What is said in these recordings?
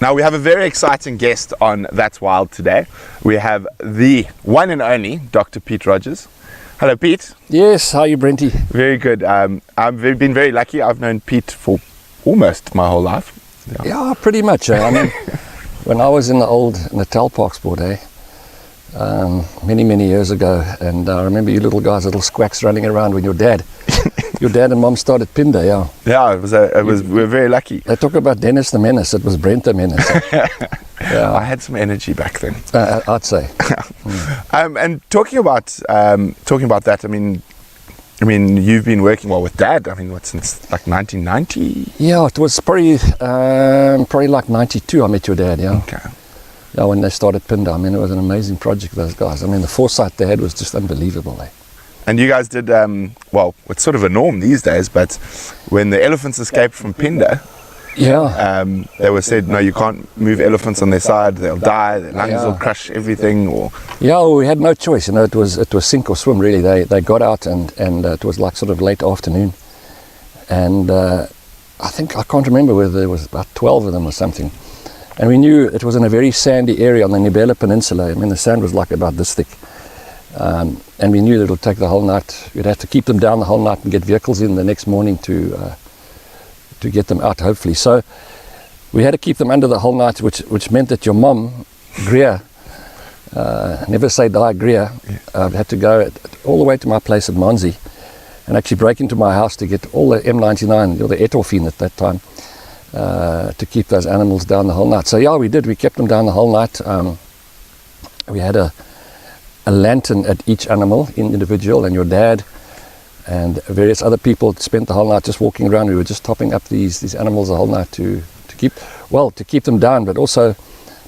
Now we have a very exciting guest on That's Wild today. We have the one and only Dr. Pete Rogers. Hello, Pete. Yes, how are you, Brenty? Very good. I've been very lucky. I've known Pete for almost my whole life. Yeah, pretty much. I mean, when I was in the Tel Park sport, many years ago, and I remember you little guys, little squacks running around when your dad and mom started Pinder, yeah. Yeah, we were very lucky. They talk about Dennis the Menace, it was Brent the Menace. Yeah. I had some energy back then. I'd say. And talking about that, I mean, you've been working with Dad. I mean, since like 1990? Yeah, it was probably like 92. I met your dad. Yeah. Okay. Yeah, when they started Pinder, I mean, it was an amazing project. Those guys. I mean, the foresight they had was just unbelievable. And you guys did it's sort of a norm these days, but when the elephants escaped from Pinder, they were said, no, you can't move elephants on their side, they'll die, their lungs will crush everything. We had no choice, it was sink or swim really. They got out and it was like sort of late afternoon, and I can't remember whether there was about 12 of them or something, and we knew it was in a very sandy area on the Ndebele Peninsula. I mean, the sand was like about this thick, and we knew that it would take the whole night. You'd have to keep them down the whole night and get vehicles in the next morning to get them out, hopefully. So we had to keep them under the whole night, which meant that your mom, Greer, never say die, Greer, had to go all the way to my place at Monzi and actually break into my house to get all the M99, or the Etorphine at that time, to keep those animals down the whole night. So yeah, we did. We kept them down the whole night. We had a lantern at each animal, individual, and your dad and various other people spent the whole night just walking around. We were just topping up these animals the whole night to keep them down, but also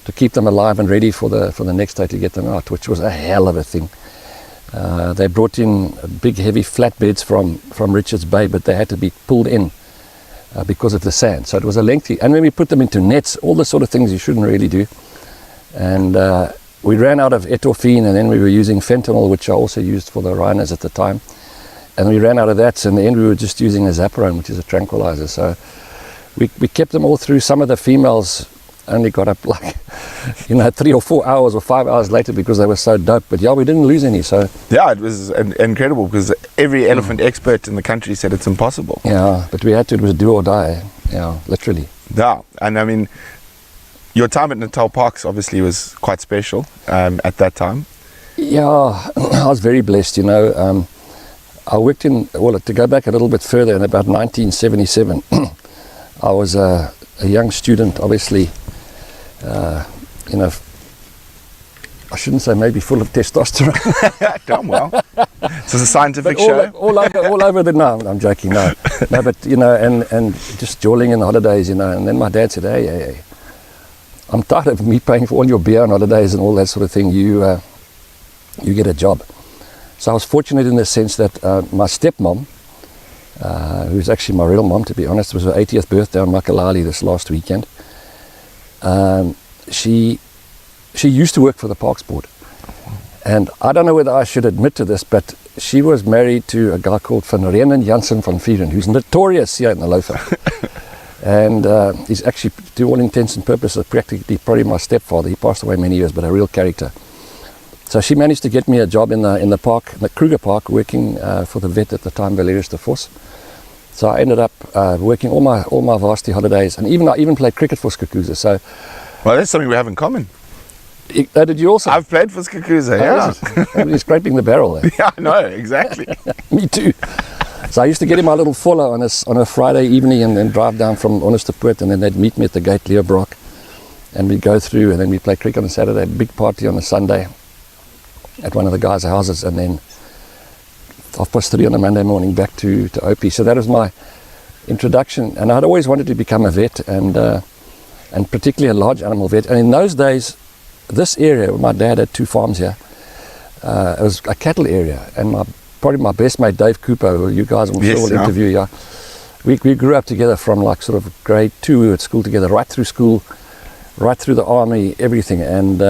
to keep them alive and ready for the next day to get them out, which was a hell of a thing. They brought in big heavy flatbeds from Richards Bay, but they had to be pulled in because of the sand. So it was a lengthy, and when we put them into nets, all the sort of things you shouldn't really do. And we ran out of Etorphine, and then we were using fentanyl, which I also used for the rhinos at the time. And we ran out of that, so in the end we were just using azaparone, which is a tranquilizer. So we kept them all through. Some of the females only got up 3 or 4 hours or 5 hours later because they were so dope. But yeah, we didn't lose any. So yeah, it was incredible because every elephant expert in the country said it's impossible. Yeah, but we had to. It was do or die. Yeah, literally. Yeah, and I mean, your time at Natal Parks obviously was quite special at that time. Yeah, I was very blessed. I worked to go back a little bit further, in about 1977, I was a young student, obviously, I shouldn't say maybe full of testosterone. Done well. This is a scientific show. All over the, no, I'm joking, no, but, and just jolling in the holidays, and then my dad said, hey, I'm tired of me paying for all your beer and holidays and all that sort of thing, you get a job. So I was fortunate in the sense that my stepmom, who's actually my real mom, to be honest, it was her 80th birthday on Makalali this last weekend. She used to work for the Parks Board. And I don't know whether I should admit to this, but she was married to a guy called Van Reenen Janssen van Vieren, who's notorious here in the Lofa. And he's actually, to all intents and purposes, practically probably my stepfather. He passed away many years, but a real character. So she managed to get me a job in the park, the Kruger Park, working for the vet at the time, Valerius de Vos. So I ended up working all my varsity holidays, and I even played cricket for Skukuza. So, well, that's something we have in common. Did you also? I've played for Skukuza, yeah. You're scraping the barrel there. Yeah, I know, exactly. Me too. So I used to get in my little folla on a Friday evening and then drive down from Hoedspruit, and then they'd meet me at the gate, Leo Brock, and we'd go through, and then we'd play cricket on a Saturday, big party on a Sunday at one of the guys' houses, and then 3:30 on a Monday morning back to OP. So that was my introduction, and I'd always wanted to become a vet, and particularly a large animal vet. And in those days, this area, my dad had 2 farms here, it was a cattle area, and probably my best mate Dave Cooper, who you guys will interview, yeah. We grew up together from like sort of grade 2, we were at school together, right through school, right through the army, everything, and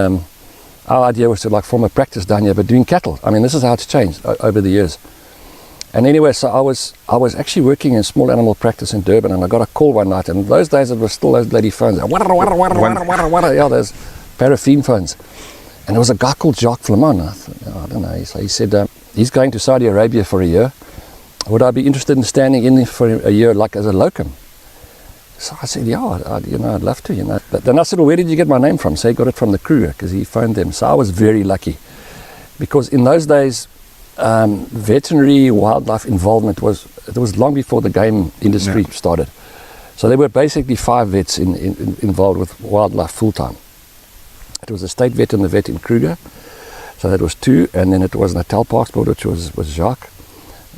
our idea was to like form a practice down here, but doing cattle. I mean, this is how it's changed over the years. And anyway, so I was actually working in small animal practice in Durban, and I got a call one night, and those days it was still those bloody phones. Yeah, those paraffin phones. And there was a guy called Jacques Flamand. I don't know. So he said he's going to Saudi Arabia for a year. Would I be interested in standing in for a year, like as a locum? So I said, yeah, I'd love to, But then I said, well, where did you get my name from? So he got it from the crew, because he phoned them. So I was very lucky, because in those days, veterinary wildlife involvement was long before the game industry started. So there were basically 5 vets involved with wildlife full time. It was the state vet and the vet in Kruger, so that was 2, and then it was Natal Parksport, which was Jacques,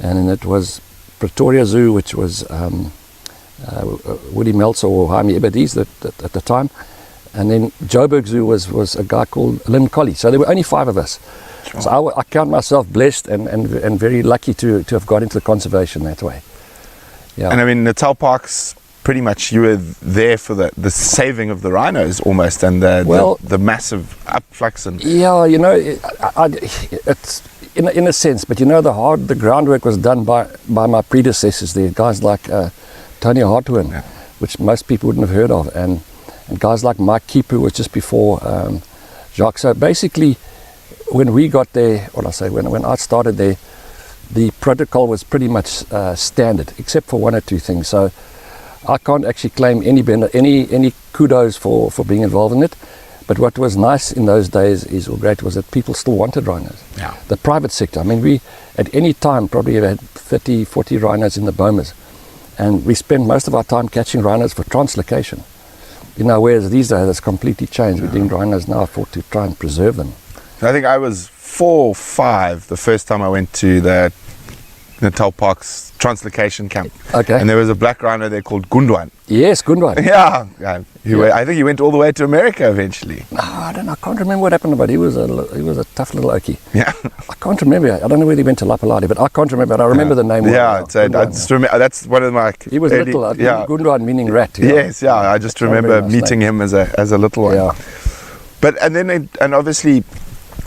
and then it was Pretoria Zoo, which was Woody Meltzer or Jaime Ebediz at the time, and then Joburg Zoo was a guy called Lynn Colley. So there were only 5 of us. Sure. So I count myself blessed and very lucky to have got into conservation that way. Yeah. And I mean, Natal Parks, pretty much you were there for the saving of the rhinos almost, and the massive upflux. And yeah, it's in a sense, but the groundwork was done by my predecessors there, guys like Tony Hartwin, which most people wouldn't have heard of, and guys like Mike Keep, who was just before Jacques. So basically, when we got there, when I started there, the protocol was pretty much standard, except for 1 or 2 things. So I can't actually claim any kudos for being involved in it. But what was nice in those days was that people still wanted rhinos. Yeah. The private sector. I mean, we at any time probably had 30, 40 rhinos in the bomas, and we spent most of our time catching rhinos for translocation. Whereas these days it's completely changed. We're doing rhinos now to try and preserve them. I think I was 4 or 5 the first time I went to the Natal Parks translocation camp. Okay. And there was a black rhino there called Gundwan. Yes, Gundwan. Yeah. I think he went all the way to America eventually. No, I can't remember what happened, but he was a tough little okie. Yeah. I can't remember. I don't know whether he went to Lapaladi, but I can't remember. I remember the name. Yeah, I just remember, that's one of my... He was little. Gundwan meaning rat. Yeah. Yes, yeah. I just remember meeting him as a little one. Yeah. But and obviously,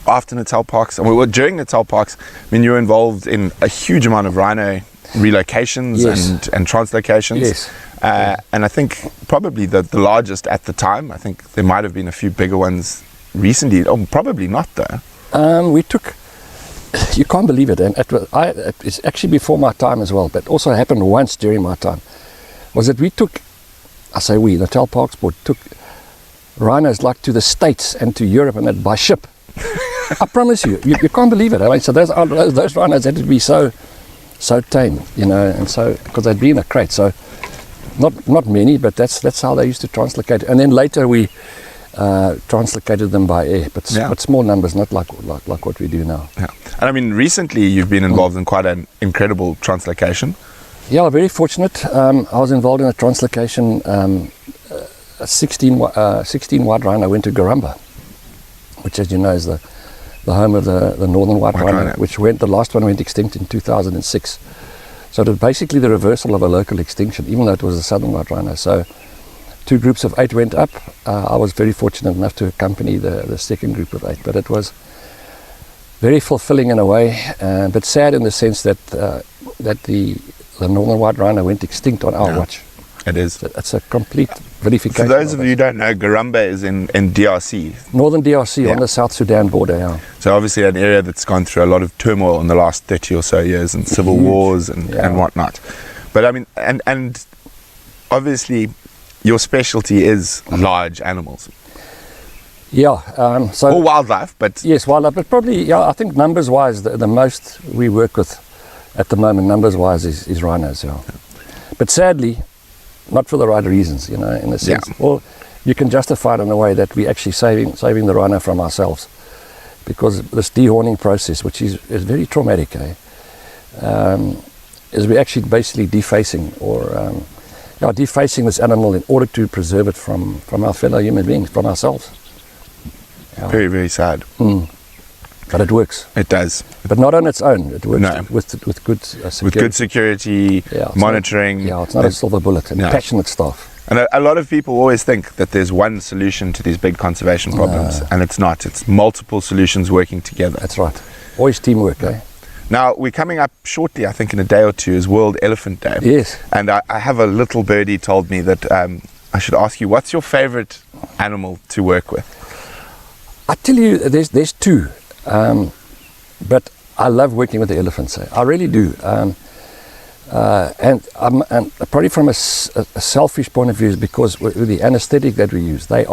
after Natal Parks, during Natal Parks, I mean, you were involved in a huge amount of rhino relocations and translocations. Yes. And I think probably the largest at the time. I think there might have been a few bigger ones recently. Oh, probably not though. We took, you can't believe it, and it's actually before my time as well, but also happened once during my time, was that we took, Natal Parksport took rhinos like to the States and to Europe and that by ship. I promise you can't believe it. I mean, so those rhinos had to be so tame, and so because they'd be in a crate. So not many, but that's how they used to translocate. And then later we translocated them by air, but small numbers, not like what we do now. Yeah. And I mean, recently you've been involved in quite an incredible translocation. Yeah, very fortunate. I was involved in a translocation. 16 white rhino went to Garamba, which, as you know, is the home of the northern white rhino, which the last one went extinct in 2006. So it was basically the reversal of a local extinction, even though it was a southern white rhino. So 2 groups of 8 went up. I was very fortunate enough to accompany the second group of 8, but it was very fulfilling in a way, but sad in the sense that the northern white rhino went extinct on our watch. It is. It's a complete verification. For those of you who don't know, Garamba is in DRC. Northern DRC, on the South Sudan border, yeah. So obviously an area that's gone through a lot of turmoil in the last 30 or so years, and civil wars and whatnot. But I mean, and obviously your specialty is large animals. Yeah. Or wildlife, but... Yes, wildlife, but probably, I think numbers-wise, the most we work with at the moment, numbers-wise, is rhinos, But sadly, not for the right reasons, in a sense. Well, you can justify it in a way that we're actually saving the rhino from ourselves, because this dehorning process, which is very traumatic, is we're actually basically defacing this animal in order to preserve it from our fellow human beings, from ourselves. Very, very sad. But it works. It does. But not on its own. It works with good security. With good security, monitoring. It's not a silver bullet. And passionate staff. And a lot of people always think that there's one solution to these big conservation problems, and it's not. It's multiple solutions working together. That's right. Always teamwork, Now, we're coming up shortly, I think in a day or two, is World Elephant Day. Yes. And I have a little birdie told me that I should ask you, what's your favorite animal to work with? I tell you, there's two. But I love working with the elephants. I really do. And probably from a selfish point of view is because with the anesthetic that we use, they're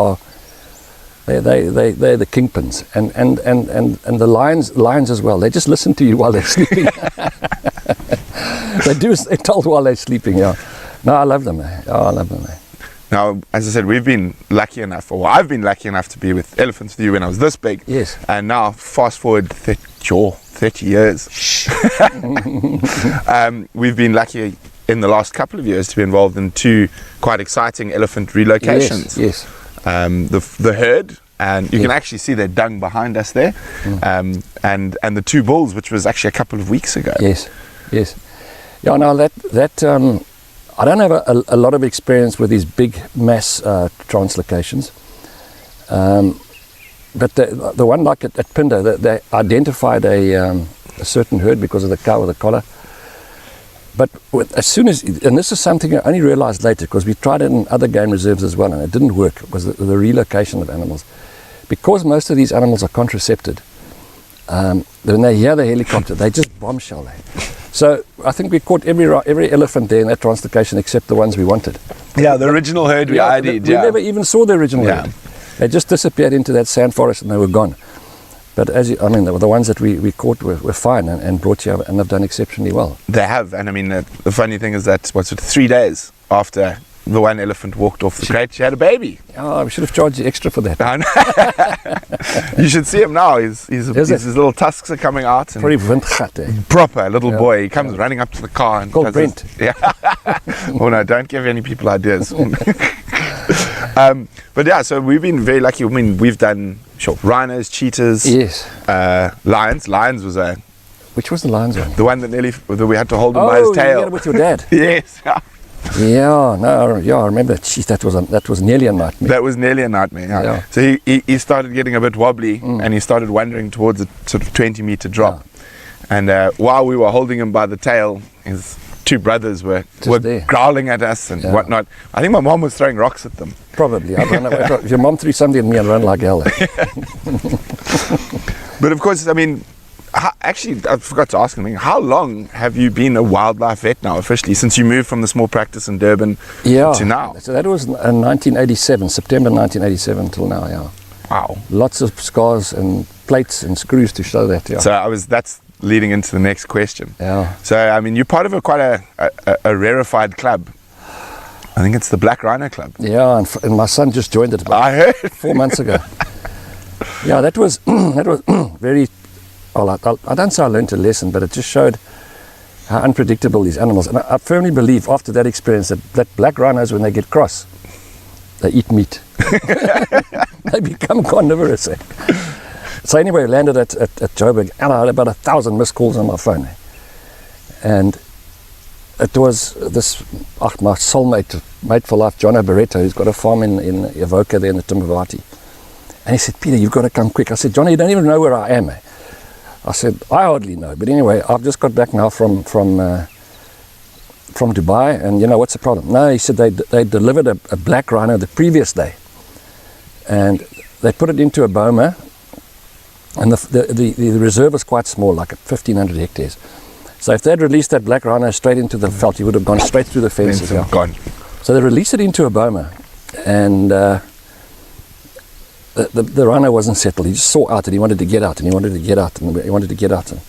the kingpins, and the lions as well. They just listen to you while they're sleeping. They're told while they're sleeping. Yeah. No, I love them. I love them. Now, as I said, we've been lucky enough, or I've been lucky enough to be with elephants with you when I was this big. Yes. And now, fast forward 30 years. We've been lucky in the last couple of years to be involved in two quite exciting elephant relocations. Yes. The herd, and you can actually see their dung behind us there, and the two bulls, which was actually a couple of weeks ago. Yes. Yeah, no, that I don't have a lot of experience with these big mass translocations, but the one like at Pinder, they identified a certain herd because of the cow with the collar. But as soon as, and this is something I only realized later because we tried it in other game reserves as well and it didn't work, was the relocation of animals. Because most of these animals are contracepted, when they hear the helicopter, they just bombshell. So I think we caught every elephant there in that translocation except the ones we wanted. Yeah, the original herd we ID'd. We never even saw the original herd. They just disappeared into that sand forest and they were gone. But the ones that we caught were fine and brought here and have done exceptionally well. They have, and I mean, the funny thing is that 3 days after the one elephant walked off the crate, she had a baby. Oh, we should have charged you extra for that. You should see him now. His little tusks are coming out. And proper little boy. He comes running up to the car and called Brent. Oh no, don't give any people ideas. But yeah, so we've been very lucky. I mean, we've done rhinos, cheetahs, yes, lions. Lions was a. Which was the lions one? The one that we had to hold him by his tail. Oh, with your dad. Yes. I remember. Jeez, that was nearly a nightmare. That was nearly a nightmare. Yeah. So he started getting a bit wobbly, and he started wandering towards a sort of 20-meter drop. Yeah. And while we were holding him by the tail, his two brothers were growling at us and whatnot. I think my mom was throwing rocks at them. Probably. I don't know. If your mom threw something at me and ran like hell. But of course, I mean, actually, I forgot to ask him, how long have you been a wildlife vet now officially, since you moved from the small practice in Durban to now? So that was in 1987, September 1987 till now, yeah. Wow. Lots of scars and plates and screws to show that, yeah. So that's leading into the next question. Yeah. So, I mean, you're part of quite a rarefied club. I think it's the Black Rhino Club. Yeah, and my son just joined it about 4 months ago. Yeah, that was very... Well, I don't say I learned a lesson, but it just showed how unpredictable these animals. And I firmly believe after that experience that black rhinos, when they get cross, they eat meat. They become carnivorous. So anyway, I landed at Joburg and I had about 1,000 missed calls on my phone. And it was this, my soulmate, mate for life, Jono Barreto, who's got a farm in Avoca there in the Timbavati. And he said, Peter, you've got to come quick. I said, Johnny, you don't even know where I am. I said, I hardly know. But anyway, I've just got back now from Dubai, and you know, what's the problem? No, he said they delivered a black rhino the previous day. And they put it into a boma, and the reserve was quite small, like 1,500 hectares. So if they'd released that black rhino straight into the veld, he would have gone straight through the fences. Gone. So they released it into a boma, and the rhino wasn't settled. He just saw out and he wanted to get out, and he wanted to get out, and he wanted to get out. And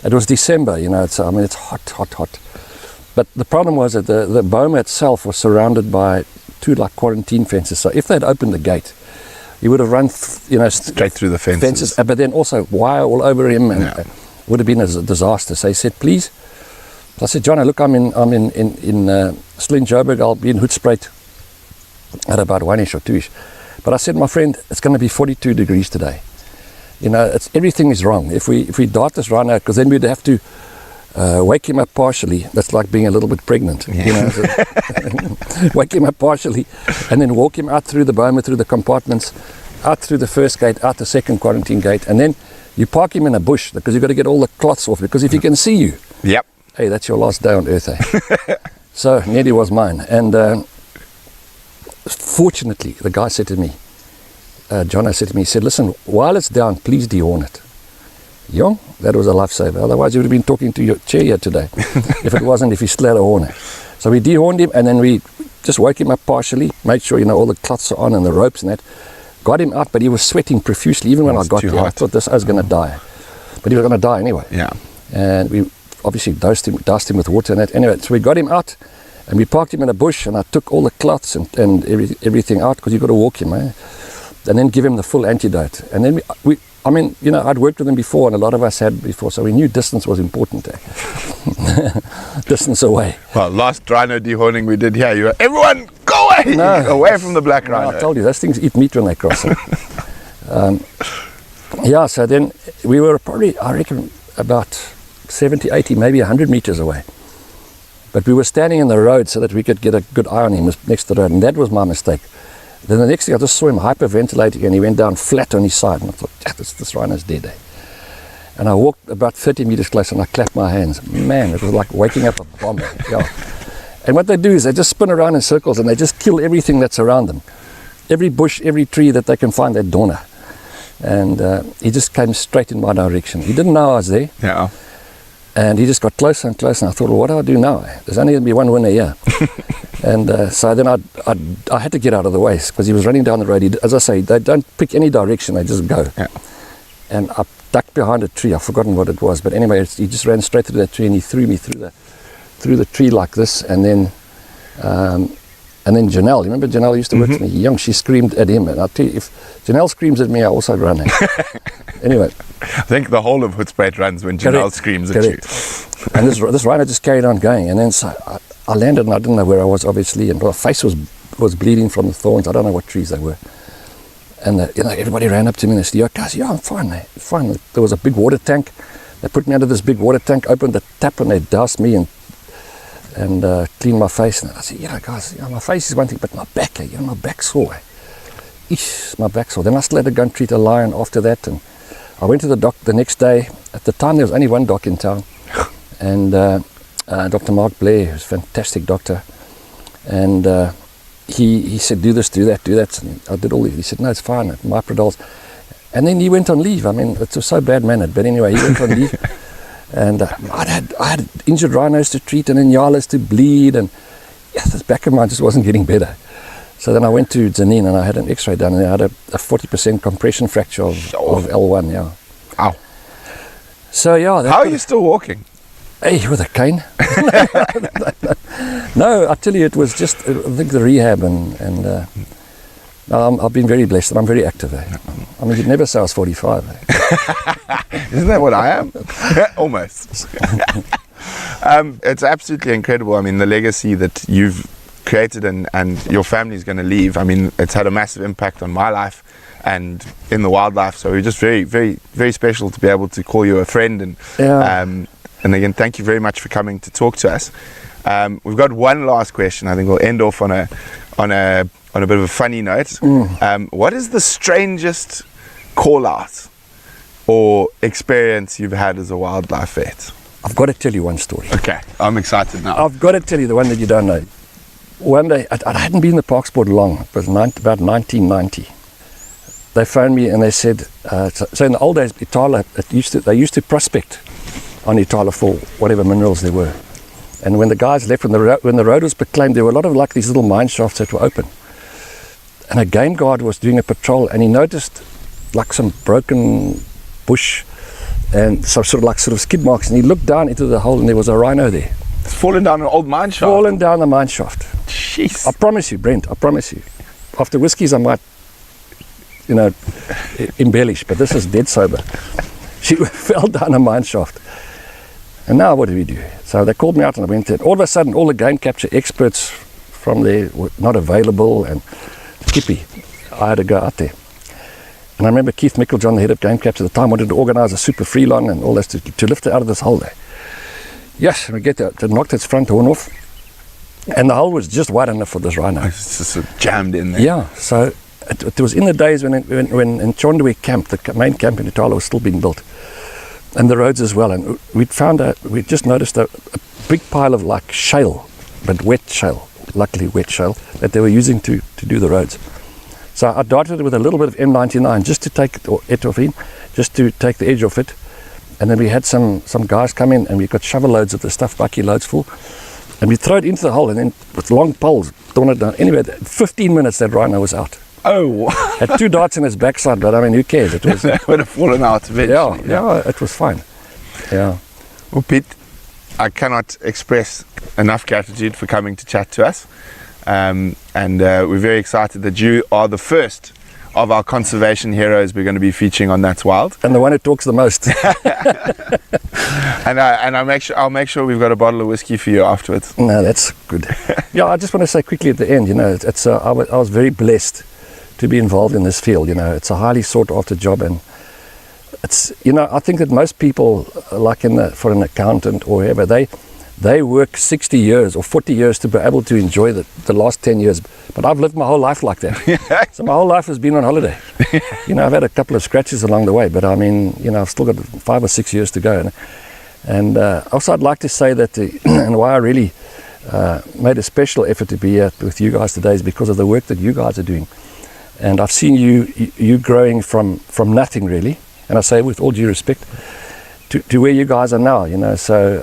it was December, you know, it's hot. But the problem was that the boma itself was surrounded by two like quarantine fences. So if they'd opened the gate, he would have run, straight through the fences. But then also wire all over him, and it would have been a disaster. So he said, please. So I said, John, look, I'm still in Joburg. I'll be in Hoedspruit at about 1-ish or 2-ish. But I said, my friend, it's going to be 42 degrees today. You know, everything is wrong. If we dart this rhino, because then we'd have to wake him up partially. That's like being a little bit pregnant. Yeah. You know, so wake him up partially, and then walk him out through the boma, through the compartments, out through the first gate, out the second quarantine gate, and then You park him in a bush because you've got to get all the cloths off, because if he can see you, Yep. hey, that's your last day on earth, eh? So Neddy was mine. And fortunately, the guy said to me, Jono said to me, he said, listen, while it's down, please dehorn it. Young, that was a lifesaver. Otherwise, you would have been talking to your chair here today. If he still had a horn. So we dehorned him, and then we just woke him up partially, made sure, all the cloths are on and the ropes and that. Got him out, but he was sweating profusely. Even when I got there, I thought I was going to die. But he was going to die anyway. Yeah. And we obviously doused him with water and that. Anyway, so we got him out, and we parked him in a bush, and I took all the cloths and everything out, because you've got to walk him, eh? And then give him the full antidote. And then I'd worked with him before, and a lot of us had before, so we knew distance was important. Distance away. Well, last rhino dehorning we did here, you were, everyone go away! No, away from the black rhino. I told you, those things eat meat when they cross it. So then we were probably, I reckon, about 70, 80, maybe 100 meters away. But we were standing in the road so that we could get a good eye on him next to the road, and that was my mistake. Then the next thing, I just saw him hyperventilating, and he went down flat on his side, and I thought, this rhino's dead, eh? And I walked about 30 meters closer, and I clapped my hands. Man, it was like waking up a bomb. Yeah. And what they do is they just spin around in circles, and they just kill everything that's around them. Every bush, every tree that they can find, they donor. And he just came straight in my direction. He didn't know I was there. Yeah. And he just got closer and closer, and I thought, well, what do I do now? There's only going to be one winner here. And so then I had to get out of the way, because he was running down the road. As I say, they don't pick any direction, they just go. Yeah. And I ducked behind a tree. I've forgotten what it was, but anyway, he just ran straight through that tree, and he threw me through the tree like this. And then Janelle, remember Janelle used to work with me? Young, she screamed at him, and I'll tell you, if Janelle screams at me, I also run. Anyway, I think the whole of Hoedspruit runs when Janelle screams at you. And this rhino just carried on going, and then so I landed, and I didn't know where I was, obviously, and my face was bleeding from the thorns. I don't know what trees they were. And everybody ran up to me and they said, "Yo, guys, yeah, I'm fine, mate. Fine." There was a big water tank. They put me under this big water tank, opened the tap, and they doused me and cleaned my face. And I said, guys, my face is one thing, but my back, my back's sore. Eesh, my back's sore. Then I still had to go and treat a lion after that. And I went to the doc the next day. At the time, there was only one doc in town. And Dr. Mark Blair, who's a fantastic doctor. And he said, do this, do that, do that. And I did all these. He said, no, it's fine, Myprodols. And then he went on leave. I mean, it was so bad-mannered. But anyway, he went on leave. And I had injured rhinos to treat and inyalas to bleed. And this back of mine just wasn't getting better. So then I went to Zanin and I had an x-ray done, and I had a 40% compression fracture of L1, yeah. Ow. So, yeah. How are you still walking? Hey, with a cane. No, I tell you, it was just, I think, the rehab and I've been very blessed, and I'm very active. I mean, you'd never say I was 45. Isn't that what I am? Almost. It's absolutely incredible. I mean, the legacy that you've created and your family's going to leave. I mean, it's had a massive impact on my life and in the wildlife. So we're just very, very, very special to be able to call you a friend. And again, thank you very much for coming to talk to us. We've got one last question. I think we'll end off on a bit of a funny note. What is the strangest call out or experience you've had as a wildlife vet? I've got to tell you one story. Okay, I'm excited now. I've got to tell you the one that you don't know. One day, I hadn't been in the parks board long. It was about 1990. They phoned me and they said, so in the old days, Itala, they used to prospect on Itala for whatever minerals there were. And when the guys left, when the road was proclaimed, there were a lot of like these little mine shafts that were open. And a game guard was doing a patrol, and he noticed like some broken bush and some sort of skid marks, and he looked down into the hole, and there was a rhino there. It's fallen down an old mine shaft. Fallen down the mine shaft. Jeez. I promise you, Brent, I promise you. After whiskies I might, embellish, but this is dead sober. She fell down a mine shaft. And now what do we do? So they called me out and I went there. All of a sudden, all the game capture experts from there were not available, and Skippy, I had to go out there. And I remember Keith Micklejohn, the head of game capture at the time, wanted to organise a super freelon and all this to lift it out of this hole there. Yes, and we get there, to knock its front horn off, and the hole was just wide enough for this rhino. It's just jammed in there. Yeah, so it was in the days when in Chondwe camp, the main camp in Itala was still being built, and the roads as well. And we just noticed a big pile of like shale, but wet shale, luckily wet shale, that they were using to do the roads. So I darted it with a little bit of M99 just to take it off in, just to take the edge off it. And then we had some guys come in, and we got shovel loads of the stuff, bucky loads full. And we throw it into the hole, and then with long poles, torn it down. Anyway, 15 minutes that rhino was out. Oh, had 2 darts in his backside, but I mean, who cares? It was. It would have fallen out eventually. Yeah, it was fine. Yeah. Well, Pete, I cannot express enough gratitude for coming to chat to us. And we're very excited that you are the first of our conservation heroes we're going to be featuring on That's Wild. And the one who talks the most. and I'll make sure we've got a bottle of whiskey for you afterwards. No, that's good. Yeah, I just want to say quickly at the end, I was very blessed to be involved in this field. It's a highly sought after job, and it's, I think that most people, like for an accountant or whoever, they work 60 years or 40 years to be able to enjoy the last 10 years. But I've lived my whole life like that. So my whole life has been on holiday. I've had a couple of scratches along the way, but I mean, I've still got 5 or 6 years to go. And also I'd like to say that, and why I really made a special effort to be here with you guys today is because of the work that you guys are doing. And I've seen you growing from nothing really, and I say with all due respect, to where you guys are now, so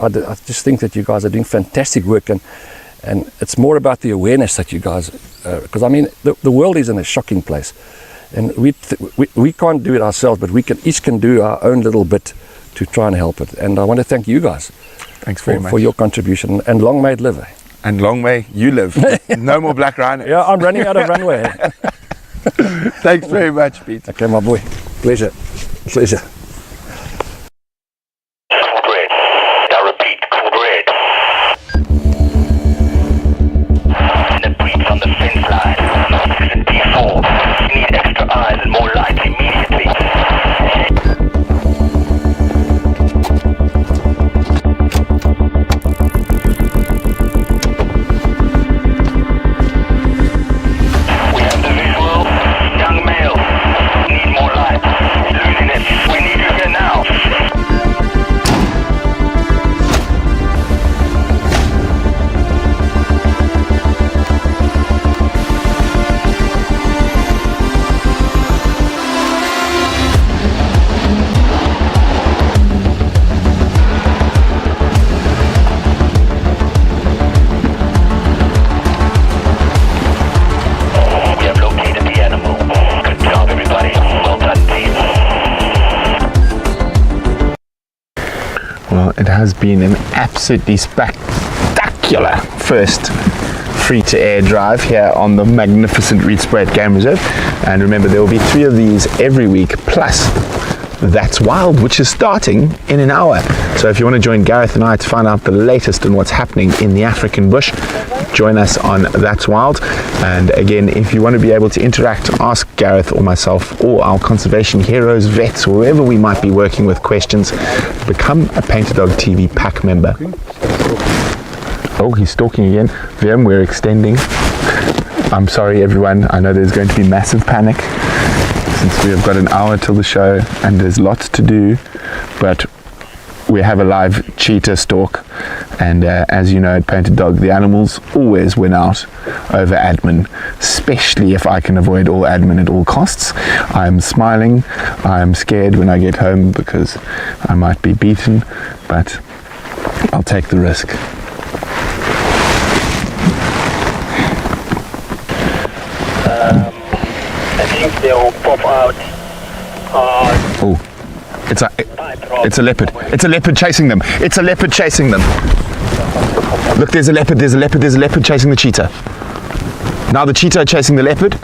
I just think that you guys are doing fantastic work, and it's more about the awareness that you guys, because I mean the world is in a shocking place, and we can't do it ourselves, but each can do our own little bit to try and help it. And I want to thank you guys. Thanks very much for your contribution, and long may it live. And long may you live. No more black rhinos. Yeah, I'm running out of runway. Thanks very much, Pete. Okay, my boy. Pleasure. It has been an absolutely spectacular first free-to-air drive here on the magnificent Hoedspruit Game Reserve. And remember, there will be 3 of these every week, plus That's Wild, which is starting in an hour. So if you want to join Gareth and I to find out the latest on what's happening in the African bush, join us on That's Wild. And again, if you want to be able to interact, ask Gareth or myself or our conservation heroes, vets, or whoever we might be working with questions, become a Painted Dog TV pack member. Oh, he's stalking again. Vim, we're extending. I'm sorry everyone, I know there's going to be massive panic since we have got an hour till the show and there's lots to do, but we have a live cheetah stalk, and as you know at Painted Dog, the animals always win out over admin, especially if I can avoid all admin at all costs. I'm smiling, I'm scared when I get home because I might be beaten, but I'll take the risk. I think they'll pop out. Oh, it's a leopard. It's a leopard chasing them. It's a leopard chasing them. Look, there's a leopard, there's a leopard, there's a leopard chasing the cheetah. Now the cheetah are chasing the leopard.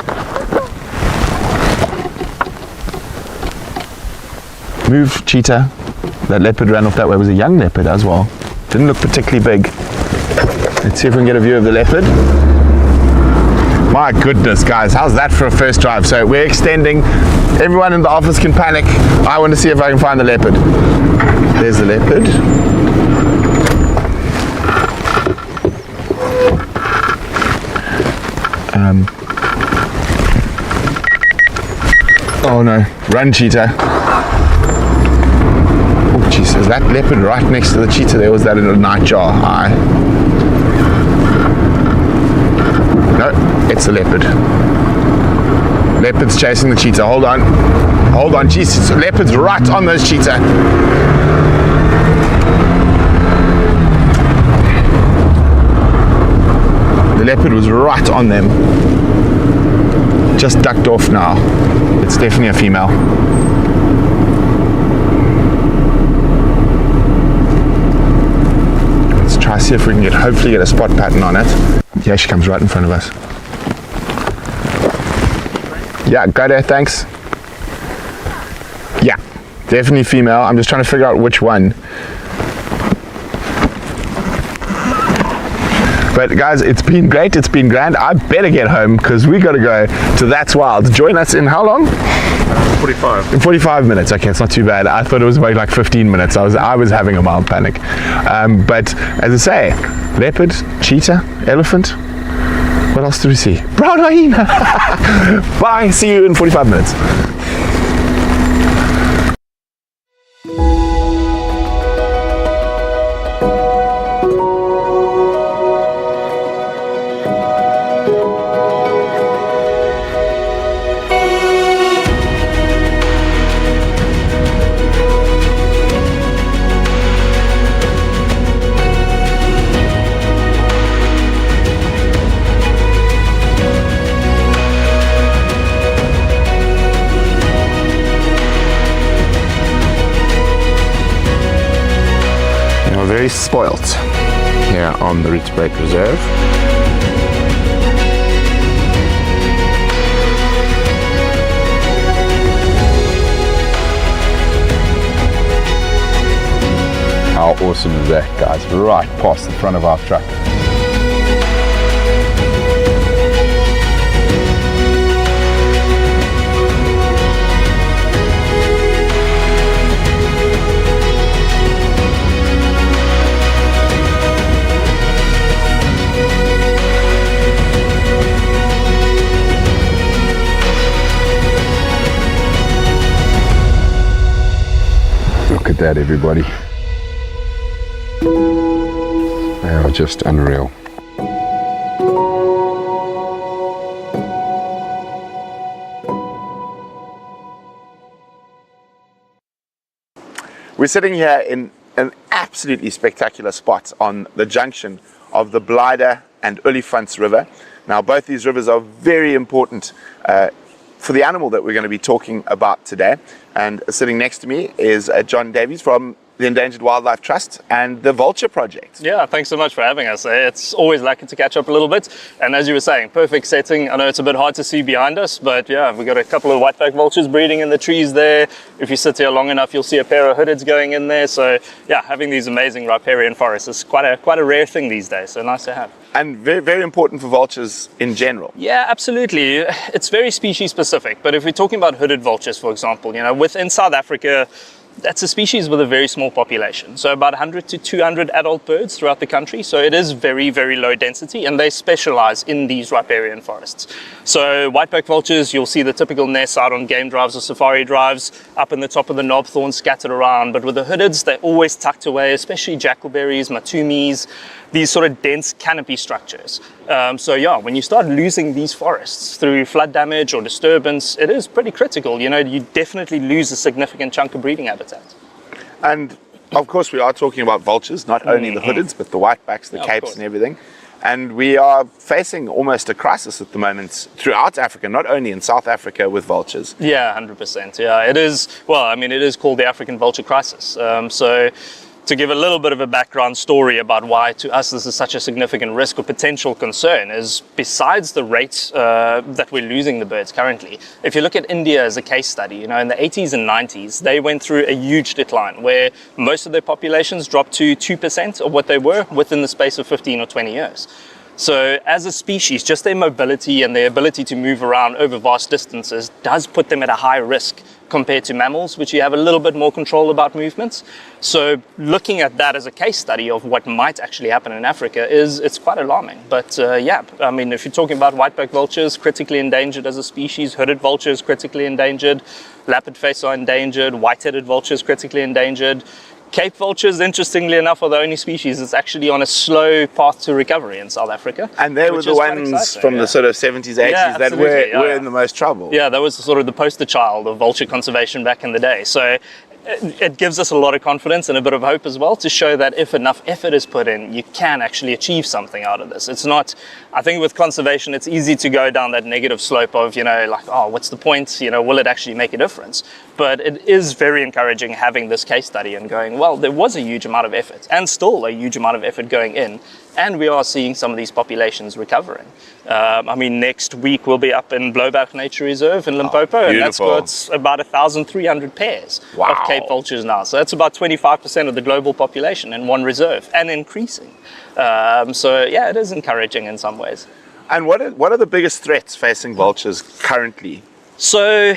Move, cheetah. That leopard ran off that way. It was a young leopard as well. Didn't look particularly big. Let's see if we can get a view of the leopard. My goodness, guys, how's that for a first drive? So we're extending. Everyone in the office can panic. I want to see if I can find the leopard. There's the leopard. Oh no, run cheetah. Oh jeez, is that leopard right next to the cheetah there? Was that in a nightjar eye? No, it's a leopard. Leopard's chasing the cheetah. Hold on. Hold on, jeez, leopard's right on those cheetah. The leopard was right on them. Just ducked off now. It's definitely a female. Let's try see if we can hopefully get a spot pattern on it. Yeah, she comes right in front of us. Yeah, got her, thanks. Yeah, definitely female. I'm just trying to figure out which one. But guys, it's been great, it's been grand. I better get home because we got to go to That's Wild. Join us in how long? 45. In 45 minutes. Okay, it's not too bad. I thought it was about like 15 minutes. I was having a mild panic. But as I say, leopard, cheetah, elephant. What else do we see? Brown hyena. Bye. See you in 45 minutes. Very spoilt here on the Hoedspruit Reserve. How awesome is that, guys? Right past the front of our truck. Look at that, everybody. They are just unreal. We're sitting here in an absolutely spectacular spot on the junction of the Blyder and Olifants River. Now, both these rivers are very important for the animal that we're going to be talking about today. And sitting next to me is John Davies from the Endangered Wildlife Trust and the Vulture Project. Yeah, thanks so much for having us. It's always lucky to catch up a little bit. And as you were saying, perfect setting. I know it's a bit hard to see behind us, but yeah, we've got a couple of white-backed vultures breeding in the trees there. If you sit here long enough, you'll see a pair of hoodeds going in there. So yeah, having these amazing riparian forests is quite a rare thing these days, so nice to have. And very, very important for vultures in general. Yeah, absolutely. It's very species specific, but if we're talking about hooded vultures, for example, you know, within South Africa, that's a species with a very small population. So about 100 to 200 adult birds throughout the country. So it is very, very low density, and they specialize in these riparian forests. So white-backed vultures, you'll see the typical nests out on game drives or safari drives, up in the top of the knobthorn scattered around. But with the hoodeds, they're always tucked away, especially jackalberries, matumis, these sort of dense canopy structures. So yeah, when you start losing these forests through flood damage or disturbance, it is pretty critical. You know, you definitely lose a significant chunk of breeding habitat. And of course, we are talking about vultures, not only the hoodeds, but the whitebacks, the capes and everything. And we are facing almost a crisis at the moment throughout Africa, not only in South Africa with vultures. Yeah, 100%. Yeah, it is. Well, I mean, it is called the African vulture crisis. So to give a little bit of a background story about why to us this is such a significant risk or potential concern is, besides the rate that we're losing the birds currently, if you look at India as a case study, you know, in the 80s and 90s, they went through a huge decline where most of their populations dropped to 2% of what they were within the space of 15 or 20 years. So as a species, just their mobility and their ability to move around over vast distances does put them at a high risk compared to mammals, which you have a little bit more control about movements. So looking at that as a case study of what might actually happen in Africa it's quite alarming. But yeah, I mean, if you're talking about whiteback vultures, critically endangered as a species, hooded vultures, critically endangered, lappet-face are endangered, white-headed vultures, critically endangered. Cape vultures, interestingly enough, are the only species that's actually on a slow path to recovery in South Africa. And they were the ones from the sort of 70s, 80s that were in the most trouble. Yeah, that was sort of the poster child of vulture conservation back in the day. So it gives us a lot of confidence and a bit of hope as well to show that if enough effort is put in, you can actually achieve something out of this. It's not, I think with conservation, it's easy to go down that negative slope of, like, oh, what's the point? Will it actually make a difference? But it is very encouraging having this case study and going, well, there was a huge amount of effort and still a huge amount of effort going in. And we are seeing some of these populations recovering. I mean, next week we'll be up in Blowback Nature Reserve in Limpopo, and that's got about 1,300 pairs of Cape vultures now. So that's about 25% of the global population in one reserve, and increasing. So yeah, it is encouraging in some ways. And what are the biggest threats facing vultures currently? So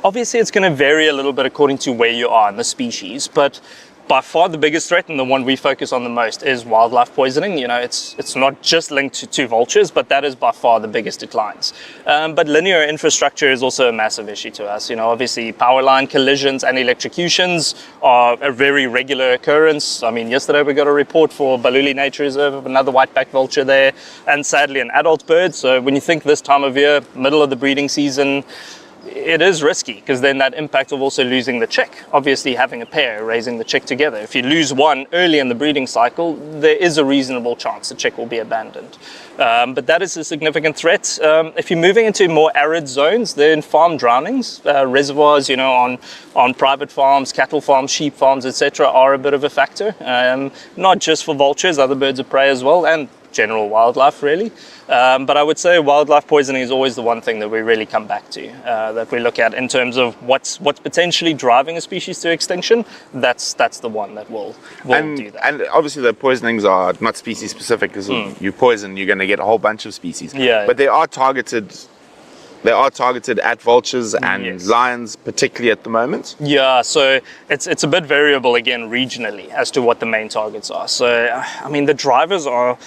obviously it's going to vary a little bit according to where you are in the species, but by far the biggest threat, and the one we focus on the most, is wildlife poisoning. It's not just linked to vultures, but that is by far the biggest declines. But linear infrastructure is also a massive issue to us. Obviously power line collisions and electrocutions are a very regular occurrence. I mean, yesterday we got a report for Beverley Nature Reserve of another whiteback vulture there, and sadly an adult bird. So when you think this time of year, middle of the breeding season, it is risky, because then that impact of also losing the chick, obviously having a pair, raising the chick together. If you lose one early in the breeding cycle, there is a reasonable chance the chick will be abandoned. But that is a significant threat. If you're moving into more arid zones, then farm drownings, reservoirs, on private farms, cattle farms, sheep farms, etc., are a bit of a factor. Not just for vultures, other birds of prey as well, and general wildlife really. But I would say wildlife poisoning is always the one thing that we really come back to, that we look at in terms of what's potentially driving a species to extinction. That's the one that will do that. And obviously the poisonings are not species specific, because you poison, you're going to get a whole bunch of species. Yeah. But they are targeted at vultures and lions, particularly at the moment. Yeah, so it's a bit variable again regionally as to what the main targets are. So I mean, the drivers are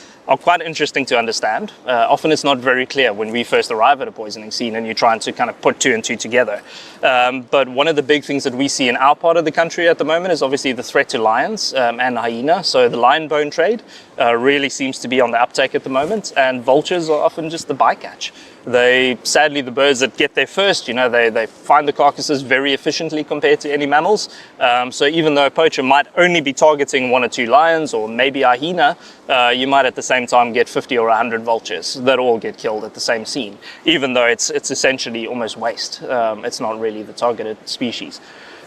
quite interesting to understand. Often it's not very clear when we first arrive at a poisoning scene and you're trying to kind of put two and two together. But one of the big things that we see in our part of the country at the moment is obviously the threat to lions and hyena. So the lion bone trade really seems to be on the uptake at the moment, and vultures are often just the bycatch. Sadly, the birds that get there first, they find the carcasses very efficiently compared to any mammals. So even though a poacher might only be targeting one or two lions or maybe a hyena, you might at the same time get 50 or 100 vultures that all get killed at the same scene, even though it's essentially almost waste. It's not really the targeted species.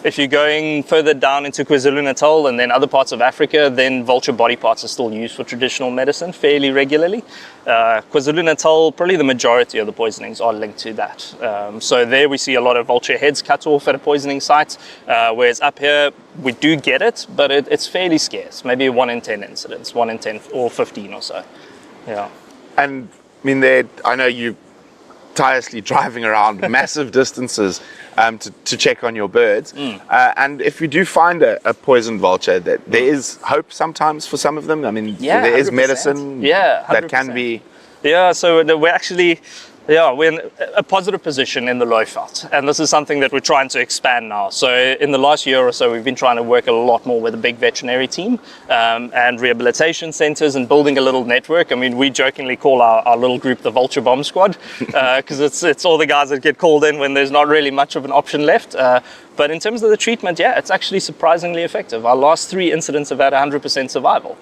If you're going further down into KwaZulu-Natal and then other parts of Africa, then vulture body parts are still used for traditional medicine fairly regularly. KwaZulu-Natal, probably the majority of the poisonings are linked to that. So there we see a lot of vulture heads cut off at a poisoning site, whereas up here we do get it, but it's fairly scarce. Maybe 1 in 10 incidents, 1 in 10 or 15 or so. Yeah. And I mean, I know you tirelessly driving around massive distances to check on your birds. And if you do find a poisoned vulture, there is hope sometimes for some of them. I mean, there is 100%. Medicine that can be. Yeah, so we're actually, we're in a positive position in the Looiveld, and this is something that we're trying to expand now. So in the last year or so, we've been trying to work a lot more with a big veterinary team and rehabilitation centers and building a little network. I mean, we jokingly call our little group the Vulture Bomb Squad, because it's all the guys that get called in when there's not really much of an option left. But in terms of the treatment, it's actually surprisingly effective. Our last 3 incidents have had 100% survival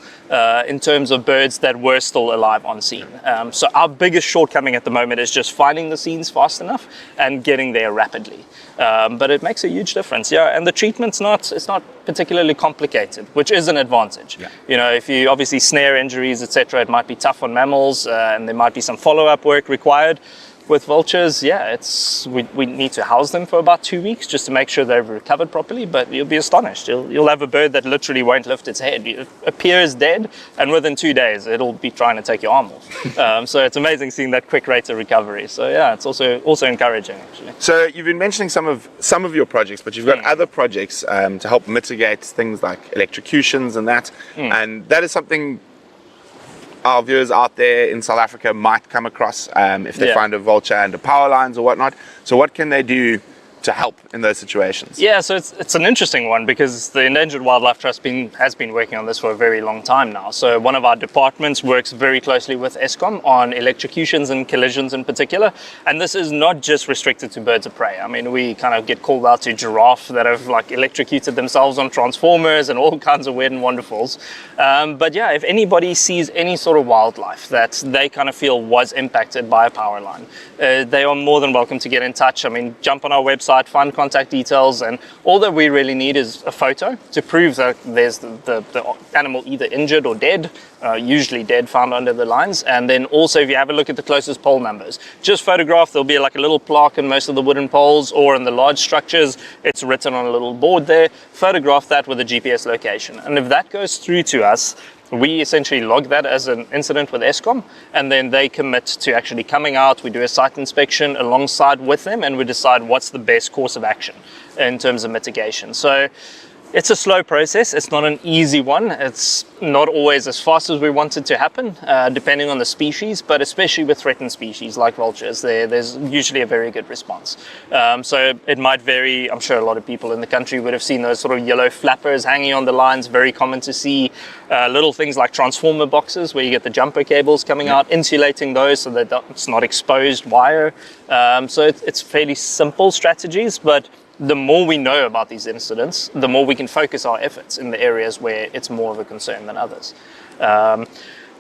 in terms of birds that were still alive on scene. So our biggest shortcoming at the moment is just finding the scenes fast enough and getting there rapidly. But it makes a huge difference, and the treatment's it's not particularly complicated, which is an advantage. If you obviously snare injuries, etc., it might be tough on mammals, and there might be some follow-up work required. with vultures, yeah, we need to house them for about 2 weeks just to make sure they've recovered properly, but you'll be astonished. You'll have a bird that literally won't lift its head. It appears dead, and within 2 days, it'll be trying to take your arm off. So it's amazing seeing that quick rate of recovery. So yeah, it's also encouraging, actually. So you've been mentioning some of your projects, but you've got other projects to help mitigate things like electrocutions and that. And that is something our viewers out there in South Africa might come across if they find a vulture under power lines or whatnot. So what can they do to help in those situations? Yeah, so it's an interesting one because the Endangered Wildlife Trust has been working on this for a very long time now. So one of our departments works very closely with Eskom on electrocutions and collisions in particular. And this is not just restricted to birds of prey. I mean, we kind of get called out to giraffe that have like electrocuted themselves on transformers and all kinds of weird and wonderfuls. But yeah, if anybody sees any sort of wildlife that they kind of feel was impacted by a power line, they are more than welcome to get in touch. I mean, jump on our website, find contact details, and all that we really need is a photo to prove that there's the animal either injured or dead, usually dead, found under the lines. And then also, if you have a look at the closest pole numbers, just photograph, there'll be like a little plaque in most of the wooden poles, or in the large structures, it's written on a little board there. Photograph that with a GPS location. And if that goes through to us, we essentially log that as an incident with Eskom, and then they commit to actually coming out. We do a site inspection alongside with them, and we decide what's the best course of action in terms of mitigation. So it's a slow process. It's not an easy one. It's not always as fast as we want it to happen, depending on the species, but especially with threatened species like vultures, there's usually a very good response. So it might vary. I'm sure a lot of people in the country would have seen those sort of yellow flappers hanging on the lines. Very common to see. Little things like transformer boxes where you get the jumper cables coming out, insulating those so that it's not exposed wire. So it's fairly simple strategies, but the more we know about these incidents, the more we can focus our efforts in the areas where it's more of a concern than others.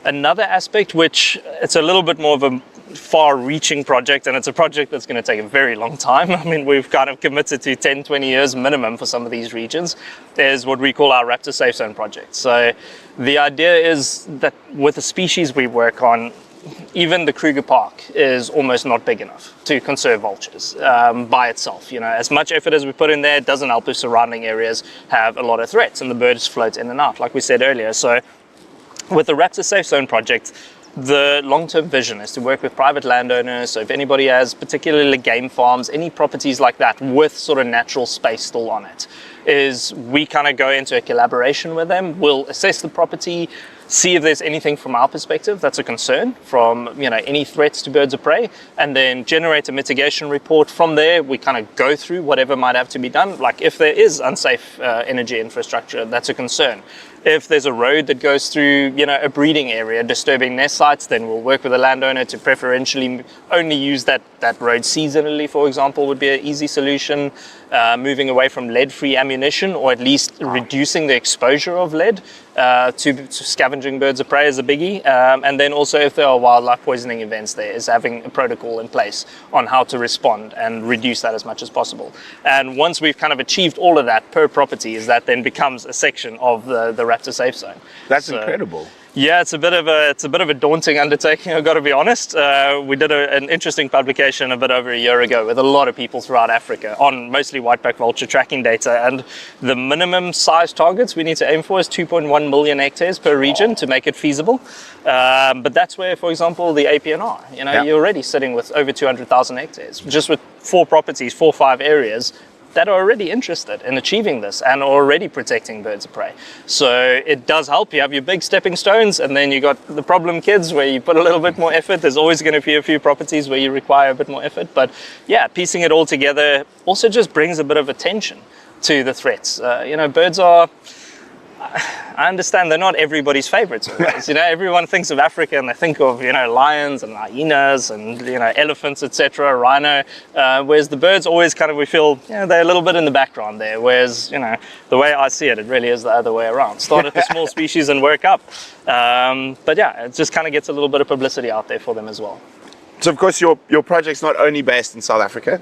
Another aspect, which it's a little bit more of a far-reaching project, and it's a project that's going to take a very long time. I mean, we've kind of committed to 10, 20 years minimum for some of these regions. There's what we call our Raptor Safe Zone project. So the idea is that with the species we work on, even the Kruger Park is almost not big enough to conserve vultures by itself. You know, as much effort as we put in there, it doesn't help if surrounding areas have a lot of threats and the birds float in and out, like we said earlier. So with the Raptor Safe Zone project, the long-term vision is to work with private landowners. So if anybody has particularly game farms, any properties like that with sort of natural space still on it, is we kind of go into a collaboration with them. We'll assess the property, see if there's anything from our perspective that's a concern from, you know, any threats to birds of prey, and then generate a mitigation report. From there, we kind of go through whatever might have to be done. Like if there is unsafe energy infrastructure, that's a concern. If there's a road that goes through, you know, a breeding area disturbing nest sites, then we'll work with the landowner to preferentially only use that road seasonally, for example, would be an easy solution. Moving away from lead-free ammunition, or at least reducing the exposure of lead to scavenging birds of prey is a biggie. And then also, if there are wildlife poisoning events, there is having a protocol in place on how to respond and reduce that as much as possible. And once we've kind of achieved all of that per property, is that then becomes a section of the Raptor Safe Zone. That's incredible. Yeah, it's a bit of a daunting undertaking, I've got to be honest. We did an interesting publication a bit over a year ago with a lot of people throughout Africa on mostly whiteback vulture tracking data, and the minimum size targets we need to aim for is 2.1 million hectares per region to make it feasible. But that's where, for example, the APNR, you know, you're already sitting with over 200,000 hectares, just with 4 properties, 4 or 5 areas that are already interested in achieving this and are already protecting birds of prey. So it does help. You have your big stepping stones, and then you got the problem kids where you put a little bit more effort. There's always going to be a few properties where you require a bit more effort, but yeah, piecing it all together also just brings a bit of attention to the threats. You know, birds are, I understand they're not everybody's favorites always. You know, everyone thinks of Africa and they think of, you know, lions and hyenas and, you know, elephants, etc., rhino, whereas the birds always kind of, we feel, you know, they're a little bit in the background there, whereas, you know, the way I see it, it really is the other way around. Start at the small species and work up. But yeah, it just kind of gets a little bit of publicity out there for them as well. So of course your project's not only based in South Africa,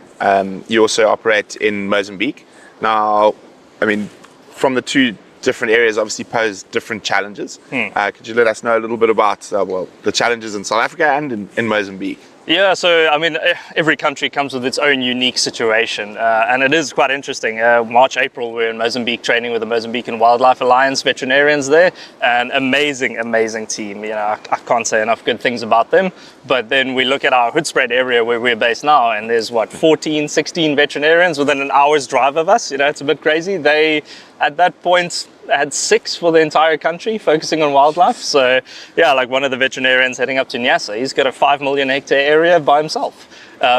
you also operate in Mozambique. Now, I mean, from the two different areas obviously pose different challenges. Could you let us know a little bit about the challenges in South Africa and in Mozambique? Yeah, so I mean, every country comes with its own unique situation, and it is quite interesting. March, April, we're in Mozambique training with the Mozambican Wildlife Alliance veterinarians there, an amazing team. You know, I can't say enough good things about them. But then we look at our Hoedspruit area where we're based now, and there's what, 14, 16 veterinarians within an hour's drive of us. You know, it's a bit crazy. They, at that point, had 6 for the entire country focusing on wildlife. So yeah, like one of the veterinarians heading up to Nyasa, he's got a 5 million hectare area by himself.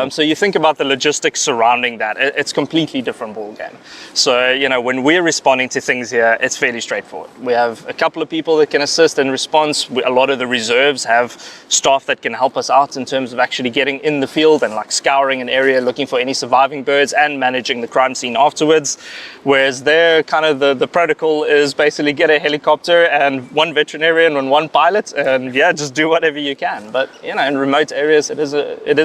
So you think about the logistics surrounding that, it's completely different ballgame. So, you know, when we're responding to things here, it's fairly straightforward. We have a couple of people that can assist in response. A lot of the reserves have staff that can help us out in terms of actually getting in the field and like scouring an area, looking for any surviving birds and managing the crime scene afterwards. Whereas there, kind of the protocol is basically get a helicopter and 1 veterinarian and 1 pilot, and yeah, just do whatever you can. But, you know, in remote areas, it is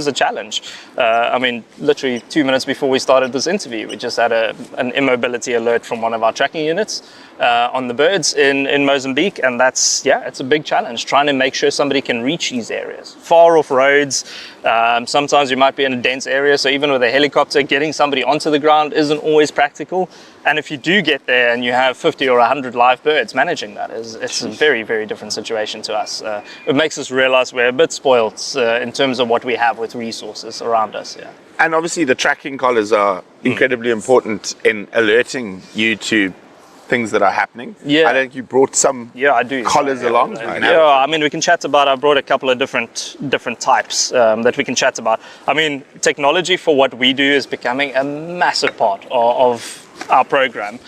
a challenge. I mean, literally 2 minutes before we started this interview, we just had an immobility alert from one of our tracking units on the birds in Mozambique, and that's, yeah, it's a big challenge trying to make sure somebody can reach these areas. Far off roads, sometimes you might be in a dense area, so even with a helicopter, getting somebody onto the ground isn't always practical. And if you do get there and you have 50 or 100 live birds, managing that it's a very, very different situation to us. It makes us realize we're a bit spoiled in terms of what we have with resources around us. Yeah. And obviously the tracking collars are incredibly important in alerting you to things that are happening. Yeah. I think you brought some collars along. Yeah, I mean, we can chat about, I brought a couple of different types that we can chat about. I mean, technology for what we do is becoming a massive part of our program.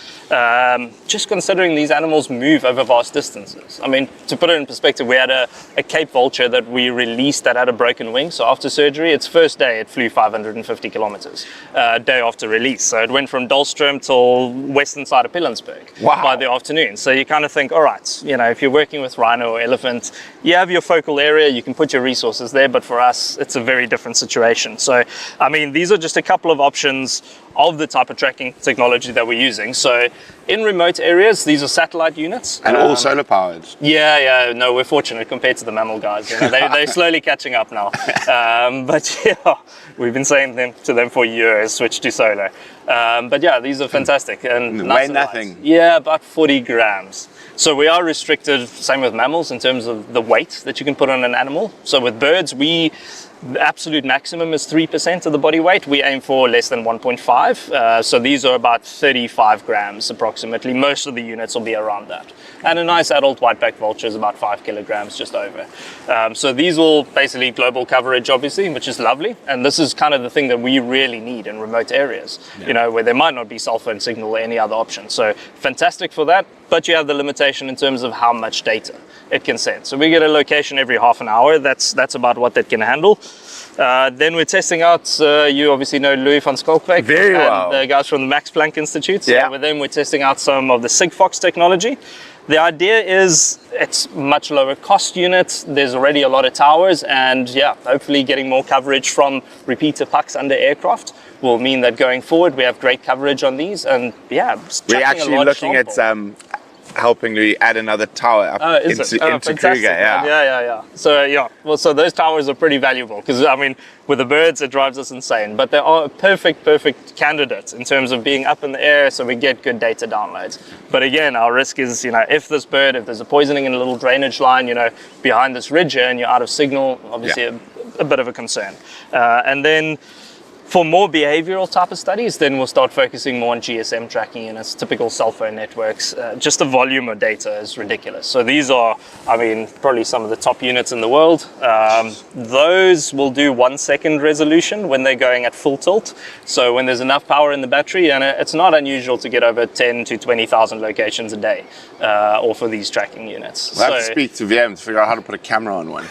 Just considering these animals move over vast distances. I mean, to put it in perspective, we had a Cape vulture that we released that had a broken wing. So after surgery, its first day, it flew 550 kilometers, day after release. So it went from Dahlstrom till western side of Pilanesberg by the afternoon. So you kind of think, all right, you know, if you're working with rhino or elephant, you have your focal area, you can put your resources there. But for us, it's a very different situation. So, I mean, these are just a couple of options of the type of tracking technology that we're using. So in remote areas, these are satellite units. And all solar powered. Yeah, no, we're fortunate compared to the mammal guys. You know, they're slowly catching up now. But yeah, we've been saying to them for years, switch to solar. But yeah, these are fantastic. And weigh nothing. Yeah, about 40 grams. So we are restricted, same with mammals, in terms of the weight that you can put on an animal. So with birds, the absolute maximum is 3% of the body weight. We aim for less than 1.5. So these are about 35 grams approximately. Most of the units will be around that. And a nice adult whiteback vulture is about 5 kilograms, just over. So these will basically global coverage, obviously, which is lovely. And this is kind of the thing that we really need in remote areas, you know, where there might not be cell phone signal or any other option. So fantastic for that. But you have the limitation in terms of how much data it can send. So we get a location every half an hour. That's about what that can handle. Then we're testing out, you obviously know Louis van Schalkwyk. Very well. And the guys from the Max Planck Institute. Yeah. So with them, we're testing out some of the Sigfox technology. The idea is it's much lower cost units. There's already a lot of towers, and yeah, hopefully getting more coverage from repeater pucks under aircraft will mean that going forward we have great coverage on these. And yeah, we're actually looking at helping Louis add another tower up into Kruger. Yeah. So yeah, well, so those towers are pretty valuable because I mean, with the birds, it drives us insane. But they are a perfect candidate in terms of being up in the air, so we get good data downloads. But again, our risk is, you know, if there's a poisoning in a little drainage line, you know, behind this ridge here, and you're out of signal, obviously a bit of a concern. And then for more behavioral type of studies, then we'll start focusing more on GSM tracking units, typical cell phone networks. Just the volume of data is ridiculous. So these are, I mean, probably some of the top units in the world. Those will do 1 second resolution when they're going at full tilt. So when there's enough power in the battery, and it's not unusual to get over 10 to 20,000 locations a day, or for these tracking units. We'll have to speak to VM to figure out how to put a camera on one.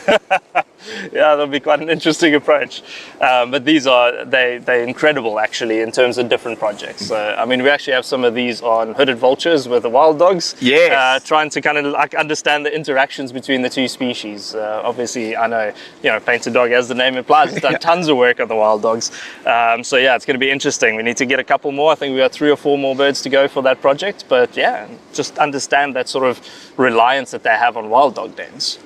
Yeah, that'll be quite an interesting approach. But these are, they're incredible actually in terms of different projects. So, I mean, we actually have some of these on hooded vultures with the wild dogs. Yes. Trying to kind of like understand the interactions between the two species. Obviously, I know, you know, Painted Dog, as the name implies, has done tons of work on the wild dogs. So yeah, it's going to be interesting. We need to get a couple more. I think we got 3 or 4 more birds to go for that project. But yeah, just understand that sort of reliance that they have on wild dog dens,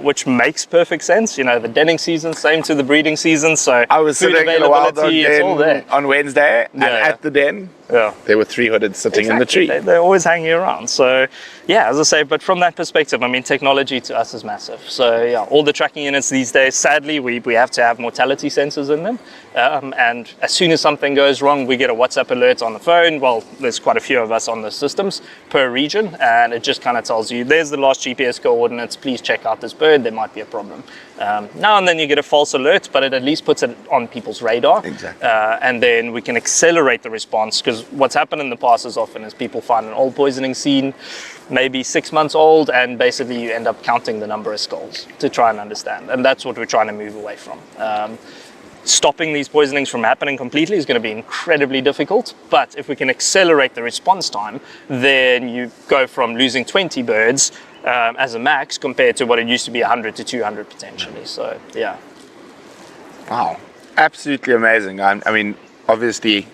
which makes perfect sense. You the denning season, same to the breeding season. So I was food sitting in a wild dog availability, it's all there. den on Wednesday, and at the den, there were 3 hooded sitting in the tree. They're always hanging around. So, yeah, as I say, but from that perspective, I mean, technology to us is massive. So, yeah, all the tracking units these days, sadly, we have to have mortality sensors in them. And as soon as something goes wrong, we get a WhatsApp alert on the phone. Well, there's quite a few of us on the systems per region, and it just kind of tells you, there's the last GPS coordinates, please check out this bird, there might be a problem. Now and then you get a false alert, but it at least puts it on people's radar. Exactly. And then we can accelerate the response, because what's happened in the past is often is people find an old poisoning scene, maybe 6 months old, and basically you end up counting the number of skulls to try and understand. And that's what we're trying to move away from. Stopping these poisonings from happening completely is going to be incredibly difficult, but if we can accelerate the response time, then you go from losing 20 birds as a max compared to what it used to be 100 to 200 potentially. So, yeah. Wow, absolutely amazing. I mean, obviously,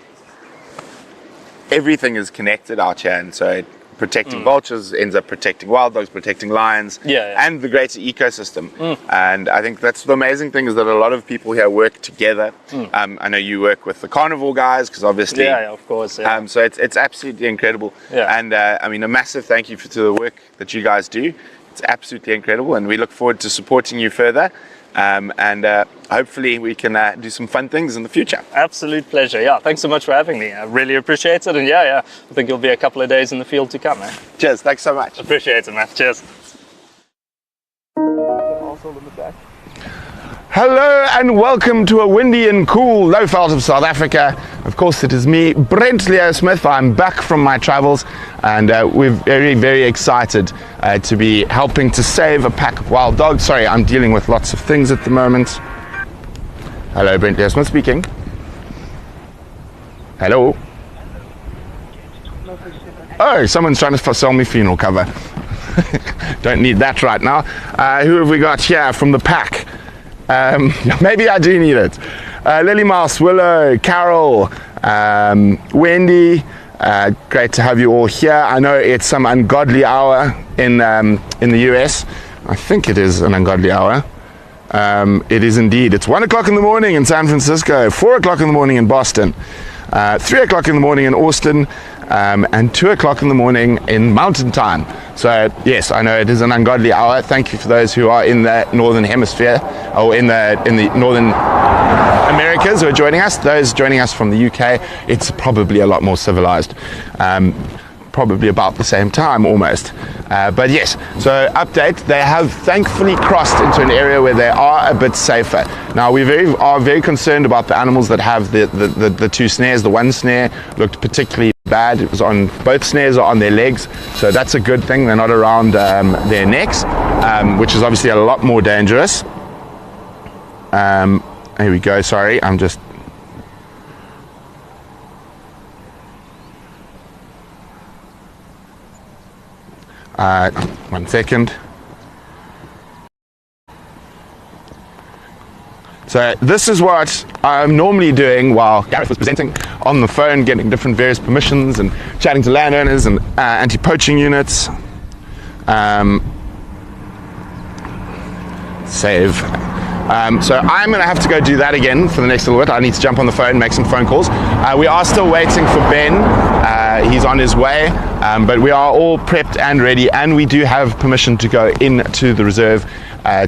everything is connected out here, and so protecting vultures ends up protecting wild dogs, protecting lions, and the greater ecosystem. And I think that's the amazing thing, is that a lot of people here work together. I know you work with the carnivore guys, because obviously, of course. So it's absolutely incredible. And I mean, a massive thank you to the work that you guys do. It's absolutely incredible, and we look forward to supporting you further. And hopefully we can do some fun things in the future. Absolute pleasure. Yeah, thanks so much for having me. I really appreciate it. And I think it'll be a couple of days in the field to come, man. Cheers, thanks so much. Appreciate it, man. Cheers. Hello and welcome to a windy and cool Lowveld of South Africa. Of course, it is me, Brent Leo Smith. I'm back from my travels, and we're very, very excited to be helping to save a pack of wild dogs. Sorry, I'm dealing with lots of things at the moment. Hello, Brent Leo Smith speaking. Hello. Oh, someone's trying to sell me funeral cover. Don't need that right now. Who have we got here from the pack? Maybe I do need it. Lily Mouse, Willow, Carol, Wendy, great to have you all here. I know it's some ungodly hour in the US. I think it is an ungodly hour. It is indeed. It's 1 o'clock in the morning in San Francisco, 4 o'clock in the morning in Boston, 3 o'clock in the morning in Austin, and 2 o'clock in the morning in Mountain Time. So yes, I know it is an ungodly hour. Thank you for those who are in the northern hemisphere, or in the northern Americas, who are joining us. Those joining us from the UK, it's probably a lot more civilized. Probably about the same time almost. But yes, so update, they have thankfully crossed into an area where they are a bit safer. Now we are very concerned about the animals that have the two snares. The one snare looked particularly bad. It was on, both snares are on their legs, so that's a good thing. They're not around their necks, which is obviously a lot more dangerous. Here we go, sorry, I'm just one second. So this is what I'm normally doing while Gareth was presenting on the phone, getting different various permissions and chatting to landowners and anti-poaching units. Save. So I'm going to have to go do that again for the next little bit. I need to jump on the phone, make some phone calls. We are still waiting for Ben. He's on his way, but we are all prepped and ready, and we do have permission to go into the reserve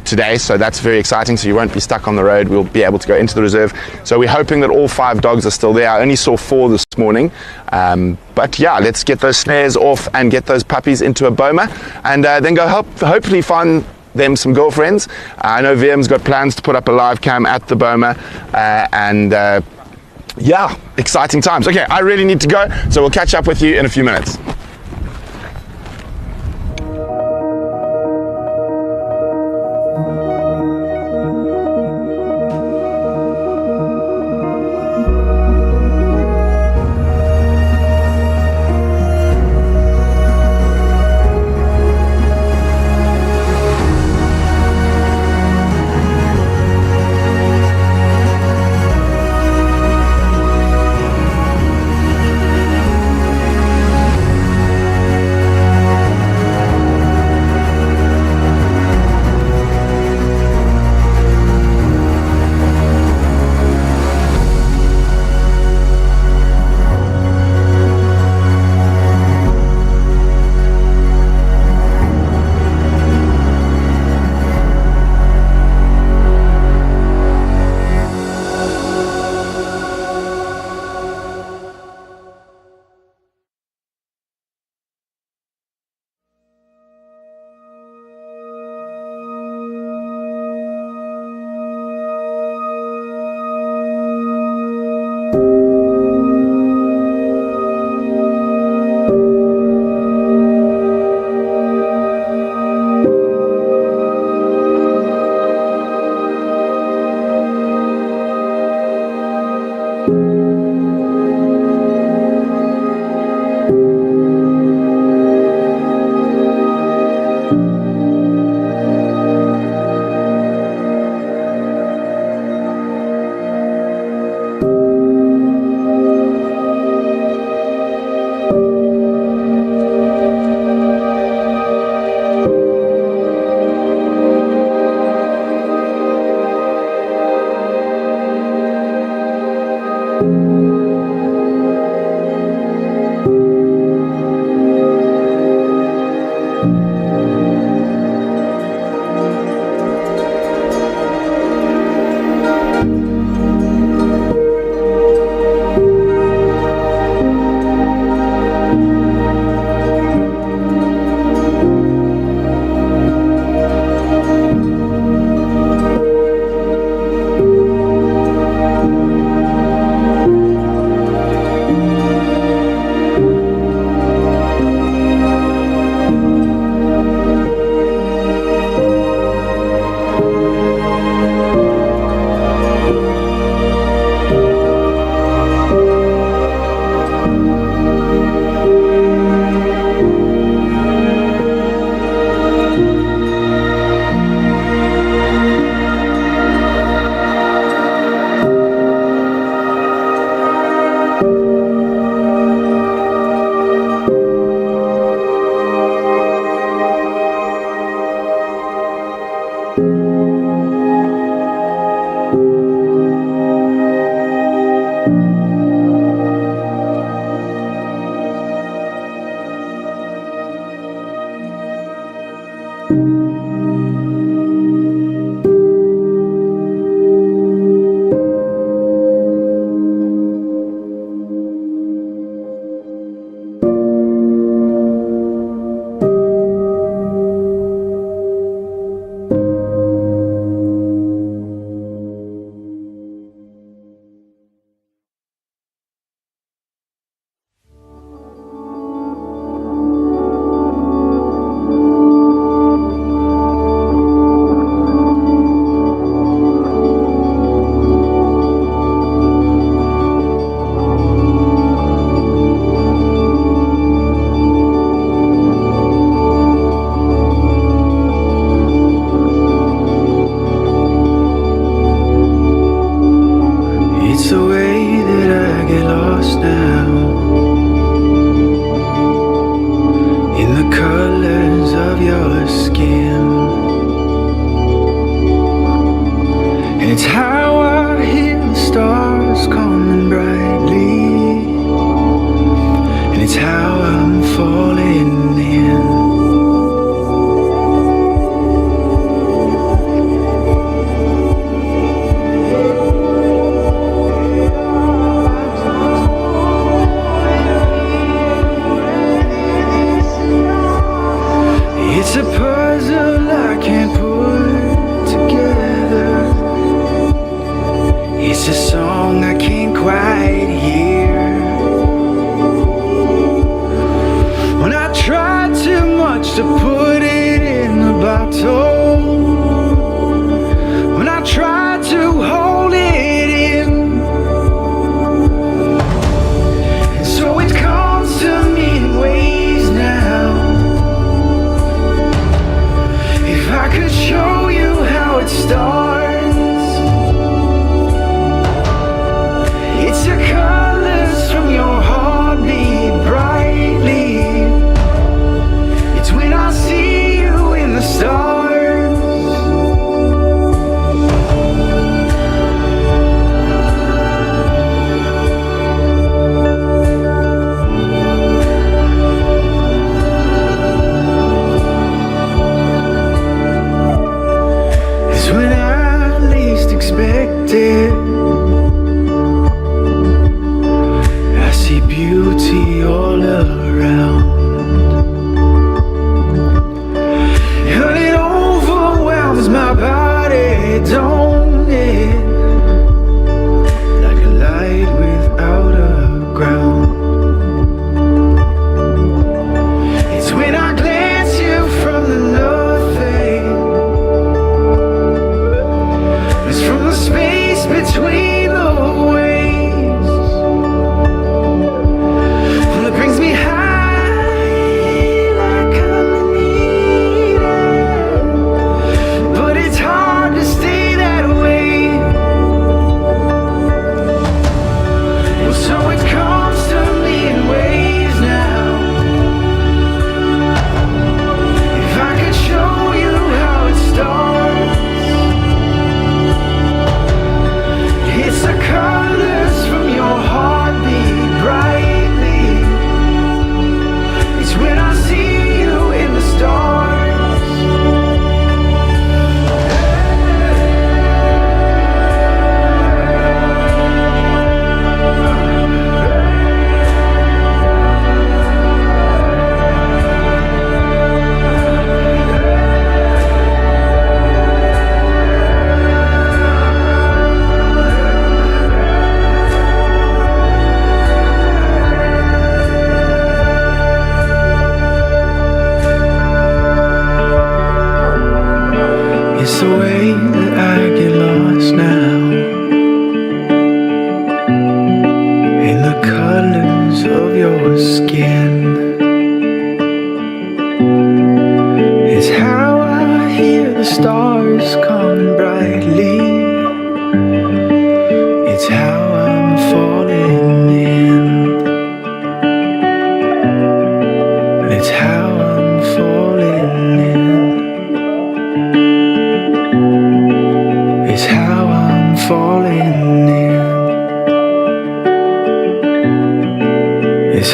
today, so that's very exciting. So you won't be stuck on the road. We'll be able to go into the reserve. So we're hoping that all 5 dogs are still there. I only saw 4 this morning, but yeah, let's get those snares off and get those puppies into a boma, and then go hopefully find them some girlfriends. I know VM's got plans to put up a live cam at the boma, and yeah, exciting times. Okay, I really need to go, so we'll catch up with you in a few minutes.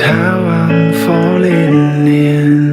how I'm falling in.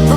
The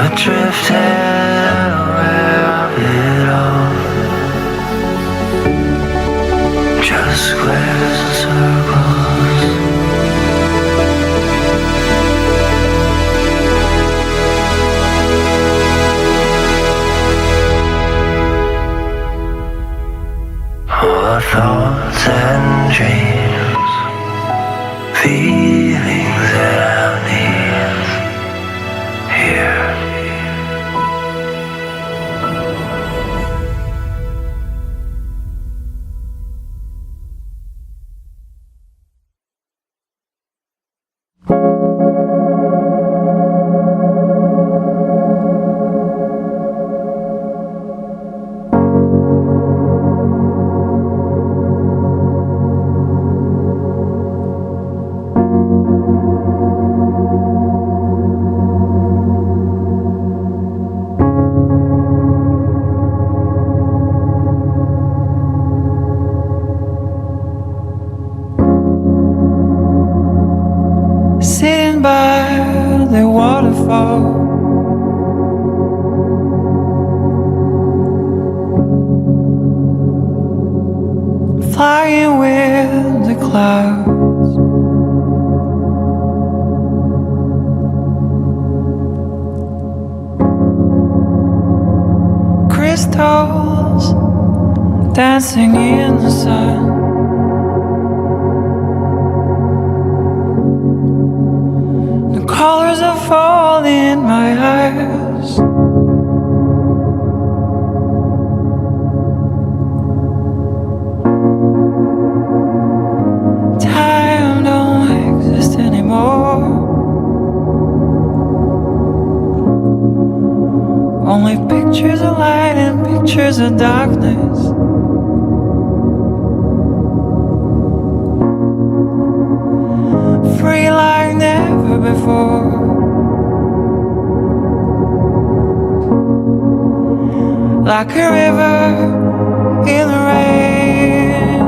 Adrift aware of it all. Just squares and circles. All the thoughts and dreams, feelings that I need here. Sitting by the waterfall, flying with the clouds, crystals dancing in the sun. Colors are falling in my eyes. Time don't exist anymore. Only pictures of light and pictures of darkness. Free like never before. Like a river in the rain.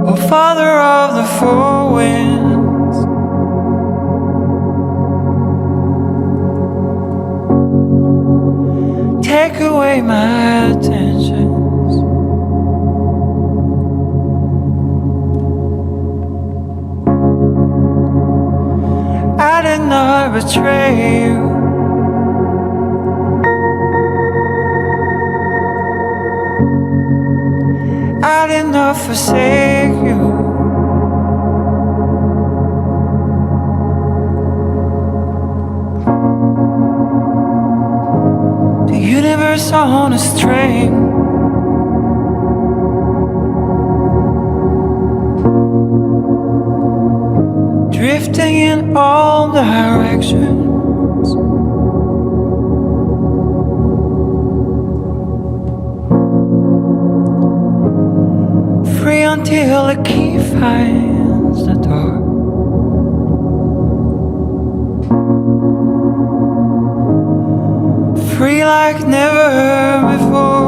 Oh, Father of the four winds, take away my attentions. I did not betray you. I did not forsake you. The universe on a string, drifting in all directions. Free until the key finds the door. Free like never before.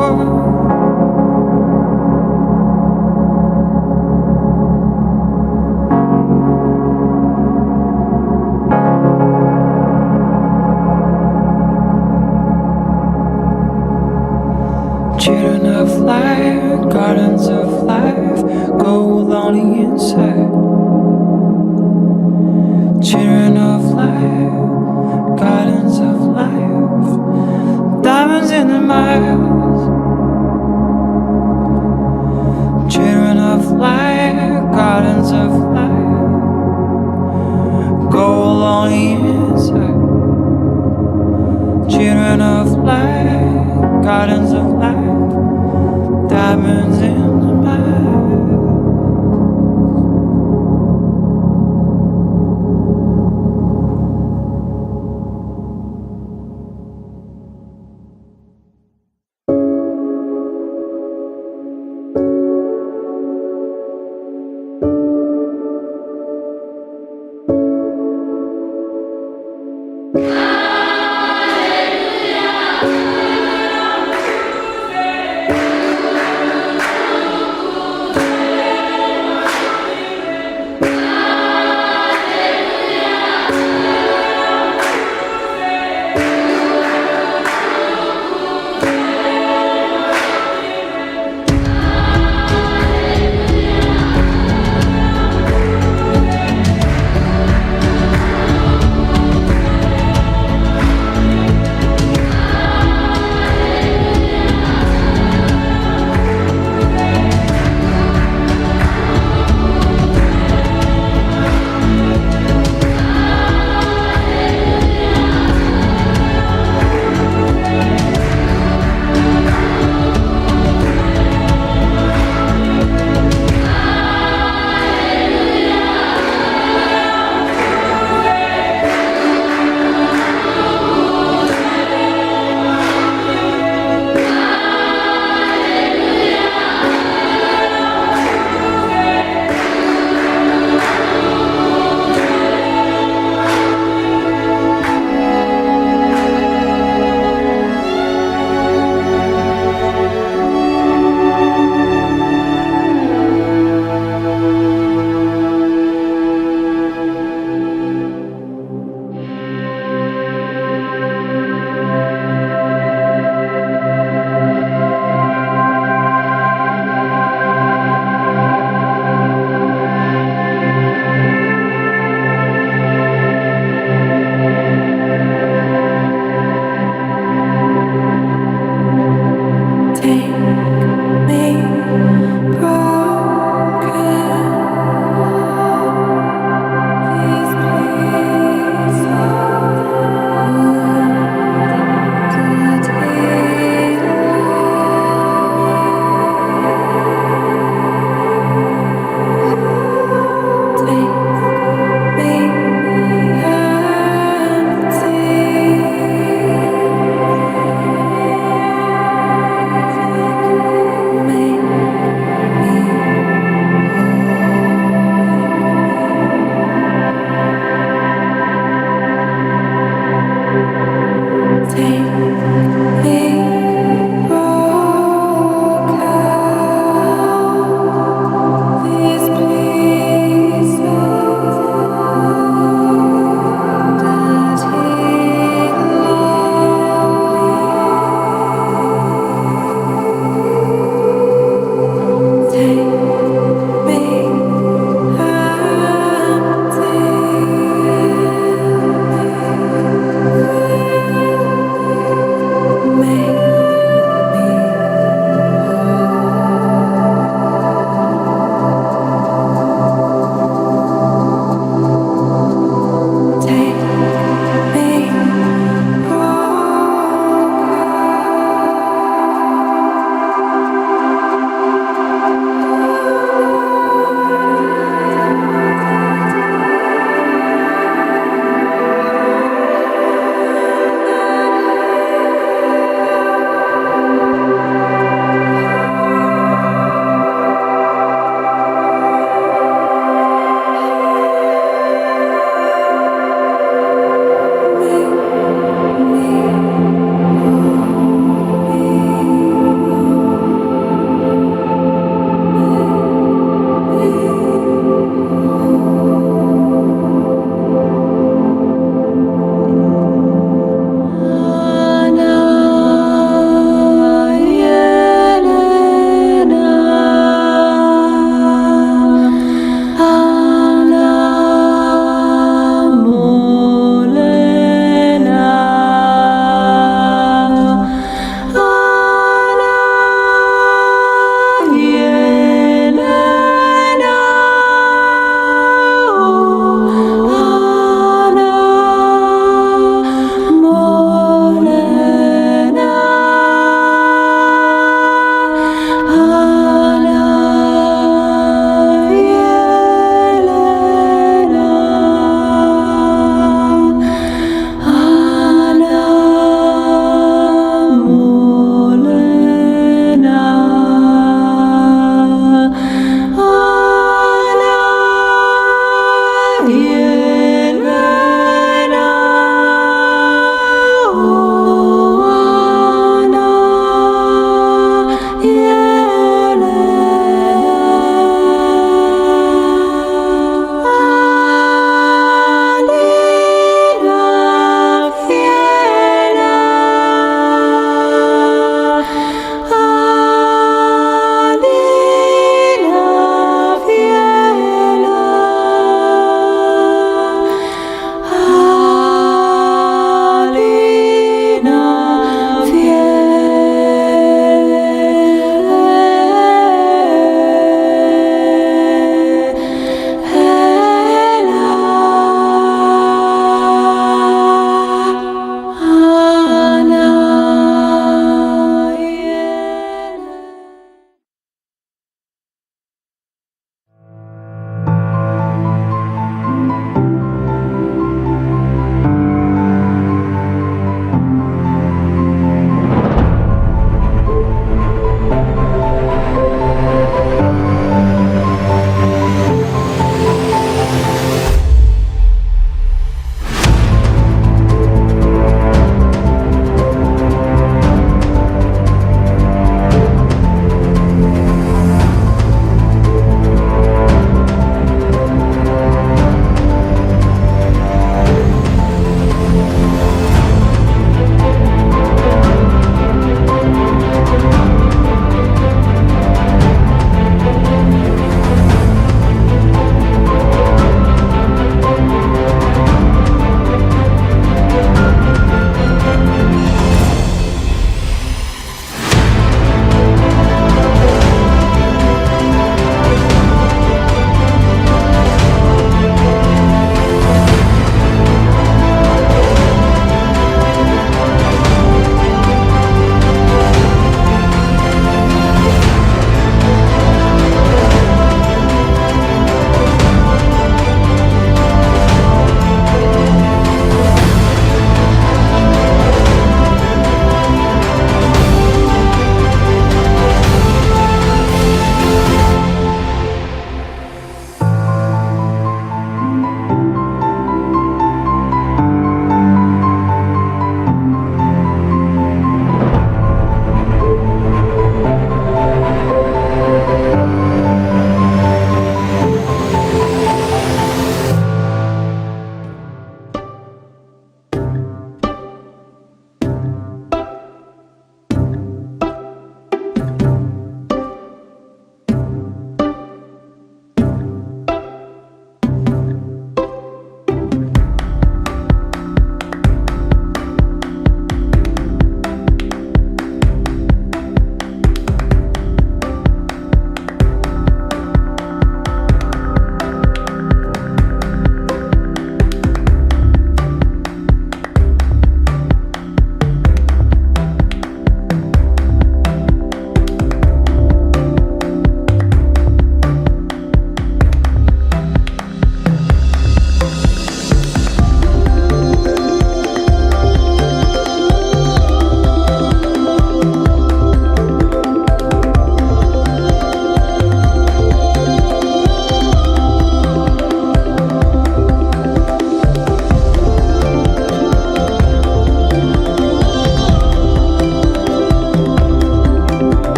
Children of light, gardens of life, gold on the inside. Children of light, gardens of life, diamonds in the miles. Children of light, gardens of life, gold on the inside. Children of light, gardens of life, diamonds in the miles.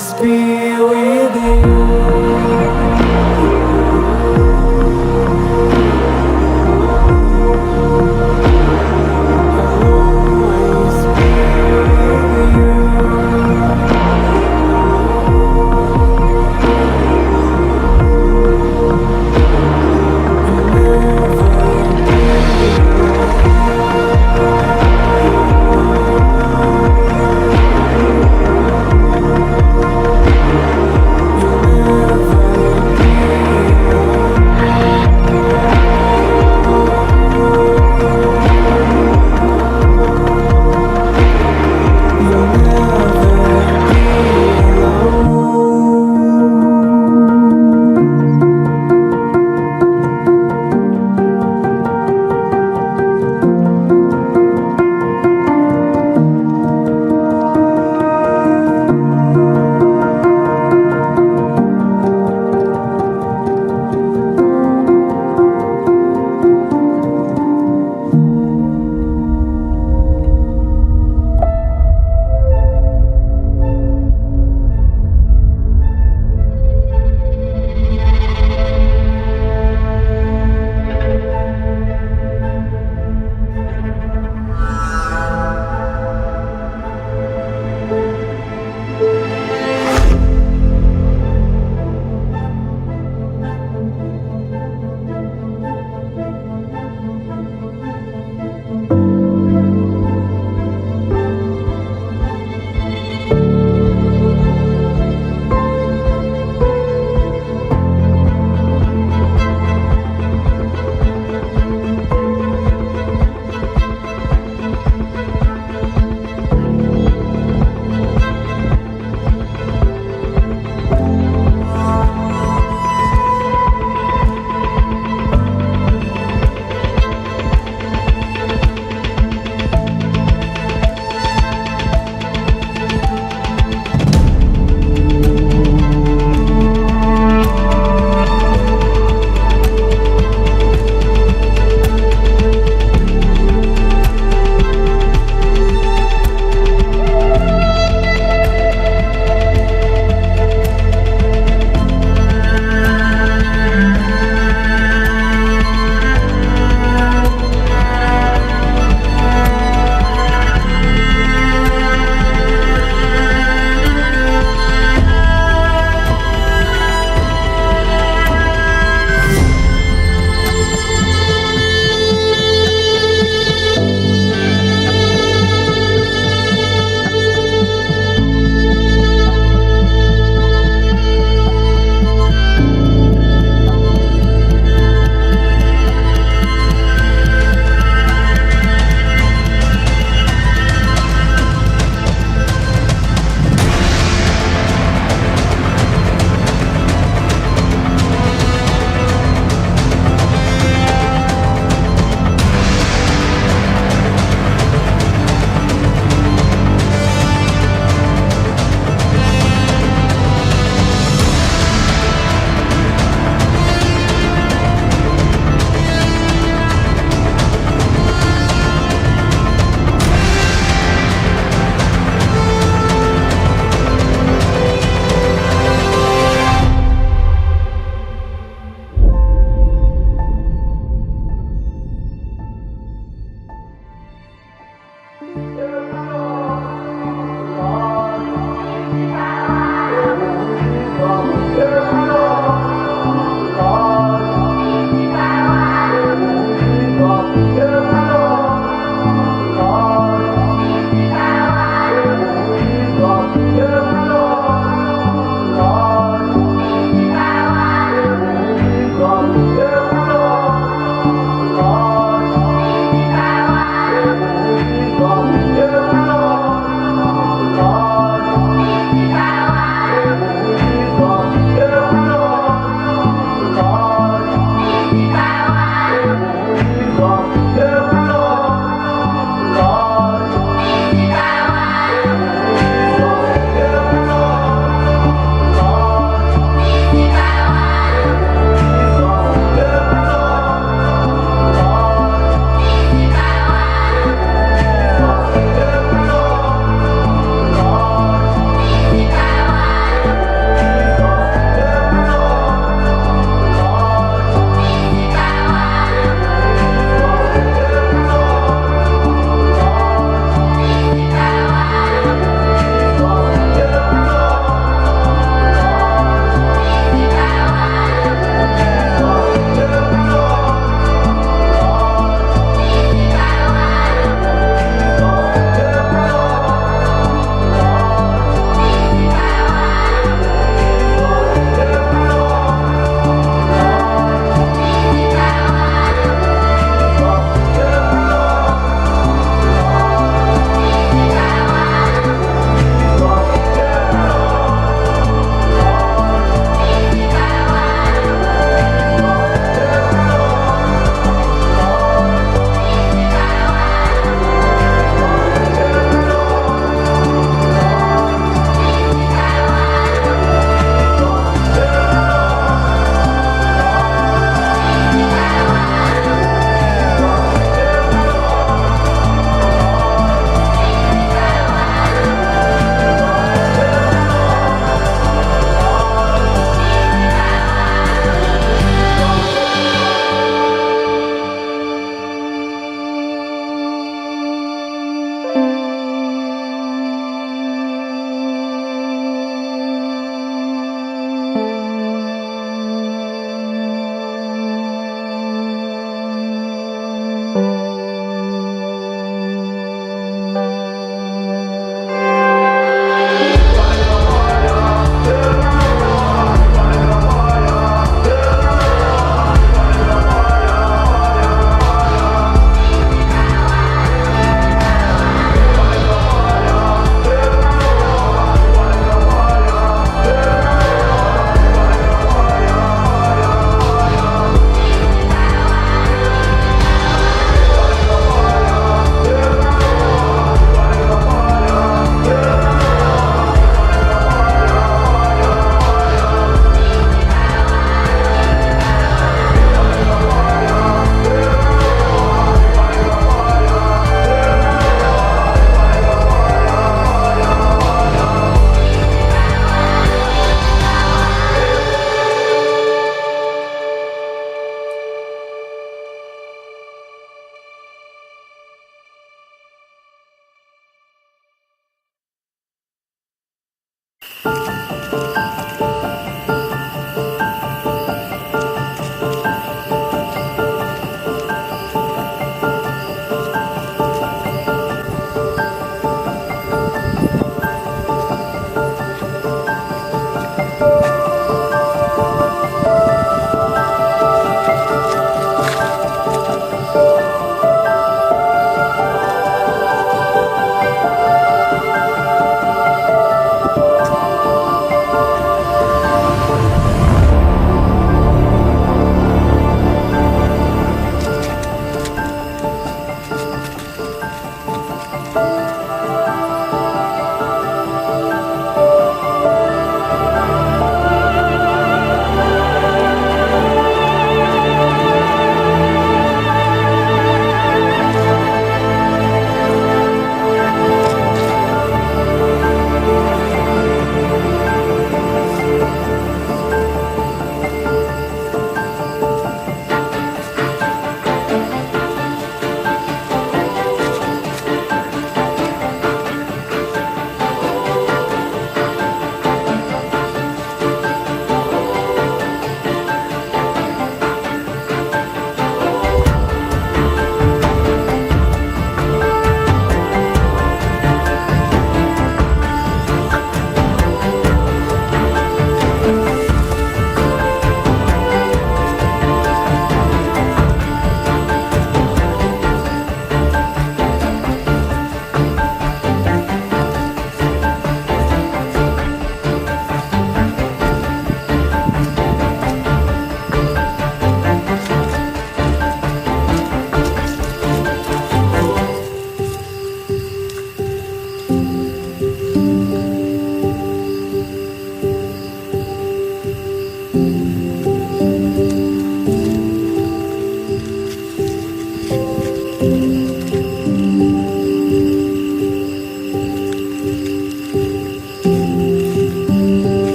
always be with you.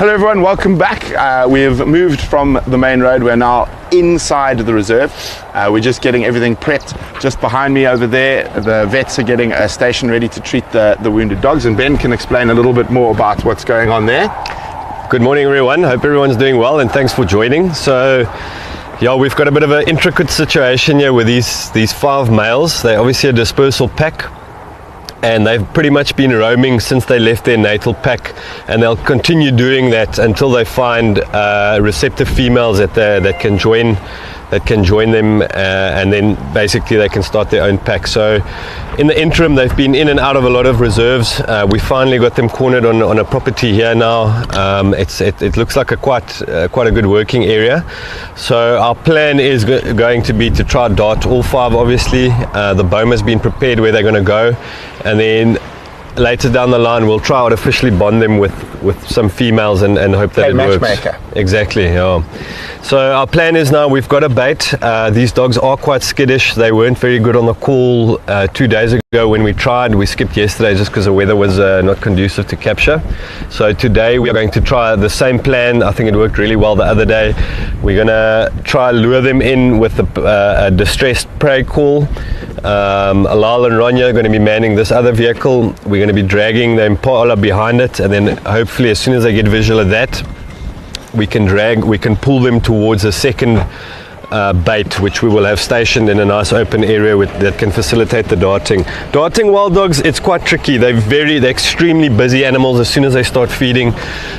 Hello everyone, welcome back. We've moved from the main road. We're now inside the reserve. We're just getting everything prepped. Just behind me over there, the vets are getting a station ready to treat the wounded dogs, and Ben can explain a little bit more about what's going on there. Good morning everyone, hope everyone's doing well and thanks for joining. So yeah, we've got a bit of an intricate situation here with these 5 males. They're obviously a dispersal pack, and they've pretty much been roaming since they left their natal pack, and they'll continue doing that until they find receptive females that can join them, and then basically they can start their own pack. So in the interim, they've been in and out of a lot of reserves. We finally got them cornered on a property here now. It looks like quite a good working area. So our plan is going to be to try dart all 5. Obviously, the boma has been prepared where they're going to go, and then later down the line we'll try to officially bond them with some females and hope that it works. Exactly, yeah. So our plan is now we've got a bait. These dogs are quite skittish. They weren't very good on the call 2 days ago when we tried. We skipped yesterday just because the weather was not conducive to capture. So today we are going to try the same plan. I think it worked really well the other day. We're going to try lure them in with a distressed prey call. Alal and Ronya are going to be manning this other vehicle. We're going to be dragging the Impala behind it, and then hopefully as soon as they get visual of that, we can pull them towards a second bait, which we will have stationed in a nice open area that can facilitate the darting. Darting wild dogs, it's quite tricky. They're extremely busy animals as soon as they start feeding.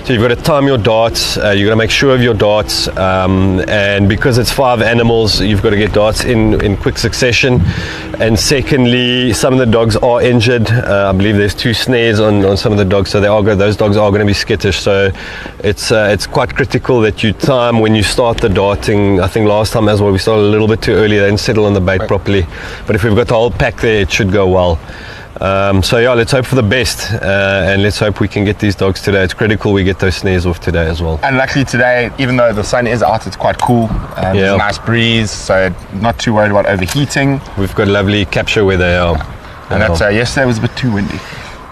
So you've got to time your darts, you've got to make sure of your darts, and because it's 5 animals, you've got to get darts in quick succession. And secondly, some of the dogs are injured. I believe there's 2 snares on some of the dogs, so those dogs are going to be skittish. So it's quite critical that you time when you start the darting. I think last time as well we started a little bit too early, they didn't settle on the bait properly, but if we've got the whole pack there, it should go well. So yeah, let's hope for the best, and let's hope we can get these dogs today. It's critical we get those snares off today as well. And luckily today, even though the sun is out, it's quite cool. There's a nice breeze, so not too worried about overheating. We've got lovely capture weather. And that's yesterday was a bit too windy.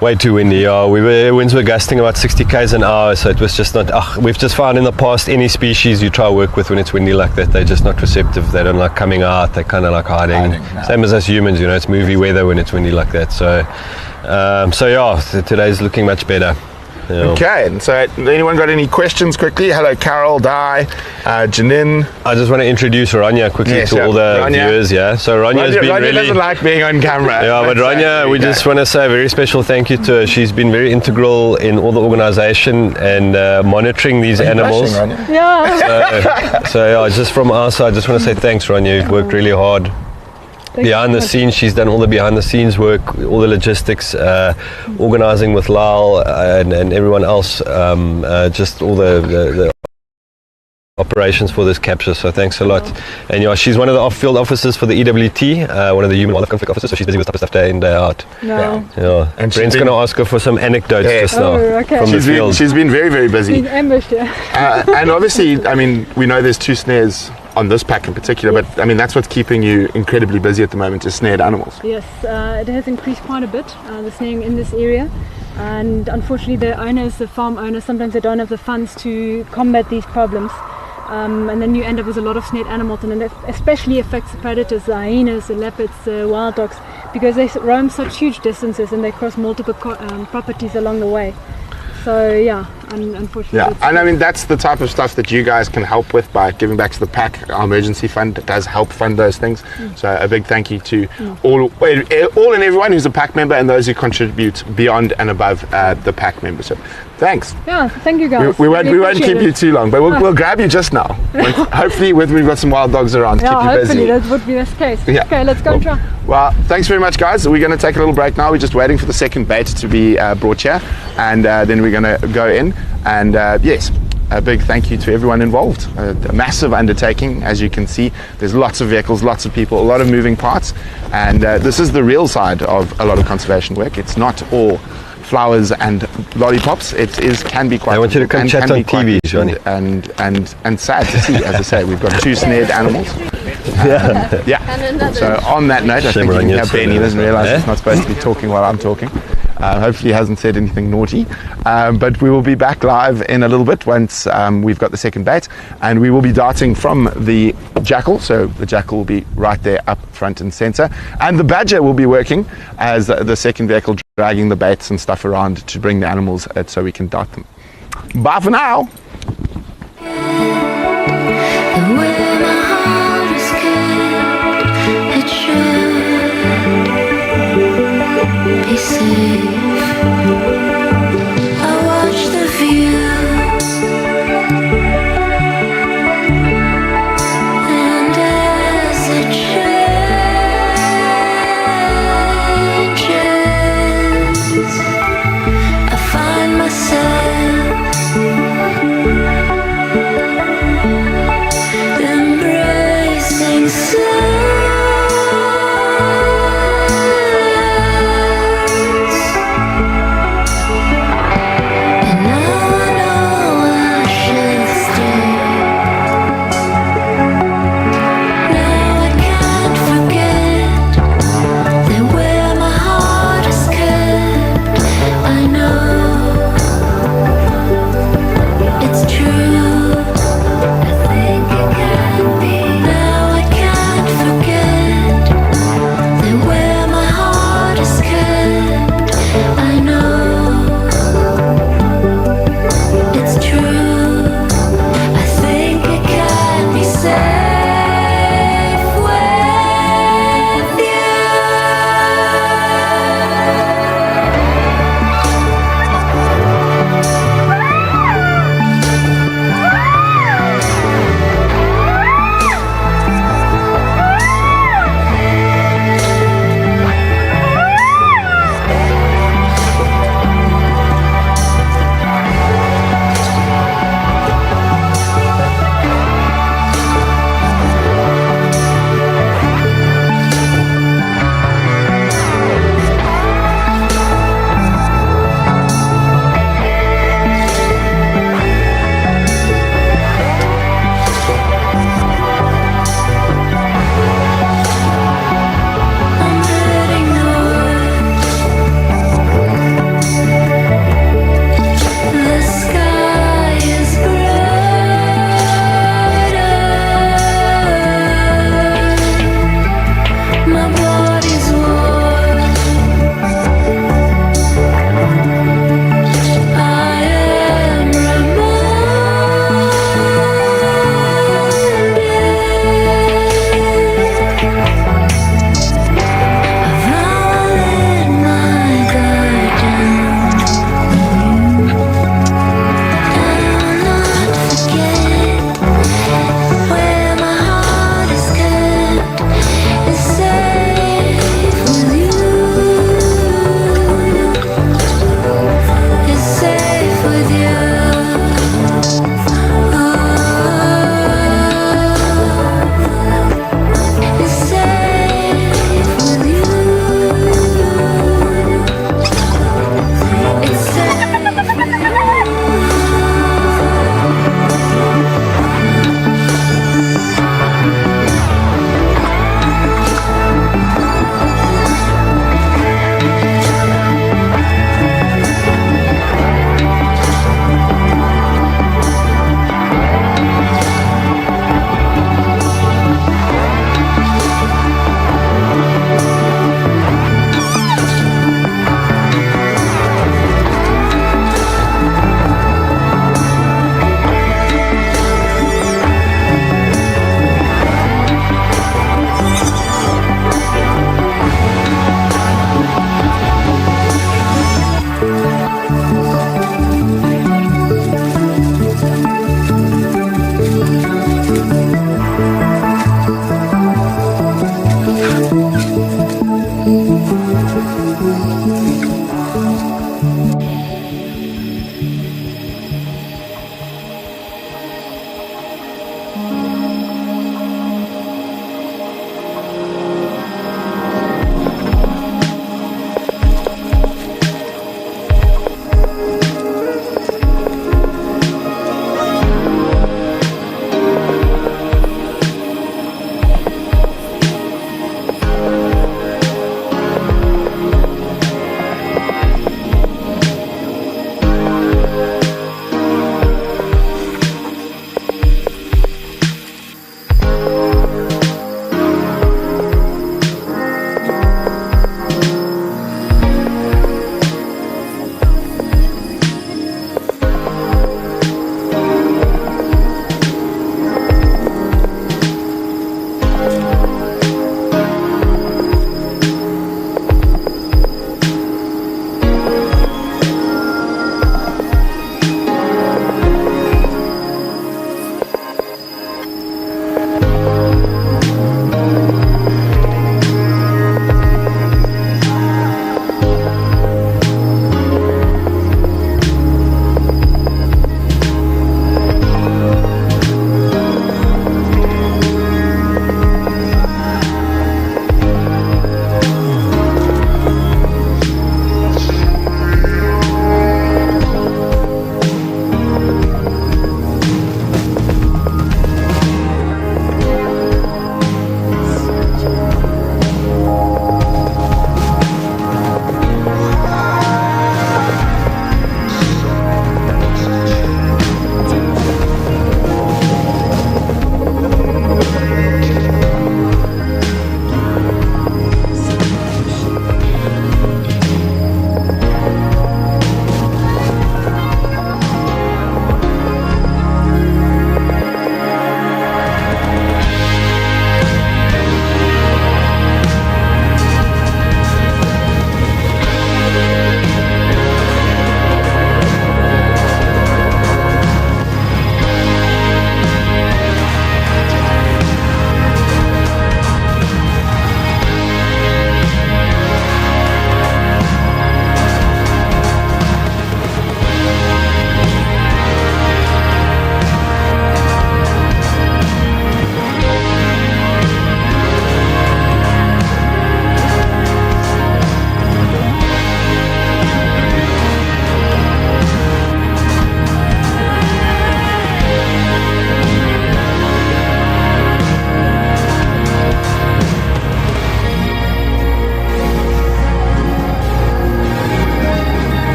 Way too windy. Winds were gusting about 60 k's an hour, so it was just not. We've just found in the past, any species you try to work with when it's windy like that, they're just not receptive. They don't like coming out. They kind of like hiding. Same as us humans, it's movie weather when it's windy like that. So yeah, today's looking much better. Yeah. Okay, and so anyone got any questions quickly? Hello, Carol, Di, Janine. I just want to introduce Ronya quickly to all the viewers. Yeah, so Ronya's been really doesn't like being on camera. Yeah, but Ronya, we just want to say a very special thank you to her. She's been very integral in all the organisation and monitoring these animals. Yeah. So yeah, just from our side, I just want to say thanks, Ronya. You've worked really hard. Behind the scenes, she's done all the behind the scenes work, all the logistics, organising with Lyle and everyone else, just all the operations for this capture. So thanks a lot. And yeah, she's one of the off-field officers for the EWT, one of the human wildlife conflict officers, so she's busy with type of stuff day in, day out. Yeah. And Brent's going to ask her for some anecdotes just now from the field. She's been very, very busy. She's ambushed, and obviously, I mean, we know there's 2 snares on this pack in particular, but I mean that's what's keeping you incredibly busy at the moment, is snared animals. Yes, it has increased quite a bit, the snaring in this area, and unfortunately the farm owners, sometimes they don't have the funds to combat these problems, and then you end up with a lot of snared animals, and it especially affects the predators, the hyenas, the leopards, the wild dogs, because they roam such huge distances and they cross multiple properties along the way. So yeah, unfortunately. Yeah, and I mean that's the type of stuff that you guys can help with by giving back to the pack. Our emergency fund does help fund those things. So a big thank you to all and everyone who's a pack member and those who contribute beyond and above the pack membership. Thanks. Yeah, thank you guys. We won't keep you too long, but we'll grab you just now. Hopefully, we've got some wild dogs around to keep you busy. Hopefully that would be the case. Yeah. Okay, let's go and try. Well, thanks very much, guys. We're going to take a little break now. We're just waiting for the second bait to be brought here, and then we're going to go in. And yes, a big thank you to everyone involved. A massive undertaking, as you can see. There's lots of vehicles, lots of people, a lot of moving parts, and this is the real side of a lot of conservation work. It's not all flowers and lollipops. Can be quite. I want you to come chat on TV, Johnny. And sad to see. As I say, we've got 2 snared animals. Yeah. So on that note, I think you can have Ben. He doesn't realise he's not supposed to be talking while I'm talking. Hopefully he hasn't said anything naughty. But we will be back live in a little bit once we've got the second bat, and we will be darting from the jackal. So the jackal will be right there up front and center, and the badger will be working as the second vehicle, dragging the baits and stuff around to bring the animals so we can dart them. Bye for now. Be safe. I watch the view, and as it changes, I find myself embracing silence.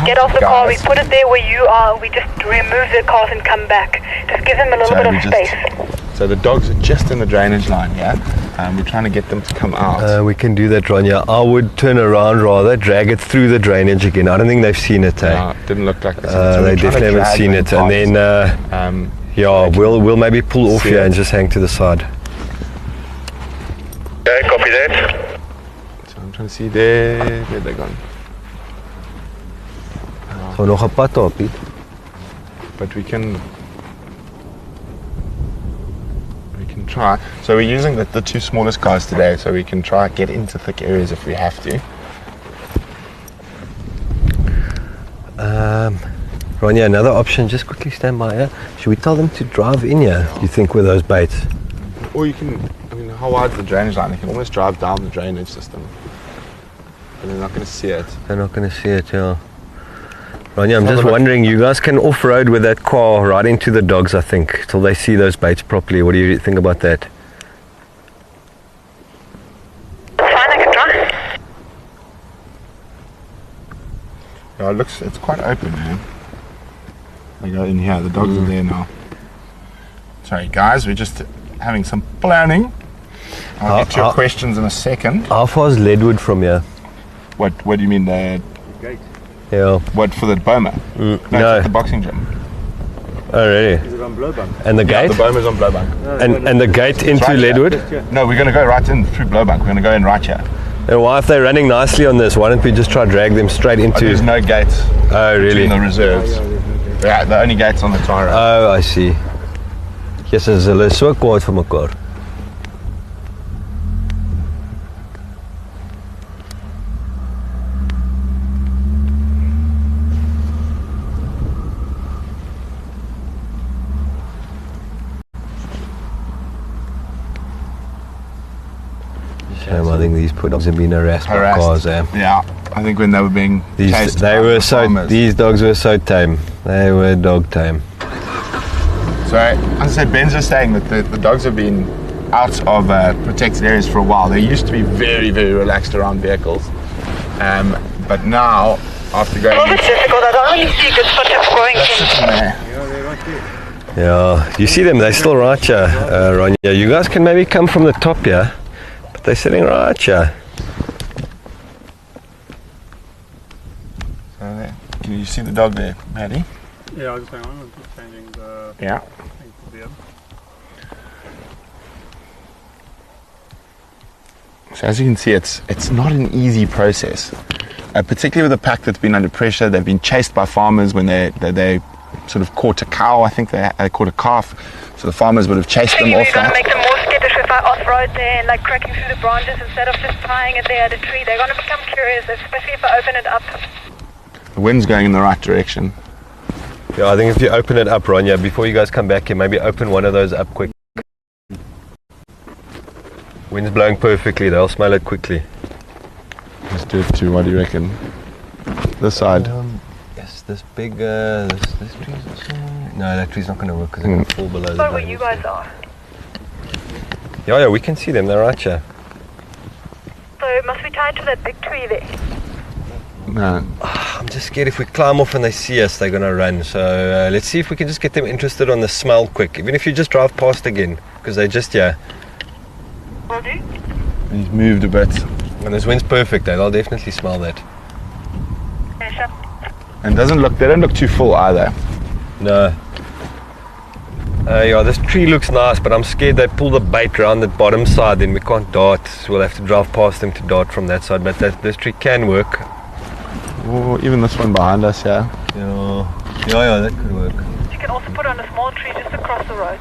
get off the car, we put it there where you are, we just remove the cars and come back. Just give them a little bit of space. So the dogs are just in the drainage line, yeah? We're trying to get them to come out. We can do that, Ronja. I would turn around rather, drag it through the drainage again. I don't think they've seen it, eh? No, it didn't look like this. They definitely haven't seen it. And then, yeah, we'll maybe pull off here and just hang to the side. Okay, copy that. So I'm trying to see there they're gone. So nog 'n pad op, Piet. But we can try. So we're using the two smallest cars today, so we can try get into thick areas if we have to. Ronja, another option, just quickly stand by here. Should we tell them to drive in here, you think, with those baits? Or you can, I mean, how wide's the drainage line? You can almost drive down the drainage system. But they're not going to see it. They're not going to see it, yeah. Ronja, I'm just wondering, you guys can off-road with that car right into the dogs, I think, till they see those baits properly. What do you think about that? Fine, I can try. Yeah, it's quite open, man. I go in here, the dogs are there now. Sorry guys, we're just having some planning. I'll get to your questions in a second. How far is Leadwood from here? What do you mean, the gate? Yeah. What, for the Boma? No, it's at the boxing gym. Oh really? Is it on Blowbank? And the gate? The Boma is on Blowbank. And the gate into Leadwood? No, we're going to go right in through Blowbank. We're going to go in right here. And why, if they're running nicely on this, why don't we just try drag them straight into... there's no gates. Oh really? In the reserves. Yeah, the only gates on the Tyro. Oh, I see. Yes, is hulle so kwaad vir mekaar. I think these puddings have been harassed by cars, eh? Yeah, I think when they were being chased these dogs were so tame. They were dog tame. So, as I said, Ben's just saying that the dogs have been out of protected areas for a while. They used to be very, very relaxed around vehicles. But now, after going... It's difficult, I don't really see good footsteps going in. Yeah, you see them, they're still right here, Ronja. You guys can maybe come from the top here. They're sitting right here. So there. Can you see the dog there, Maddie? Yeah, I'll just hang on. I'm just changing the thing for the So as you can see, it's not an easy process, particularly with a pack that's been under pressure. They've been chased by farmers when they sort of caught a cow. I think they caught a calf, so the farmers would have chased them off that. Make them more skittish if I off-road there and like cracking through the branches instead of just tying it there at a tree. They're going to become curious, especially if I open it up. The wind's going in the right direction. Yeah, I think if you open it up, Ronja, before you guys come back here, maybe open one of those up quick. Wind's blowing perfectly, they'll smell it quickly. Let's do it too, what do you reckon? This side. Yes, this big, this tree's also... No, that tree's not going to work because it can fall below the where you guys are. Yeah, we can see them, they're right here. So it must be tied to that big tree there. No. I'm just scared if we climb off and they see us, they're going to run. So let's see if we can just get them interested on the smell quick. Even if you just drive past again, because they're just here. Will do. He's moved a bit. And this wind's perfect, they'll definitely smell that. Yeah, sure. And they don't look too full either. No. Yeah, this tree looks nice, but I'm scared they pull the bait around the bottom side, then we can't dart. So we'll have to drive past them to dart from that side, but this tree can work. Oh, even this one behind us, yeah. Yeah, that could work. You can also put on a small tree just across the road.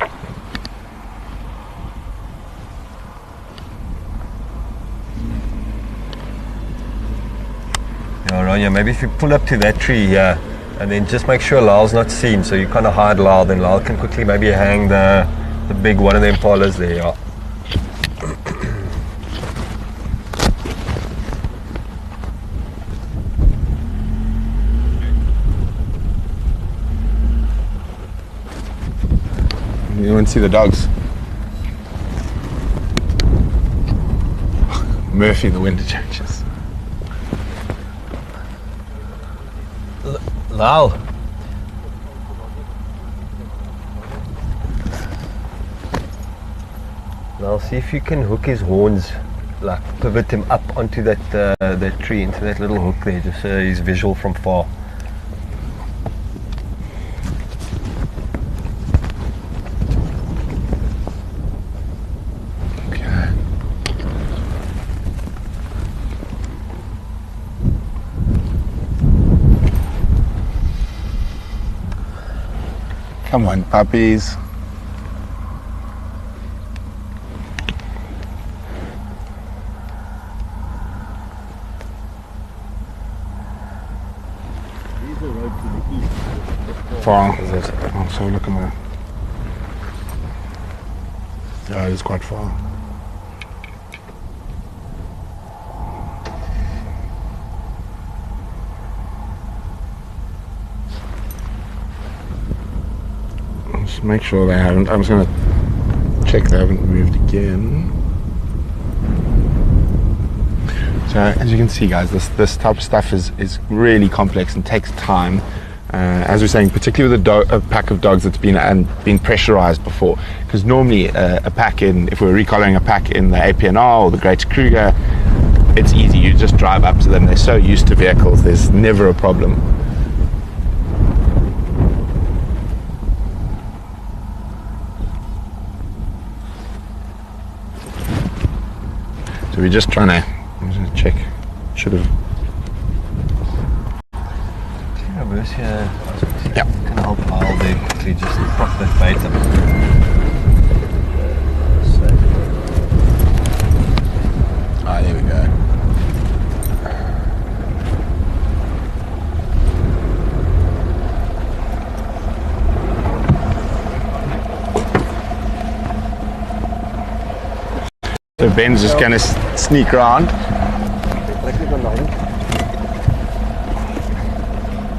Yeah, Ronja, maybe if you pull up to that tree here, and then just make sure Lyle's not seen, so you kind of hide Lyle, then Lyle can quickly maybe hang the big one of the impalas there, yeah. You want to see the dogs? Murphy, the wind changes. Lal. Now see if you can hook his horns, like pivot him up onto that tree, into that little hook there, just so he's visual from far. Okay. Come on, puppies. Far. Is it? Oh, so look at that. Yeah, it is quite far. Just make sure they haven't. I'm just going to check they haven't moved again. So as you can see, guys, this type of stuff is really complex and takes time. As we're saying, particularly with a pack of dogs that's been pressurized before, because normally a pack if we're recollaring a pack in the APNR or the Greater Kruger, it's easy. You just drive up to them. They're so used to vehicles. There's never a problem. So we're just trying to. I'm just gonna check. Should have. Yeah. Can help while they quickly just prop that bait up. Ah, there we go. So Ben's just going to sneak around.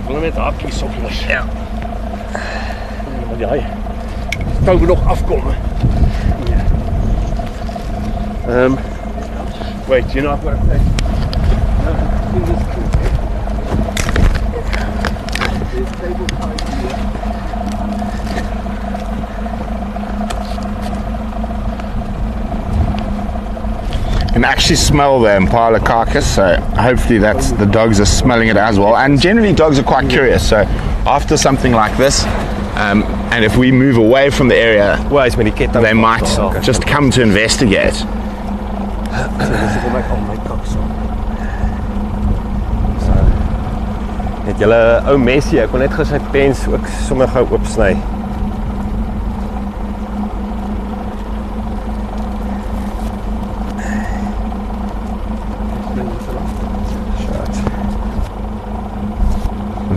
Wil met de hapjes op, jongens. Ja. Maar jij. Kan we nog afkomen? Ja. Wait, you know what I'm saying? You can actually smell the impala carcass, so hopefully the dogs are smelling it as well. And generally dogs are quite curious, so after something like this, and if we move away from the area, they might just come to investigate. Het julle ou Messi, ek kon net gou sy pens ook sommer gou oopsny.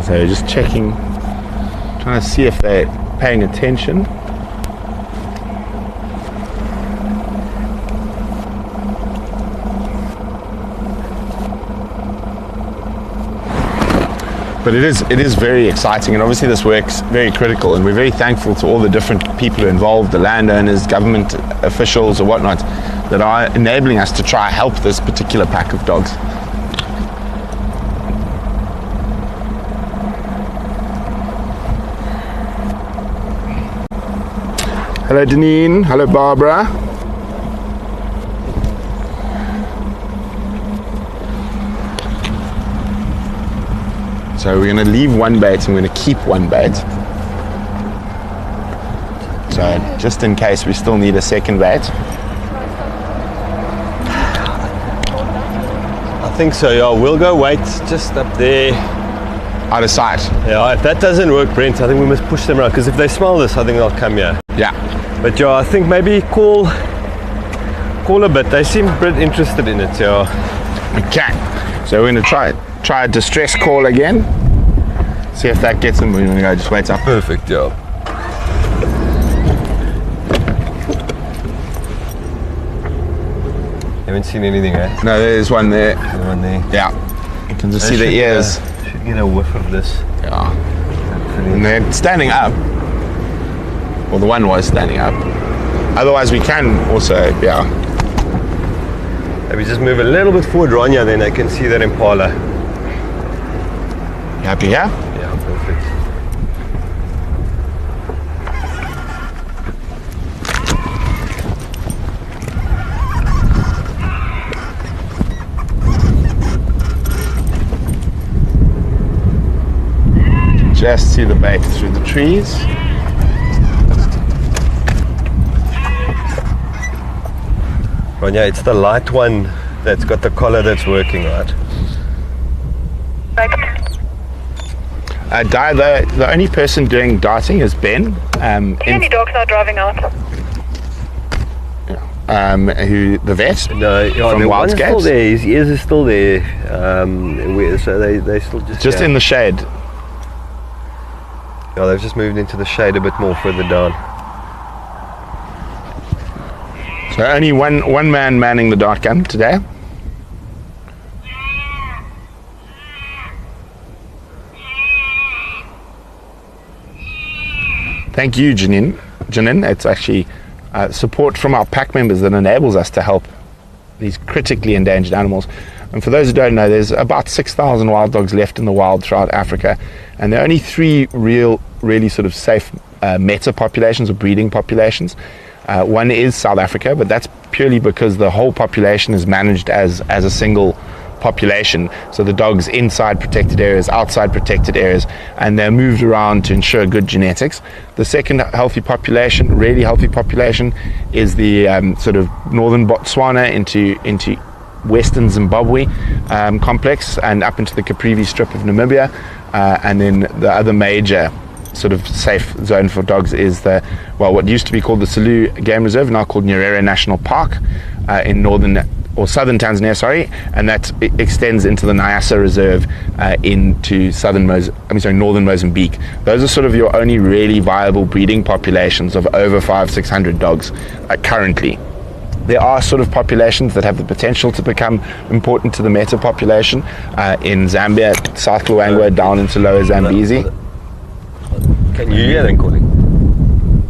So just checking, trying to see if they're paying attention. But it is very exciting, and obviously this work's very critical, and we're very thankful to all the different people who are involved, the landowners, government officials or whatnot, that are enabling us to try help this particular pack of dogs. Hello Deneen, hello Barbara. So we're going to leave one bait and we're going to keep one bait. So just in case we still need a second bait. I think so, yeah. We'll go wait just up there. Out of sight. Yeah, if that doesn't work, Brent, I think we must push them around, because if they smell this, I think they'll come here. Yeah. But yeah, I think maybe call a bit. They seem a bit interested in it, yeah. Okay. So we're going to try a distress call again. See if that gets them. We're going to go just wait up. Perfect, yeah. Haven't seen anything, eh? No, there's one there. There's one there. Yeah. You can just see the ears. Should get a whiff of this. Yeah. And they're standing up. Well, the one was standing up. Otherwise, we can also, yeah. Maybe just move a little bit forward, Rania, then I can see that impala. You happy here? Yeah, Perfect. Just see the bait through the trees. Ronja, it's the light one that's got the collar that's working, right? The only person doing darting is Ben. Any dogs are driving out? Who the vet? No, yeah, from the one's still WildScapes. there. His ears are still there. So they still just In the shade. Yeah, they've just moved into the shade a bit more further down. So only one man manning the dart gun today. Thank you, Janine. It's actually support from our pack members that enables us to help these critically endangered animals. And for those who don't know, there's about 6,000 wild dogs left in the wild throughout Africa, and there are only 3 really sort of safe meta populations or breeding populations. One is South Africa, but that's purely because the whole population is managed as a single population. So the dogs inside protected areas, outside protected areas, and they're moved around to ensure good genetics. The second really healthy population, is the sort of northern Botswana into western Zimbabwe complex and up into the Caprivi strip of Namibia, and then the other major sort of safe zone for dogs is what used to be called the Selous Game Reserve, now called Nyerere National Park, in southern Tanzania, and that extends into the Nyasa Reserve into northern Mozambique. Those are sort of your only really viable breeding populations of over 500-600 dogs currently. There are sort of populations that have the potential to become important to the meta population in Zambia, South Luangwa, down into Lower Zambezi. Can you hear them calling?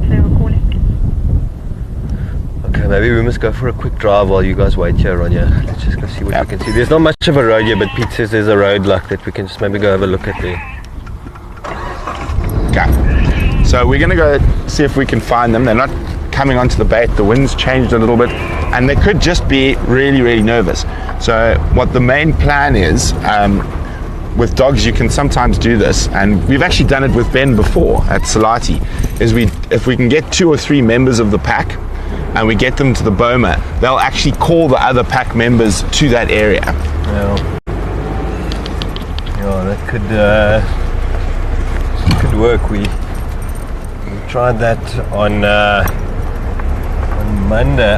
They were calling. Okay, maybe we must go for a quick drive while you guys wait here, Ronja. Let's just go see what we can see. There's not much of a road here, but Pete says there's a road like that we can just maybe go have a look at there. Okay, so we're going to go see if we can find them. They're not coming onto the bait. The wind's changed a little bit, and they could just be really, really nervous. So what the main plan is, with dogs you can sometimes do this, and we've actually done it with Ben before at Salati, is if we can get 2 or 3 members of the pack and we get them to the boma, they'll actually call the other pack members to that area. Yeah, that could work. We tried that on Monday,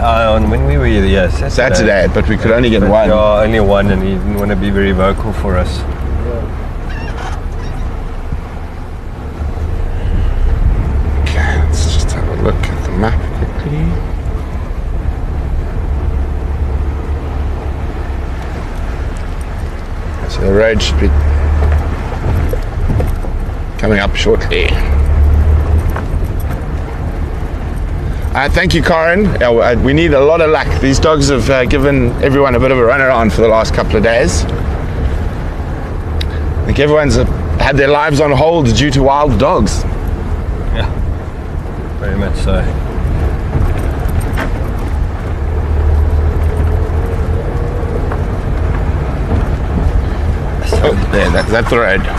when we were here, yeah, Saturday, but we could only get one. Yeah, only one, and he didn't want to be very vocal for us. Okay, let's just have a look at the map quickly. So the road should be coming up shortly. Thank you, Karen. We need a lot of luck. These dogs have given everyone a bit of a runaround for the last couple of days. I think everyone's had their lives on hold due to wild dogs. Yeah, very much so. That's the road. No,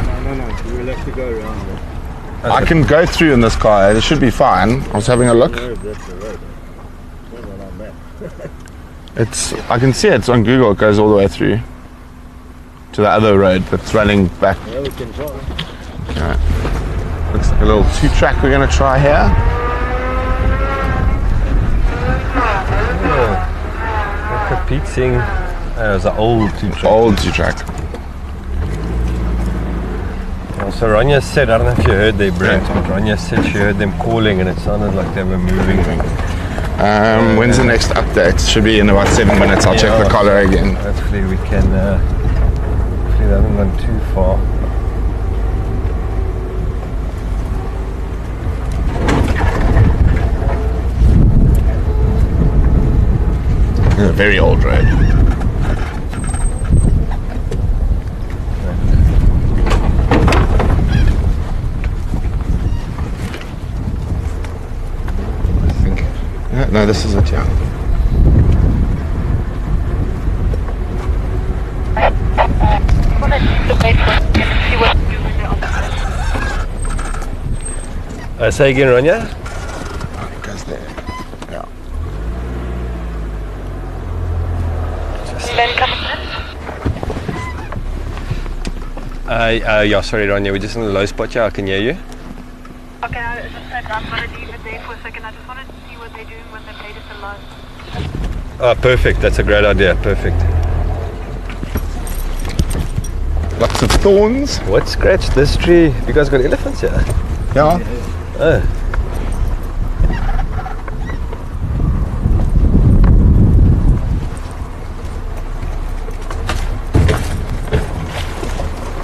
you will have to go around there. I can go through in this car. It should be fine. I was having a look. No, that's the road. It's not on that. I can see it's on Google. It goes all the way through to the other road that's running back. Yeah, we can try. Okay. Looks like a little 2-track we're going to try here. Look at Pete saying it was an old 2-track. Old 2-track. So Ronja said, I don't know if you heard their breaks, but Ronja said she heard them calling and it sounded like they were moving. When's the next update? Should be in about 7 minutes. I'll check the collar again. Hopefully we can, hopefully they haven't gone too far. It's a very old road. No, this is it, yeah. Say again, Ronja? It goes there. Yeah. Yeah, sorry, Ronja, we're just in a low spot here. I can hear you. Okay, as I said, I'm going to leave it there for a second. I just wanted to see what they're doing when the blade is alive. Oh, perfect. That's a great idea. Perfect. Lots of thorns. What scratched this tree? Have you guys got elephants here? Yeah. Oh.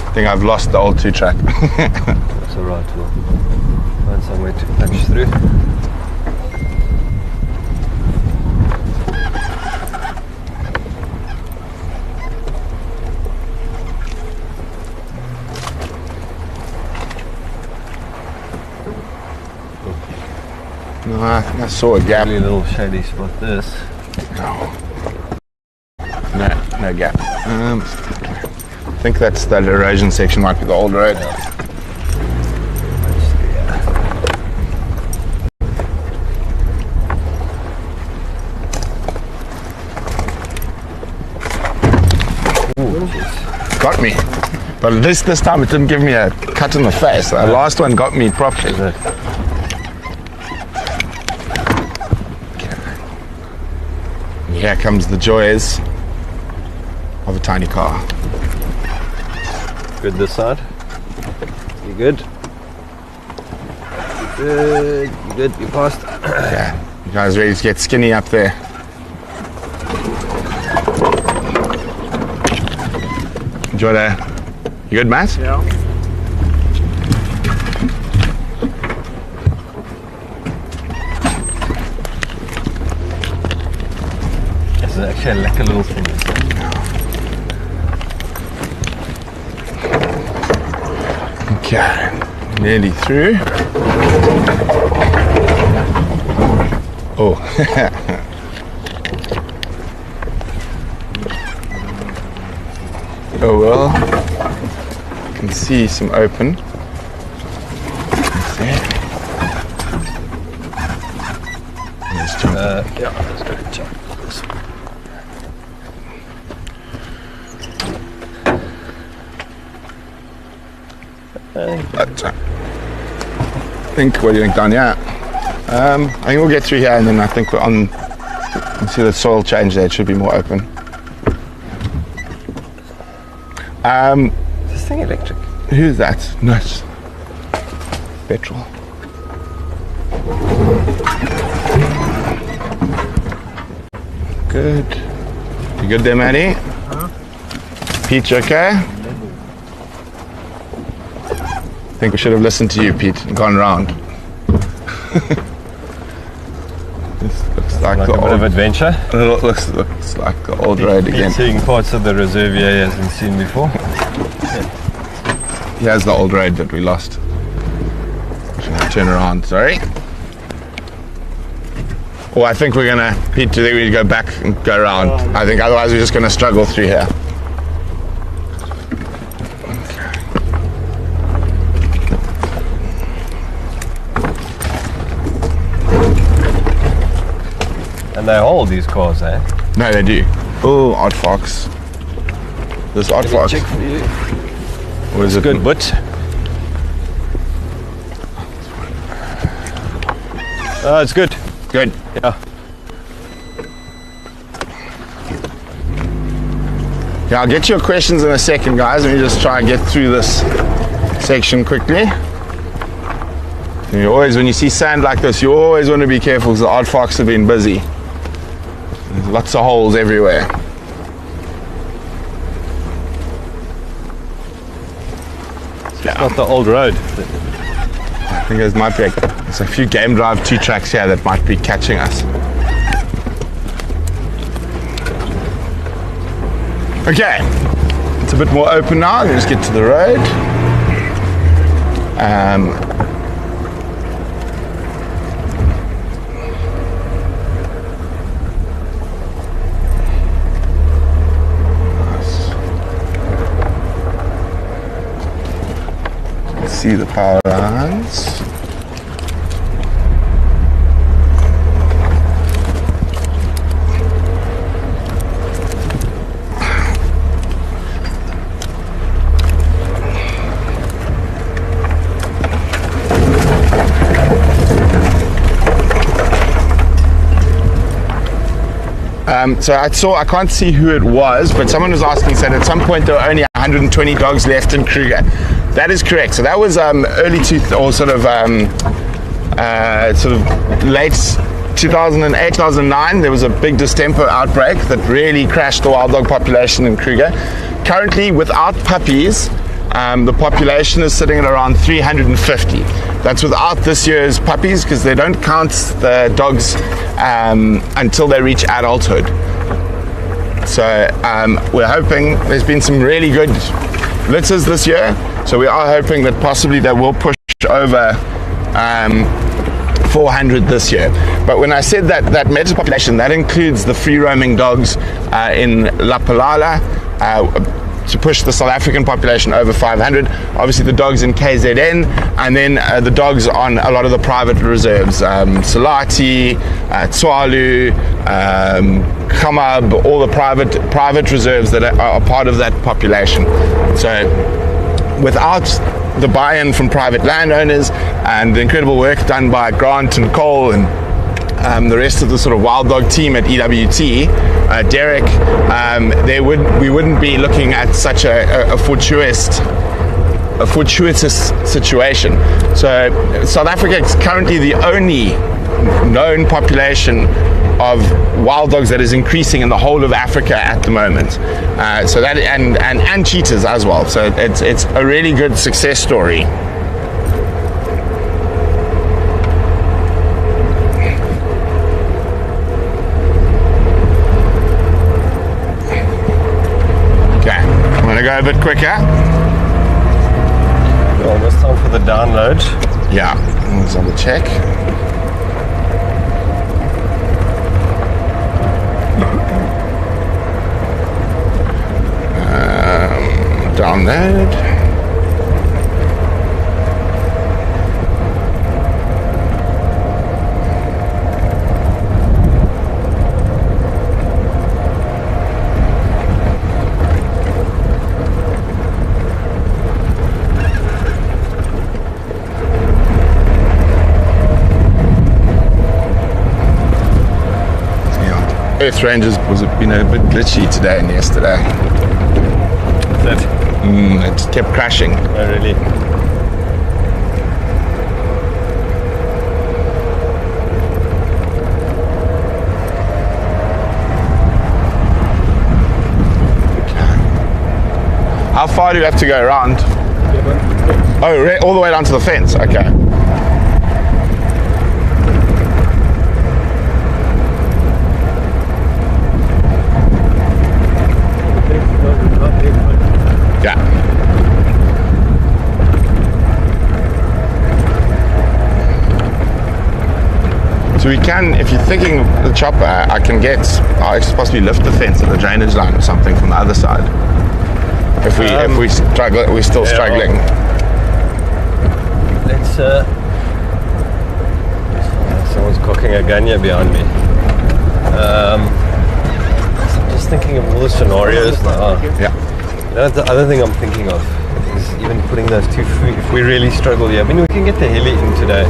I think I've lost the old 2-track. That's alright, we'll find somewhere to punch through. No, I saw a gap. Really little shady spot this. No gap. I think that's that erosion section, might be the old road. Got me. But this time it didn't give me a cut in the face. The last one got me properly. Here comes the joys of a tiny car. Good this side. You good? You good. You good. You passed. Yeah. You guys ready to get skinny up there? Enjoy that. You good, Matt? Yeah. This is actually a lekker little thing. Okay, nearly through. Oh. Oh well. I can see some open. Let's jump. Yeah, let's go jump this one. But, I think, what do you think, Dan? Yeah. I think we'll get through here, and then I think we're on. You see the soil change there; it should be more open. Is this thing electric? Who's that? No, it's petrol. Good. You good there, Maddie? Pete, you okay? I think we should have listened to you, Pete, and gone round. This looks like Like the a bit old, of adventure. looks like the old road again. Seeing parts of the reserve he hasn't seen before. Here's the old road that we lost. Turn around, sorry. Well, I think we're gonna, Pete, do you think we need to go back and go around? I think otherwise we're just gonna struggle through here. And they hold these cars, eh? No, they do. Oh, odd fox. This odd fox. Check for you. Or is it Good, but it's good. Good. Yeah. Yeah, I'll get to your questions in a second, guys. Let me just try and get through this section quickly. And you always, when you see sand like this, you always want to be careful because the odd fox have been busy. There's lots of holes everywhere. Not the old road. I think there's might be there's a few game drive 2 tracks here that might be catching us. Okay, it's a bit more open now. Let's get to the road. see the power lines. So I can't see who it was, but someone was asking, said at some point there were only 120 dogs left in Kruger. That is correct. So that was early late 2008, 2009. There was a big distemper outbreak that really crashed the wild dog population in Kruger. Currently, without puppies, the population is sitting at around 350. That's without this year's puppies, because they don't count the dogs until they reach adulthood. So we're hoping, there's been some really good litters this year, so we are hoping that possibly they will push over 400 this year. But when I said that meta population, that includes the free roaming dogs in La Palala, to push the South African population over 500. Obviously the dogs in KZN, and then the dogs on a lot of the private reserves, Salati, Tswalu, Khamab, all the private reserves that are part of that population. So without the buy-in from private landowners and the incredible work done by Grant and Cole and the rest of the sort of wild dog team at EWT, Derek, we wouldn't be looking at such a fortuitous situation. So South Africa is currently the only known population of wild dogs that is increasing in the whole of Africa at the moment. So that and cheetahs as well. So it's a really good success story. Go a bit quicker. Almost time for the download. Yeah, let's double check. Download. Earth Rangers was been a bit glitchy today and yesterday. It just kept crashing. Oh, really? Okay. How far do you have to go around? Oh, all the way down to the fence. Okay. Yeah. So we can, if you're thinking the chopper, I'll possibly lift the fence at the drainage line or something from the other side. If we struggle, we're still struggling. Let's. Someone's cocking a gun here behind me. I'm just thinking of all the scenarios now. Yeah. That's the other thing I'm thinking of, is even putting those two free, if we really struggle here. I mean, we can get the heli in today,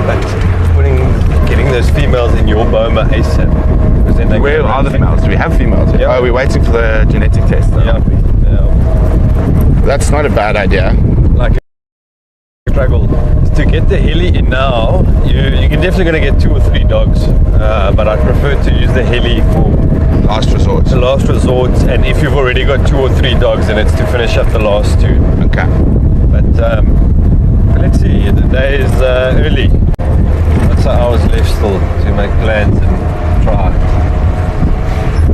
but getting those females in your boma ASAP. Where are the females? Do we have females? Yeah. Oh, we're waiting for the genetic test. Yeah. That's not a bad idea. Like struggle to get the heli in now. You're definitely going to get 2 or 3 dogs, but I prefer to use the heli for last resort. The last resort, and if you've already got 2 or 3 dogs, then it's to finish up the last 2. Okay. But let's see. The day is early. That's hours left still to make plans and try.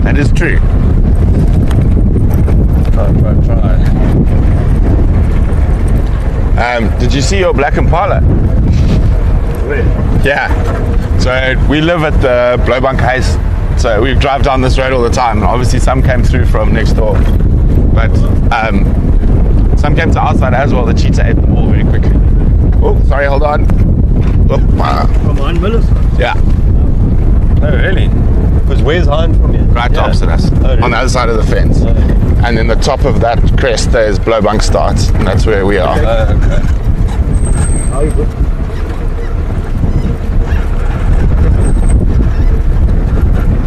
That is true. Try. Did you see your black Impala? Where? Yeah. So we live at the Blowbank House. So we drive down this road all the time. Obviously some came through from next door. But Some came to our side as well. The cheetah ate them all very quickly. Oh, sorry, hold on. From 1 minute. Yeah. Oh, really? Because where's Hein from here? Right opposite us, really? on the other side of the fence. Oh, okay. And then the top of that crest there is Blowbunk starts, and that's where we are. Okay. How you good?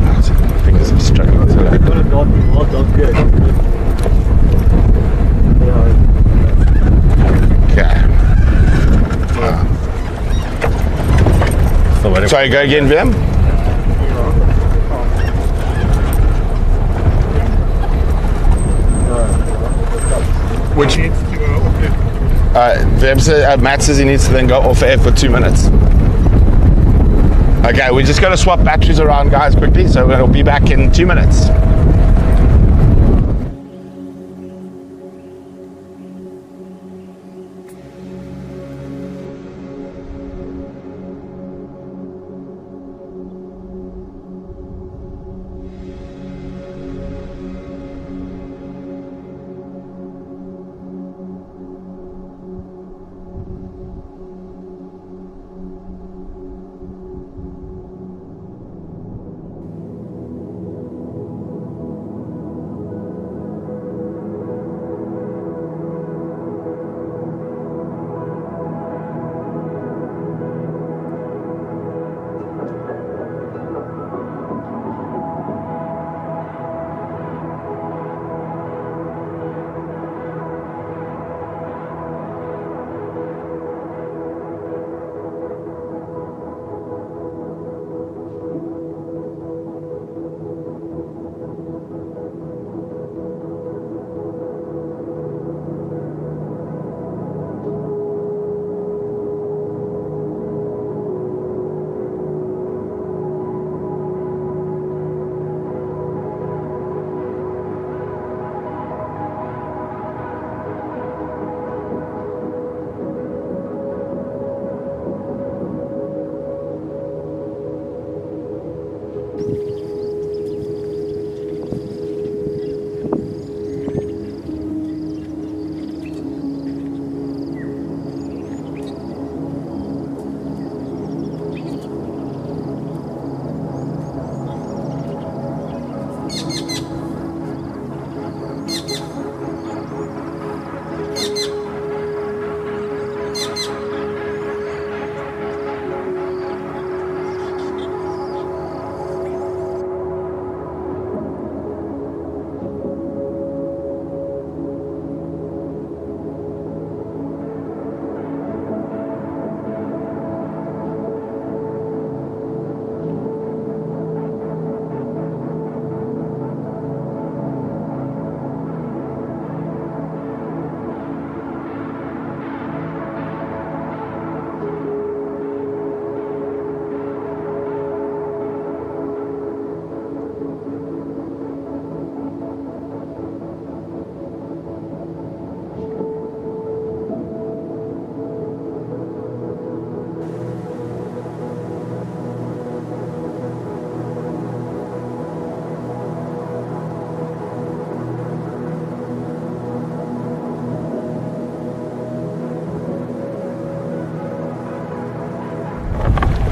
My fingers are struggling to I got a dog here. Okay. Sorry, go again, Vim. Which Vim says, Matt says he needs to then go off air for 2 minutes. Okay, we just got to swap batteries around, guys, quickly. So we'll be back in 2 minutes.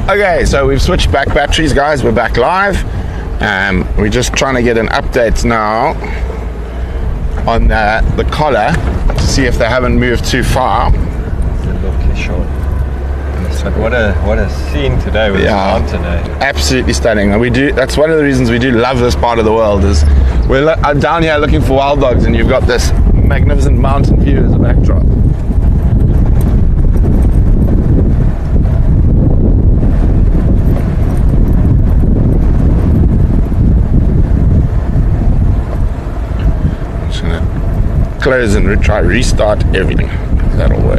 Okay, so we've switched back batteries, guys. We're back live. We're just trying to get an update now on the collar to see if they haven't moved too far. But what a scene today with the mountain, eh? Absolutely stunning. And that's one of the reasons we do love this part of the world, is we're down here looking for wild dogs, and you've got this magnificent mountain view as a backdrop. Close and try restart everything. That'll work.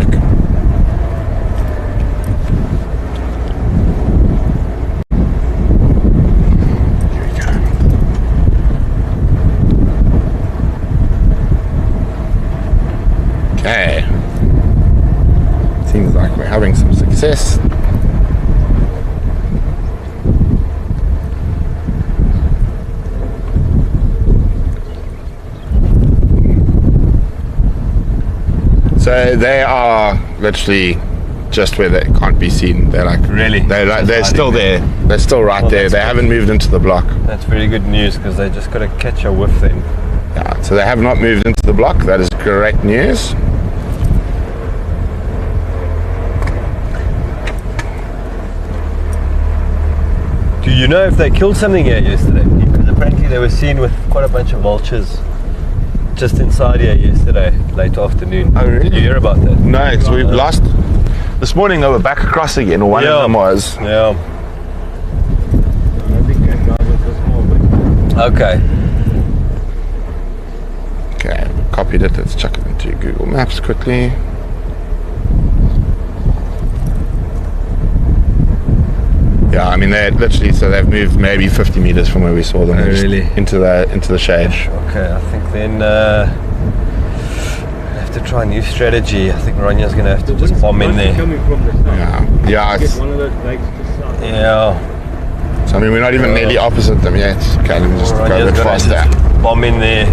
Here we go. Okay. Seems like we're having some success. So they are literally just where they can't be seen. They're like Really? They're still there. They're still right there. They haven't moved into the block. That's very good news because they just got to catch a whiff then. Yeah. So they have not moved into the block. That is correct news. Do you know if they killed something here yesterday? Because apparently they were seen with quite a bunch of vultures just inside here yesterday, late afternoon. Oh, really? Did you hear about that? No, because we've lost. This morning they were back across again, or one of them was. Yeah. Okay. Okay, copied it. Let's chuck it into Google Maps quickly. Yeah, I mean they're literally, so they've moved maybe 50 meters from where we saw them. Really? Into the shade. Okay, I think then I have to try a new strategy. I think Ronja's going to have to just bomb in there. Coming from the south. Yeah. Get one of those bikes to south. Yeah. So I mean we're not even nearly opposite them yet. Okay, let me just go a Ronja's bit gonna faster. just bomb in there.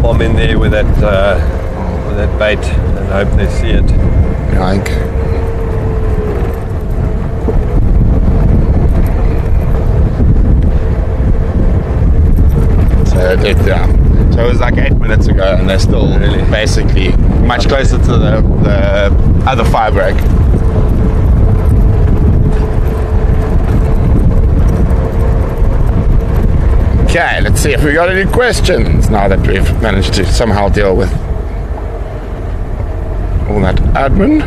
Bomb in there with that bait and hope they see it. Yeah, I think. So it was like 8 minutes ago, and they're still basically much closer to the other fire break. Okay, let's see if we got any questions now that we've managed to somehow deal with all that admin.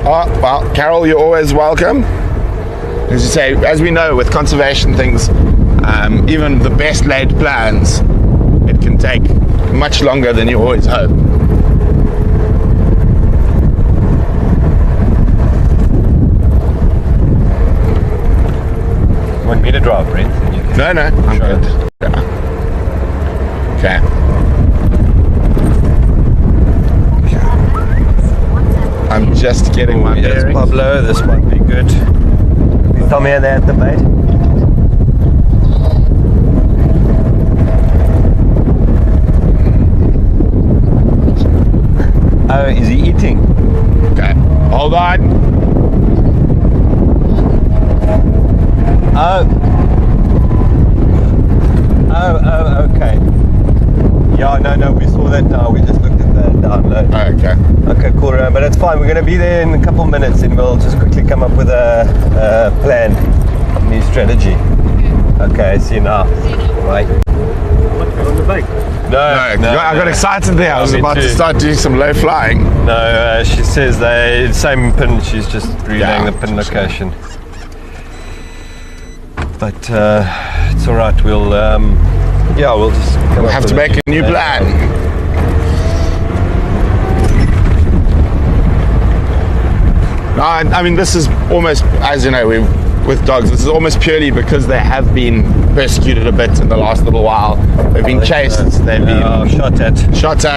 Oh, well, Carol, you're always welcome. As you say, as we know with conservation things, even the best laid plans, it can take much longer than you always hope. Want me to drive, Brent? No, I'm good. Yeah. Okay. I'm just getting my bearings. Pablo, this might be good. Tell me they at the bait. Oh, is he eating? Okay, hold on. Oh, okay. Yeah, no, we saw that now. We just looked at the download. Oh, okay. Okay, cool, but it's fine. We're going to be there in a couple of minutes and we'll just quickly come up with a plan, a new strategy. Okay, see you now. Right. What, on the bike? No, I got excited there. I was about to start doing some low flying. No, she says they same pin. She's just relaying the pin location. But it's all right. We'll we'll just come We'll have to make a new plan. No, I mean this is almost, as you know, with dogs, this is almost purely because they have been persecuted a bit in the last little while. They've been chased, they've been shot at,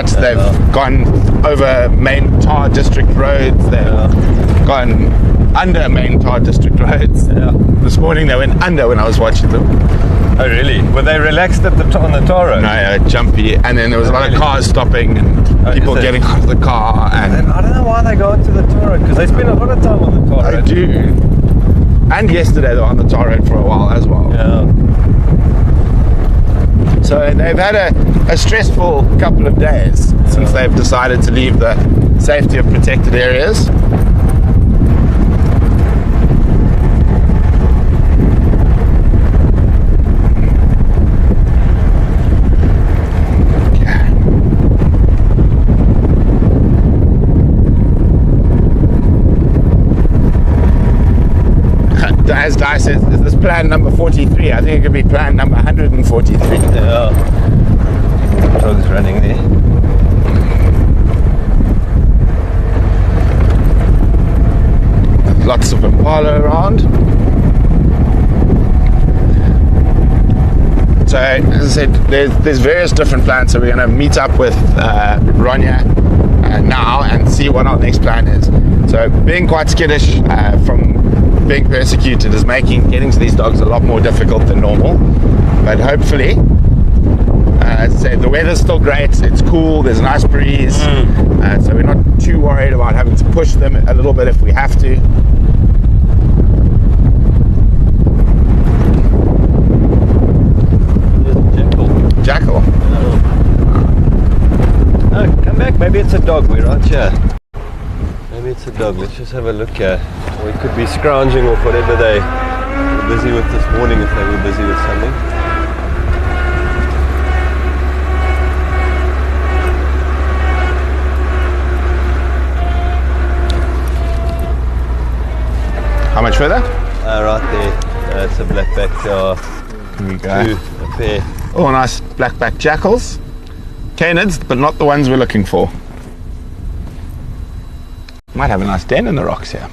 they've gone over main tar district roads, they've gone under main tar district roads. This morning they went under when I was watching them. Oh really? Were they relaxed at on the tar road? No, jumpy, and then there was a lot of cars stopping and people getting out of the car. And I don't know why they go into the tar road, because they spend a lot of time on the tar road. They do. And yesterday they were on the tar road for a while as well. Yeah. So they've had a stressful couple of days since they've decided to leave the safety of protected areas. As Di says, is this plan number 43? I think it could be plan number 143. Yeah. Dog's running there. Lots of impala around. So, as I said, there's various different plans. So we're going to meet up with Ronja now and see what our next plan is. So, being quite skittish from being persecuted is making getting to these dogs a lot more difficult than normal. But hopefully, as I say, the weather's still great. It's cool. There's a nice breeze, so we're not too worried about having to push them a little bit if we have to. Jackal. Oh, come back. Maybe it's a dog. We're right here. Maybe it's a dog. Let's just have a look here. Or it could be scrounging off whatever they were busy with this morning, if they were busy with something. How much further? Right there. It's a blackback. Here we go. Two, a pair. Oh, nice blackback jackals. Canids, but not the ones we're looking for. Might have a nice den in the rocks here.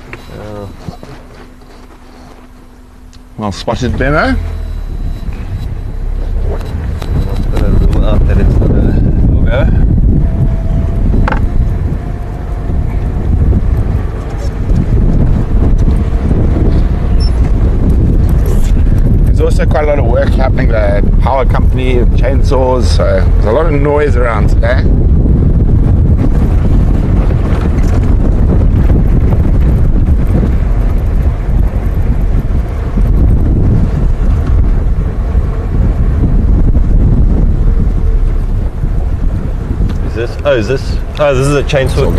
Well spotted, Bemo. Got to rule out that it's not a doggo. There's also quite a lot of work happening there. Power company, chainsaws, so there's a lot of noise around today. This is a chainsaw.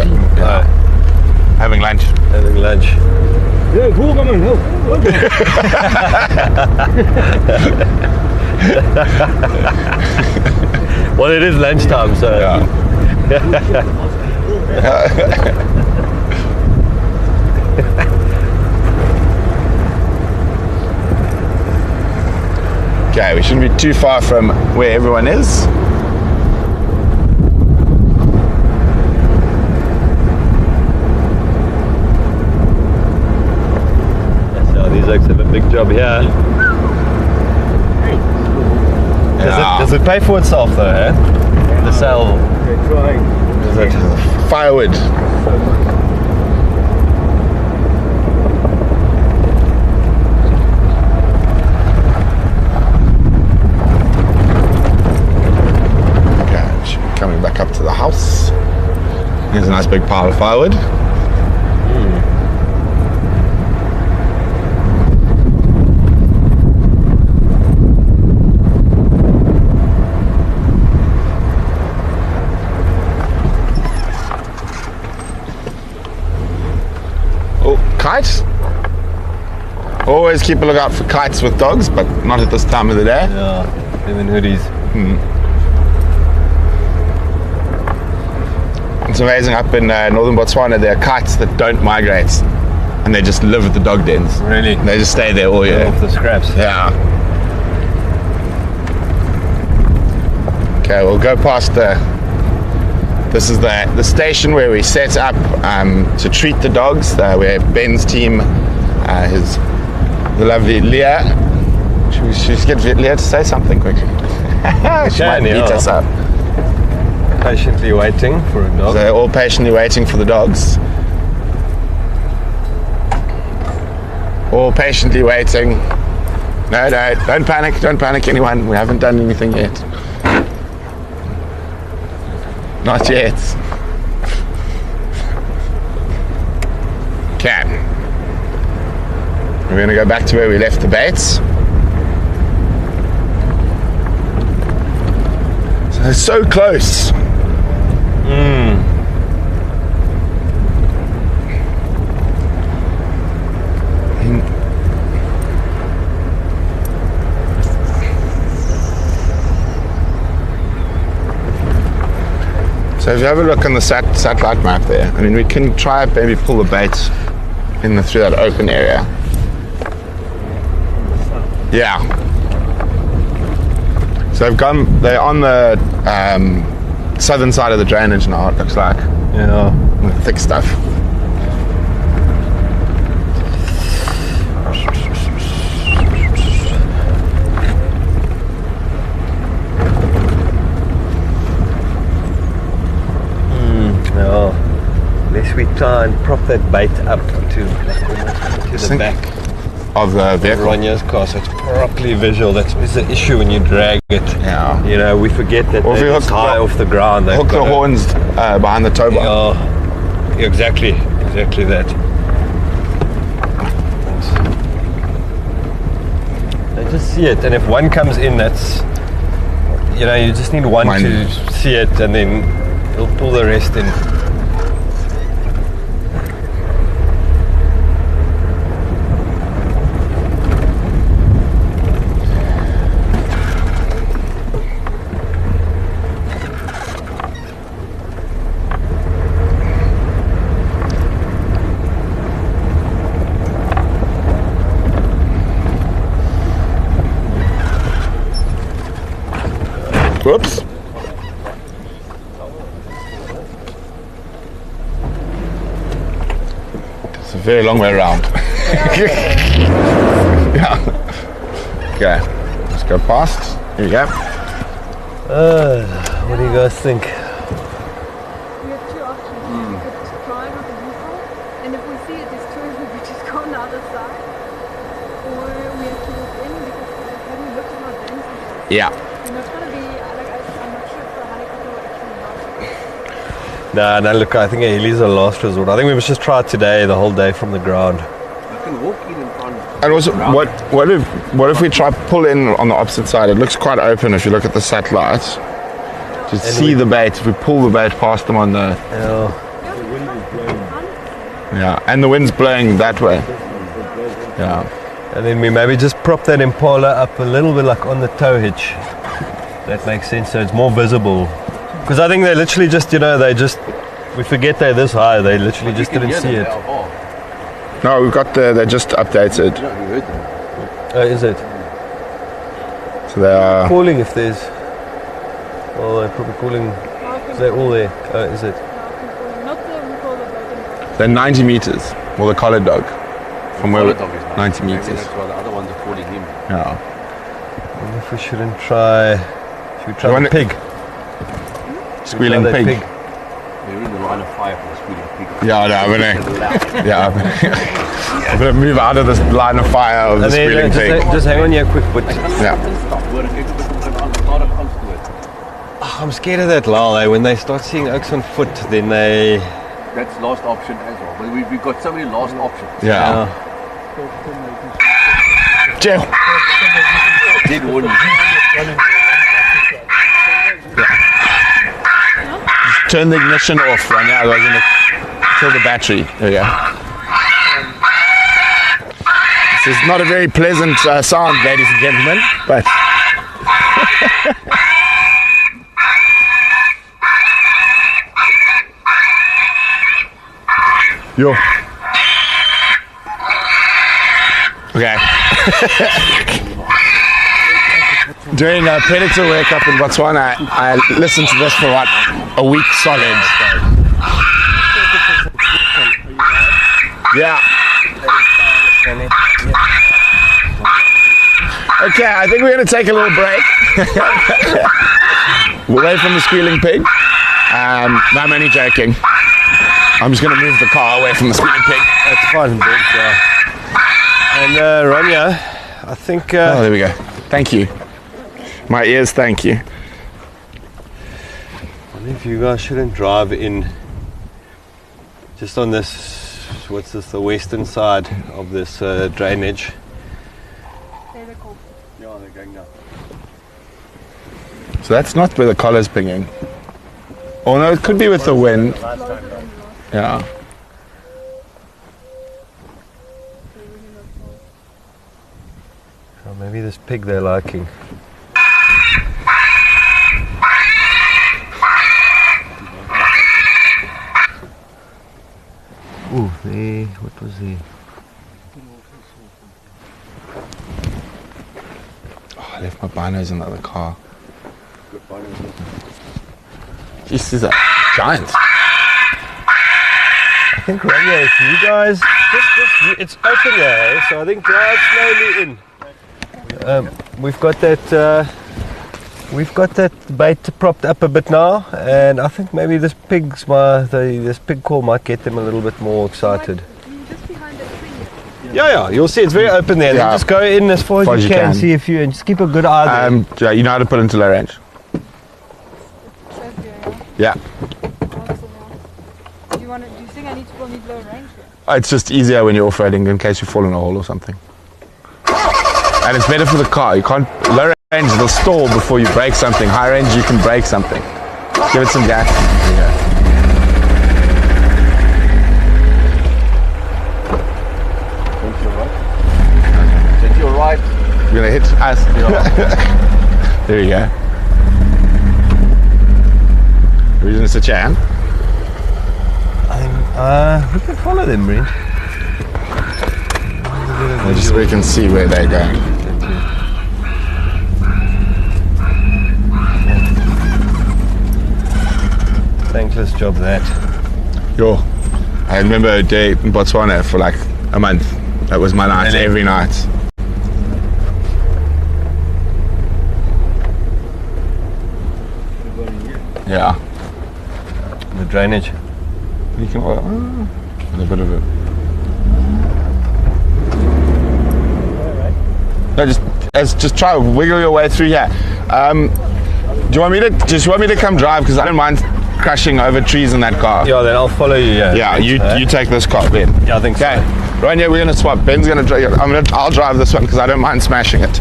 Having lunch. Having lunch. Yeah, cool, come on, Well, it is lunchtime, so. Yeah. Okay, we shouldn't be too far from where everyone is. These oaks have a big job here. Does it pay for itself though, eh? The sale. They're trying. Is it firewood? Okay, should be coming back up to the house. Here's a nice big pile of firewood. Kites. Always keep a lookout for kites with dogs, but not at this time of the day. Yeah, them in hoodies. It's amazing, up in northern Botswana there are kites that don't migrate and they just live at the dog dens. Really? They just stay there all year. Off the scraps. Yeah. Okay, we'll go past this is the station where we set up to treat the dogs, where Ben's team, the lovely Leah, should we get Leah to say something quickly? She might beat us up. Patiently waiting for a dog. They're all patiently waiting for the dogs. All patiently waiting. No, don't panic anyone, we haven't done anything yet. Not yet. Okay. We're going to go back to where we left the baits. So they're so close. So if you have a look on the satellite map there, I mean, we can try maybe pull the bait through that open area. Yeah. So they're on the southern side of the drainage now, it looks like. Yeah. With thick stuff. Unless we try and prop that bait up to the back. of the vehicle. Ronya's car, so it's properly visual. That's always the issue when you drag it. Yeah. You know, we forget that Or if you it's hook- high off the ground. They've Hook the got to- horns behind the tow bar. Yeah, exactly that. They just see it, and if one comes in, that's, you know, you just need one to see it, and then he'll pull the rest in. Whoops. It's a very long way around. Yeah. Okay. Let's go past. Here we go. What do you guys think? We have two options. We could drive with the vehicle, and if we see it destroyed, we just go on the other side. Or we have to look in because we haven't looked at our vents. Yeah. You know, it's going to be, I'm not sure if the helicopter will actually help. No, look, I think a heli's a last resort. I think we must just try it today, the whole day from the ground. You can walk in and front. And also, what if we try pull in on the opposite side? It looks quite open if you look at the satellite. Just see the bait. If we pull the bait past them on the... Yeah, and the wind's blowing that way. Yeah. And then we maybe just prop that Impala up a little bit like on the tow hitch. That makes sense, so it's more visible. Because I think they literally just, you know, we forget they're this high, they literally just didn't see it. No, we've got they just updated. Is it? So they are... Calling if there's... Oh, they're probably calling... Is they all there? Is it? They're 90 meters. Well, the collar dog. From where... 90 meters. That's why the other ones are calling him. Yeah. I wonder if we shouldn't try... Should we try the pig? Squealing Try that pig. They're in the line of fire for the squealing pig. Yeah, no, I'm gonna... I'm gonna move out of this line of fire of the squealing pig. Just hang on here quick, but... Yeah. Oh, I'm scared of that lull, eh? When they start seeing oaks on foot, then they... That's last option as well. But we've got so many last options. Yeah. Jail. Dead warning. Just turn the ignition off right now, otherwise gonna kill the battery. There we go. This is not a very pleasant sound, ladies and gentlemen, but... Yo. Okay. Doing predator work up in Botswana, I listened to this for what, a week solid. Yeah. Okay, I think we're going to take a little break. Away from the squealing pig. No, I'm only joking. I'm just going to move the car away from the squealing pig. That's fine, big, yeah. And Ronya, I think... oh, there we go. Thank you. My ears, thank you. I wonder if you guys shouldn't drive in just on this, what's this, the western side of this drainage. Yeah, they're going now. So that's not where the collar's pinging. Oh no, it could be with the wind. Yeah. Oh, maybe this pig they're liking. Ooh, what was the... Oh, I left my binos in the other car. Jeez, these are giants. I think Ronya, if you guys, it's open there, so I think drive slowly in. We've got that bait propped up a bit now, and I think maybe this this pig call might get them a little bit more excited. Just behind that tree. Yeah, you'll see it's very open there. Yeah. Then just go in as far as you can, see if you, and just keep a good eye there. Yeah, you know how to put into low range. Yeah. Do you think I need to need low range here? It's just easier when you're off-roading in case you fall in a hole or something. And it's better for the car. You can't, low range it'll stall before you break something. High range you can break something. Give it some gas. There you go. Right. You're gonna hit us. There you go. Are we gonna sit your hand? We can follow them, Brent. Just so we can see where they're going. Thankless job that. Yo, I remember a day in Botswana for like a month. That was my night, every night. Yeah. The drainage. You can a bit of it. No, just try to wiggle your way through here. Do you want me to come drive? Because I don't mind crashing over trees in that car. Yeah, then I'll follow you. Yeah, you take this car, Ben. Yeah, I think so. Okay, right here we're gonna swap. Ben's gonna drive. I'll drive this one because I don't mind smashing it.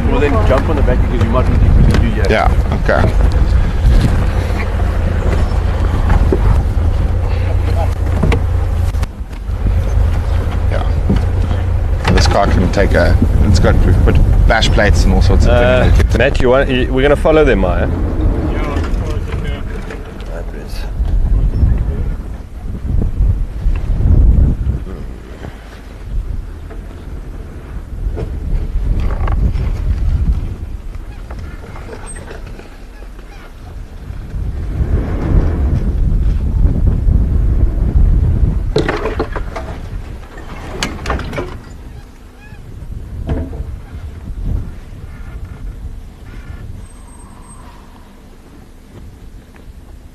Well, then jump on the back because you might need to do here. Yeah. Okay. This car can take it's got put bash plates and all sorts of things. Matt, we're going to follow them, Maya.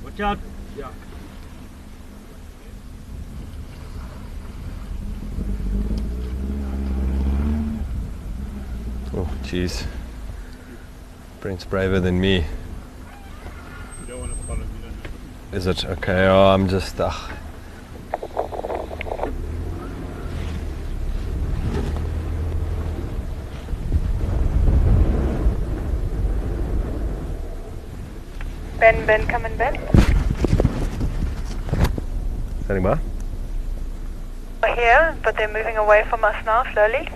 Watch out. Yeah. Oh, jeez. Brent's braver than me. You don't want to follow me, don't you? Is it? Okay, oh, I'm just... Ben, come in, Ben. Standing by. We're here, but they're moving away from us now, slowly.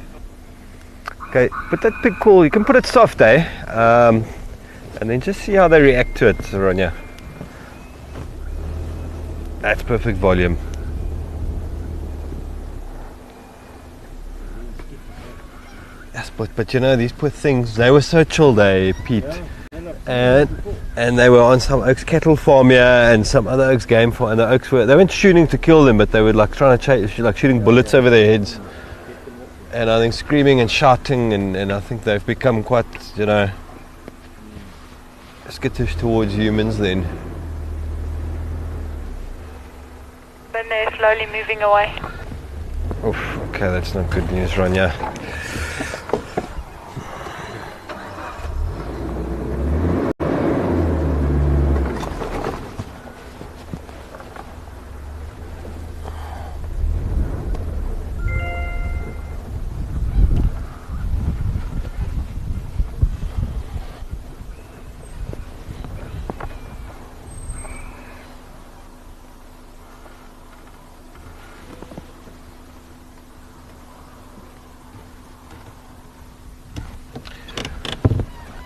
Okay, put that pig cool. You can put it soft, eh? And then just see how they react to it, Ronya. That's perfect volume. Yes, but you know, these poor things, they were so chilled, Pete. And they were on some Oaks cattle farm here and some other Oaks game farm, and the Oaks they weren't shooting to kill them, but they were like trying to chase, like shooting bullets over their heads, and I think screaming and shouting, and I think they've become quite, you know, skittish towards humans then. Ben, they're slowly moving away. Oof, okay, that's not good news, Ronya.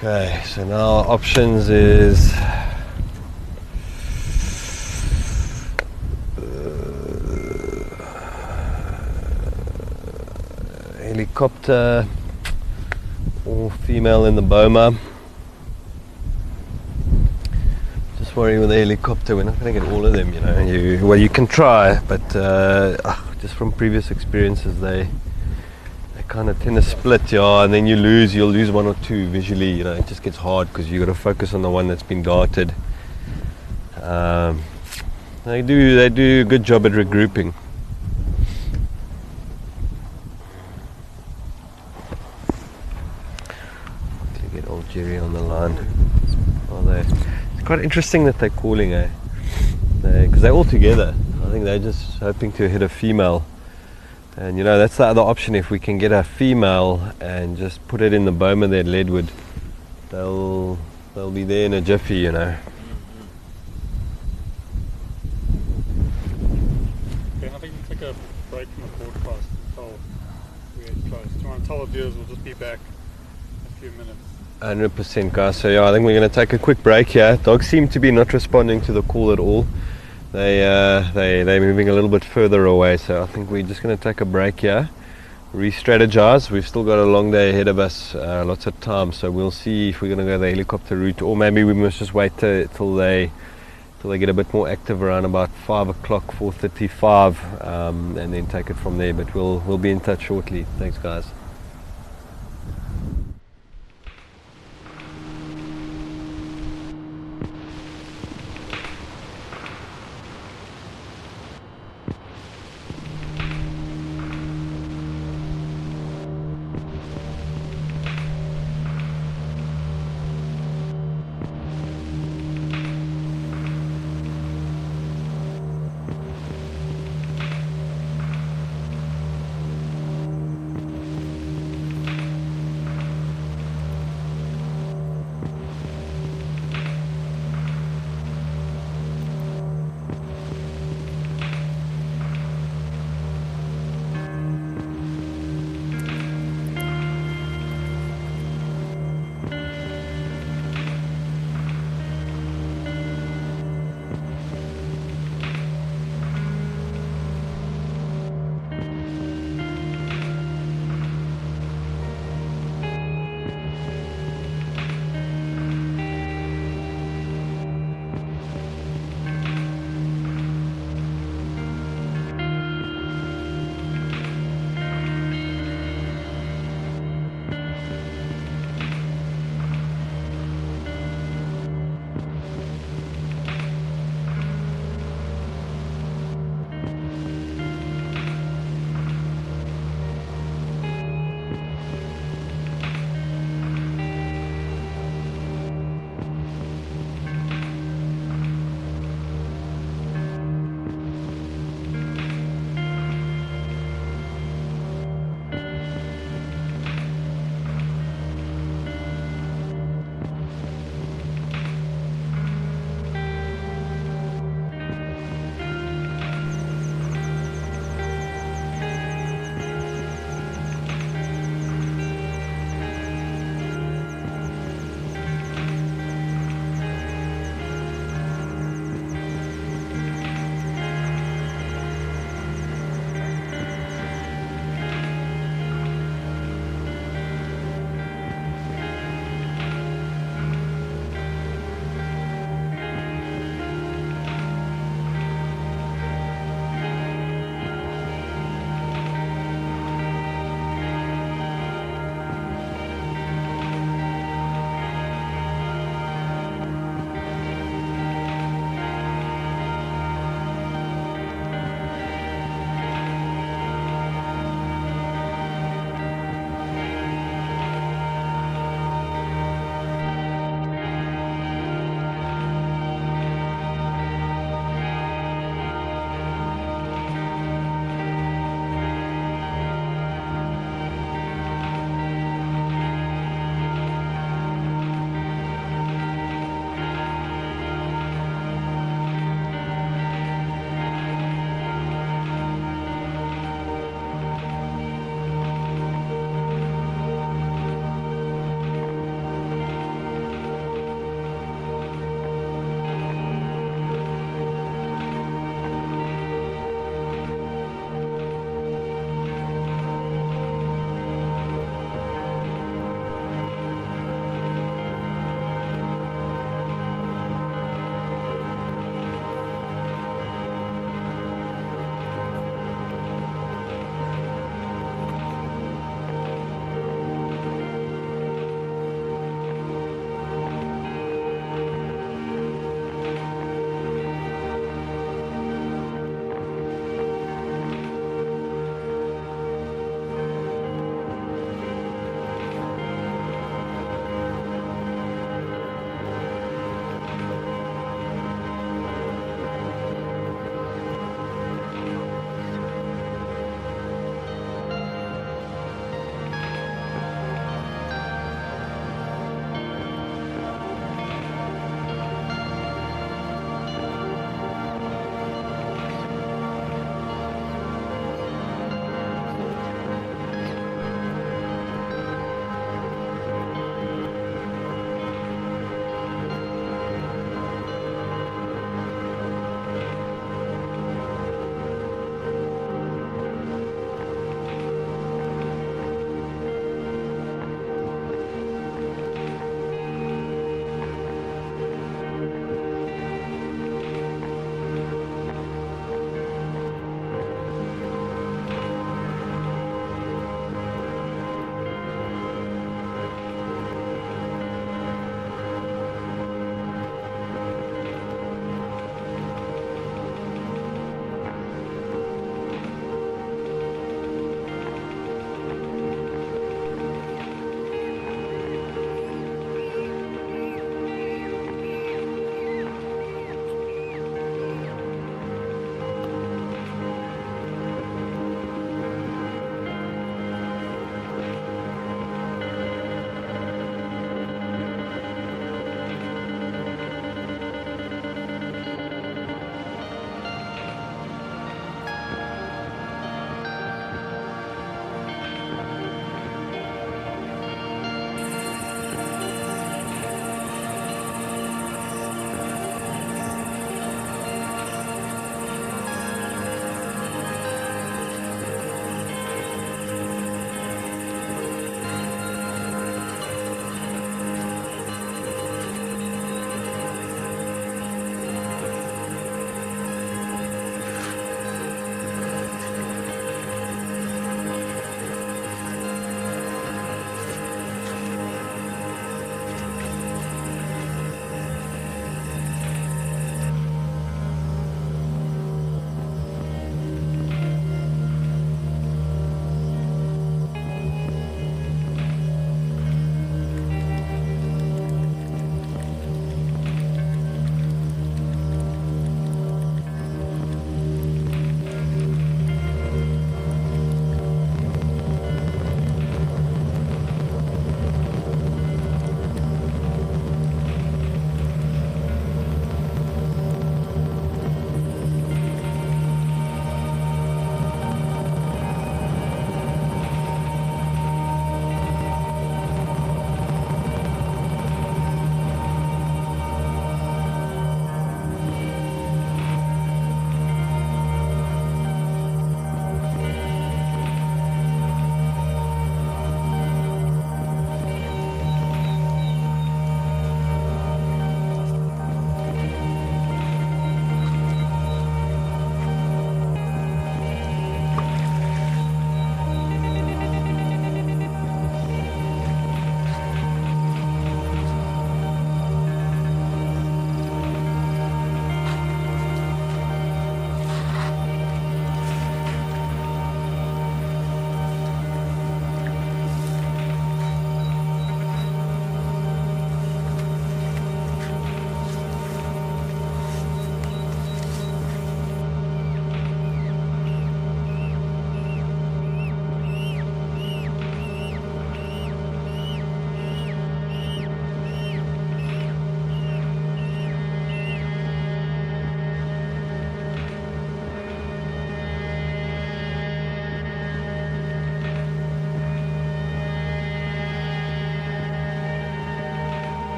Okay, so now options is helicopter or female in the boma. Just worry with the helicopter, we're not going to get all of them, you know. Well, you can try, but just from previous experiences, they kind of tend to split, yeah, and then you'll lose one or two visually, you know. It just gets hard because you got to focus on the one that's been darted. They do a good job at regrouping. Old Jerry on the line. Oh, it's quite interesting that they're calling, because they're all together. I think they're just hoping to hit a female. And you know, that's the other option. If we can get a female and just put it in the boma there at Leadwood, they'll be there in a jiffy, you know. Okay, I think we'll take a break from the broadcast until we get close. Do you want to tell the viewers we'll just be back in a few minutes? 100%, guys. So yeah, I think we're going to take a quick break here. Dogs seem to be not responding to the call at all. They're moving a little bit further away, so I think we're just going to take a break here, re-strategize. We've still got a long day ahead of us, lots of time, so we'll see if we're going to go the helicopter route, or maybe we must just wait till they get a bit more active around about 5 o'clock, 4:35, and then take it from there. But we'll be in touch shortly. Thanks, guys.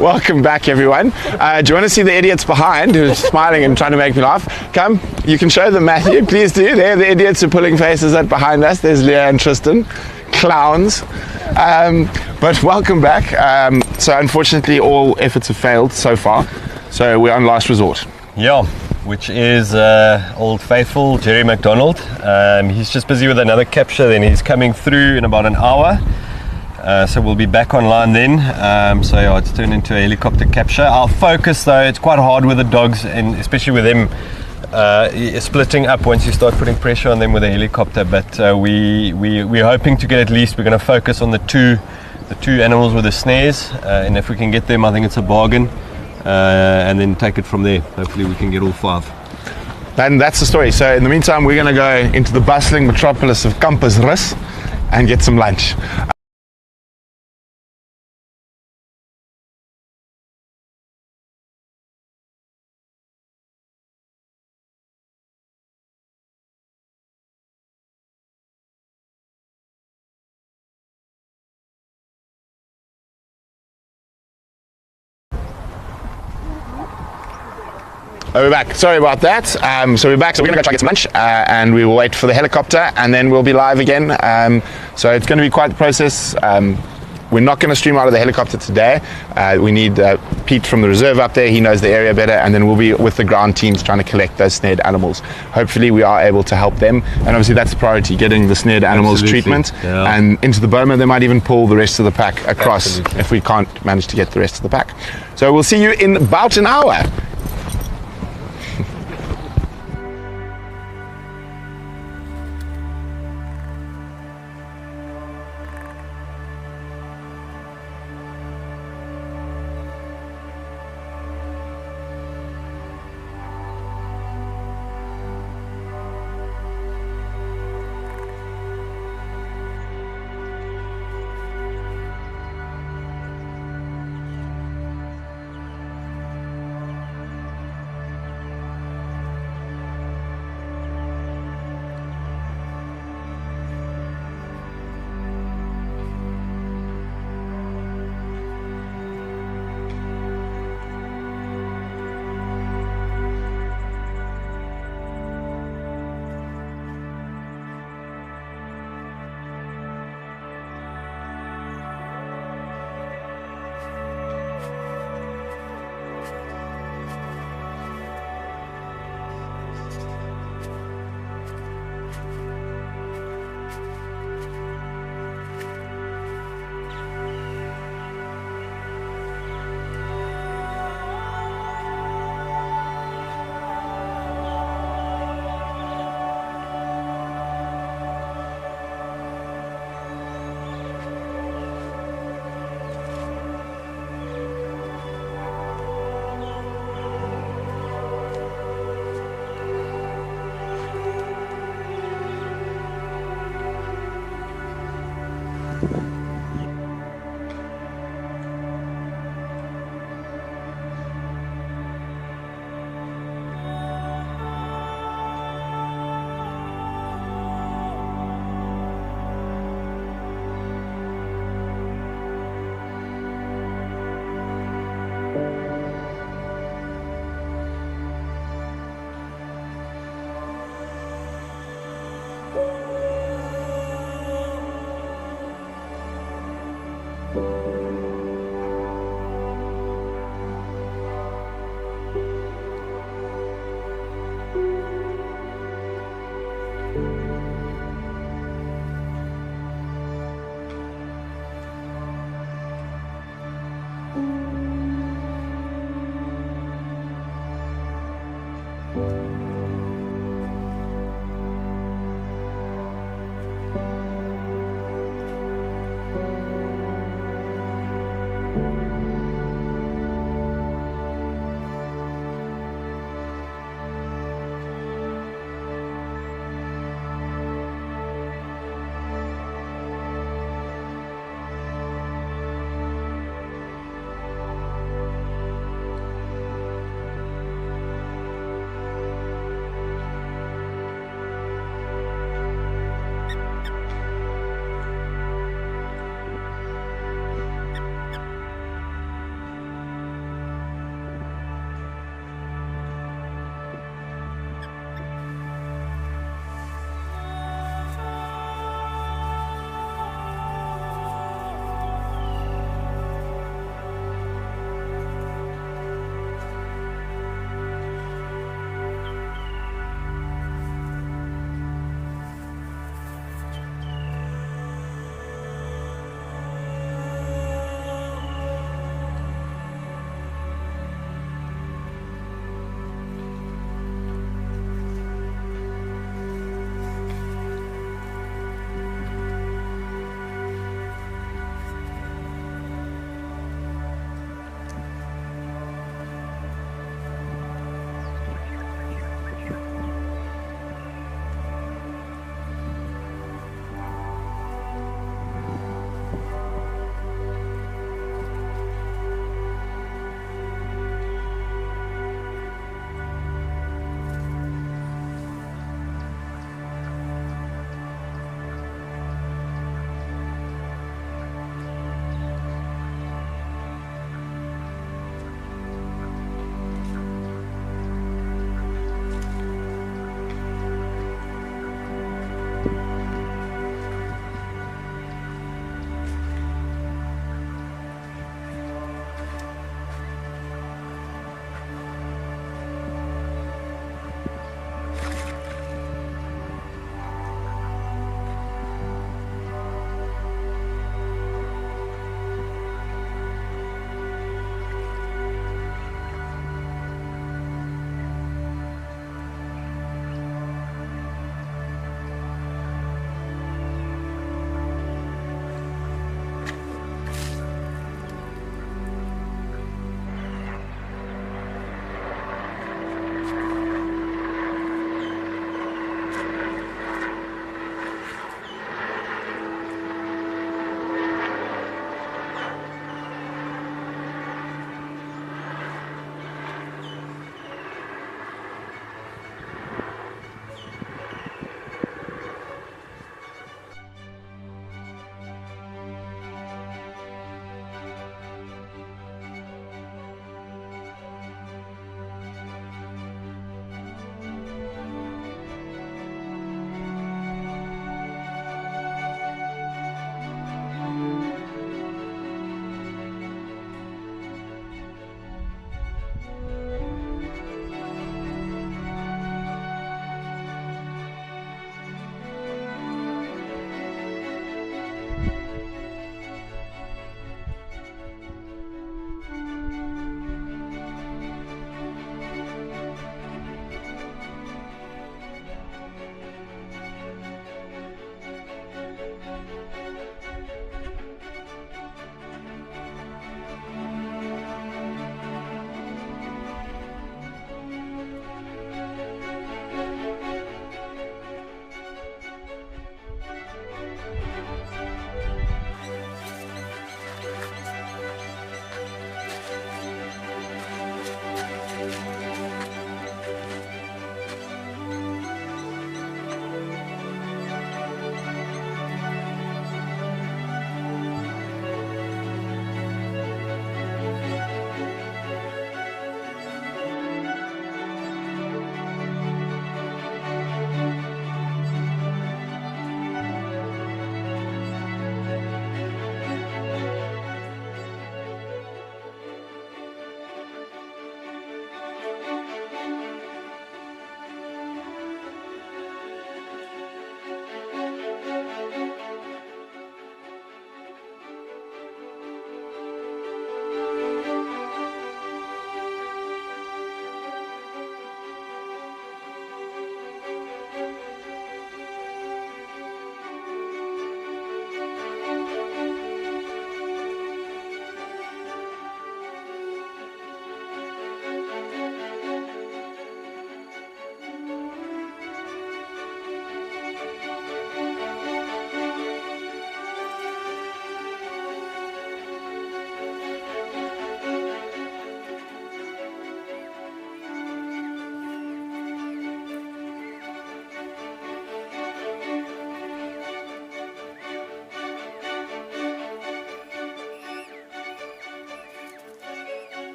Welcome back, everyone. Do you want to see the idiots behind who's smiling and trying to make me laugh? Come, you can show them, Matthew, please do. They're the idiots who are pulling faces at behind us. There's Leah and Tristan, clowns. But welcome back. So unfortunately all efforts have failed so far, so we're on last resort. Yeah, which is Old Faithful Jerry McDonald. He's just busy with another capture, then he's coming through in about an hour. So we'll be back online then. So yeah, it's turned into a helicopter capture. Our focus though, it's quite hard with the dogs, and especially with them splitting up once you start putting pressure on them with a helicopter. But we're hoping to get at least, we're going to focus on the two animals with the snares, and if we can get them, I think it's a bargain, and then take it from there. Hopefully we can get all 5. And that's the story. So in the meantime, we're going to go into the bustling metropolis of Campusrus and get some lunch. Oh, we're back. Sorry about that. So we're back. So we're going to go try to get some lunch, and we will wait for the helicopter, and then we'll be live again. So it's going to be quite the process. We're not going to stream out of the helicopter today. We need Pete from the reserve up there. He knows the area better, and then we'll be with the ground teams trying to collect those snared animals. Hopefully we are able to help them, and obviously that's the priority, getting the snared animals treatment, and into the boma. They might even pull the rest of the pack across if we can't manage to get the rest of the pack. So we'll see you in about an hour.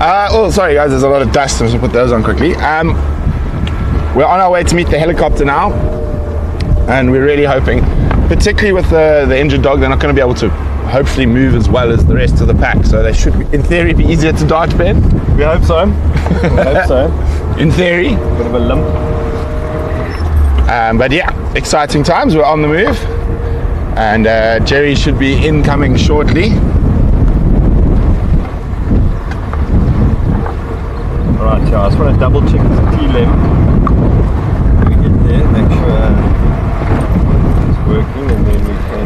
Oh, sorry guys, there's a lot of dust. I'm just gonna put those on quickly. We're on our way to meet the helicopter now, and we're really hoping, particularly with the injured dog, they're not going to be able to hopefully move as well as the rest of the pack. So they should, in theory, be easier to dart, Ben. We hope so. We hope so. In theory. Bit of a limp. But yeah, exciting times. We're on the move, and Jerry should be incoming shortly. Alright, yeah, I just want to double check the T-limb when we get there, make sure it's working, and then we can...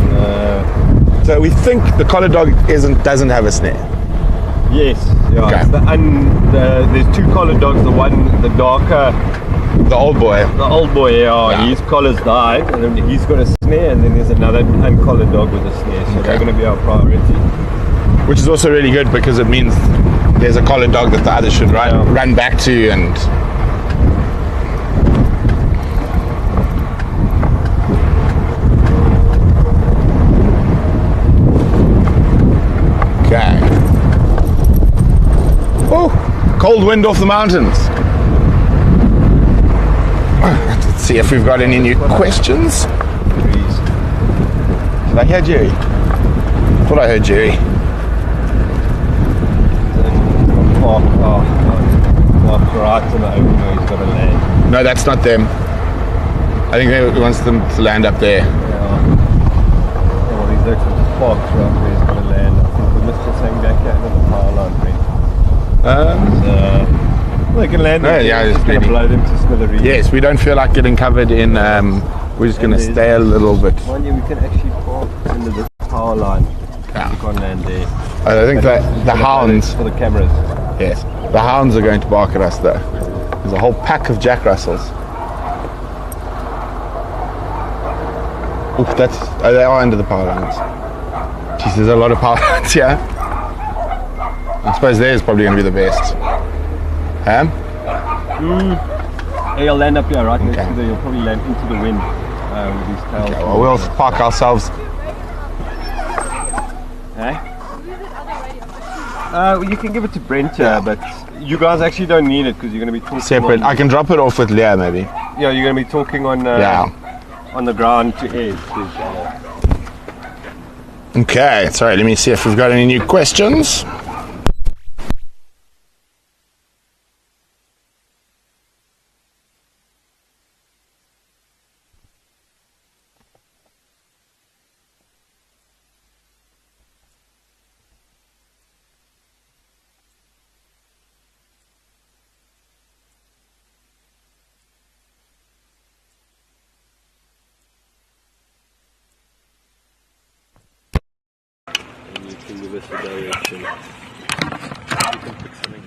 So we think the collar dog doesn't have a snare. Yes, yeah. Okay. It's there's two collar dogs, the darker... The old boy. The old boy, yeah. His collar's died, and then he's got a snare, and then there's another uncollared dog with a snare, so they're going to be our priority. Which is also really good because it means there's a collared dog that the others should run back to, and okay. Oh, cold wind off the mountains. Let's see if we've got any new questions. Did I hear Jerry? I thought I heard Jerry. Parked right in the open where he's got to land. No, that's not them. I think he wants them to land up there. Yeah. Well, he's actually just parked right where he's got to land. I think the mist is hanging back out into the power line. Well, they can land. No, yeah, it's going to blow them to smithereens. Yes, we don't feel like getting covered in. We're just going to stay a little bit. Mind you, we can actually park under the power line. Yeah. You can't land there. I think that the hounds for the cameras. Yes, the hounds are going to bark at us though. There's a whole pack of Jack Russells. Oh, they are under the power lines. Jeez, there's a lot of power lines here. I suppose theirs probably going to be the best. Ham? He'll land up here, right? Okay. He'll probably land into the wind with his tail. Okay, well, we'll park ourselves. You can give it to Brent, but you guys actually don't need it because you're going to be talking separate. I can drop it off with Leah, maybe. Yeah, you're going to be talking on on the ground to air. Okay, sorry. Let me see if we've got any new questions.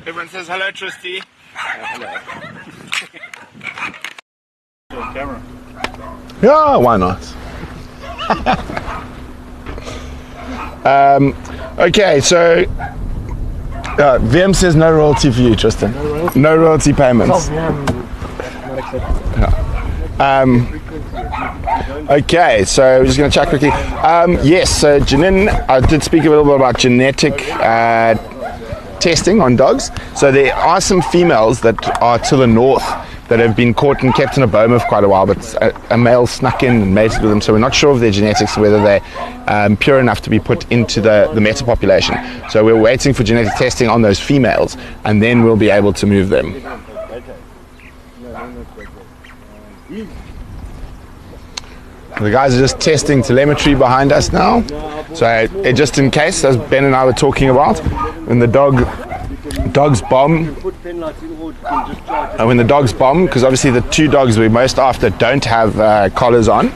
Everyone says hello, Tristy. Hello. Camera. Yeah, why not? Okay, so VM says no royalty for you, Tristan. No royalty payments. Okay, so we're just going to chat quickly. Yes, so Janine, I did speak a little bit about genetic testing on dogs. So there are some females that are to the north that have been caught and kept in a boma for quite a while, but a male snuck in and mated with them, so we're not sure of their genetics, whether they're pure enough to be put into the meta population. So we're waiting for genetic testing on those females, and then we'll be able to move them. The guys are just testing telemetry behind us now. So just in case, as Ben and I were talking about, when the dogs bomb, because obviously the two dogs we're most after don't have collars on,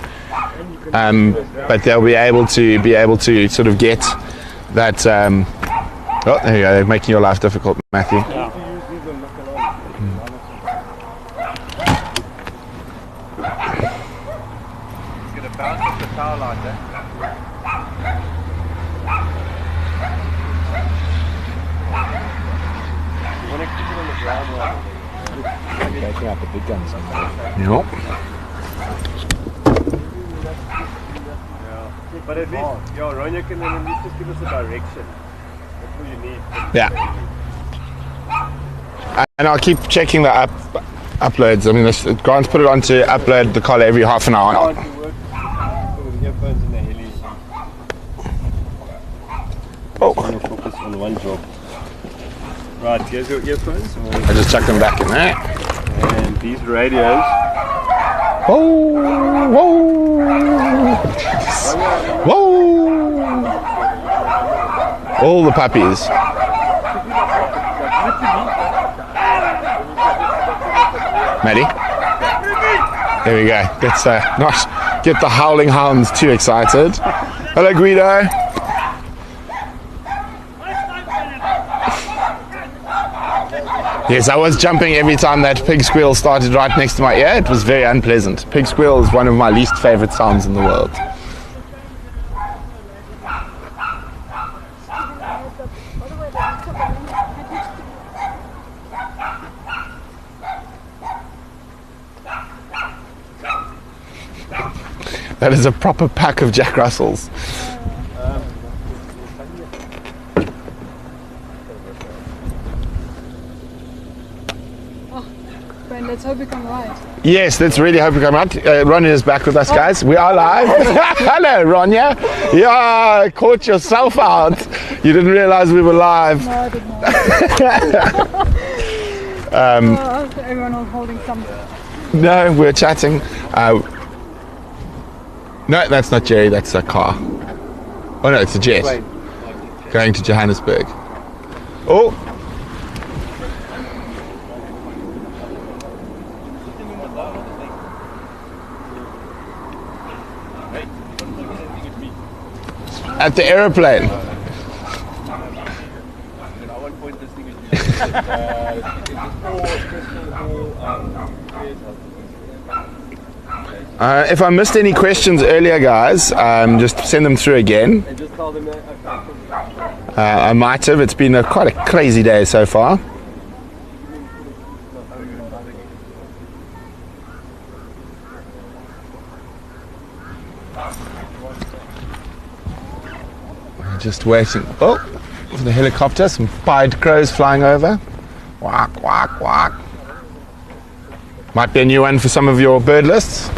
but they'll be able to sort of get that. Oh, there you go. They're making your life difficult, Matthew. Taking out the big guns. Yep. But at least, Ronja can then at least just give us a direction. That's what you need. Yeah. And I'll keep checking the uploads. I mean, Grant's put it on to upload the collar every half an hour. Oh. Focus on one job. Right, here's your earphones. I just chuck them back in there. And these radios. Whoa! All the puppies. Maddie? There we go. Let's not get the howling hounds too excited. Hello, Guido. Yes, I was jumping every time that pig squeal started right next to my ear. It was very unpleasant. Pig squeal is one of my least favorite sounds in the world. That is a proper pack of Jack Russells. Let's hope we come right. Yes, let's really hope we come right. Ronya is back with us, guys. We are live. Hello, Ronya. Yeah, caught yourself out. You didn't realize we were live. No, I did not. Everyone was holding something. No, we're chatting. No, that's not Jerry, that's a car. Oh no, it's a jet. Going to Johannesburg. Oh! At the aeroplane. If I missed any questions earlier, guys, just send them through again. I might have. It's been quite a crazy day so far. Just waiting. Oh, for the helicopter. Some pied crows flying over. Quack, quack, quack. Might be a new one for some of your bird lists.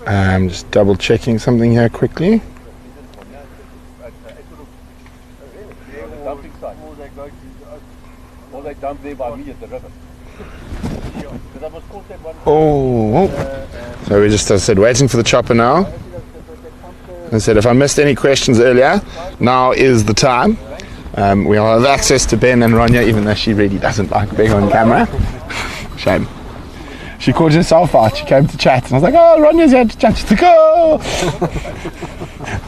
I'm just double checking something here quickly. Oh, so we just, as I said, waiting for the chopper now. I said, if I missed any questions earlier, now is the time. We will have access to Ben and Ronya, even though she really doesn't like being on camera. Shame. She called herself out. She came to chat, and I was like, "Oh, Ronya's here to chat." She's like, "Oh!"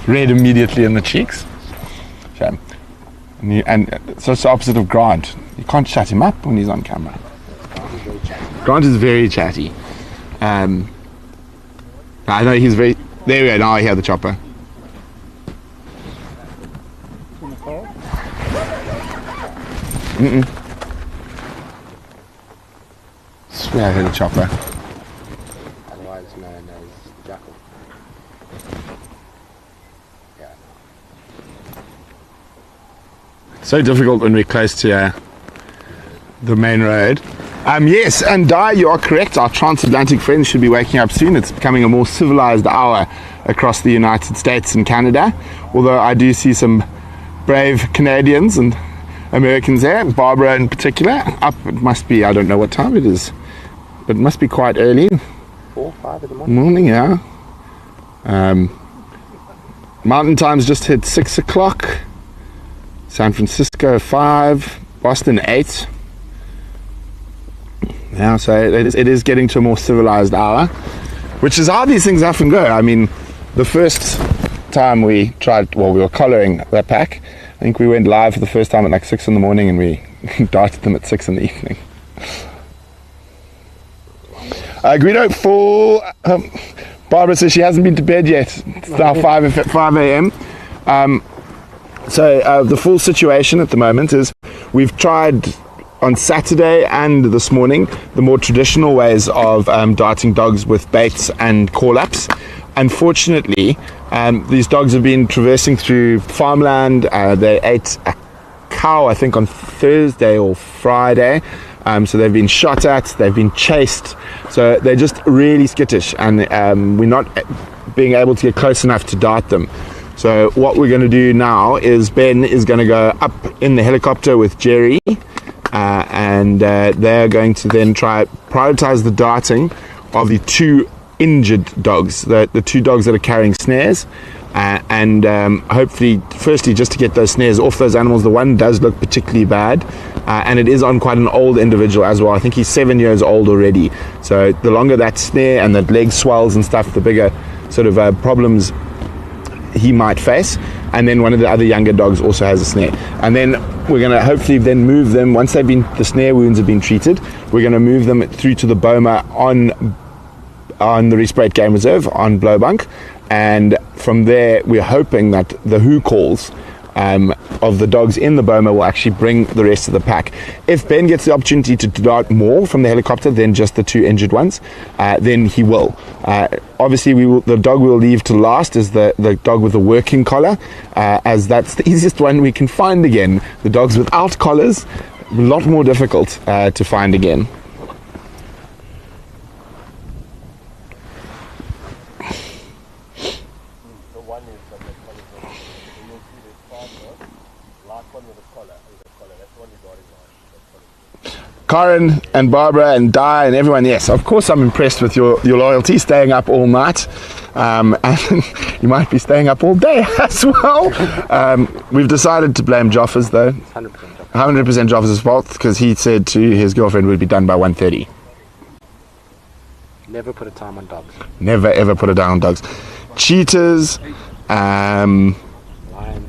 Red immediately in the cheeks. Shame. And so it's the opposite of Grant. You can't shut him up when he's on camera. Grant is very chatty. I know he's very. There we go. Now I hear the chopper. Swear I heard a chopper. Otherwise known as jackal. Yeah. So difficult when we're close to the main road. Yes, and Di, you are correct. Our transatlantic friends should be waking up soon. It's becoming a more civilized hour across the United States and Canada. Although I do see some brave Canadians and Americans there, Barbara in particular. Up, it must be, I don't know what time it is, but it must be quite early. 4, 5 in the morning. Morning, yeah. Mountain Time's just hit 6 o'clock. San Francisco 5, Boston 8. Yeah, so it is getting to a more civilized hour, which is how these things often go. I mean, the first time we tried, well, we were collaring that pack. I think we went live for the first time at like 6 in the morning, and we darted them at 6 in the evening. Guido, full. Barbara says she hasn't been to bed yet. It's now 5 a.m. So the full situation at the moment is we've tried on Saturday and this morning the more traditional ways of darting dogs with baits and call-ups. Unfortunately, these dogs have been traversing through farmland. They ate a cow, I think, on Thursday or Friday. So they've been shot at, they've been chased. So they're just really skittish, and we're not being able to get close enough to dart them. So what we're going to do now is Ben is going to go up in the helicopter with Jerry, and they're going to then try prioritize the darting of the 2 injured dogs, the 2 dogs that are carrying snares, and hopefully firstly just to get those snares off those animals. The one does look particularly bad, and it is on quite an old individual as well. I think he's 7 years old already, so the longer that snare and that leg swells and stuff, the bigger sort of problems he might face. And then one of the other younger dogs also has a snare, and then we're going to hopefully then move them, once the snare wounds have been treated, we're going to move them through to the boma on the Hoedspruit Game Reserve on Blowbank, and from there we're hoping that the who calls of the dogs in the boma will actually bring the rest of the pack. If Ben gets the opportunity to dart more from the helicopter than just the 2 injured ones, then he will. Obviously the dog we'll leave to last is the dog with the working collar, as that's the easiest one we can find again. The dogs without collars, a lot more difficult to find again. Karen and Barbara and Di and everyone, yes, of course I'm impressed with your loyalty, staying up all night, and you might be staying up all day as well. We've decided to blame Joffers though. 100% Joffers' fault, because he said to his girlfriend we'd be done by 1:30. Never put a time on dogs. Never ever put it down on dogs. Cheetahs,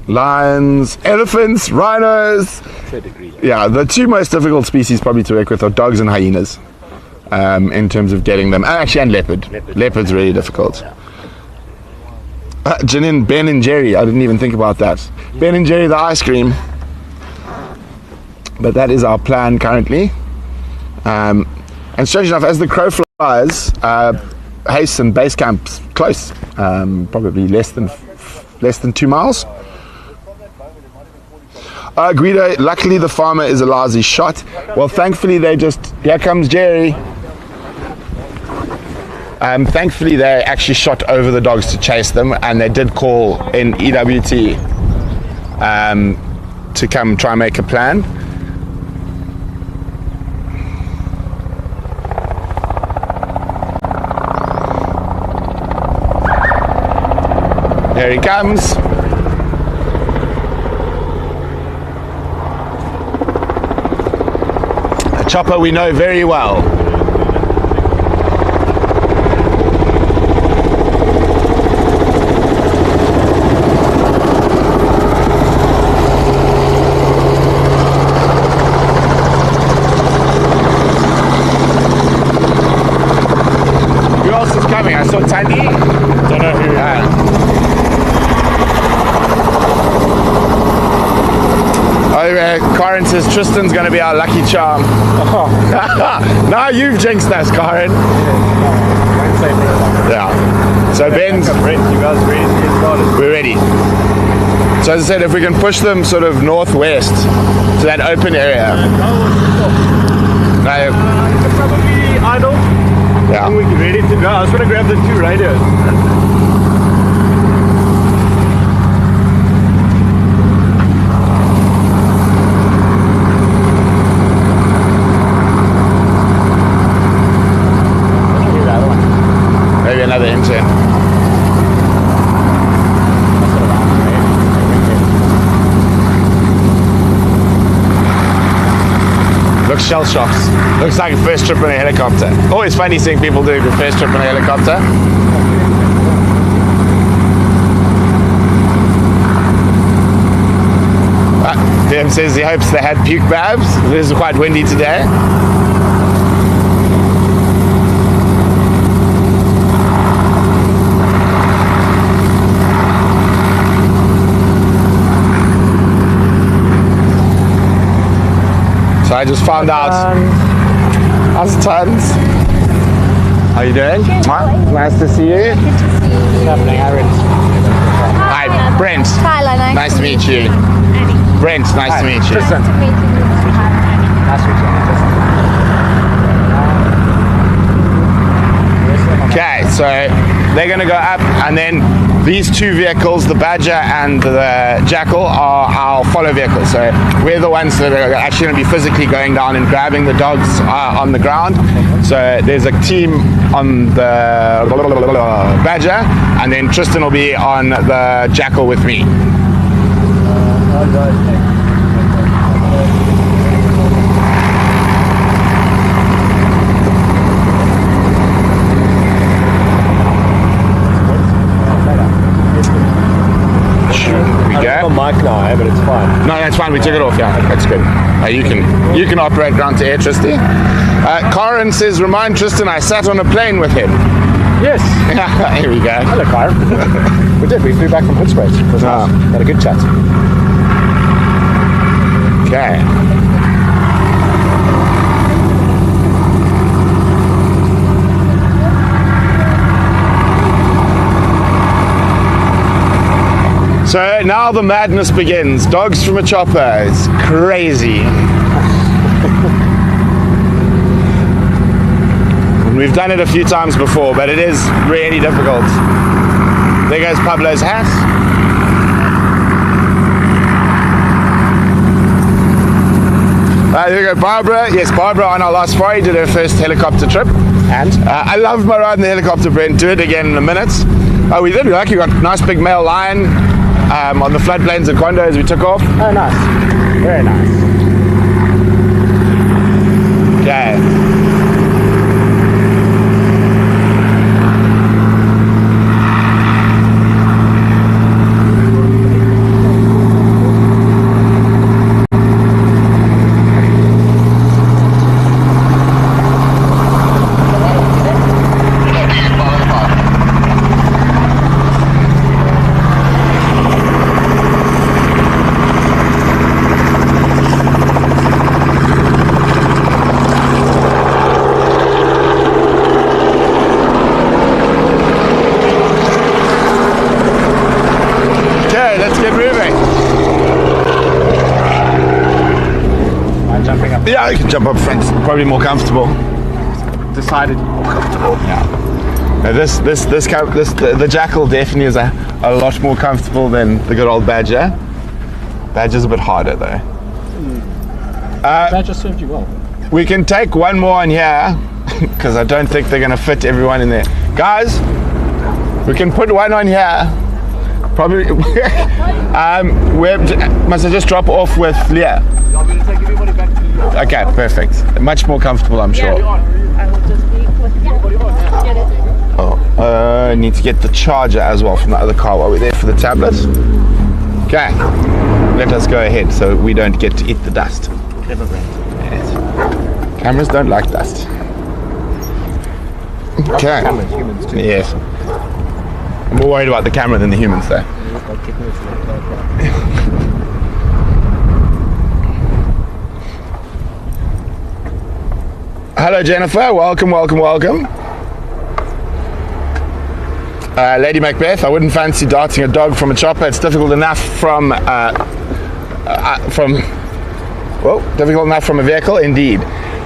lions, elephants, rhinos. To a degree. Yeah, the 2 most difficult species probably to work with are dogs and hyenas, in terms of getting them. Actually, and leopard. Leopard's really difficult. Janine, Ben and Jerry, I didn't even think about that. Ben and Jerry, the ice cream. But that is our plan currently. And strange enough, as the crow flies, Haste and base camp's close, probably less than 2 miles. Guido, luckily the farmer is a lousy shot. Well, thankfully here comes Jerry. Thankfully they actually shot over the dogs to chase them, and they did call in EWT to come try and make a plan. Here he comes. A chopper we know very well. Who else is coming? I saw Tandy. Don't know who. Karen says Tristan's going to be our lucky charm. Now you've jinxed us, Karen. Yeah. So Ben's... You guys ready to get started? We're ready. So as I said, if we can push them sort of northwest to that open area. It's probably idle. Yeah. We're ready to go. I was going to grab the 2 radios. Maybe another engine. Looks shell shocked. Looks like a first trip in a helicopter. Always funny seeing people doing a first trip in a helicopter. Liam says he hopes they had puke babs. It is quite windy today. I just found out. How's tons? How you doing? Nice to see you. Hi, Brent. Hi, Leno. Nice to meet you. Brent, nice to meet you. Nice to meet you. Okay, so they're going to go up, and then these two vehicles, the Badger and the Jackal, are our follow vehicles. So we're the ones that are actually going to be physically going down and grabbing the dogs on the ground. So there's a team on the Badger, and then Tristan will be on the Jackal with me. Mic now, but it's fine. No, that's fine. We took it off. Yeah, that's good. You can operate ground to air, Tristy. Karen says, remind Tristan I sat on a plane with him. Yes. Here we go. Hello, Karen. We did. We flew back from Hoedspruit. It was nice. Had a good chat. Okay. So now the madness begins. Dogs from a chopper. It's crazy. We've done it a few times before, but it is really difficult. There goes Pablo's hat. There we go, Barbara. Yes, Barbara on our last Friday did her first helicopter trip. And I love my ride in the helicopter, Brent. Do it again in a minute. Oh, we did. We got a nice big male lion on the floodplains of Kondo as we took off. Oh, nice. Very nice. Okay. Yeah, you can jump up front. Probably more comfortable. Decided more comfortable. Yeah. Now the Jackal definitely is a lot more comfortable than the good old Badger. Badger's a bit harder though. Badger served you well. We can take one more in here because I don't think they're going to fit everyone in there. Guys, we can put one on here. Probably. Must I just drop off with Leah? I'm going to take everybody back to New York. Okay, perfect. Much more comfortable, I'm sure. I will just be with get it. I need to get the charger as well from the other car while we're there for the tablet. Okay, let us go ahead so we don't get to eat the dust. Clever Brent. Yes. Cameras don't like dust. Okay. Cameras, humans too. Yes. I'm more worried about the camera than the humans though. Hello Jennifer, welcome. Lady Macbeth, I wouldn't fancy darting a dog from a chopper. It's difficult enough from a vehicle, indeed.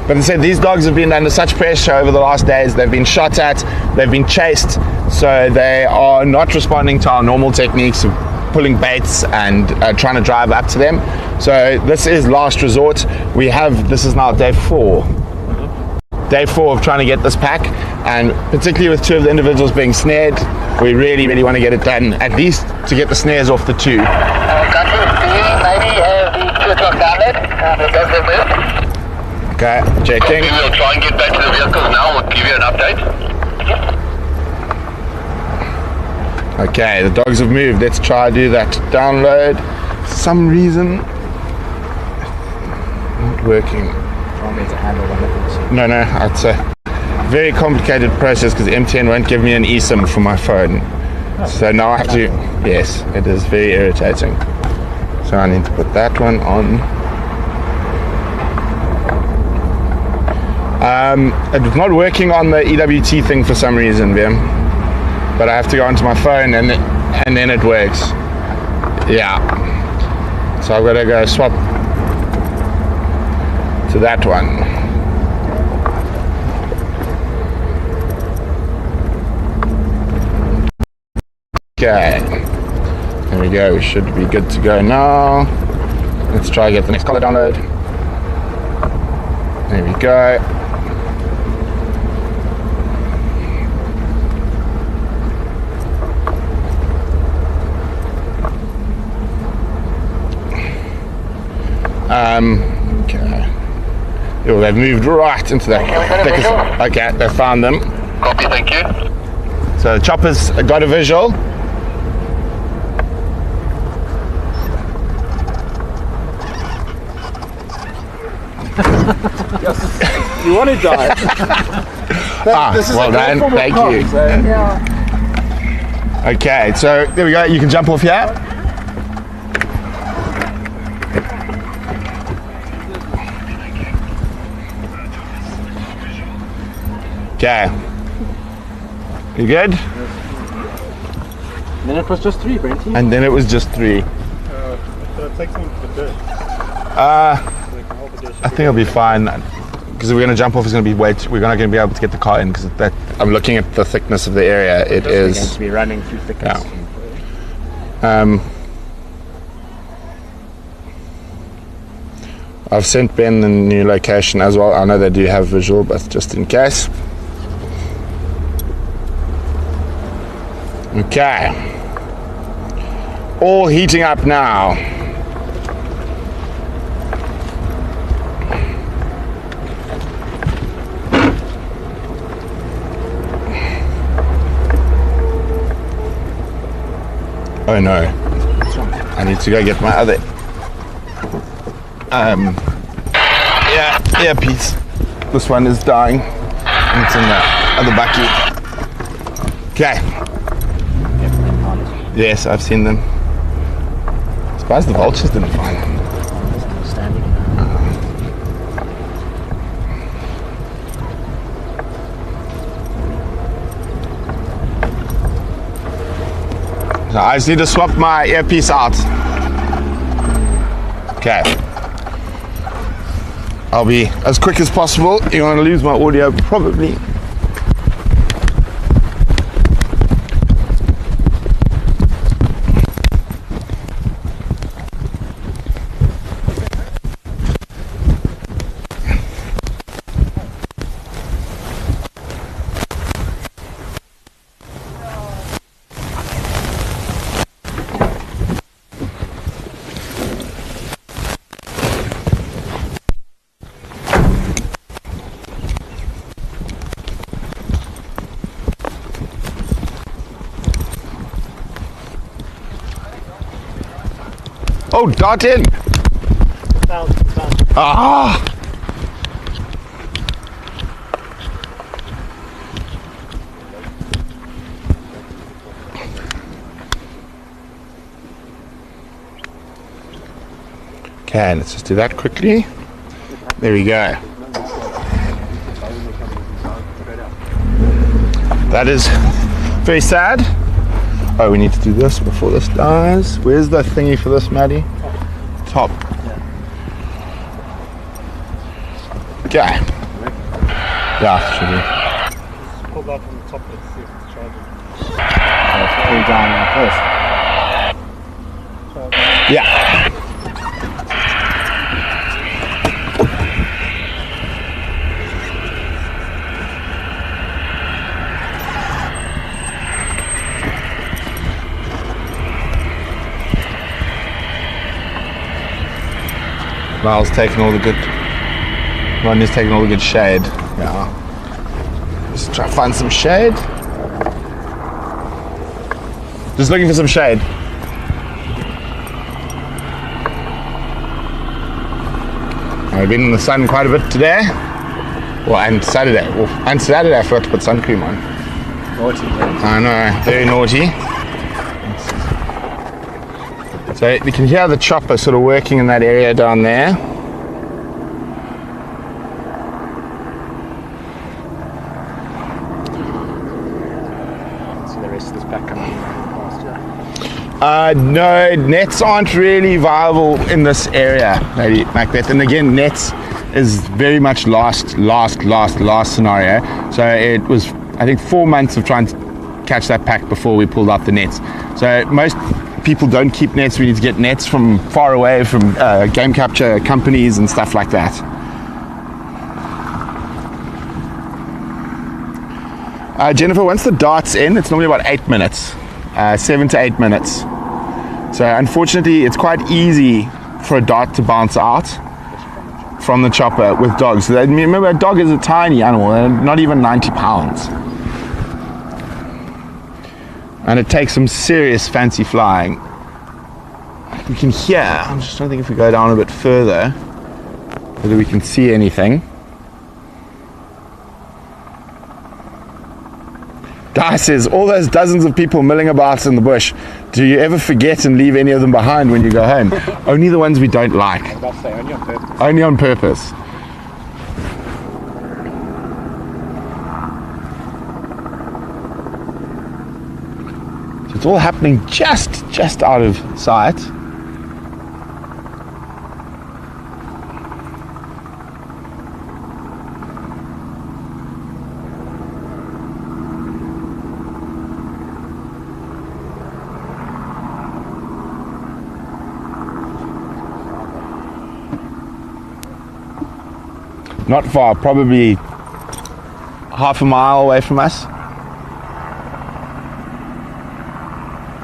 But they said these dogs have been under such pressure over the last days. They've been shot at, they've been chased, so they are not responding to our normal techniques of pulling baits and trying to drive up to them. So this is last resort. This is now day 4. Day 4 of trying to get this pack, and particularly with 2 of the individuals being snared, we really want to get it done, at least to get the snares off the 2. Okay, checking. We'll try and get back to the vehicles now. We'll give you an update. Okay, the dogs have moved. Let's try to do that download. For some reason, not working. Trying to handle one of them. No, it's a very complicated process because MTN won't give me an eSIM for my phone. So now I have to, yes, it is very irritating. So I need to put that one on. It's not working on the EWT thing for some reason, Vim. But I have to go onto my phone and then it works. Yeah. So I've got to go swap to that one. Okay. There we go. We should be good to go now. Let's try to get the next color download. There we go. Okay. Oh, they've moved right into that. Okay, they found them. Copy, thank you. So the chopper's got a visual. You want to die? Well done, thank you. So. Yeah. Okay, so there we go. You can jump off here. Okay. You good? And then it was just 3, Brenty. And then it was just 3. Should I take some to the dish? I think it'll be fine. Because if we're going to jump off, it's going to be we're not going to be able to get the car in because that. I'm looking at the thickness of the area. It is going to be running through thickness. Yeah. I've sent Ben the new location as well. I know they do have visual, but just in case. Okay. All heating up now. Oh no, I need to go get my other earpiece. This one is dying. It's in the other bucket. Okay. Yes, I've seen them. I'm surprised the vultures didn't find them. So I just need to swap my earpiece out. Okay. I'll be as quick as possible. You want to lose my audio probably. Oh, dart in! Ah! Okay, let's just do that quickly. There we go. That is very sad. Oh, we need to do this before this dies. Where's the thingy for this, Maddie? Top. Okay. Yeah, should be. Pull that from the top, let's see if it's charging. Let's pull down first. Yeah. Miles taking all the good. Ronnie's taking all the good shade. Yeah. Just try to find some shade. Just looking for some shade. I've been in the sun quite a bit today. Well, and Saturday. Well, and Saturday I forgot to put sun cream on. Naughty, right? I know, very naughty. So you can hear the chopper sort of working in that area down there. No, nets aren't really viable in this area, Lady Macbeth. And again, nets is very much last scenario. So it was, I think, 4 months of trying to catch that pack before we pulled out the nets. So most people don't keep nets. We need to get nets from far away, from game capture companies and stuff like that. Jennifer, once the dart's in, it's normally about 8 minutes, 7 to 8 minutes. So unfortunately, it's quite easy for a dart to bounce out from the chopper with dogs. So remember, a dog is a tiny animal, not even 90 pounds. And it takes some serious fancy flying. We can hear, I'm just trying to think if we go down a bit further, whether we can see anything. Di says, all those dozens of people milling about in the bush, do you ever forget and leave any of them behind when you go home? Only the ones we don't like. I was about to say, only on purpose. Only on purpose. So it's all happening just out of sight. Not far, probably half a mile away from us.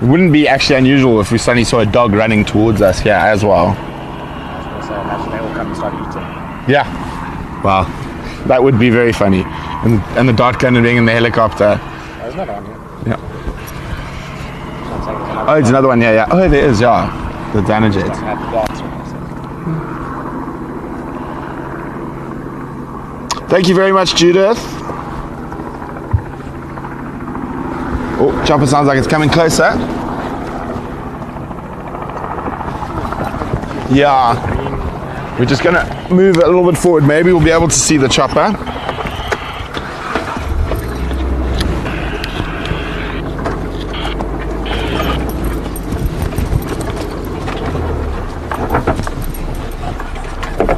It wouldn't be actually unusual if we suddenly saw a dog running towards us here as well. I was going to say, imagine they all come and start eating. Yeah, well, that would be very funny. And the dart gun and being in the helicopter. There's another one here. Yeah. Oh, there's another one, yeah. Oh, there is, yeah. The Danajet. Thank you very much, Judith. Oh, chopper sounds like it's coming closer. Yeah. We're just gonna move a little bit forward. Maybe we'll be able to see the chopper.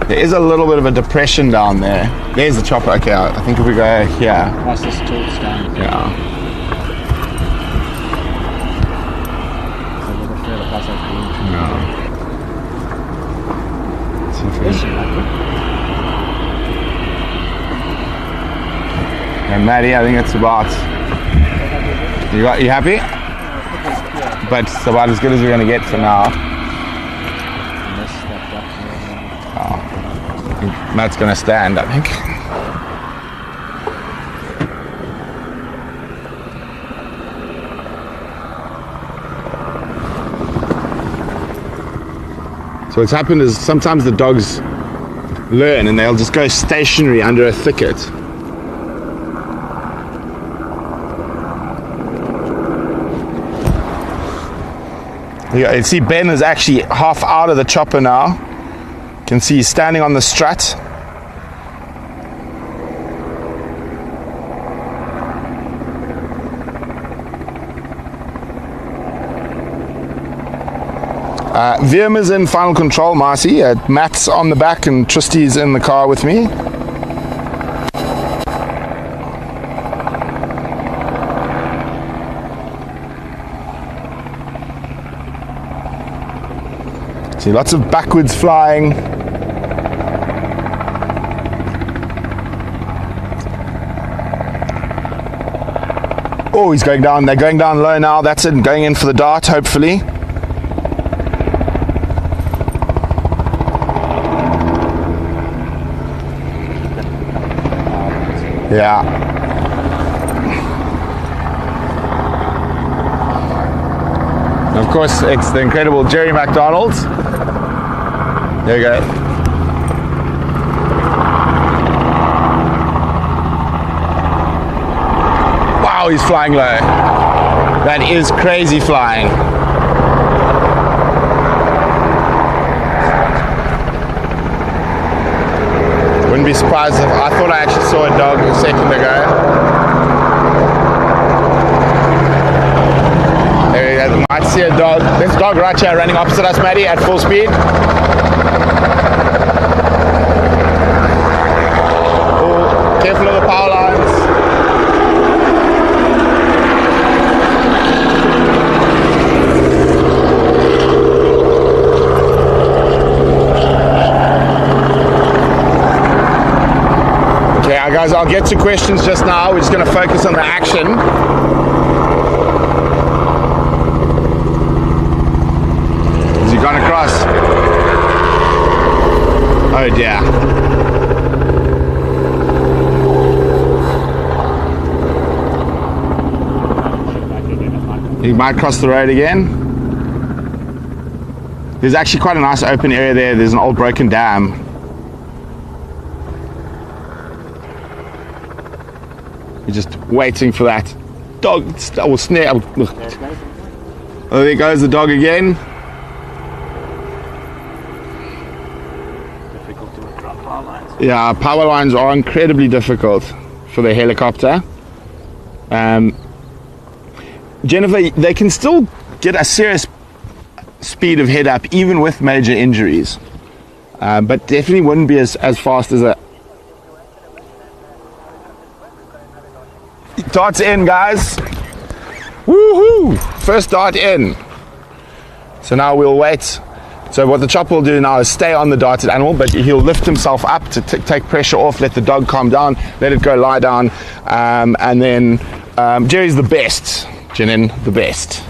There is a little bit of a depression down there. There's the chopper. Okay, I think if we go here. Past this tall stand. Yeah. It's a little further past that green. No. Let's see if we can... And Maddie, I think it's about... You happy? But it's about as good as we're going to get for now. Matt's going to stand, I think. So what's happened is sometimes the dogs learn and they'll just go stationary under a thicket. You see Ben is actually half out of the chopper now. You can see he's standing on the strut. Virma's in final control, Marcy. Matt's on the back and Tristy's in the car with me. See lots of backwards flying. Oh, he's going down. They're going down low now. That's it. Going in for the dart, hopefully. Yeah. And of course, it's the incredible Jerry McDonald. There you go. Wow, he's flying low. That is crazy flying. Wouldn't be surprised if I thought I actually saw a dog a second ago. There, that might about to see a dog. There's a dog right here running opposite us, Maddie, at full speed. Oh, careful of the power lines. Okay, guys, I'll get to questions just now. We're just going to focus on the action. Has he gone across? Oh dear. He might cross the road again. There's actually quite a nice open area there. There's an old broken dam. We're just waiting for that dog or snare. Oh, there goes the dog again. Difficult to drop power lines. Yeah, power lines are incredibly difficult for the helicopter. Jennifer, they can still get a serious speed of head up even with major injuries, but definitely wouldn't be as fast as a. Darts in, guys. Woohoo! First dart in. So now we'll wait. So what the chopper will do now is stay on the darted animal, but he'll lift himself up to take pressure off, let the dog calm down, let it go lie down, and then Jerry's the best. Jenin, the best.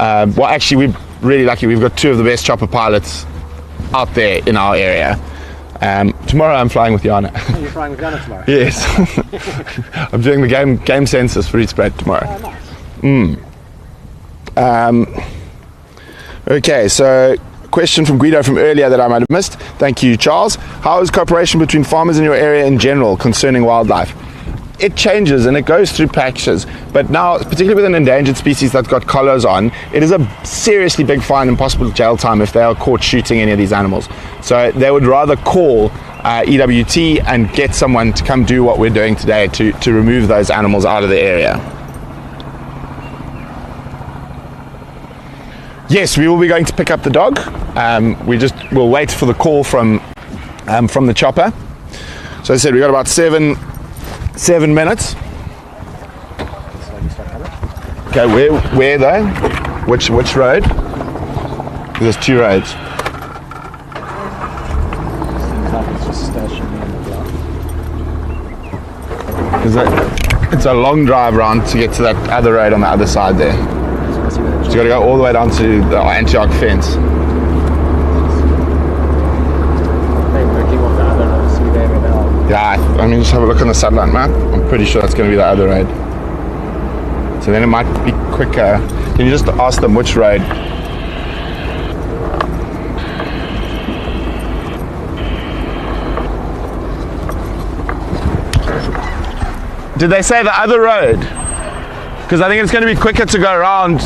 Well, actually, we're really lucky. We've got two of the best chopper pilots out there in our area. Tomorrow I'm flying with Jana. Oh, you're flying with Jana tomorrow? Yes. I'm doing the game census for Hoedspruit tomorrow. Oh, nice. Okay, so question from Guido from earlier that I might have missed. Thank you, Charles. How is cooperation between farmers in your area in general concerning wildlife? It changes and it goes through patches, but now, particularly with an endangered species that's got collars on, it is a seriously big fine and possible jail time if they are caught shooting any of these animals. So they would rather call EWT and get someone to come do what we're doing today to remove those animals out of the area. Yes, we will be going to pick up the dog. We'll wait for the call from the chopper. So as I said, we've got about 7 minutes. Okay, where though? Which road? There's two roads. Seems like it's just stationary in the block. It's a long drive round to get to that other road on the other side there. So you got to go all the way down to the Antioch fence. Yeah, I mean, just have a look on the satellite map. I'm pretty sure that's going to be the other road. So then it might be quicker. Can you just ask them which road? Did they say the other road? Because I think it's going to be quicker to go around.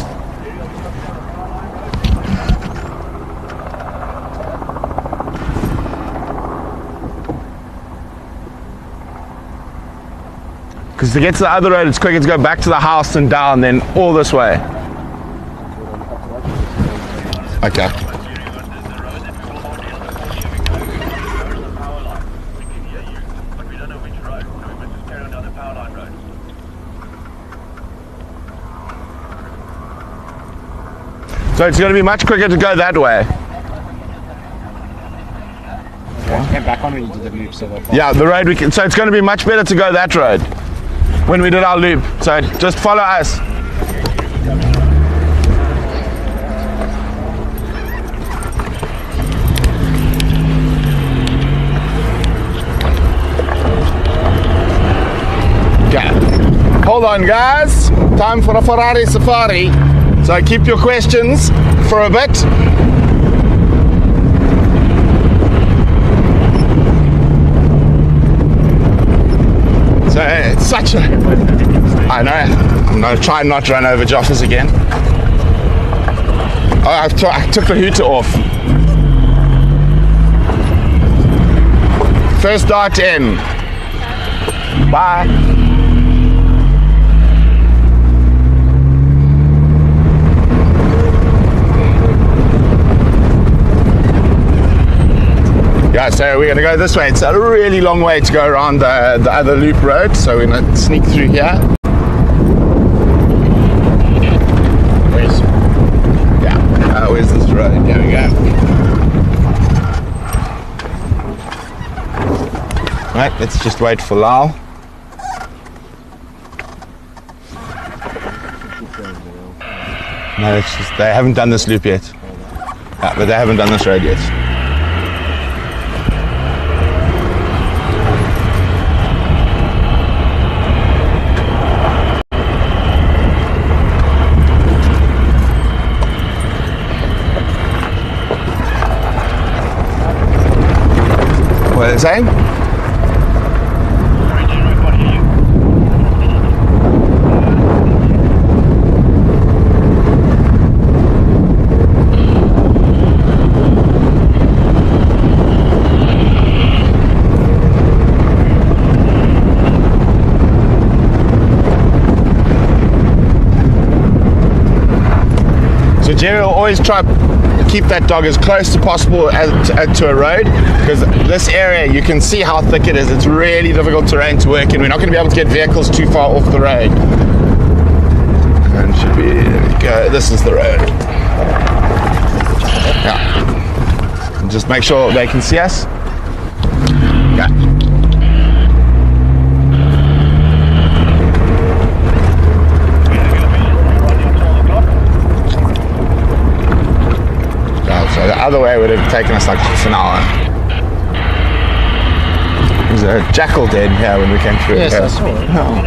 Because to get to the other road, it's quicker to go back to the house and down, then all this way. Okay. So it's going to be much quicker to go that way. Came back on when you did the loop, so yeah, the road so it's going to be much better to go that road when we did our loop. So just follow us. Okay. Hold on, guys. Time for a Ferrari safari. So keep your questions for a bit. So it's such a... I know. I'm going to try and not run over Joffers again. Oh, I took the hooter off. First dart in. Bye. Yeah, so we're going to go this way. It's a really long way to go around the other loop road, so we're going to sneak through here. Where's this road? Here we go. Right, let's just wait for Lau. No, it's just, they haven't done this loop yet. Yeah, but they haven't done this road yet. What are they saying? So Jerry will always try to keep that dog as close as possible to a road, because this area, you can see how thick it is. It's really difficult terrain to work in. We're not going to be able to get vehicles too far off the road. And should be, there we go, this is the road. Yeah. And just make sure they can see us. Yeah. So the other way would have taken us like half an hour. There's a jackal dead here when we came through. Yes, I saw it. Oh.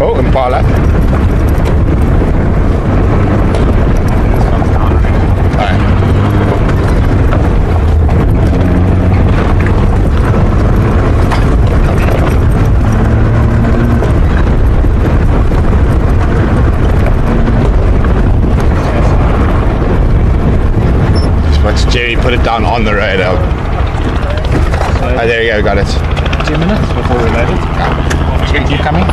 Oh, Impala. Just watch Jerry put it down on the road. Oh, there you go, got it. 2 minutes before we load it. Yeah. Jerry, keep coming.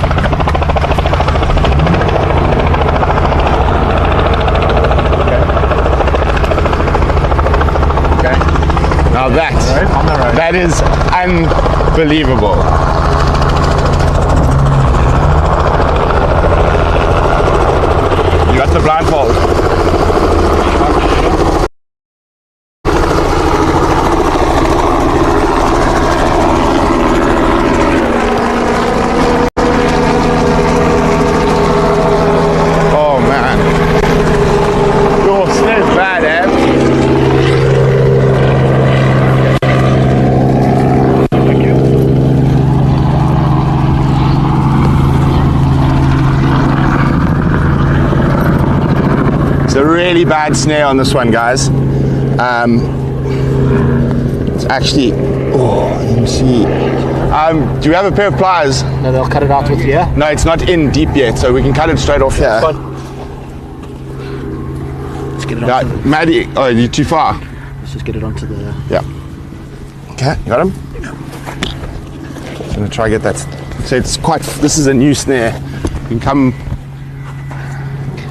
Now that is unbelievable. You got the blindfold. Oh man. Your snare's bad, eh? A really bad snare on this one, guys. It's actually, let me see. Do you have a pair of pliers? No, they'll cut it out with here. No, it's not in deep yet, so we can cut it straight off here. Let's get it onto the... Maddie, oh, you're too far. Let's just get it onto the... Yeah. Okay, you got him? Yeah. I'm gonna try to get that. So it's quite, this is a new snare. You can come. Okay.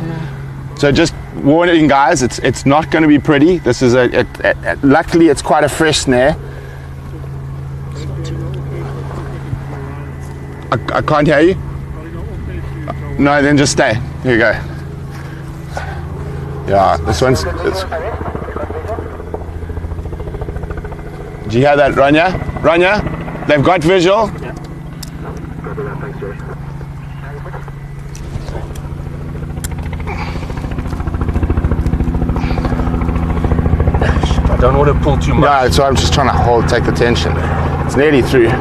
So just warning, guys, it's not going to be pretty. This is luckily it's quite a fresh snare. I can't hear you. No, then just stay. Here you go. Yeah, this one's. Did you hear that, Rania? Rania, they've got visual. Yeah. I don't want to pull too much. Yeah, so I'm just trying to take the tension. It's nearly through. Do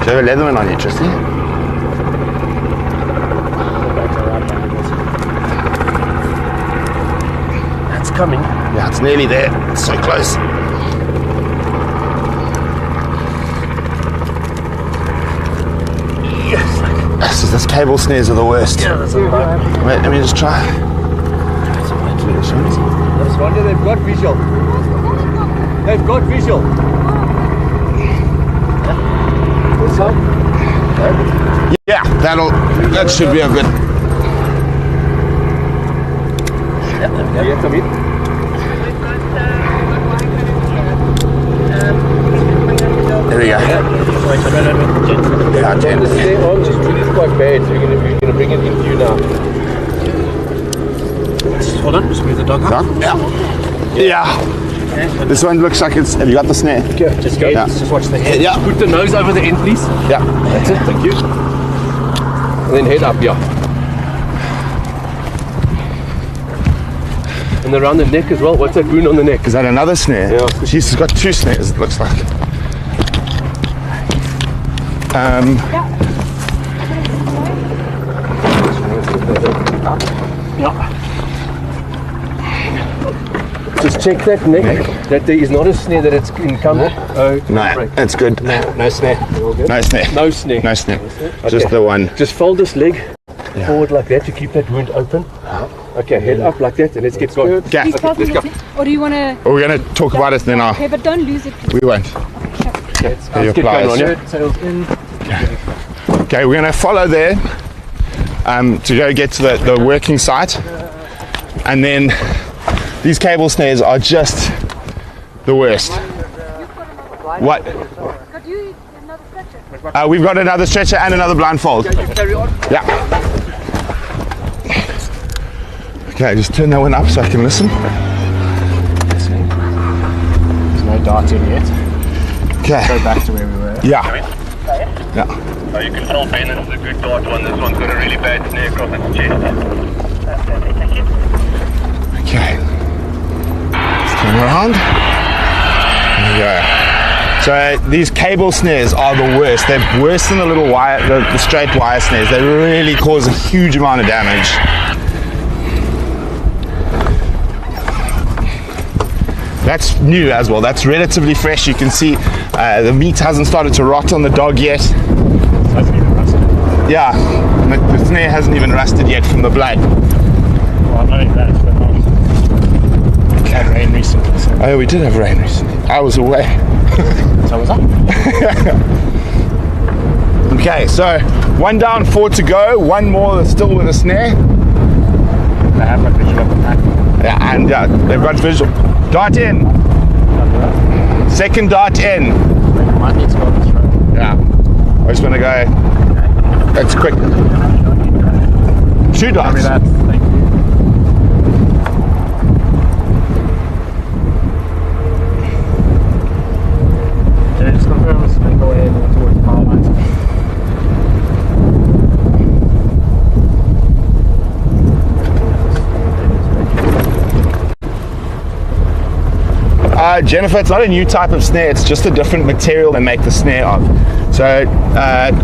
you have a Leatherman on you, Tristy? That's coming. Yeah, it's nearly there. It's so close. Just cable snares are the worst. Yeah, that's all right. Wait, let me just try. This one, they've got visual. They've got visual. This one? Yeah, that should be a good. Yeah, come in. There we go. Yeah, 10. The snare on just really quite bad, so you're going to bring it into you now. Hold on, just move the dog up. Yeah. This one looks like it's. Have you got the snare? Okay, just go. Yeah. Just watch the head. Yeah. Put the nose over the end, please. Yeah. That's it, thank you. And then head up, yeah. And around the neck as well. What's that wound on the neck? Is that another snare? Yeah. She's got 2 snares, it looks like. Yeah. Just check that neck, that there is not a snare, that it's encumbered. No, that's good. No snare. No snare. No snare. No snare. Okay. Just the one. Just fold this leg forward like that to keep that wound open. Okay, head up like that and let's get going. Okay. Please pass me Let's go. the snare. Or do you want to... We're going to talk about it then. Okay, but don't lose it. We won't. Okay, Let's get going on, yeah? Sails in. Okay, we're going to follow there to go get to the working site. And then these cable snares are just the worst. What? We've got another stretcher and another blindfold. Yeah. Okay, just turn that one up so I can listen. There's no darting yet. Okay. Go back to where we were. Yeah. Yeah. Oh, you can tell Ben is a good dart one. This one's got a really bad snare across its chest. Okay. Let's turn around. There we go. So these cable snares are the worst. They're worse than the little wire, the straight wire snares. They really cause a huge amount of damage. That's new as well. That's relatively fresh. You can see the meat hasn't started to rot on the dog yet. It hasn't even rusted. Yeah, the snare hasn't even rusted yet from the blood. Well, not even that, but not. We had rain recently. So. Oh, we did have rain recently. I was away. So was I. Okay, so 1 down, 4 to go. 1 more still with a snare. They have got visual of the pack. Yeah, and they've got visual. Dart in. Second dart in. You might need to go this road. Yeah. I just want to go. That's quick. 2 darts. Copy that. Thank you. Okay, just confirm this and go ahead and towards the power lines. Jennifer, it's not a new type of snare, it's just a different material they make the snare of. So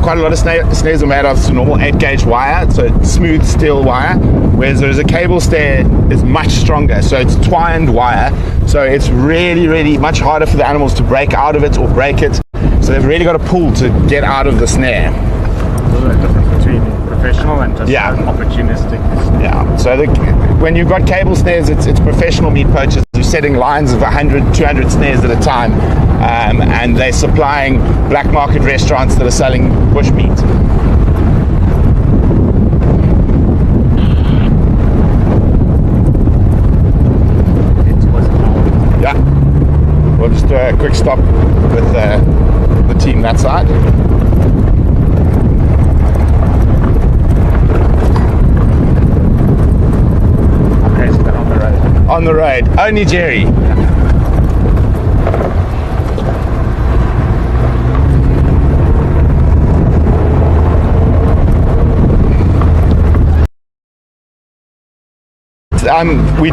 quite a lot of snares are made of normal 8-gauge wire, so it's smooth steel wire, whereas there's a cable snare is much stronger, so it's twined wire, so it's really, really much harder for the animals to break out of it or break it, so they've really got to pull to get out of the snare. There's a difference between professional and just opportunistic. Yeah, so when you've got cable snares, it's professional meat poachers who are setting lines of 100, 200 snares at a time, and they're supplying black market restaurants that are selling bush meat. Yeah, we'll just do a quick stop with the team that side. On the road, only Jerry. We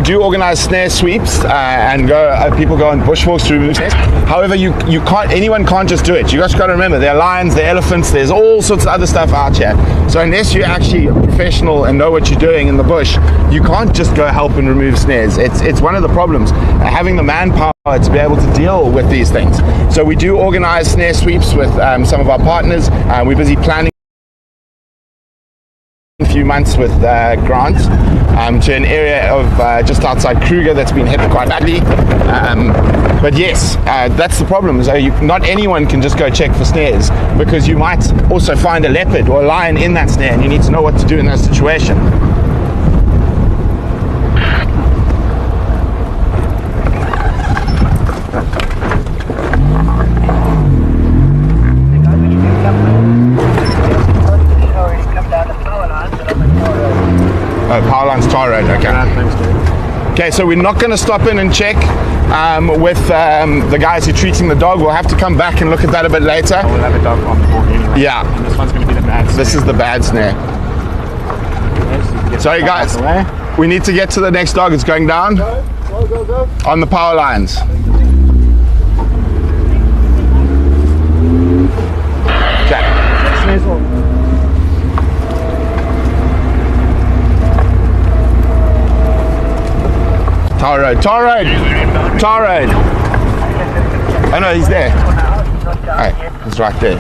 do organize snare sweeps and people go on bushwalks to remove snares. However, anyone can't just do it. You guys got to remember, there are lions, there are elephants, there's all sorts of other stuff out here. So unless you're actually a professional and know what you're doing in the bush, you can't just go help and remove snares. It's one of the problems, having the manpower to be able to deal with these things. So we do organize snare sweeps with some of our partners, and we're busy planning few months with Grant to an area of just outside Kruger that's been hit quite badly. But yes, that's the problem. So not anyone can just go check for snares, because you might also find a leopard or a lion in that snare, and you need to know what to do in that situation. Power lines, tar road, okay. Okay, so we're not going to stop in and check with the guys who are treating the dog. We'll have to come back and look at that a bit later. We'll have a dog on the board anyway. Yeah. And this one's going to be the bad snare. This is the bad snare. Sorry guys, we need to get to the next dog. It's going down on the power lines. Okay. Tar road, tar road, tar road. Oh no, he's there. Hey, he's right there.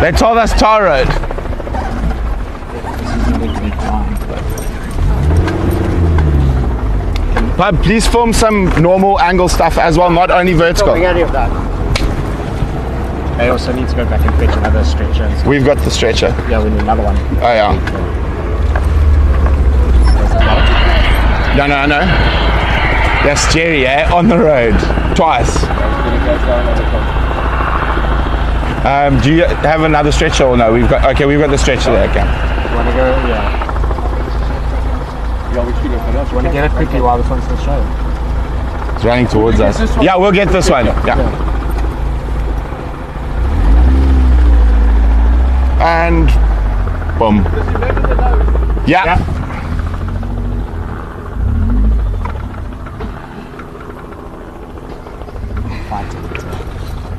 They told us tar road. But please film some normal angle stuff as well, not only vertical. Any of that. They also need to go back and fetch another stretcher. We've got the stretcher. Yeah, we need another one. Oh yeah. No. That's Jerry, on the road, twice. Do you have another stretcher or no? We've got the stretcher there. Okay. You want to go? Yeah. Yeah, we should go for that. You want to get it quickly while this one's still showing? It's running towards us. Yeah, we'll get this one. Yeah. And boom. Yeah.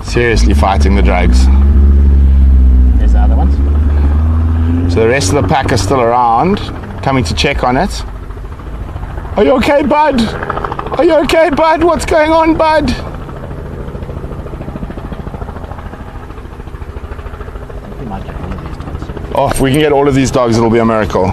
Seriously fighting the drugs. There's the other ones. So the rest of the pack are still around, coming to check on it. Are you okay, bud? Are you okay, bud? What's going on, bud? We might get all of these dogs. Oh, if we can get all of these dogs, it'll be a miracle.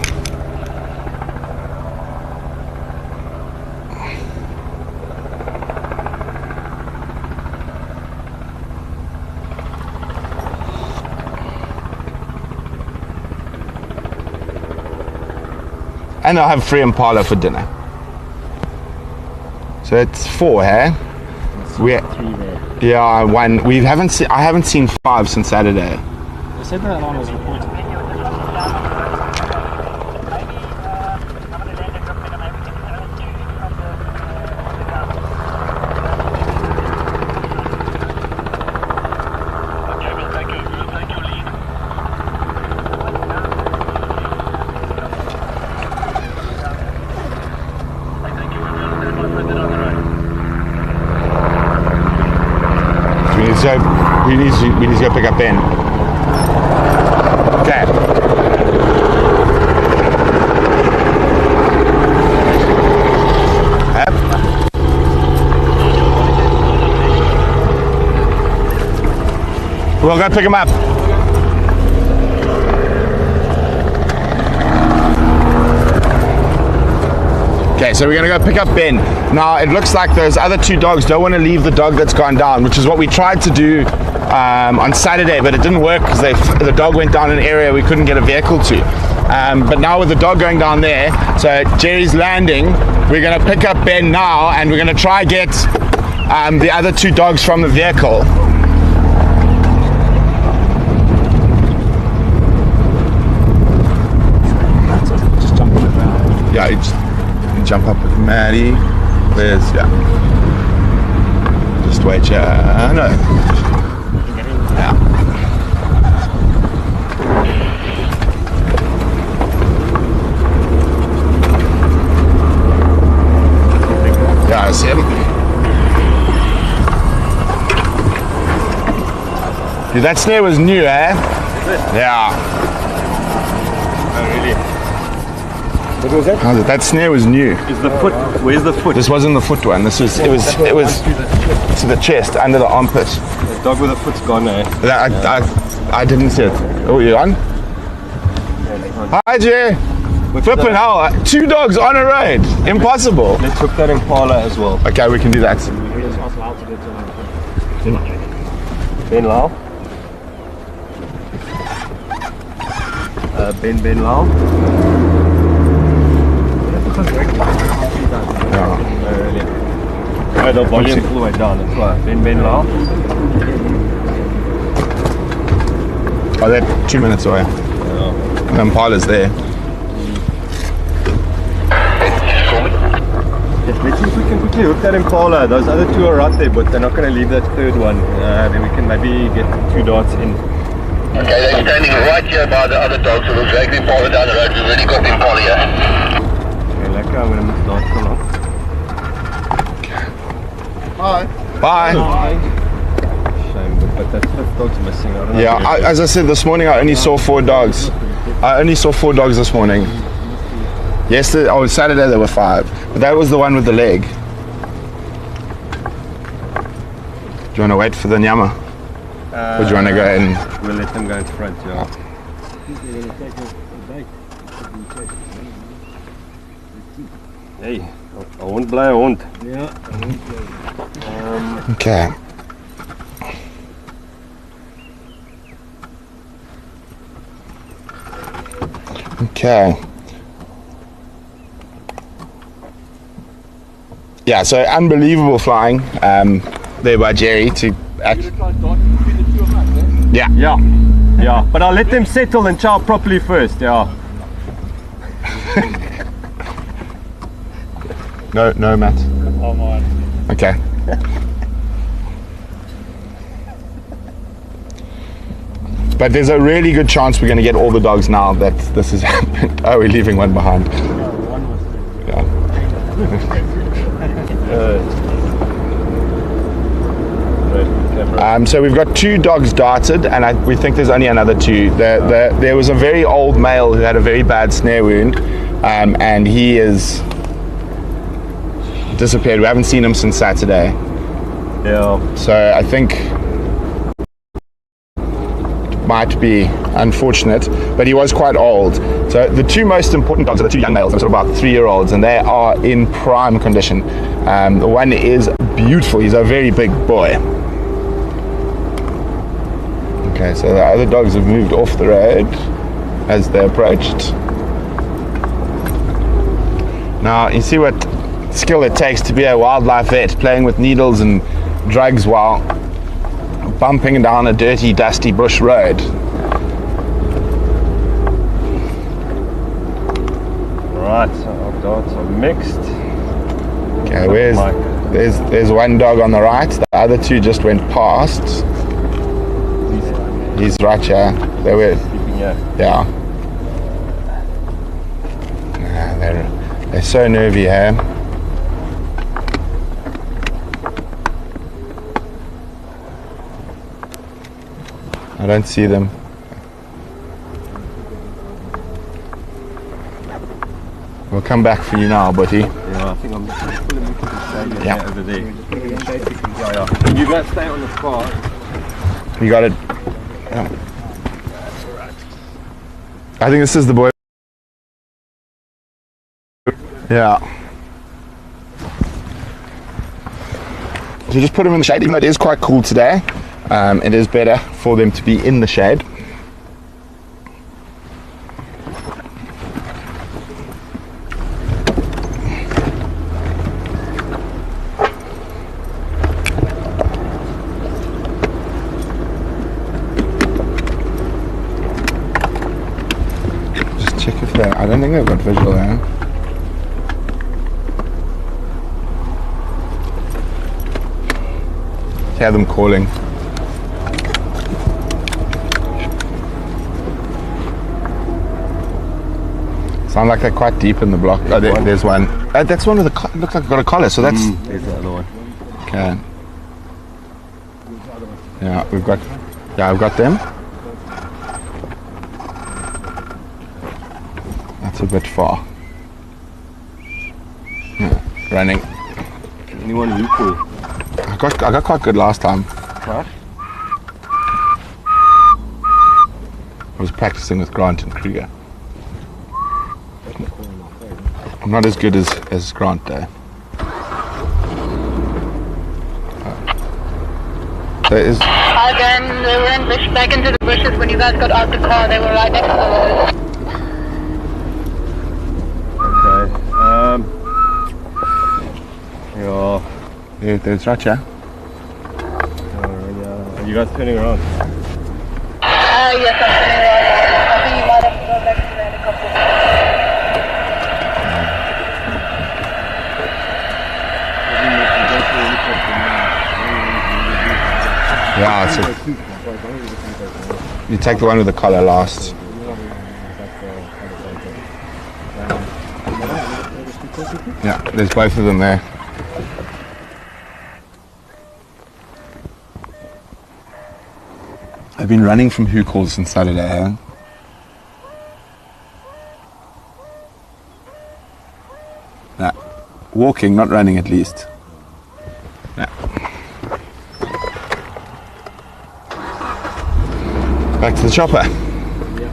And I'll have free Impala for dinner. So it's 4, hey? We 3 there. Yeah, 1. I haven't seen 5 since Saturday. They said that one was reported. We need to go pick up Ben. Okay. Yep. We'll go pick him up. Okay, so we're gonna go pick up Ben. Now it looks like those other 2 dogs don't want to leave the dog that's gone down, which is what we tried to do on Saturday, but it didn't work because the dog went down an area we couldn't get a vehicle to. But now with the dog going down there, so Jerry's landing, we're gonna pick up Ben now, and we're gonna try get the other 2 dogs from the vehicle. Just jump on the ground. Yeah, you jump up with Maddie. There's, yeah. Just wait, yeah. No. Yeah. Yeah, I see him. Dude, that snare was new, eh? Yeah. Oh, really? What was that? That snare was new. Is the foot? Where's the foot? This wasn't the foot one. It was to the chest, under the armpit. The dog with the foot's gone, eh? I didn't see it. Oh, you on? Hi, Jay. Flipping hell, 2 dogs on a road. Impossible. Let's hook that Impala as well. Okay, we can do that. Ben Lau. Ben Lau. Yeah. The volume all the way down, that's why. Ben Lau. Oh, they're 2 minutes away. Yeah. The Impala's there. Let's see if we can quickly hook that Impala. Those other 2 are right there, but they're not going to leave that 3rd one. Then we can maybe get 2 darts in. Okay, they're standing right here by the other dogs, so we'll drag the Impala down the road. We've already got the Impala here. Okay, lekker. I'm going to miss darts so long. Bye. Shame, but that 5th dog's missing. I don't know. Yeah, as I said this morning, I only saw 4 dogs. I only saw 4 dogs this morning. Yesterday, Saturday there were 5, but that was the one with the leg. Do you want to wait for the Nyama? Or do you want to go in? We'll let them go in front, yeah. Hey, I won't blij hond. Yeah. Okay. Okay. Yeah, so unbelievable flying there by Jerry to Yeah, but I'll let them settle and chow properly first, yeah. No, Matt. Oh, mine. Okay. But there's a really good chance we're going to get all the dogs now that this has happened. Oh, we're leaving one behind. Yeah. So we've got 2 dogs darted, and we think there's only another 2. There was a very old male who had a very bad snare wound, and he is disappeared. We haven't seen him since Saturday. Yeah. So I think might be unfortunate, but he was quite old. So the 2 most important dogs are the 2 young males, they're sort of about 3-year-olds, and they are in prime condition. The one is beautiful. He's a very big boy. Okay, so the other dogs have moved off the road as they approached. Now, you see what skill it takes to be a wildlife vet, playing with needles and drugs while bumping down a dirty, dusty bush road. Right, so our dogs are mixed. Okay, there's one dog on the right, the other 2 just went past. He's right here. They were Sleeping here. Yeah. They're so nervy here. I don't see them. We'll come back for you now, buddy. Yeah, I think I'm just going to pull him into the stadium over there. Yeah. You guys stay on the spot. You got it. Yeah. I think this is the boy. Yeah. So just put them in the shade, even though it is quite cool today. It is better for them to be in the shade. Just check if I don't think they've got visual there. Hear them calling. Sound like they're quite deep in the block. Oh, there's one. That's one with a looks like it's got a collar. So that's. There's the other one. Okay. Yeah, we've got them. That's a bit far. Yeah, running. Anyone you call? I got quite good last time. Right. I was practicing with Grant and Krieger. I'm not as good as Grant though. There is. Again, they went back into the bushes when you guys got out the car. They were right next to the road. Okay. Yeah, there's right here. Are you guys turning around? Yes, I'm turning around. I think you might have to go back to the helicopter. Yeah, so you take the one with the collar last. Yeah, there's both of them there. I've been running from who calls since Saturday, huh? Nah. Walking, not running at least. Nah. Back to the chopper. Yeah.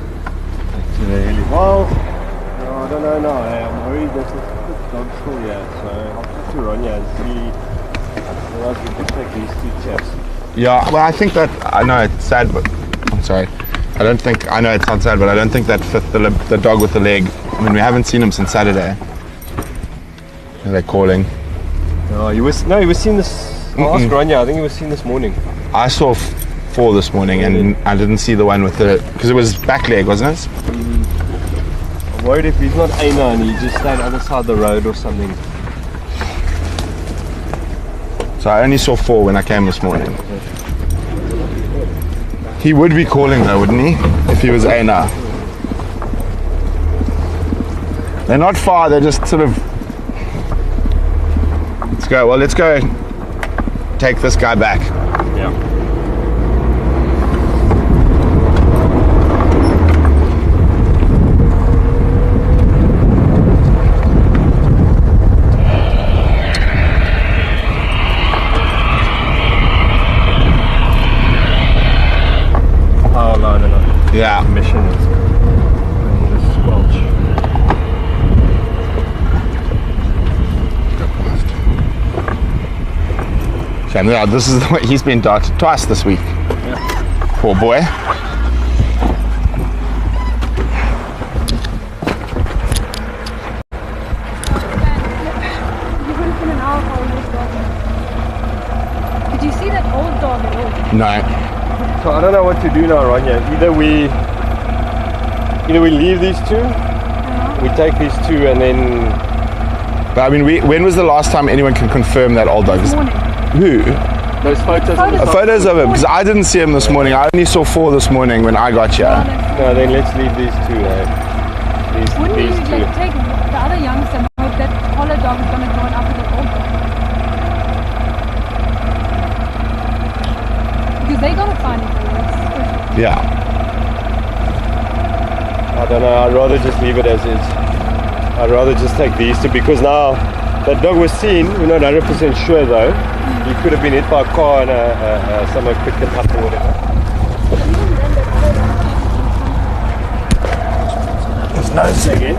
Back to the heli. Well, no, I don't know now. I'm worried that this dog's still here, so I'll have to run here and see. Otherwise we can take these two chaps. Yeah, well, I think that, I know it's sad, but I'm sorry. I know it sounds sad, but I don't think that fit the dog with the leg. I mean, we haven't seen him since Saturday. Are they calling? No, he was seen this. I'll ask Rania. I think he was seen this morning. I saw 4 this morning, and I didn't see the one with the, because it was back leg, wasn't it? I'm worried if he's not Aina and he just stayed on the other side of the road or something. So I only saw 4 when I came this morning. He would be calling though, wouldn't he? If he was Aina. They're not far, they're just sort of... Let's go take this guy back. Yeah. Yeah. Mission is just squelch. Shame that this is the way he's been darted twice this week. Yeah. Poor boy. Did you see that old dog at all? No. So I don't know what to do now, Rania. Either we leave these two, we take these two, and then. But I mean, when was the last time anyone can confirm that old dog? This morning. Who? Those photos. Photos of him, because I didn't see him this morning. I only saw 4 this morning when I got here. No, then let's leave these two. Wouldn't These you two. like take the other youngster and hope that collar dog is going to join up with the old dog? Because they're going to find each other. Yeah. I don't know. I'd rather just leave it as is. I'd rather just take these two, because now that dog was seen. We're not 100% sure though. He could have been hit by a car and someone picked him up or whatever. There's no second.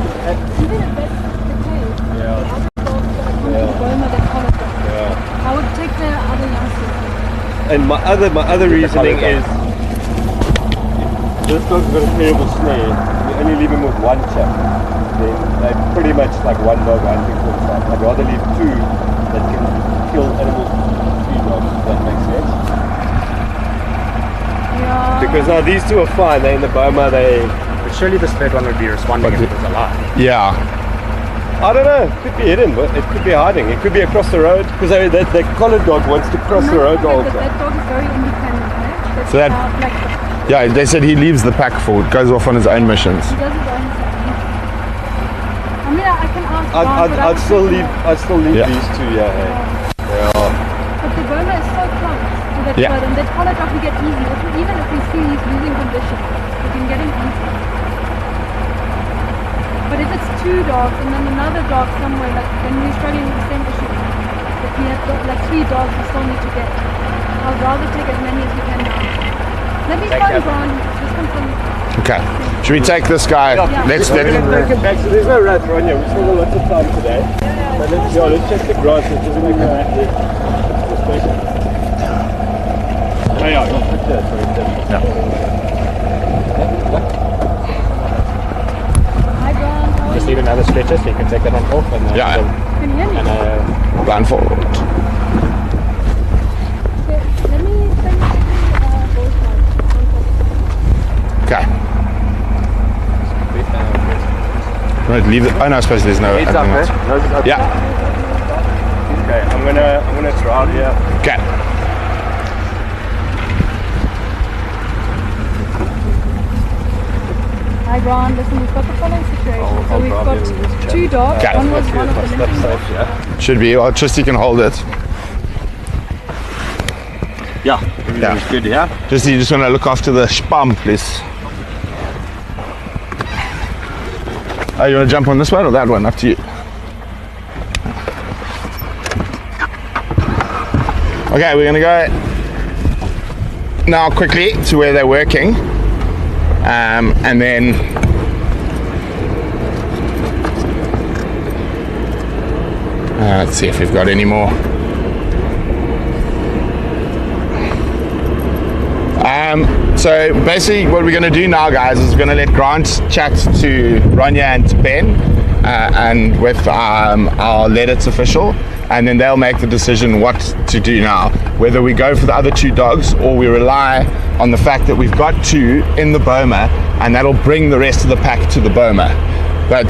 I would take the other youngsters. And my other reasoning is this dog's got a terrible snare. You only leave him with one chap. Then they're pretty much like one dog hunting for himself. I'd rather leave 2 that can kill animals. 3 dogs, if that makes sense. Yeah. Because now these 2 are fine. They're in the boma. But surely this third one would be responding if it was alive. Yeah. I don't know. It could be hidden, but it could be hiding. It could be across the road, because that collared dog wants to cross the road all the time. That dog is very independent, right? So that, yeah, they said he leaves the pack for, goes off on his own missions. He does his own thing. I mean, I can ask. I'd still leave these 2. Yeah. But the boma is so close to that bird, and that collar dog we get easy. Even if we see he's losing condition, we can get him easy. But if it's 2 dogs and then another dog somewhere, like then we're struggling with the same issue. If we have like 3 dogs, we still need to get. I'd rather take as many as we can now. Let me find Brian. Just come from. Okay. Should we take this guy? Yeah. Let's Take him back. So there's no rat run here. We still got lots of time today. But let's check the grass. It doesn't make a rat here. Oh yeah, don't put that. Hi Brian. How are Just you? need another stretcher so you can take that one off. And, Yeah. Can you hear me? And blindfold. Okay, let me send you voice note. Okay. Right, leave it. Oh no, I suppose there's no. Heads up, else. eh? Nose is up. Yeah. Okay, I'm gonna try out here. Okay. Hi Brian, listen, we've got the following situation. So we've drive got in with this chap. two dogs. Okay. One was one of the Stuff limping dogs. safe, yeah. Should be. Or just you can hold it. Yeah, everything's good, yeah. You just want to look after the spam, please. Oh, you want to jump on this one or that one? Up to you. Okay, we're going to go now quickly to where they're working. And then let's see if we've got any more. So basically what we're going to do now, guys, is we're going to let Grant chat to Ronya and to Ben and with our Leadits official, and then they'll make the decision what to do now, whether we go for the other two dogs or we rely on the fact that we've got two in the boma and that'll bring the rest of the pack to the boma. But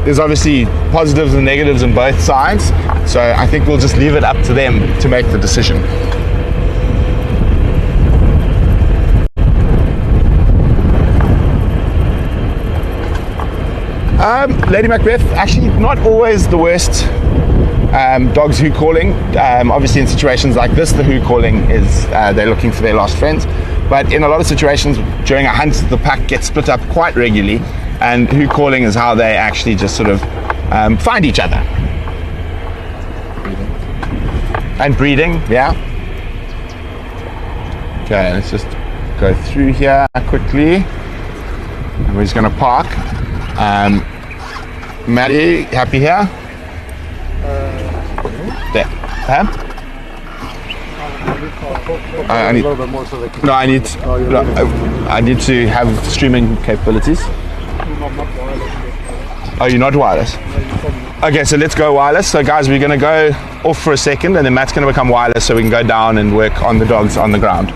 there's obviously positives and negatives on both sides, so I think we'll just leave it up to them to make the decision. Lady Macbeth, actually not always the worst dogs who calling. Obviously in situations like this, the who calling is they're looking for their lost friends. But in a lot of situations during a hunt, the pack gets split up quite regularly, and who calling is how they actually just sort of find each other. And breeding, yeah. Okay, let's just go through here quickly. And we're just going to park. Maddie, happy here? There. Huh? I need a little bit more so they can. No, I need to have streaming capabilities. Oh, you're not wireless? Okay, so let's go wireless. So guys, we're going to go off for a second, and then Matt's going to become wireless so we can go down and work on the dogs on the ground.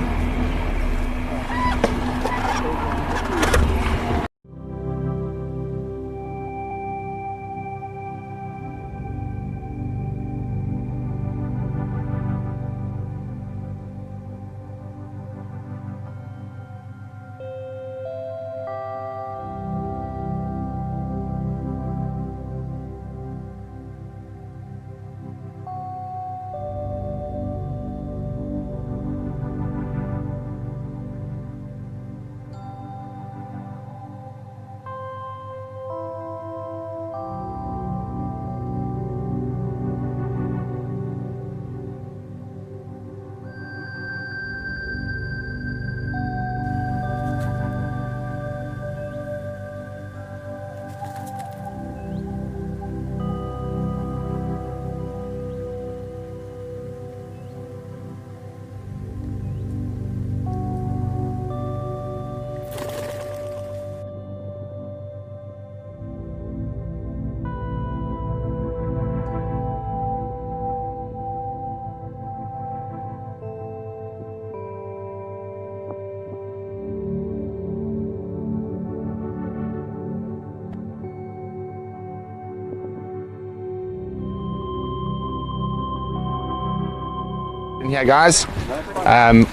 Here, guys.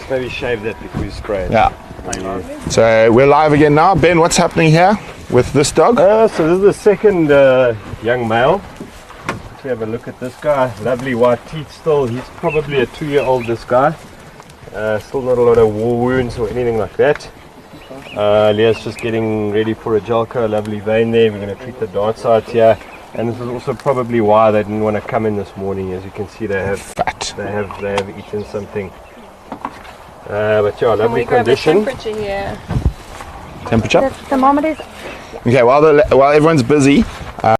Maybe shave that before you spray it. Yeah. So we're live again now. Ben, what's happening here with this dog? So this is the second young male. Let's have a look at this guy. Lovely white teeth still. He's probably a 2-year-old, this guy. Still not a lot of war wounds or anything like that. Leah's just getting ready for a Jalka. Lovely vein there. We're going to treat the dart sides here. And this is also probably why they didn't want to come in this morning. As you can see, they have fat. They have eaten something. But yeah, lovely Can we grab a condition. temperature here? Temperature? The thermometers. Okay, while everyone's busy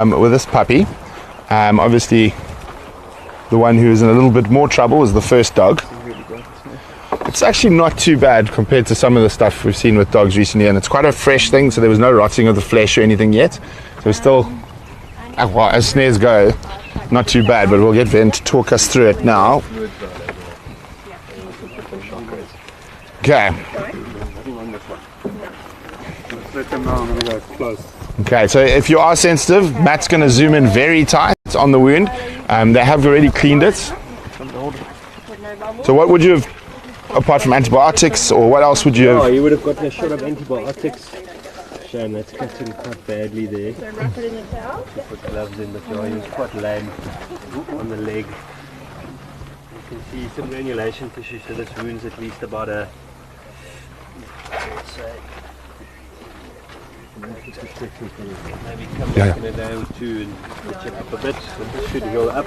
with this puppy, obviously the one who's in a little bit more trouble is the first dog. It's actually not too bad compared to some of the stuff we've seen with dogs recently, and it's quite a fresh thing, so there was no rotting of the flesh or anything yet. So we're still, well, as snares go, not too bad, but we'll get Ben to talk us through it now. Okay. Let them know I'm going to go close. Okay, so if you are sensitive, Matt's going to zoom in very tight on the wound. They have already cleaned it. So what would you have, apart from antibiotics, or what else would you have? Oh, you would have gotten a shot of antibiotics. Shame, that's cutting quite badly there. So wrap it in a towel. Put gloves in, but yeah, he was quite lame on the leg. You can see some granulation tissue, so this wound's at least about a, let's say, maybe come back in a day or two and check up a bit, and this should heal up.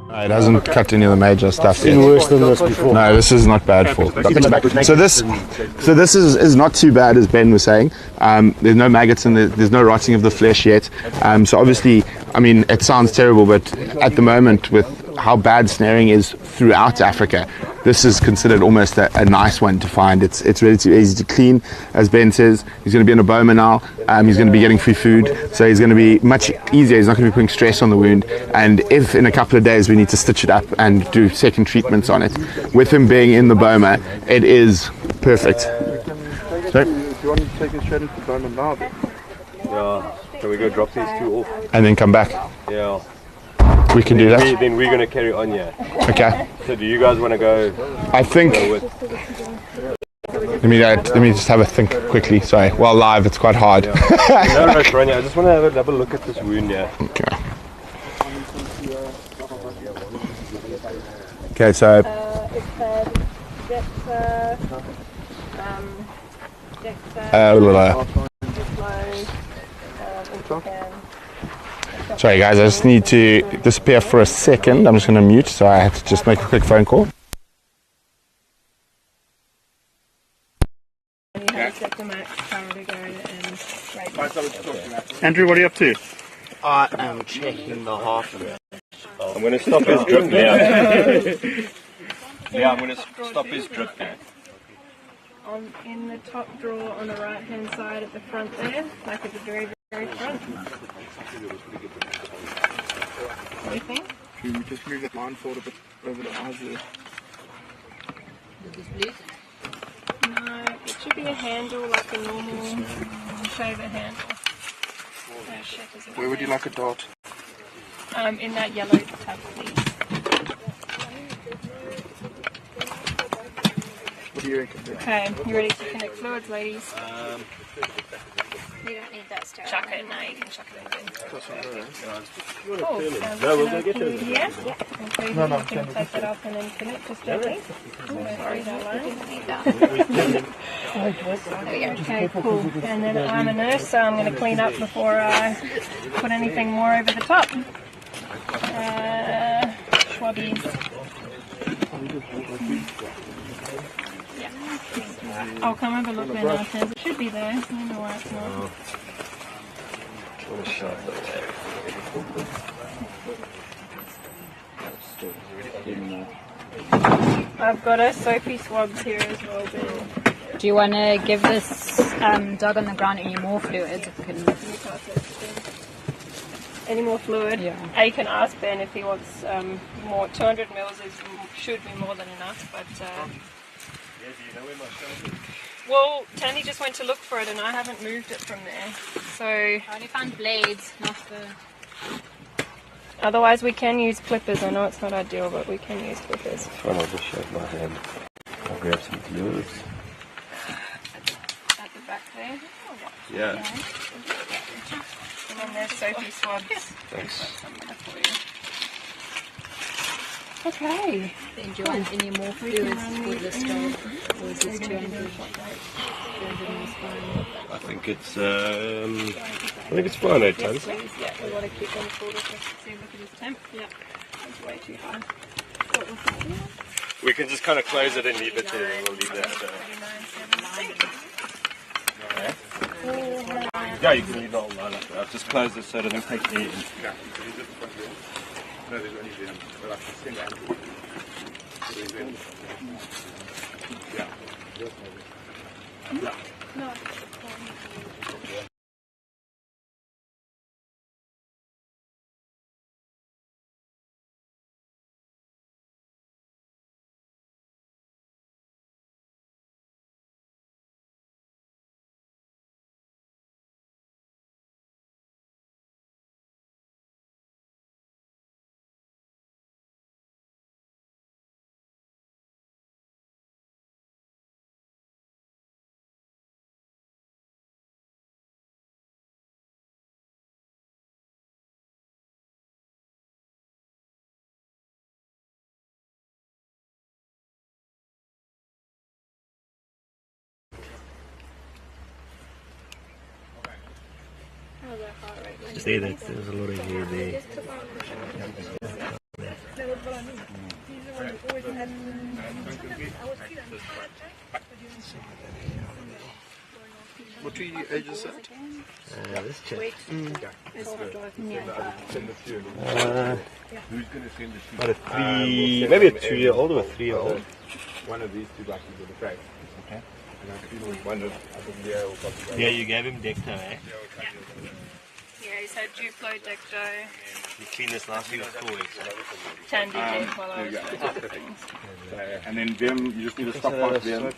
It hasn't cut any of the major stuff yet. Been worse than this before. No, this is not bad for. So this is not too bad, as Ben was saying. There's no maggots and there's no rotting of the flesh yet. So obviously, I mean, it sounds terrible, but at the moment, with how bad snaring is throughout Africa, this is considered almost a nice one to find. It's really too easy to clean, as Ben says. He's going to be in a boma now. He's going to be getting free food, so he's going to be much easier. He's not going to be putting stress on the wound. And if in a couple of days we need to stitch it up and do second treatments on it, with him being in the boma, it is perfect. So, do you want to take it straight into the boma now? Then? Yeah, can we go drop these two off? And then come back. Yeah. We can do that. Then we're going to carry on here. Okay. So do you guys want to go? I think. Let me just have a think quickly. Sorry. While live, it's quite hard. Yeah. No rush, Ronnie. I just want to have a double look at this wound here. Okay. Okay, so. Sorry guys, I just need to disappear for a second. I'm just going to mute, so I have to just make a quick phone call. Andrew, what are you up to? I am checking the heart rate. I'm going to stop his drip now. Yeah, I'm going to stop his drip now. In the top drawer on the right hand side at the front there, like at the very, very front. What do you think? Can we just move that line forward a bit over the eyes there? No, it should be a handle like a normal shaver handle. Where would you like a dart? In that yellow tab, please. What do you reckon? Okay, you ready to connect fluids, ladies? You don't need that stuff. Chuck it, no, you can chuck it in. Cool. No, we'll go get it. Yeah? Okay, no, you can take it off and then connect just gently. Sorry, that Okay, cool. And then I'm a nurse, so I'm going to clean up before I put anything more over the top. Schwabbies. Yeah. I'll come have a look when I says it should be there. I don't know why it's not. I've got a soapy swabs here as well, Ben. Do you want to give this dog on the ground any more fluid? Any more fluid? Yeah. You can ask Ben if he wants more. 200 mils should be more than enough, but... Well, Tanny just went to look for it and I haven't moved it from there. So I only found blades, not the... Otherwise we can use clippers. I know it's not ideal, but we can use clippers. I'll just shake my hand. I'll grab some fluids. At the back there? Yeah. And then There's Sophie swabs. Thanks. Okay. Then do you want any more fluids for this dog? Or is this 200? 200 is fine. I think it's fine, 8 tons. Please, yeah, we want to keep them full just to see, look at his temp. Yeah, it's way too high. What was that? We can just kind of close it and leave it there. We'll leave that. Yeah, you can leave it all line up there. I've just closed it so it doesn't take air in. No, there's only them. But I can send out. Yeah. No. See that there's a lot of hair there. What age is that? This chap. Who's going to send it to About a 3, maybe a 2-year-old or a 3-year-old. One of these two buckies with the crate. Okay. And I feel one of them. Yeah, you gave him Decto, eh? Yeah, he's had Duplo, Decto, You cleaned this last week or 4 weeks, eh? Tandy Deck while I was doing things. And then them, you just need to stop past them,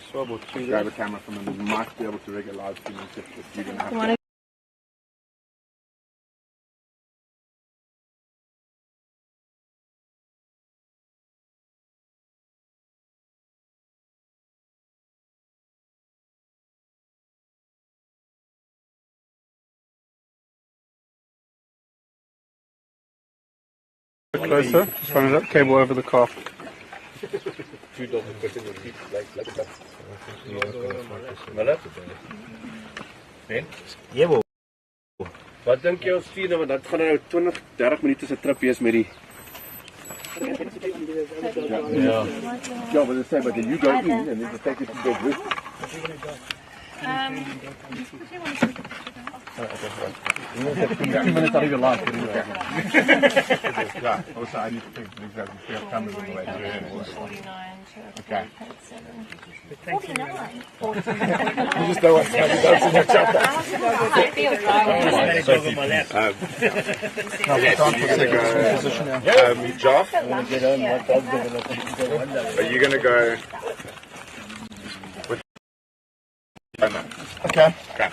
grab a camera from them, you might be able to regularize them if you're going to have to. Closer, just run it up, cable over the car. Jawel. Wat dink jy ons stuur nou, want dat gaan nou 20, 30 minute se trip wees met die Yeah, but they say, but then you go in and then you take it to bed with. Yeah. 2 minutes out of your life. Yeah, also I need to think exactly if you have cameras on the way through here. Okay. 49. You just don't want to have dogs in your chopper. I feel dry. Joff, are you going to go with Okay. Okay.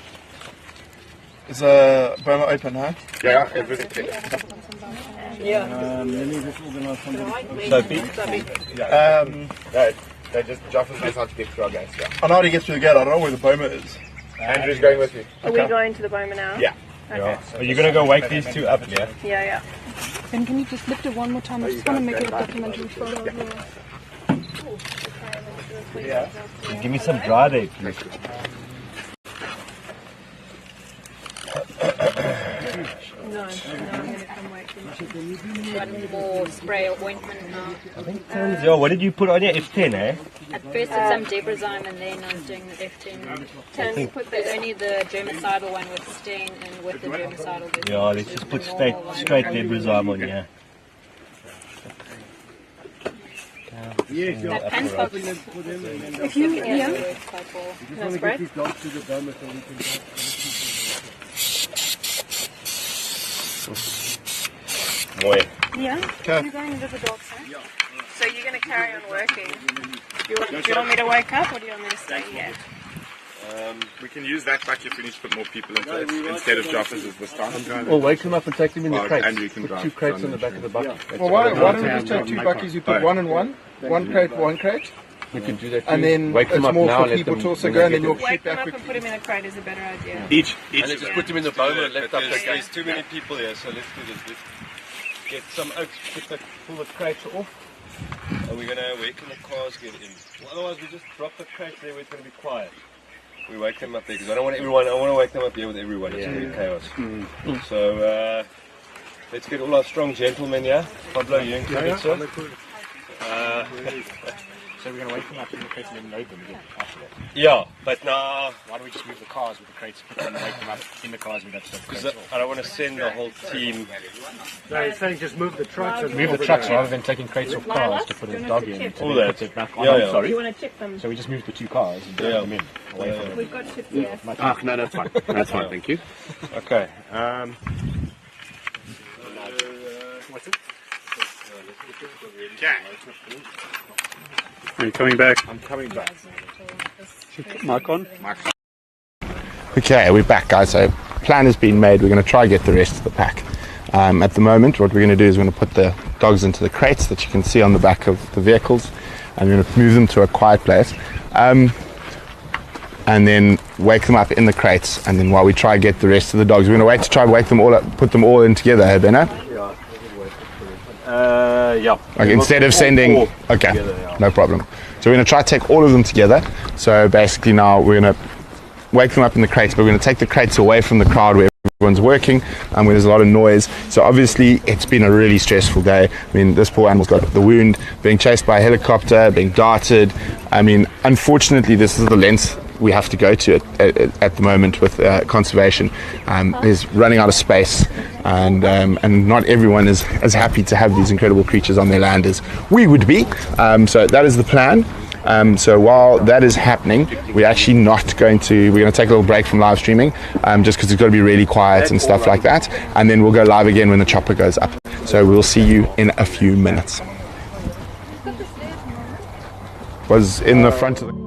Is a Burma open, huh? Yeah, everything. Let me just organize something. Sophie? They just, Joff knows how to get through our gates, yeah. I know how to get through the gate, I don't know where the Burma is. Andrew's going with you. Are we going to the Boma now? Yeah. Okay. Are you going to go wake these two up, yeah? Yeah. Ben, can you just lift it one more time? I just want to make it a documentary photo of the... Give me some dry there, please. No, I'm going to come wake them. One more spray or ointment now. I think tons, yeah. What did you put on your F10, eh? At first it's some Debrazyme and then I was doing the F10. There's only the germicidal one with stain and with the germicidal. Yeah, let's just put straight Debrazyme on, yeah. That pen stops. If you, yeah. No spray? Mooi. Yeah? Okay. You're going into the dogs, huh? Yeah. So you're going to carry on working? Do you want me to wake up or do you want me to stay here? We can use that bucket if we need to put more people into it instead of Joffers as this time. Or wake them up and take them in the crates. Andrew can Put drive. 2 crates on the back of the bucket. Well, why don't we just take 2 buckies? You put one and one crate, one crate. We could do that too. And then wake them it's up more now, for let people them, to also when go they and then get we'll there. shoot Wake them back up and put them in a crate is a better idea. Each. And let's just put them in the boma and let But up. There's too many people here, so let's do this. Let's get some oaks, pull the crates off, and we're gonna wait till the cars get in. Well, otherwise, we just drop the crates there where it's gonna be quiet. We wake them up there because I don't want everyone. I want to wake them up here with everyone. It's gonna be chaos. So let's get all our strong gentlemen here. Pablo, you included, sir. So we're going to wake them up in the crates and then load them again after that. Yeah, but now Why don't we just move the cars with the crates, put them and wake them up in the cars with that stuff? because I don't want to send the whole team. No, it's saying just move the trucks. Move the trucks rather than taking crates off cars to put a dog in. All that. Yeah. Sorry. You want to chip them? So we just moved the 2 cars and drove them in. Away from them. We've got chips here. No, that's fine. That's fine, thank you. Okay. What's it? Are you coming back? I'm coming back. Mic on? Okay, we're back, guys. So plan has been made. We're going to try and get the rest of the pack. At the moment, what we're going to do is we're going to put the dogs into the crates that you can see on the back of the vehicles, and we're going to move them to a quiet place, and then wake them up in the crates. And then while we try and get the rest of the dogs, we're going to wait to try and wake them all up, put them all in together, hey, Benno? Yeah. Okay, instead of sending, okay, no problem. So we're going to try to take all of them together. So basically now we're going to wake them up in the crates, but we're going to take the crates away from the crowd where everyone's working and where there's a lot of noise. So obviously it's been a really stressful day. I mean, this poor animal's got the wound, being chased by a helicopter, being darted. I mean, unfortunately this is the length we have to go to at the moment with conservation. Is running out of space, and not everyone is as happy to have these incredible creatures on their land as we would be. So that is the plan. So while that is happening, we're actually not going to, we're going to take a little break from live streaming, just because it's got to be really quiet and stuff like that, and then we'll go live again when the chopper goes up. So we'll see you in a few minutes. Was in the front of the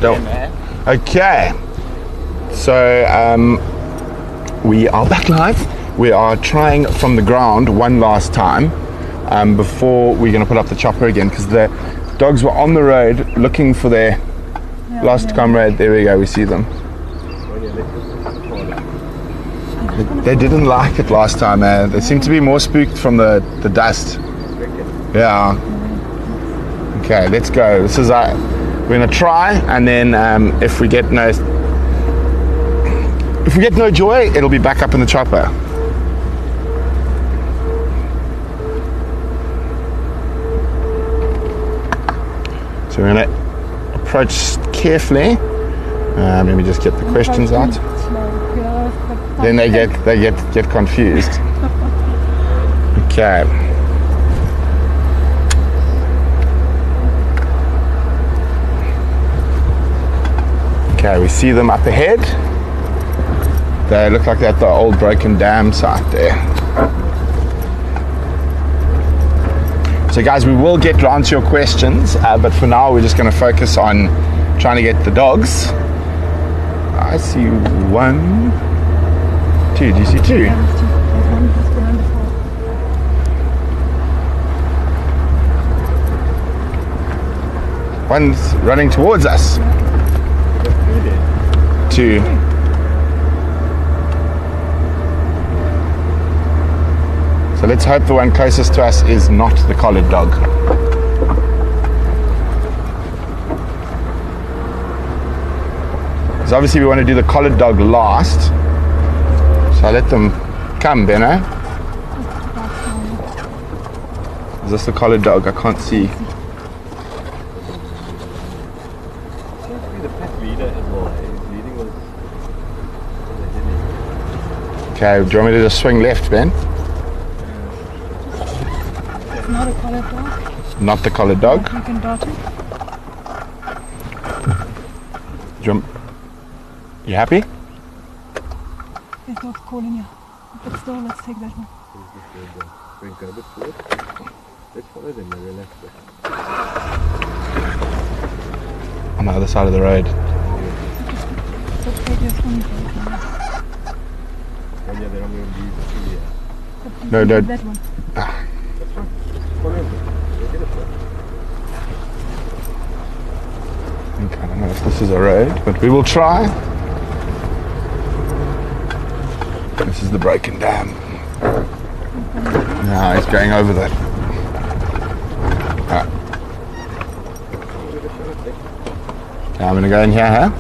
Don't. Okay. So we are back live. We are trying from the ground one last time before we're going to put up the chopper again, because the dogs were on the road looking for their lost comrade. There we go. We see them. They didn't like it last time. They seem to be more spooked from the dust. Yeah. Okay, let's go. This is we're gonna try, and then if we get no joy, it'll be back up in the chopper. So we're gonna approach carefully. Let me just get the questions out. Then they get confused. Okay. Okay, we see them up ahead. They look like they're at the old broken dam site there. So guys, we will get to answer your questions, but for now we're just going to focus on trying to get the dogs. I see 1, 2. Do you see 2? One's running towards us. 2. So let's hope the one closest to us is not the collared dog. So obviously we want to do the collared dog last. So I'll let them come, Benno. Is this the collared dog? I can't see. Okay, do you want me to just swing left, Ben? It's not a collared dog. Not the collared dog? You can dart it. You happy? There's dogs calling you. But still, let's take that one. Let's follow them, relax. On the other side of the road. Let's take this one. No. That one. Okay, I don't know if this is a road, but we will try. This is the broken dam. No, he's going over that. Right. Okay, I'm going to go in here, huh?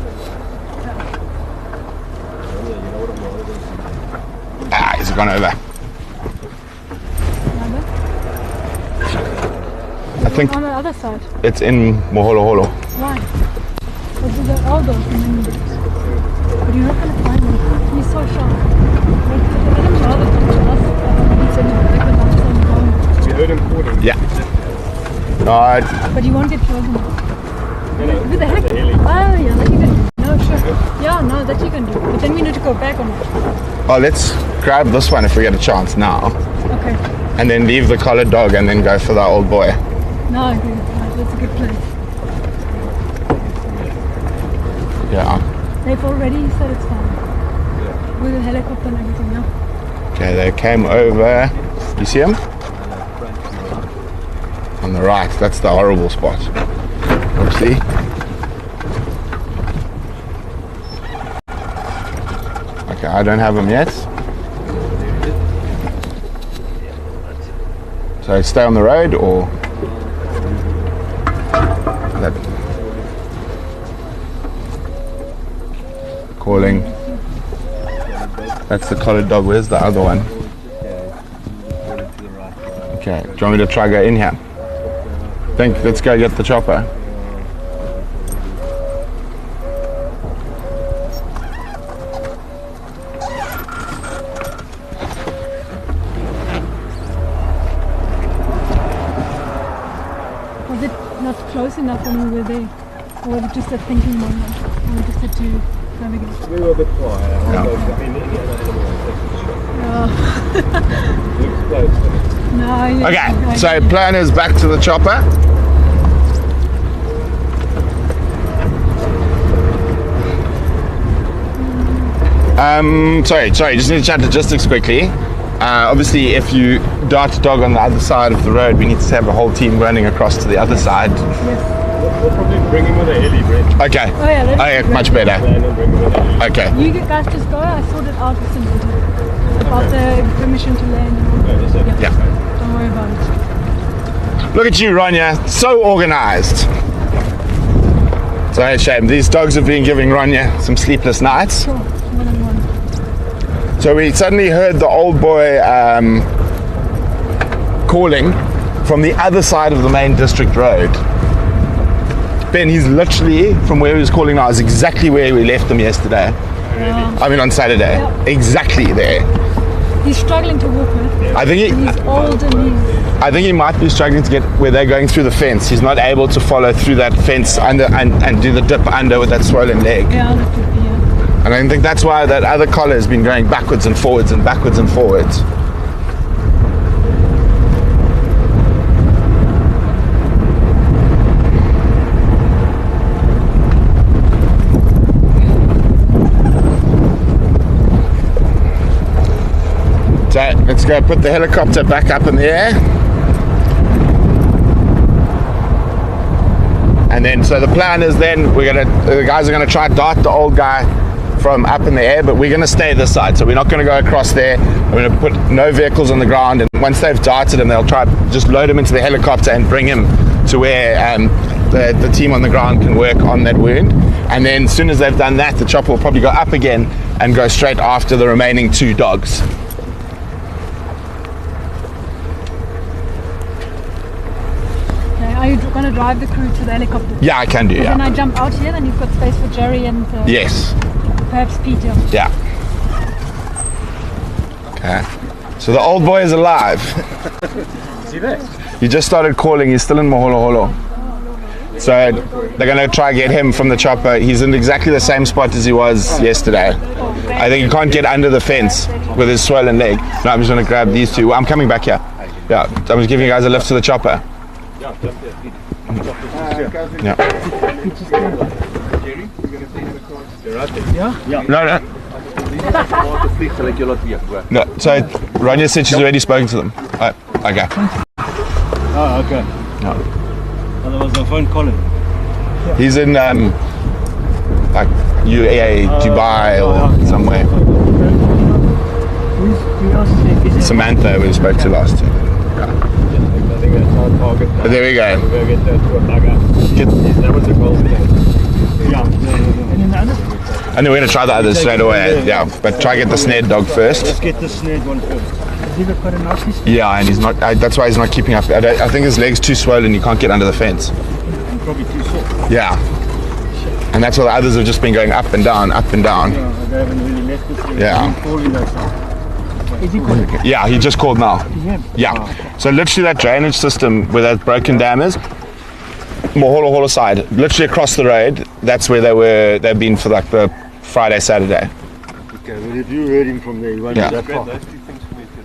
He's gone over. I think on the other side. It's in Moholo Holo. Why? Because they're all those. But you're not going to find them. He's so sharp. We heard him calling. Yeah. But you won't get close enough. Who the heck? Oh yeah, that you can do. No, sure. Yeah, no, that you can do. But then we need to go back on it. Oh, let's grab this one if we get a chance now. Okay. And then leave the collared dog and then go for the old boy. No, I agree. That's a good plan. Yeah. They've already said it's fine. With a helicopter and everything, yeah. Okay, they came over. You see him? On the right, that's the horrible spot. Oopsie. Okay, I don't have him yet. So stay on the road or that calling. That's the collared dog. Where's the other one? Okay, do you want me to try go in here? Let's go get the chopper. Was it not close enough when we were there? Or was it just a thinking moment? Or we just had to navigate? We were a bit quiet. No, Okay, so plan is back to the chopper. Sorry, just need to chat logistics quickly. Obviously, if you dart a dog on the other side of the road, we need to have a whole team running across to the other side. We'll probably bring him with a heli, Brett. Okay. Oh yeah, Much better. Okay. You guys just go. I sorted out with some about the permission to land. Yeah. Don't worry about it. Look at you, Ronya. So organised. It's a shame. These dogs have been giving Ronya some sleepless nights. Sure, more than one. So we suddenly heard the old boy calling from the other side of the main district road. Ben, he's literally, from where he was calling now, is exactly where we left him yesterday. I mean on Saturday. Yeah. Exactly there. He's struggling to walk, man. I think he's old and I think he might be struggling to get where they're going through the fence. He's not able to follow through that fence under and do the dip under with that swollen leg. Yeah, that could be, yeah. And I think that's why that other collar has been going backwards and forwards and backwards and forwards. So let's go put the helicopter back up in the air. And then, so the plan is then the guys are gonna try to dart the old guy from up in the air, but we're gonna stay this side. So we're not gonna go across there. We're gonna put no vehicles on the ground, and once they've darted him, they'll try to just load him into the helicopter and bring him to where the team on the ground can work on that wound. And then as soon as they've done that, the chopper will probably go up again and go straight after the remaining 2 dogs. Are you going to drive the crew to the helicopter? Yeah, I can do, yeah. Then I jump out here, then you've got space for Jerry and yes. Perhaps Peter. Yeah. Okay. So the old boy is alive. See that? He just started calling. He's still in Moholo Holo. So they're going to try to get him from the chopper. He's in exactly the same spot as he was yesterday. I think he can't get under the fence with his swollen leg. No, I'm just going to grab these 2. I'm coming back here. Yeah, I'm just giving you guys a lift to the chopper. Yeah. No. No. So Ronya said she's already spoken to them. Oh, okay. Oh, okay. No. Otherwise, I'll phone Colin. He's in like UAE, Dubai, or somewhere. Samantha, we spoke to last year. But there we go. That was the goal today. Yeah. And then we're going to try the others straight away. Yeah, but try to get the snared dog first. Let's get the snared one first. Yeah, and he's not. That's why he's not keeping up. I think his leg's too swollen. He can't get under the fence. Probably too soft. Yeah. And that's why the others have just been going up and down, up and down. Yeah, they haven't really left this yet. Yeah. Is he calling? Yeah, he just called now. Yeah. So literally that drainage system where that broken dam is, Moholo Holo side, literally across the road, that's where they've been for like the Friday, Saturday. Okay, well if you heard him from there, you won't be that far.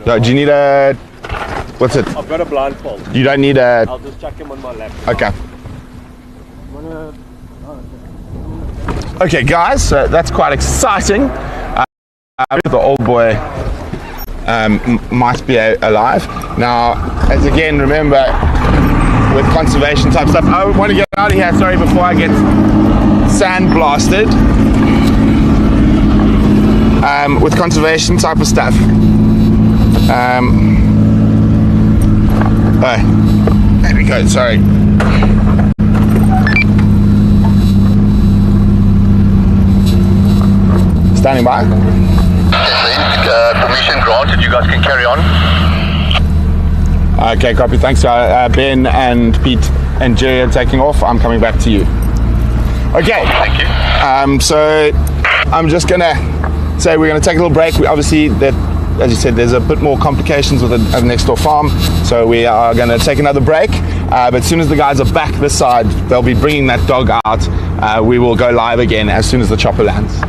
No, do you need a, what's it? I've got a blindfold. You don't need a... I'll just chuck him on my lap. Okay. Okay guys, so that's quite exciting. The old boy might be alive. Now, as again, remember, with conservation type stuff, I want to get out of here, sorry, before I get sand blasted. With conservation type of stuff. Oh, there we go, sorry. Standing by. Permission granted, you guys can carry on. Okay, copy, thanks. Ben and Pete and Jerry are taking off. I'm coming back to you. Okay. Thank you. So I'm just gonna say we're gonna take a little break. Obviously, that, as you said, there's a bit more complications with the next door farm, so we are gonna take another break. But as soon as the guys are back this side, they'll be bringing that dog out. We will go live again as soon as the chopper lands.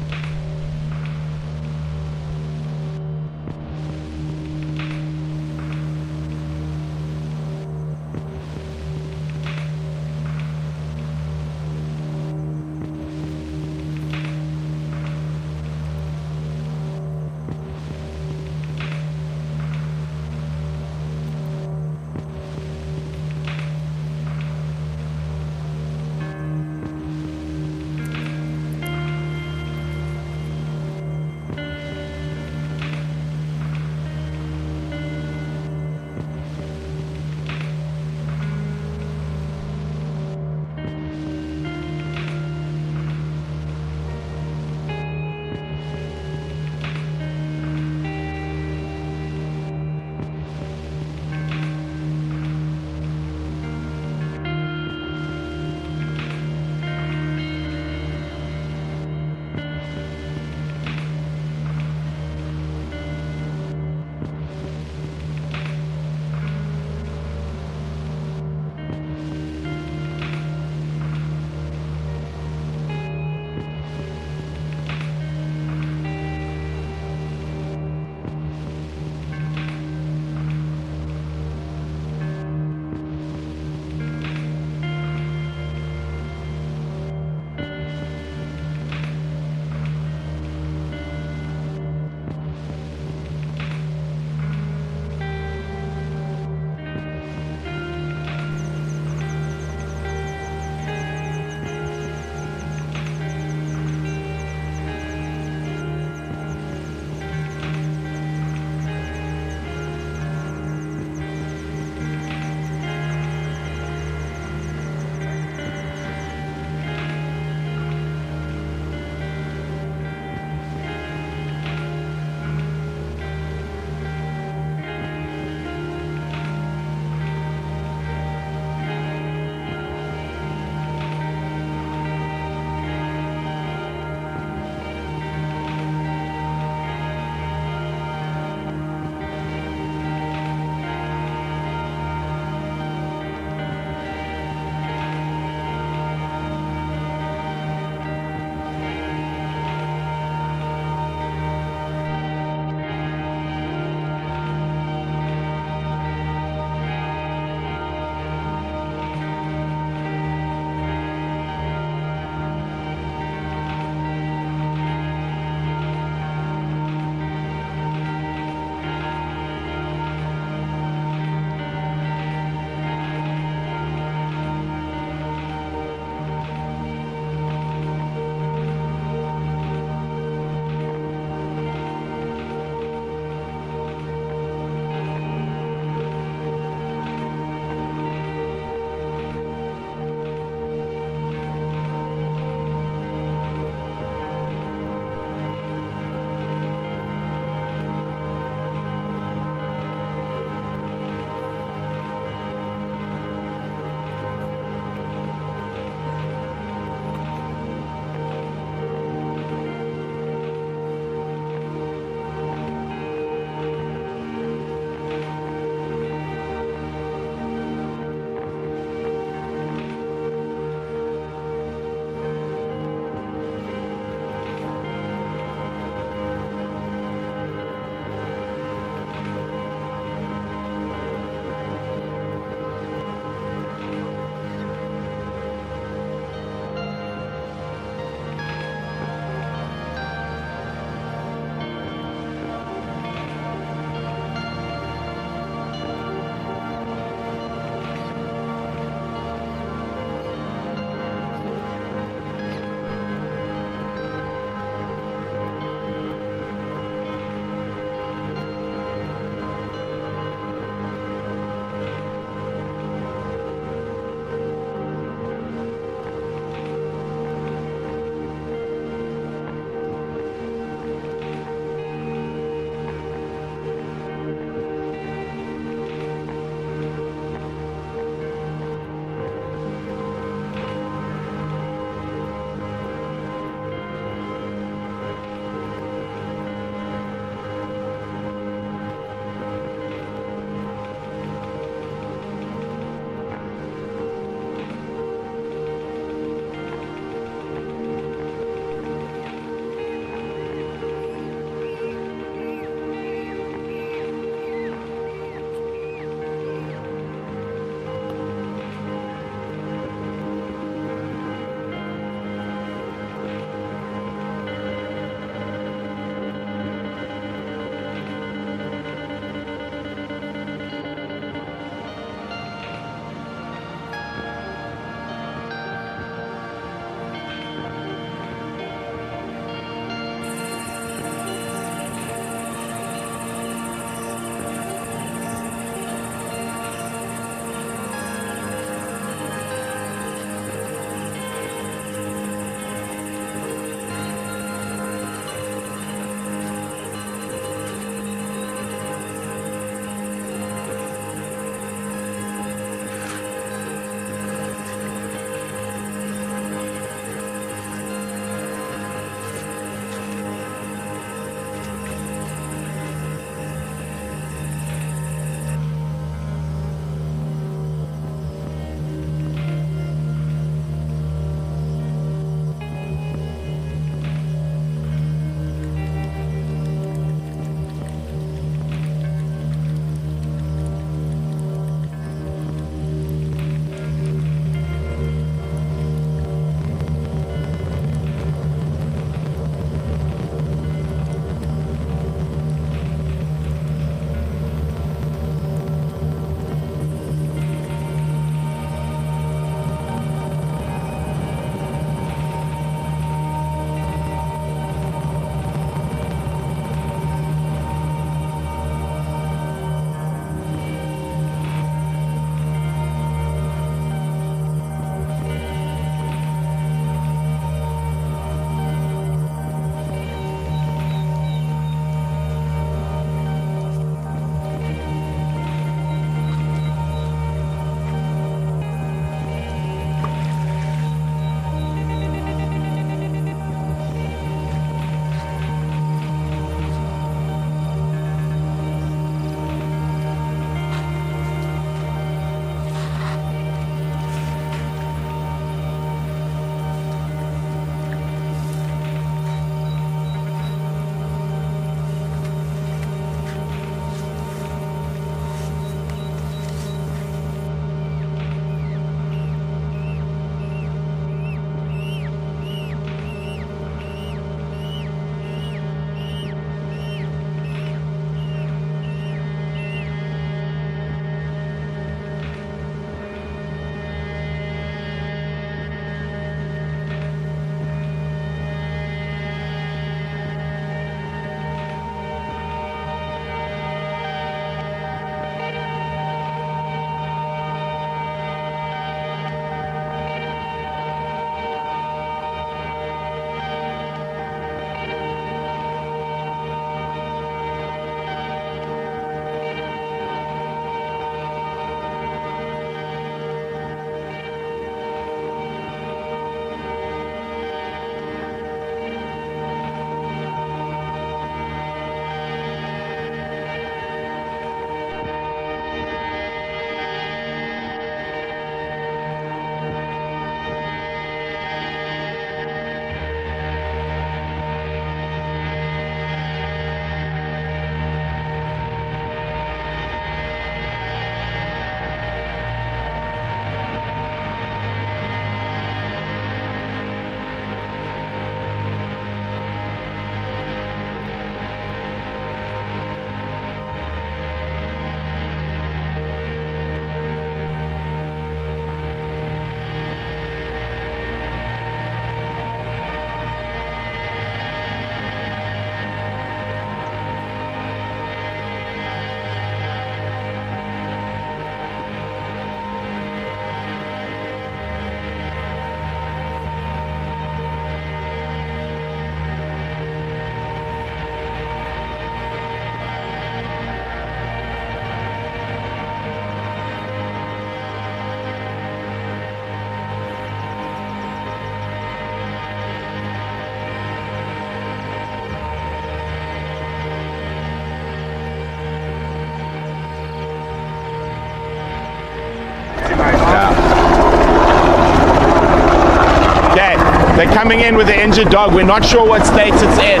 coming in with the injured dog. We're not sure what state it's in.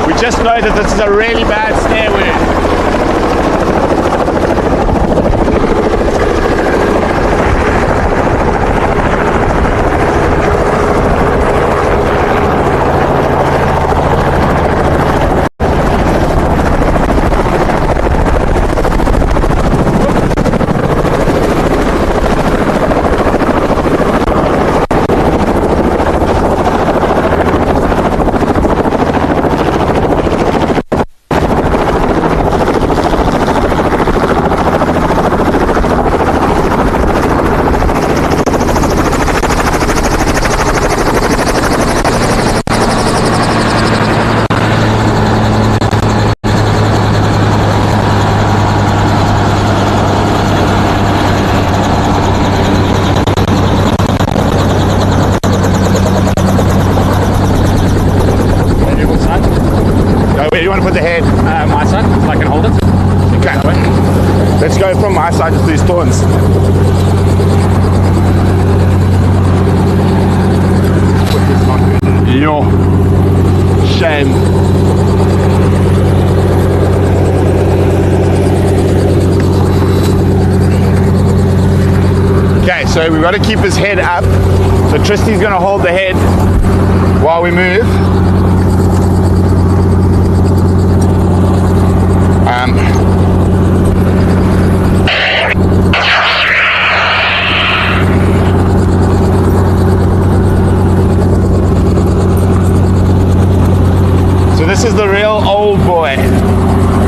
We just know that this is a really bad snare wound. Where do you want to put the head? My side, so I can hold it. Okay. Let's go from my side to these thorns. Yo, shame. Okay, so we've got to keep his head up. So Tristy's going to hold the head while we move. So this is the real old boy,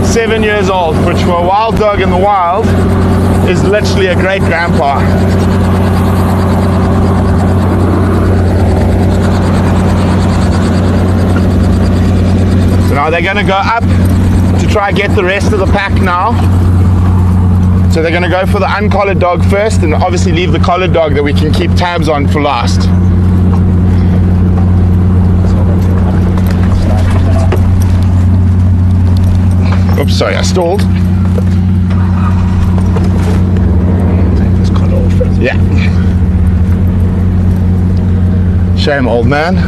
7 years old, which for a wild dog in the wild is literally a great grandpa. So now they're going to go up to try and get the rest of the pack now. So they're going to go for the uncollared dog first, and obviously leave the collared dog that we can keep tabs on for last. Oops, sorry, I stalled. Yeah. Shame, old man.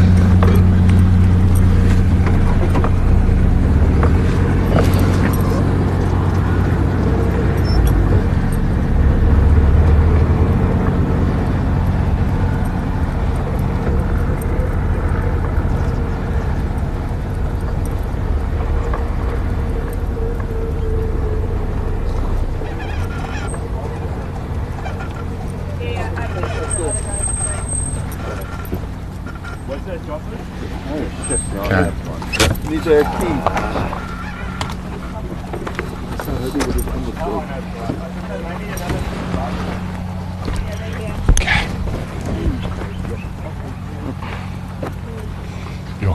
These are keys.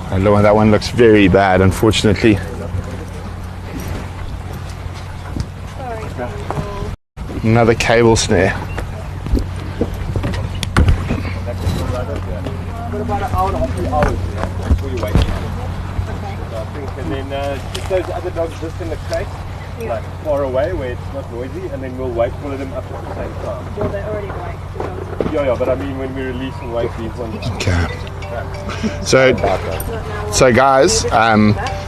Hello, that one looks very bad, unfortunately. Another cable snare. About an hour and a half, 2 hours before you wake up. So I think, and then just those other dogs just in the crate, like far away where it's not noisy, and then we'll wake all of them up at the same time. Well, they're already awake. Yeah, but I mean when we release and wake these ones up. Okay. So guys,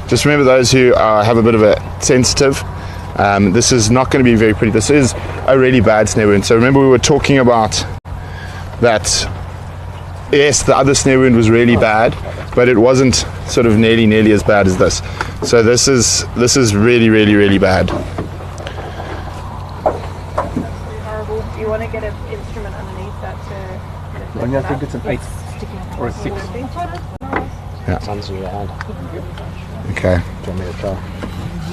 just remember those who have a bit of a sensitive, this is not going to be very pretty. This is a really bad snare wound. So remember we were talking about that. Yes, the other snare wound was really bad, but it wasn't sort of nearly as bad as this. So this is really bad. Horrible. Do you want to get an instrument underneath that to? I think it's an 8 or a 6. Yeah. Sounds really hard. Okay. Do you want me to try?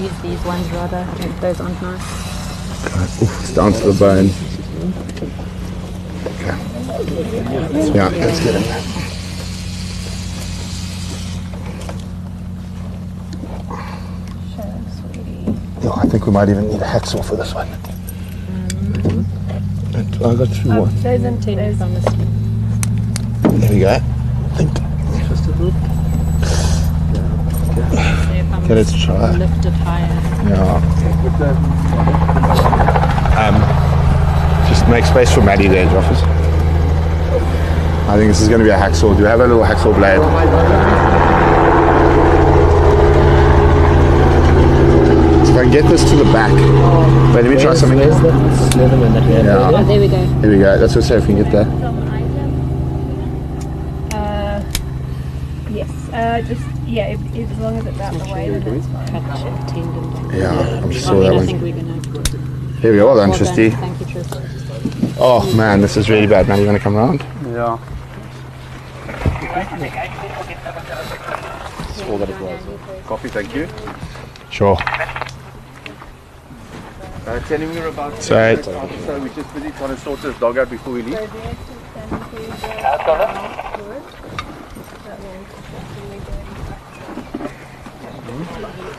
Use these ones rather. Those aren't nice. Oof, it's down to the bone. Okay. Yeah, let's get him. Oh, I think we might even need a hacksaw for this one. I got through one. There's on the street. There we go. I think. Just a little. Okay, let's try. Lift it higher. Yeah. Just make space for Maddie there, Joffers. I think this is going to be a hacksaw. Do you have a little hacksaw blade? So if I get this to the back. Wait, let me try something. Where's the Leatherman that we had? Yeah. Oh, there we go. Here we go. Let's just see if we can get there. Yes. Just as long as it's out the way, then that's fine. Yeah, I'm sure I that one. think we're gonna. Here we go. Well done, Tristy. Thank you, Tristy. Oh man, this is really bad, man. You want to come around? Yeah. That's all that it was. Coffee, thank you. Sure. Telling me about. So we're just busy trying to sort this dog out before we leave.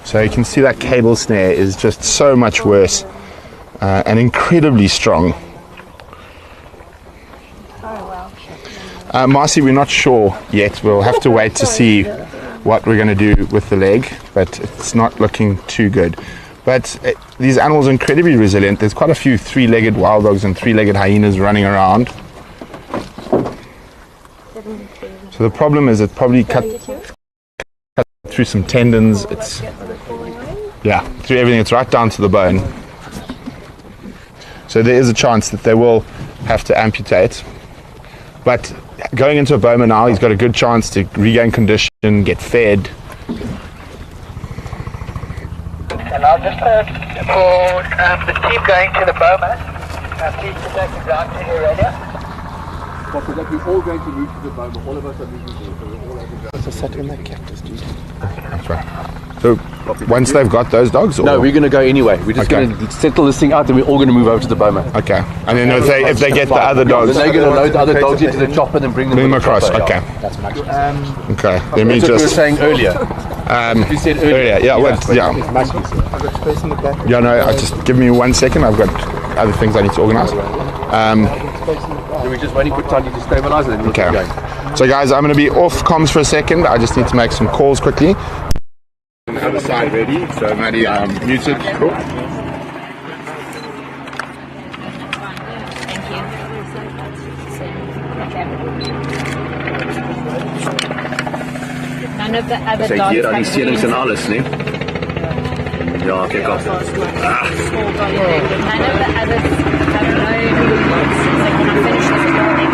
So you can see that cable snare is just so much worse and incredibly strong. Marcy, we're not sure yet. We'll have to wait to see what we're going to do with the leg, but it's not looking too good. But these animals are incredibly resilient. There's quite a few three-legged wild dogs and three-legged hyenas running around. So the problem is it probably cut through some tendons. It's through everything. It's right down to the bone. So there is a chance that they will have to amputate. But going into a boma now, he's got a good chance to regain condition, get fed. And I'll just for the team going to the boma, please to take the ground to your radio. Because that we're all going to move to the boma. All of us are moving to the boma. It's a sat in that cactus, dude. That's right. So once they've got those dogs? Or? No, we're going to go anyway. We're just going to settle this thing out and we're all going to move over to the boma. Okay. And then if they get the other dogs? Then they're going to load the other dogs into the chopper and then bring them across. The Okay. That's much Okay. Let me that's what just. you were saying earlier. You said earlier. Yeah. I've got space in the back. Yeah. No. Just give me 1 second. I've got other things I need to organise. We're just waiting for Tanya to stabilise and then we'll keep going. So guys, I'm going to be off comms for a second. I just need to make some calls quickly. The other side ready. So Maddie, muted. Cool. None of the other Zeg dogs hier aan die have stenings en wounds. alles, nee? Ja, kijk af. None of the others have no wounds. So when I finish this recording,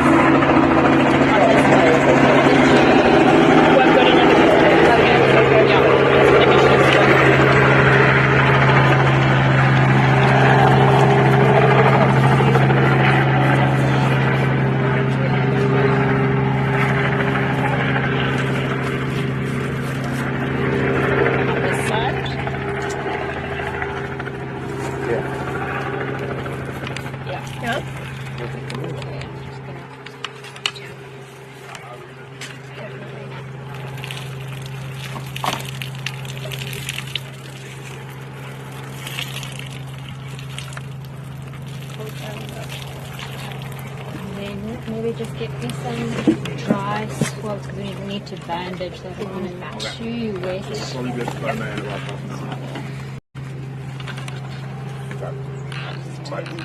maybe just get me some dry swabs because we need to bandage so I don't want it too wet.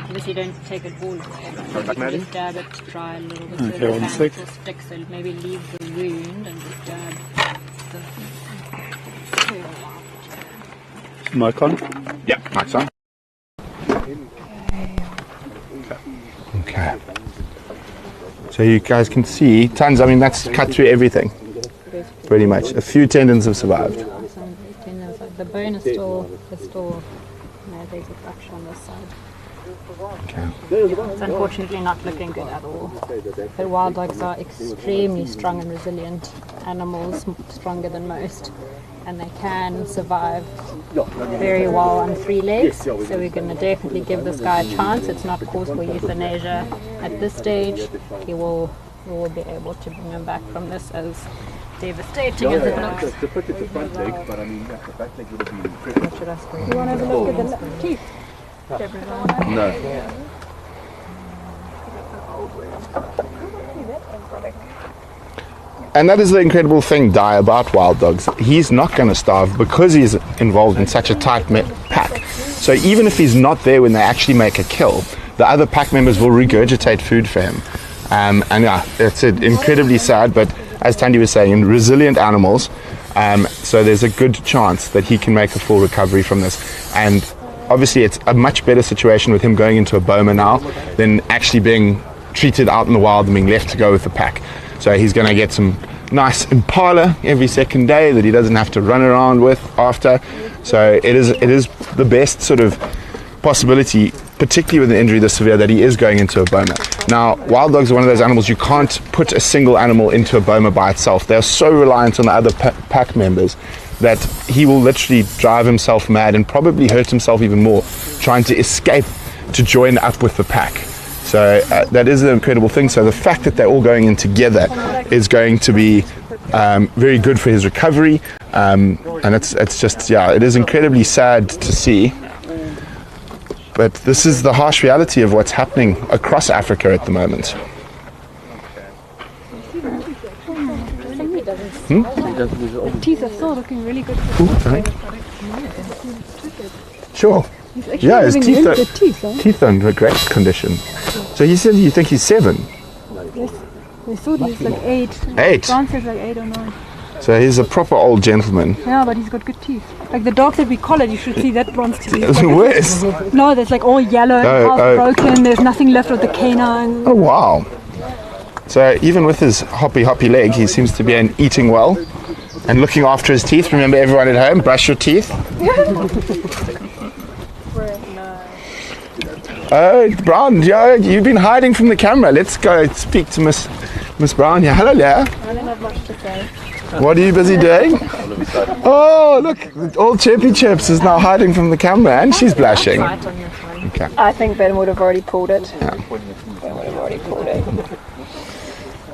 Obviously don't take it all, just dab it dry a little bit so the bandage will stick, so maybe leave the wound and just dab the Mic on? Yeah, mic's on. Okay. So you guys can see tons. I mean, that's cut through everything, pretty much. A few tendons have survived. The bone is still there's a fracture on this side. Okay. It's unfortunately not looking good at all. But wild dogs are extremely strong and resilient animals, stronger than most, and they can survive very well on 3 legs. So we're going to definitely give this guy a chance. It's not cause for euthanasia at this stage. We will be able to bring him back from this as devastating as it looks. To put it the front leg, but I mean, the back leg would have been incredible. What should I spray? You want to have a look at the teeth? No. And that is the incredible thing, Di, about wild dogs. He's not going to starve because he's involved in such a tight pack. So even if he's not there when they actually make a kill, the other pack members will regurgitate food for him. And yeah, it's incredibly sad, but as Tandy was saying, resilient animals. So there's a good chance that he can make a full recovery from this. And obviously it's a much better situation with him going into a boma now than actually being treated out in the wild and being left to go with the pack. So he's going to get some nice impala every second day that he doesn't have to run around with after. So it is the best sort of possibility, particularly with an injury this severe, that he is going into a boma. Now, wild dogs are one of those animals you can't put a single animal into a boma by itself. They're so reliant on the other pack members that he will literally drive himself mad and probably hurt himself even more trying to escape to join up with the pack. So that is an incredible thing. So the fact that they're all going in together is going to be very good for his recovery. And it's just, yeah, it is incredibly sad to see. But this is the harsh reality of what's happening across Africa at the moment. The teeth are still looking really good. Sure. Yeah, his teeth are in great condition. So he said you think he's 7? Yes. They thought he's like 8. 8? Grant says like 8 or 9. So he's a proper old gentleman. Yeah, but he's got good teeth. Like the dogs that we collared, you should see that bronze teeth. It's worse. No, there's like all yellow, half broken. There's nothing left of the canine. Oh wow! So even with his hoppy leg, he seems to be eating well and looking after his teeth. Remember, everyone at home, brush your teeth. Oh, Brown, yeah, you've been hiding from the camera. Let's go speak to Miss Brown here. Hello there. I don't have much to say. What are you busy doing? Oh, look, old Chippy Chips is now hiding from the camera and she's blushing. Okay. I think Ben would have already pulled it. Yeah. Ben would have already pulled it.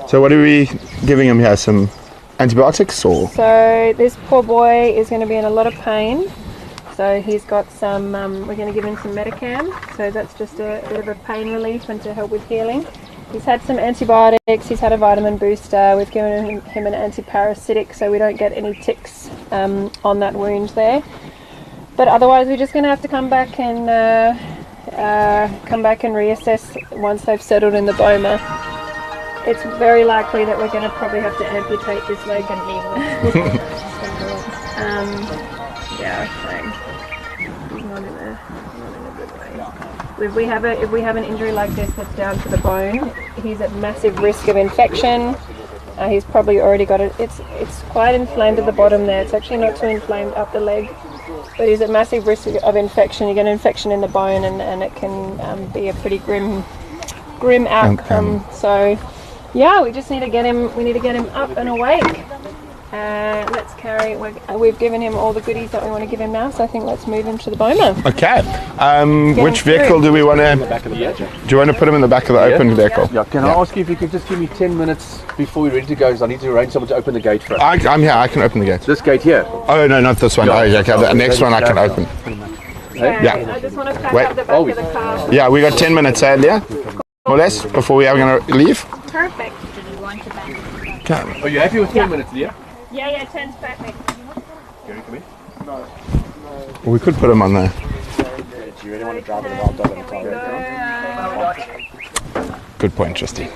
So what are we giving him here? Some antibiotics or? So this poor boy is going to be in a lot of pain. So he's got some, we're going to give him some Metacam. So that's just a bit of a pain relief and to help with healing. He's had some antibiotics, he's had a vitamin booster, we've given him an antiparasitic so we don't get any ticks on that wound there. But otherwise we're just going to have to come back and reassess once they've settled in the boma. It's very likely that we're going to probably have to amputate this leg and knee. Yeah, so he's not in a good way. If we have an injury like this that's down to the bone, he's at massive risk of infection. He's probably already got it. It's quite inflamed at the bottom there. It's actually not too inflamed up the leg, but he's at massive risk of infection. You get an infection in the bone, and it can be a pretty grim outcome. So, yeah, we just need to get him. We need to get him up and awake. Let's carry. We've given him all the goodies that we want to give him now, so I think let's move him to the boma. Okay. Which vehicle do we want to? Do you want to put him in the back of the open vehicle? Yeah. Can I ask you if you could just give me 10 minutes before we're ready to go? Because I need to arrange someone to open the gate first. I'm here. I can open the gate. This gate here? Oh no, not this one. Yeah. Oh, okay. The next one I can open. Yeah. I just want to pack up the back of the car. Yeah, we got 10 minutes earlier, more or less, before we are going to leave. Perfect. Okay. Are you happy with 10 minutes, Leah? Yeah, 10's perfect. Gary, come in. No. Well, we could put him on there. Do you really want to drive with a wild dog on the car? Good point, Tristy.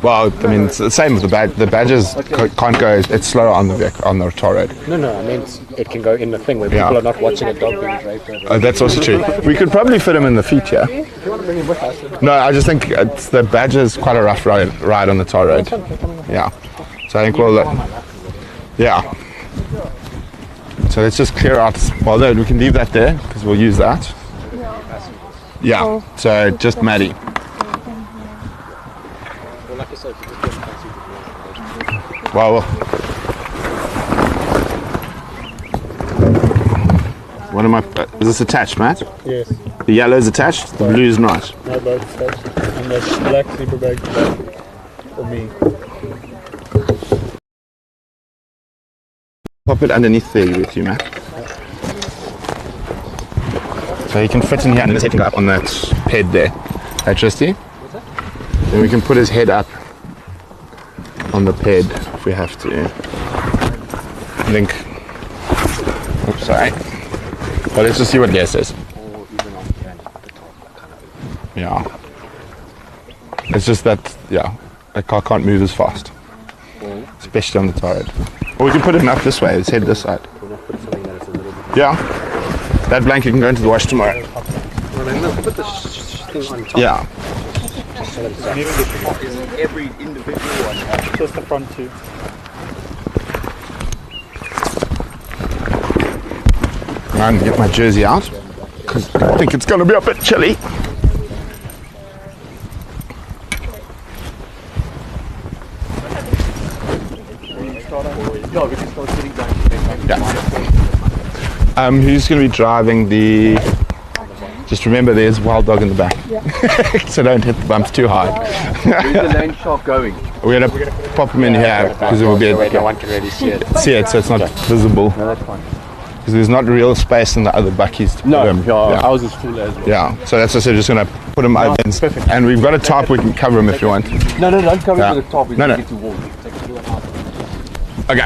Well, I mean, it's the same with the badge. The badges can't go. It's slower on the vehicle, on the tar road. No, I mean it can go in the thing where people are not watching a dog being draped over. That's also true. We could probably fit him in the feet here. Do you want to bring him with us? No, I just think the badge is quite a rough ride on the tar road. Yeah. So I think yeah. So let's just clear out. Well, no, we can leave that there because we'll use that. Yeah. So just Maddie. Well, what am I? Is this attached, Matt? Yes. The yellow is attached. The blue is not. No, both attached. And the black sleeper bag for me. Pop it underneath there with you, Matt. So he can fit in here and his head can go up on that ped there. Tristy? Then we can put his head up on the ped if we have to. I think. Oops, sorry. Well, let's just see what Leah says. Yeah. It's just that, yeah, a car can't move as fast, especially on the tar road. Or we can put him up this way, his head this side. Yeah, that blanket can go into the wash tomorrow. Put this thing on top. Yeah. Every individual one. Just the front two. I'm going to get my jersey out because I think it's going to be a bit chilly. Yeah. Who's going to be driving the... Just remember there's a wild dog in the back. Yeah. So don't hit the bumps too hard. Where's the lane shark going? We're going to pop him in here because it will be... No one can really see it. See it, so it's not visible. No, that's fine. Because there's not real space in the other buckies to put him. Yeah, ours is full as well. Yeah, so that's what I said, just going to put him over. Perfect. And we've got a tarp, we can cover him if you want. No, don't cover it with the top. No. Get too warm. Okay.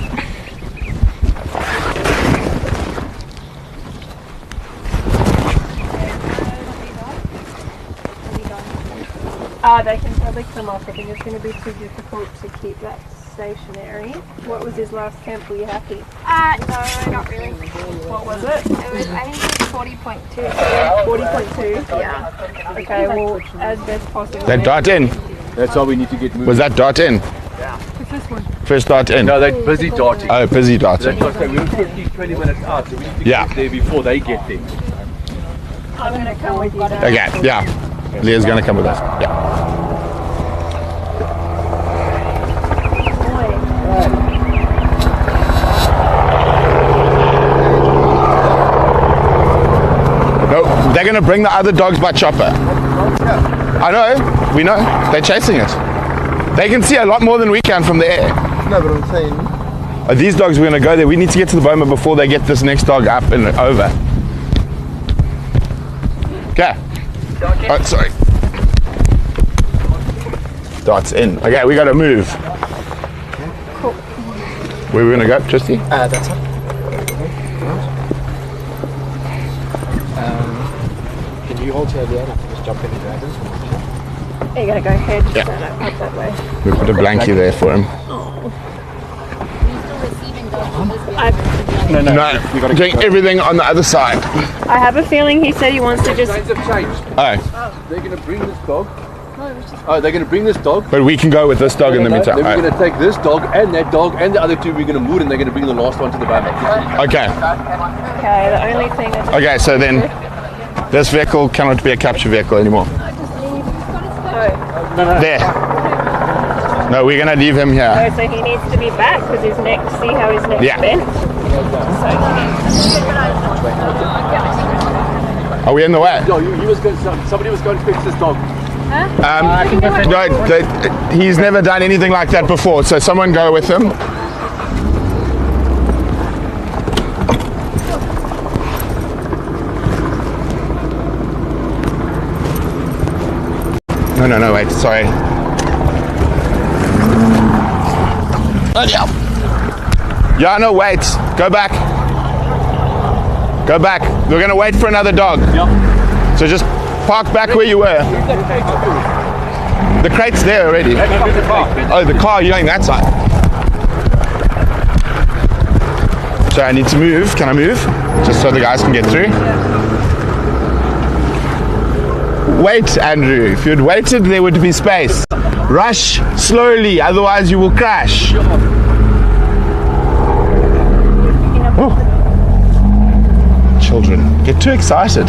They can probably come off. I think it's going to be too difficult to keep that stationary. What was his last temp? Were you happy? No, not really. What was it? It was, I think it was 40.2. 40.2? Yeah. Okay, well, as best possible. That dart in? That's all we need to get moving. Was that dart in? The first one. First dart in? No, they're busy darting. Oh, busy darting. That's why we're 15, 20 minutes out, so we need to get there before they get there. I'm going to come with you. Okay, yeah. Leah's going to come with us. Yeah. No, they're going to bring the other dogs by chopper. I know, we know. They're chasing it. They can see a lot more than we can from the air. No, but I'm saying... These dogs are going to go there. We need to get to the boma before they get this next dog up and over. Okay. Oh, sorry. Dart's in. Okay, we got to move. Cool. Where are we going to go, Tristy? That's it. Can you hold your hand and just jump in and grab this? Are you going to go ahead? Yeah. Up that way. We put a blankie there for him. No, we're doing everything on the other side. I have a feeling he said he wants to just... Lanes have changed. Oh. They're going to bring this dog. Oh, they're going to bring this dog. But we can go with this dog in the meantime. Then we're going to take this dog and that dog and the other two. We're going to move and they're going to bring the last one to the boma. Okay. Okay, the only thing... Okay, so then this vehicle cannot be a capture vehicle anymore. No. There. No, we're going to leave him here. Oh, so he needs to be back because his neck... See how his neck's bent? Are we in the way? No, somebody was going to fix this dog. No, he's never done anything like that before, so someone go with him. No, wait, sorry. Yeah, no, wait. Go back. Go back. We're going to wait for another dog. Yep. So just park back where you were. The crate's there already. Oh, the car, you're going that side. So I need to move. Can I move? Just so the guys can get through. Wait, Andrew. If you'd waited, there would be space. Rush slowly, otherwise you will crash. Oh. Children get too excited.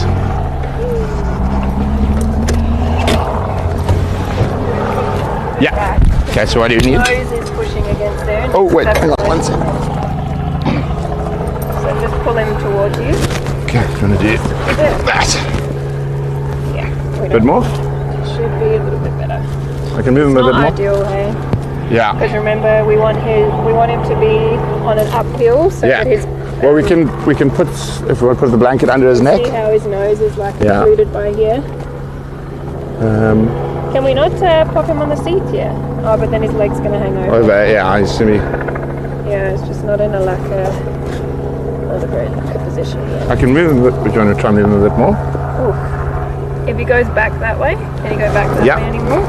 Yeah. Okay, so what do you need? Nose is pushing against there. Oh, wait, hang on one second. So just pull him towards you. Okay, I'm going to do that. Yeah. A bit more? Should be a little bit better. I can move him a bit more? Not ideal, hey? Yeah. Because remember, we want him to be on an uphill so that his... Well, we can put, if we want to put the blanket under his neck. See how his nose is like included by here? Can we not pop him on the seat here? Oh, but then his leg's going to hang over. Over, yeah, I assume Yeah, it's just not in a not a very lacquer position yet. I can move him a bit, but do you want to try and move him a bit more? Ooh. If he goes back that way, can he go back that way anymore?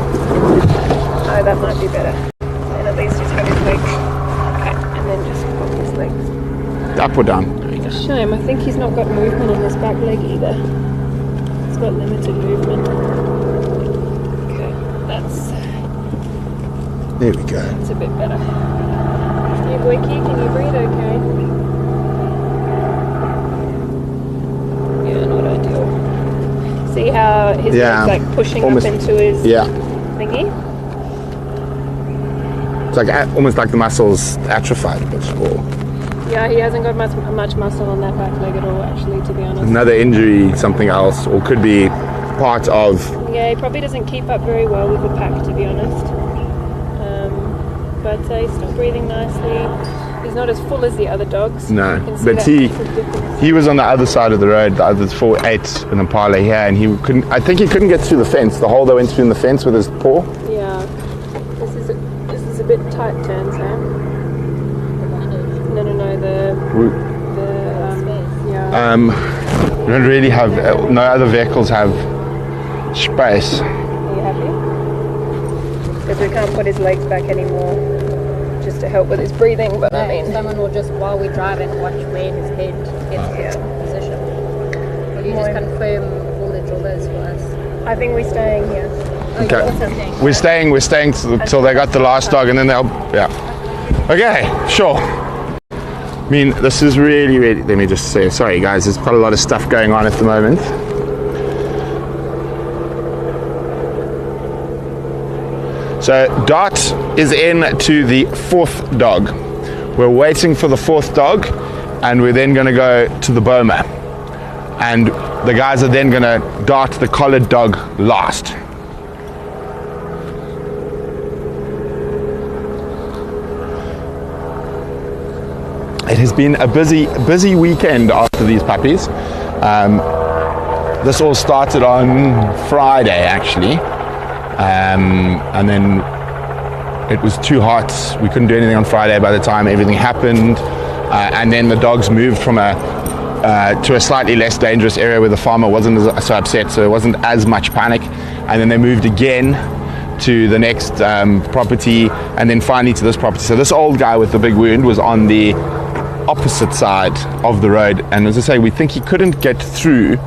Oh, that might be better. And at least he's got his legs. Okay, and then just pop his legs. Up or down? Shame, I think he's not got movement in his back leg either. He's got limited movement. Okay, there we go. That's a bit better. Hey Wiki, can you breathe okay? Yeah, not ideal. See how his leg's like pushing almost up into his thingy? It's like almost like the muscles atrophied a bit. Yeah, he hasn't got much muscle on that back leg at all, actually, to be honest. Another injury, something else, or could be part of... Yeah, he probably doesn't keep up very well with the pack, to be honest. But he's still breathing nicely. He's not as full as the other dogs. No, but he was on the other side of the road, the other 4-8 in Impala here, and he couldn't. I think he couldn't get through the fence. The hole that went through in the fence with his paw. Yeah, this is a bit tight turn, Sam. No, we don't really have. No other vehicles have space. Are you happy? Because we can't put his legs back anymore, just to help with his breathing. But I mean, someone will just, while we drive, and watch where his head gets into position. Will you just confirm all the drivers for us? I think we're staying here. Okay, we're staying till they got the last dog, and then they'll Okay, sure. I mean, this is really, let me just say, sorry guys, there's quite a lot of stuff going on at the moment. So Dart is in to the 4th dog. We're waiting for the 4th dog, and we're then going to go to the Boma. And the guys are then going to dart the collared dog last. It has been a busy weekend after these puppies. This all started on Friday actually, and then it was too hot. We couldn't do anything on Friday by the time everything happened, and then the dogs moved from to a slightly less dangerous area where the farmer wasn't so upset, so it wasn't as much panic, and then they moved again to the next property, and then finally to this property. So this old guy with the big wound was on the opposite side of the road, and as I say, we think he couldn't get through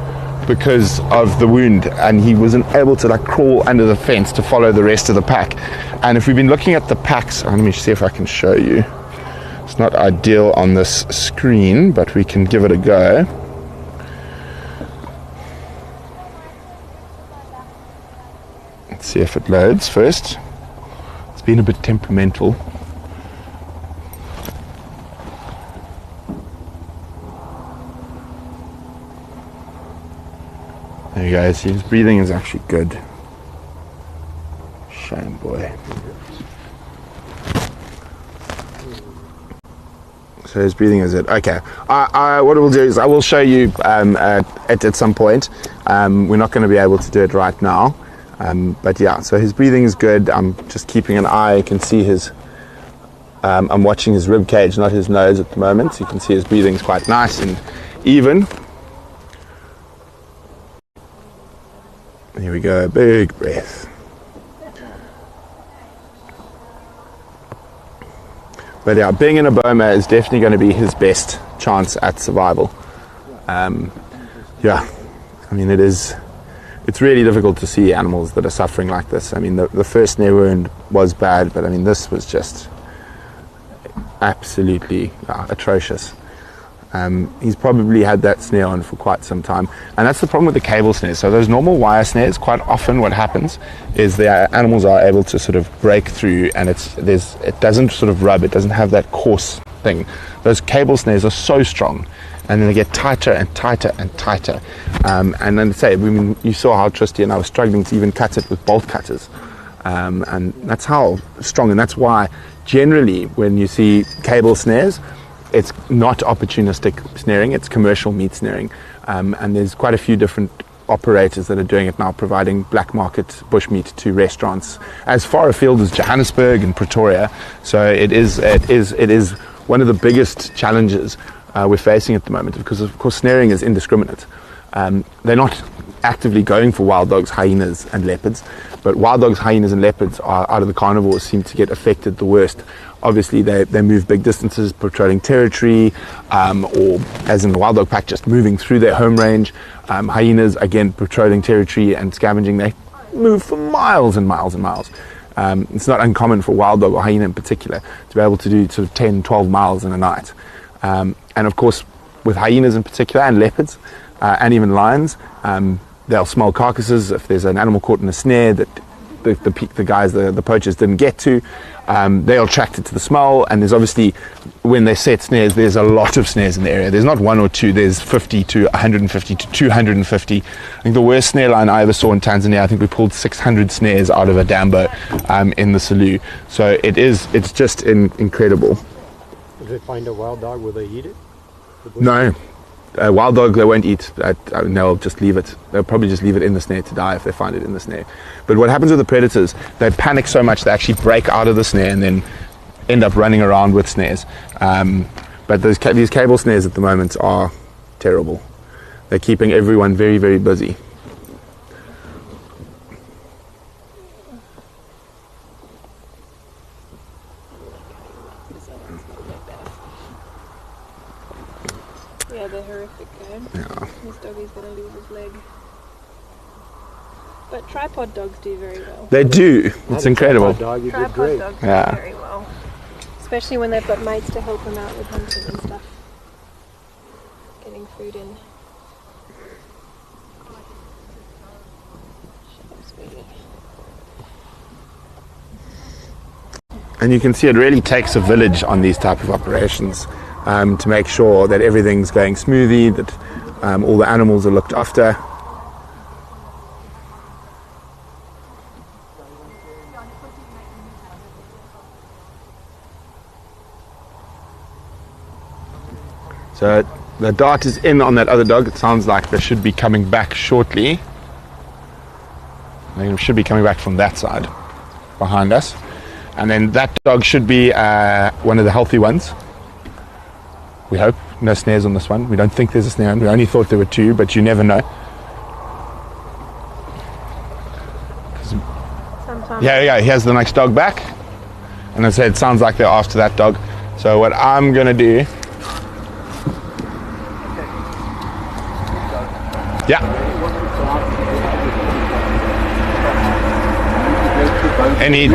because of the wound, and he wasn't able to like crawl under the fence to follow the rest of the pack. And if we've been looking at the packs, let me see if I can show you. It's not ideal on this screen, but we can give it a go. Let's see if it loads first. It's been a bit temperamental. There you go, see his breathing is actually good. Shame boy. So his breathing is it. Okay. What we'll do is I will show you at some point. We're not going to be able to do it right now. But yeah, so his breathing is good. I'm just keeping an eye. You can see his, I'm watching his rib cage, not his nose at the moment. So you can see his breathing is quite nice and even. Here we go, big breath. But yeah, being in a Boma is definitely going to be his best chance at survival. Yeah, I mean it's really difficult to see animals that are suffering like this. I mean the first snare wound was bad, but I mean this was just absolutely atrocious. He's probably had that snare on for quite some time, and that's the problem with the cable snares. So those normal wire snares, quite often what happens is the animals are able to sort of break through, and it doesn't sort of rub, it doesn't have that coarse thing. Those cable snares are so strong, and then they get tighter and tighter and tighter, and then you saw how Tristy and I were struggling to even cut it with bolt cutters, and that's how strong, and that's why generally when you see cable snares, it's not opportunistic snaring, it's commercial meat snaring, and there's quite a few different operators that are doing it now, providing black market bushmeat to restaurants as far afield as Johannesburg and Pretoria. So it is one of the biggest challenges we're facing at the moment, because of course snaring is indiscriminate. They're not actively going for wild dogs, hyenas and leopards, but wild dogs, hyenas and leopards are out of the carnivores seem to get affected the worst. Obviously they move big distances patrolling territory, or as in the wild dog pack, just moving through their home range. Hyenas, again, patrolling territory and scavenging. They move for miles and miles and miles. It's not uncommon for wild dog or hyena in particular to be able to do sort of 10, 12 miles in a night. And of course, with hyenas in particular, and leopards, and even lions, they'll smell carcasses. If there's an animal caught in a snare that the poachers didn't get to, they're attracted to the smell. And there's obviously, when they set snares, there's a lot of snares in the area. There's not one or two, there's 50 to 150 to 250. I think the worst snare line I ever saw in Tanzania, I think we pulled 600 snares out of a dambo in the Selous. So it's just incredible. If they find a wild dog, will they eat it? No. A wild dog they won't eat. They'll just leave it. They'll probably just leave it in the snare to die if they find it in the snare. But what happens with the predators, they panic so much they actually break out of the snare and then end up running around with snares. But these cable snares at the moment are terrible. They're keeping everyone very, very busy. Yeah, they're horrific, Yeah. This doggy's gonna lose his leg. But tripod dogs do very well. They do. It's incredible. Tripod dogs Yeah. do very well. Especially when they've got mates to help them out with hunting and stuff. Getting food in. And you can see it really takes a village on these type of operations to make sure that everything's going smoothly, that all the animals are looked after. So the dart is in on that other dog. It sounds like they should be coming back shortly. They should be coming back from that side behind us. And then that dog should be one of the healthy ones. We hope. No snares on this one. We don't think there's a snare. We only thought there were two, but you never know. Sometimes. Yeah, here's the next dog back. And I said, it sounds like they're after that dog. So what I'm going to do... Yeah. Any... Is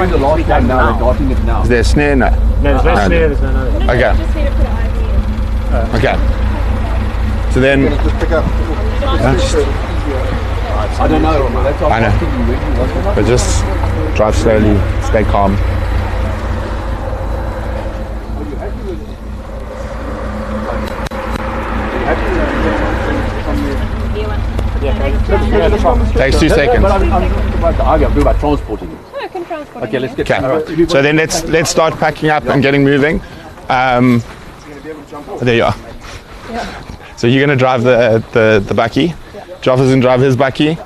there a snare? No. No, there's no snare, there's no. Okay. Just need to put an IV in. Okay. So then... I don't know. I know. But just drive slowly, stay calm. Takes 2 seconds. But I'm talking about transporting it. No, I can transport Okay, it. let's get Okay. So then let's start packing up and getting moving. There you are. Yeah. So you're going to drive the bakkie. Joffa's going to drive his bakkie.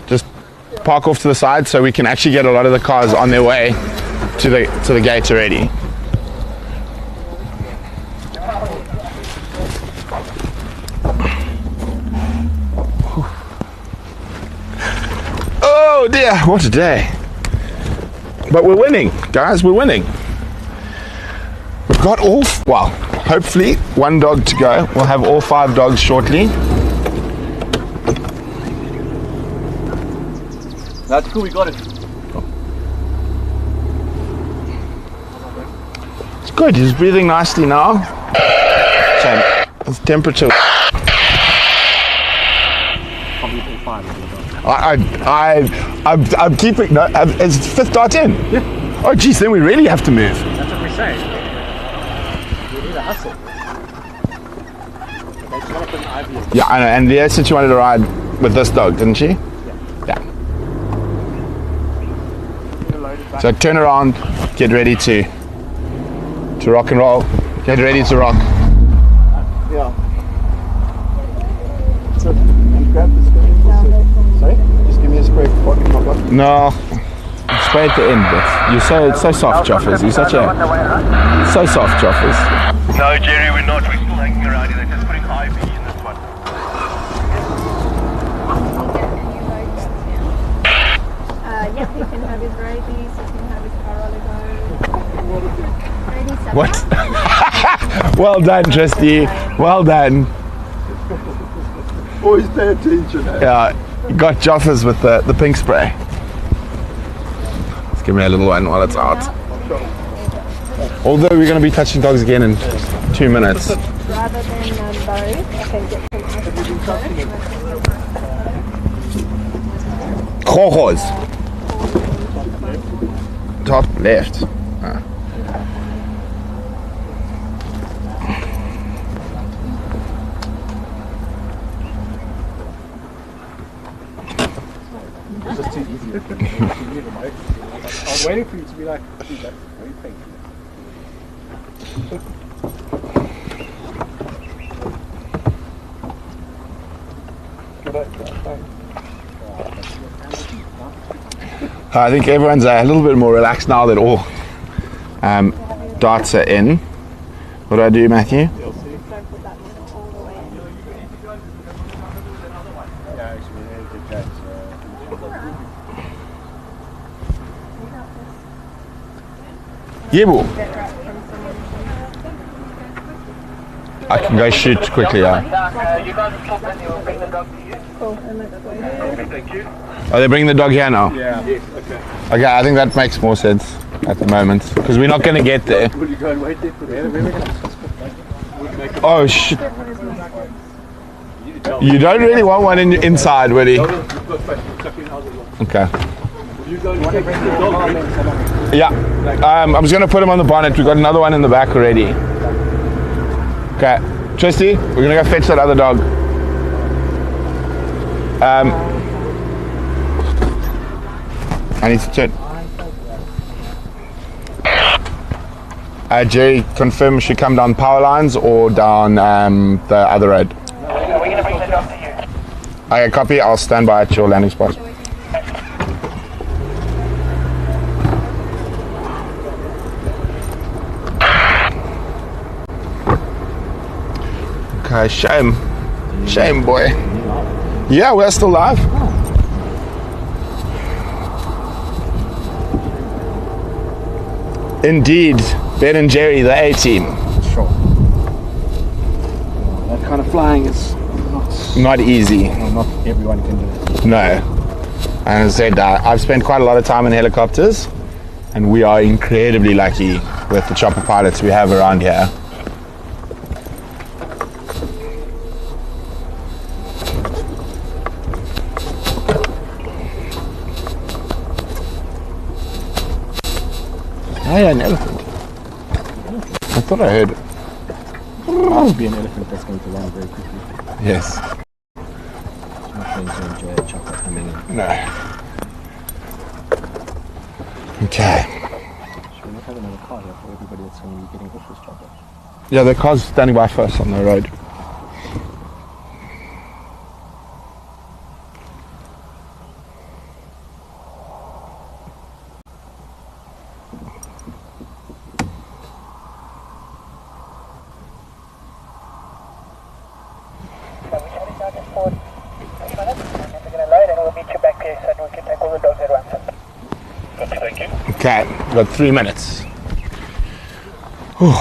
Just park off to the side so we can actually get a lot of the cars on their way to the gate already. Oh dear, what a day. But we're winning, guys, we're winning. We've got hopefully one dog to go. We'll have all 5 dogs shortly. That's cool, we got it. It's good, he's breathing nicely now. So, his temperature. I'm keeping. No, is 5th dart in? Yeah. Oh, geez, then we really have to move. That's what we say. We need a hustle. They just want to put an IV in. Yeah, I know. And Leah said she wanted to ride with this dog, didn't she? Yeah. So turn around, get ready to rock and roll. Get ready to rock. Yeah. So, you grab the spray. Sorry? Just give me a spray. No, spray at the end. But you're so soft, Joffers. You're so soft, Joffers. No, Jerry, we're not. We're still hanging around here. They're just putting IV in this one. Well done, Tristy. Well done. Always pay attention. Eh? Yeah, you got Joffers with the pink spray. Let's give me a little one while it's out. Although we're going to be touching dogs again in 2 minutes. Rather than those, I can get some Rojos. Top left. Ah. It's just too easy. I was waiting for you to be like, that's very pink. I think everyone's a little bit more relaxed now that all darts are in. What do I do, Matthew? Yebo. I can go shoot quickly, yeah. Are they bringing the dog here now? Yeah. Okay, I think that makes more sense at the moment because we're not going to get there. Will you go and wait there for the Oh shit! You don't really want one inside, would he? Okay. Yeah. I'm just going to put him on the bonnet. We've got another one in the back already. Okay. Tristy, we're going to go fetch that other dog. I need to turn. Jerry, confirm she come down power lines or down the other road. We're going to bring the dog to you. Okay, copy. I'll stand by at your landing spot. Okay, shame. Shame, boy. Yeah, we're still live. Indeed, Ben and Jerry, the A-team. Sure. That kind of flying is not easy. Well, not everyone can do it. No. And as I said, I've spent quite a lot of time in helicopters, and we are incredibly lucky with the chopper pilots we have around here. Oh yeah, an elephant. I thought I heard it. That would be an elephant that's going to run very quickly. Yes. It's not going to enjoy a chopper coming in. No. Okay. Should we not have another car here for everybody that's going to be getting off this chopper? Yeah, the car's standing by first on the road. Okay, we've got 3 minutes. Whew.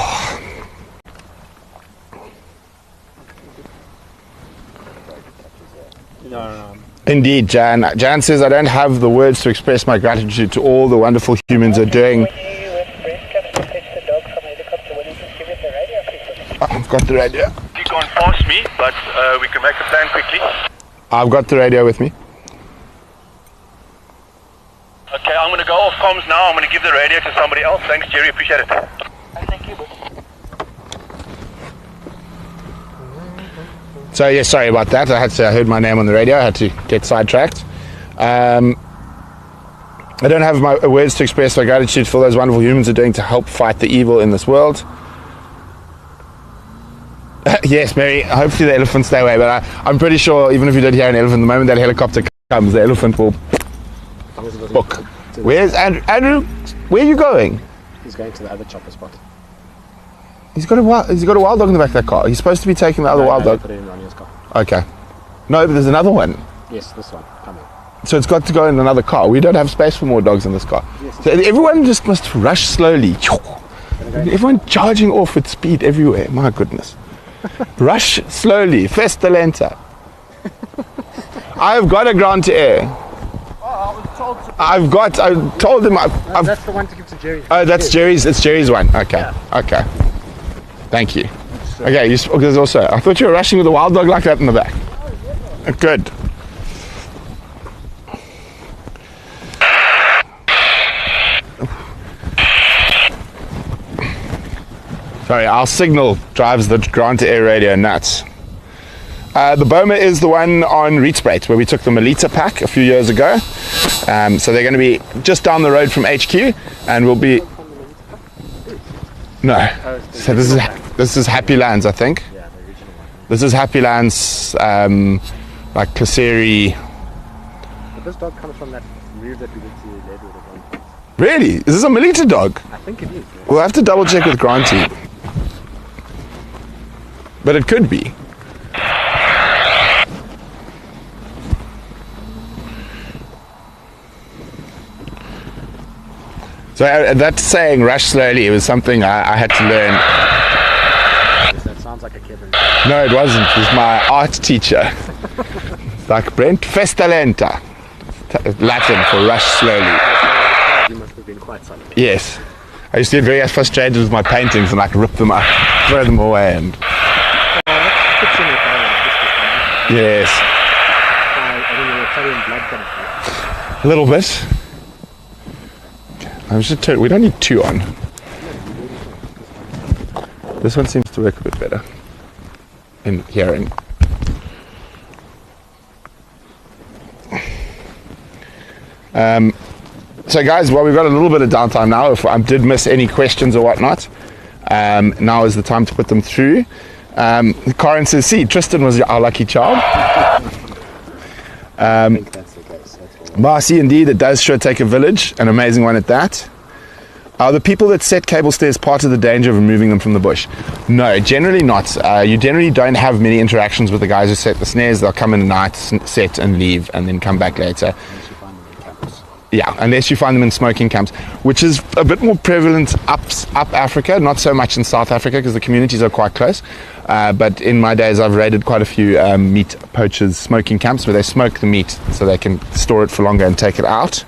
No. Indeed, Jan. Jan says, I don't have the words to express my gratitude to all the wonderful humans are doing. I've got the radio. You can't pass me, but we can make a plan quickly. I've got the radio with me. Okay, I'm going to go off comms now. I'm going to give the radio to somebody else. Thanks, Jerry. Appreciate it. Thank you. So yeah, sorry about that. I heard my name on the radio. I had to get sidetracked. I don't have my words to express my gratitude for those wonderful humans are doing to help fight the evil in this world. Yes, Mary. Hopefully the elephants stay away. But I'm pretty sure even if you did hear an elephant, the moment that helicopter comes, the elephant will book. Where's Andrew? Andrew, where are you going? He's going to the other chopper spot. He's got a wild dog in the back of that car. He's supposed to be taking the other wild dog. Put it in Ronnie's car. Okay. No, but there's another one. Yes, this one. Coming. So it's got to go in another car. We don't have space for more dogs in this car. Yes. So everyone just must rush slowly. Everyone charging off at speed everywhere. My goodness. Rush slowly. Festa lenta. I've got a ground to air. I told him that's the one to give to Jerry. Oh, that's Jerry's. It's Jerry's one. Okay. Okay. Thank you. Okay. There's also. I thought you were rushing with a wild dog like that in the back. Good. Sorry, our signal drives the ground to air radio nuts. The Boma is the one on Hoedspruit where we took the Melita pack a few years ago. So they're going to be just down the road from HQ, and we'll be. No. So this is Happy Lands, I think. This is Happy Lands, like Kaseri. But this dog comes from that move that we did to Leadwood at one point. Really? Is this a Melita dog? I think it is. We'll have to double check with Granty. But it could be. So that saying, rush slowly, it was something I had to learn. That sounds like a Kevin. No, it wasn't. It was my art teacher. Like Brent, festa lenta. Latin for rush slowly. You must have been quite silent. Yes. I used to get very frustrated with my paintings and like rip them up, throw them away and... Yes. A little bit. I should turn. We don't need two on. This one seems to work a bit better in hearing. So guys, well, we've got a little bit of downtime now. If I did miss any questions or whatnot, now is the time to put them through. Corin says, see, Tristan was our lucky charm. I think that's the case. Marcy, indeed, it does sure take a village, an amazing one at that. Are the people that set cable stairs part of the danger of removing them from the bush? No, generally not. You generally don't have many interactions with the guys who set the snares. They'll come in at night, set and leave, and then come back later. Yeah, unless you find them in smoking camps, which is a bit more prevalent up Africa, not so much in South Africa because the communities are quite close. But in my days, I've raided quite a few meat poachers' smoking camps where they smoke the meat so they can store it for longer and take it out.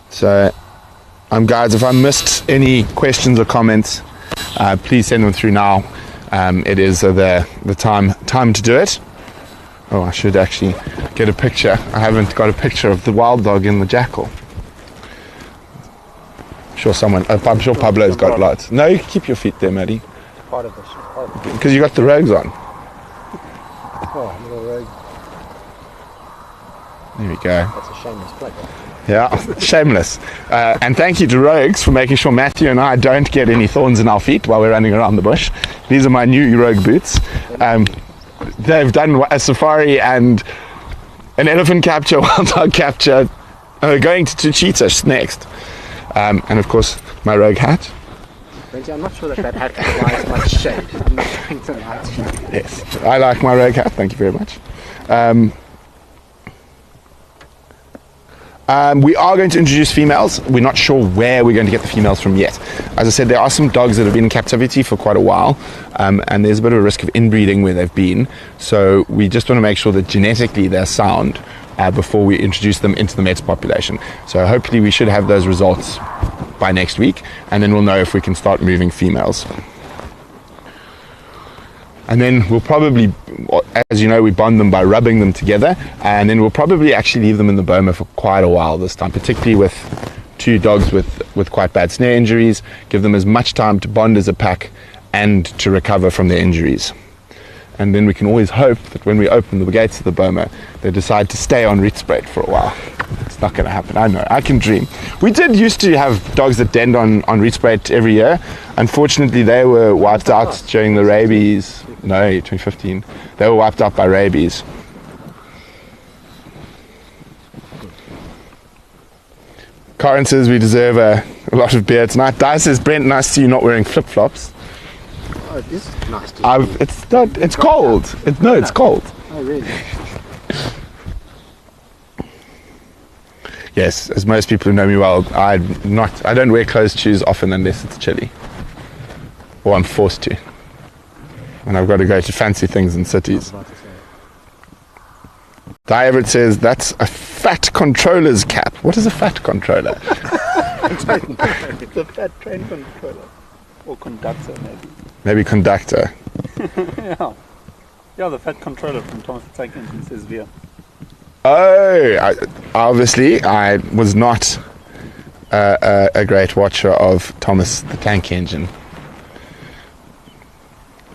So, guys, if I missed any questions or comments, please send them through now. It is the time to do it. Oh, I should actually get a picture. I haven't got a picture of the wild dog and the jackal. I'm sure Pablo's got lots. No, you can keep your feet there, Maddie. Part of this. Because you got the rogues on. Oh, little rogue. There we go. That's a shameless plug. Yeah, shameless. And thank you to Rogues for making sure Matthew and I don't get any thorns in our feet while we're running around the bush. These are my new Rogue boots. They've done a safari and an elephant capture, wild dog capture, going to cheetah next. And of course, my Rogue hat. I'm not sure that hat provides much shade. I'm not going to lie to you. Yes, I like my Rogue hat, thank you very much. We are going to introduce females. We're not sure where we're going to get the females from yet. As I said, there are some dogs that have been in captivity for quite a while, and there's a bit of a risk of inbreeding where they've been. So we just want to make sure that genetically they're sound before we introduce them into the Mets population. So hopefully we should have those results by next week, and then we'll know if we can start moving females. And then we'll probably, as you know, we bond them by rubbing them together, and then we'll probably actually leave them in the boma for quite a while this time, particularly with two dogs with quite bad snare injuries. Give them as much time to bond as a pack and to recover from their injuries. And then we can always hope that when we open the gates of the boma, they decide to stay on Hoedspruit for a while. It's not going to happen, I know, I can dream. We did used to have dogs that denned on Hoedspruit every year. Unfortunately, they were wiped out during the rabies. No, 2015. They were wiped out by rabies. Corin says we deserve a lot of beer tonight. Di says, Brent, nice to see you not wearing flip-flops. Oh, it is nice to it's cold. It's cold. Oh, really? Yes, as most people who know me well, I don't wear closed shoes often unless it's chilly. Or I'm forced to. And I've got to go to fancy things in cities. Di Everett says, that's a fat controller's cap. What is a fat controller? It's a fat train controller. Or conductor, maybe. Maybe conductor. Yeah. Yeah, the fat controller from Thomas the Tank Engine says Via. Oh, obviously, I was not a great watcher of Thomas the Tank Engine.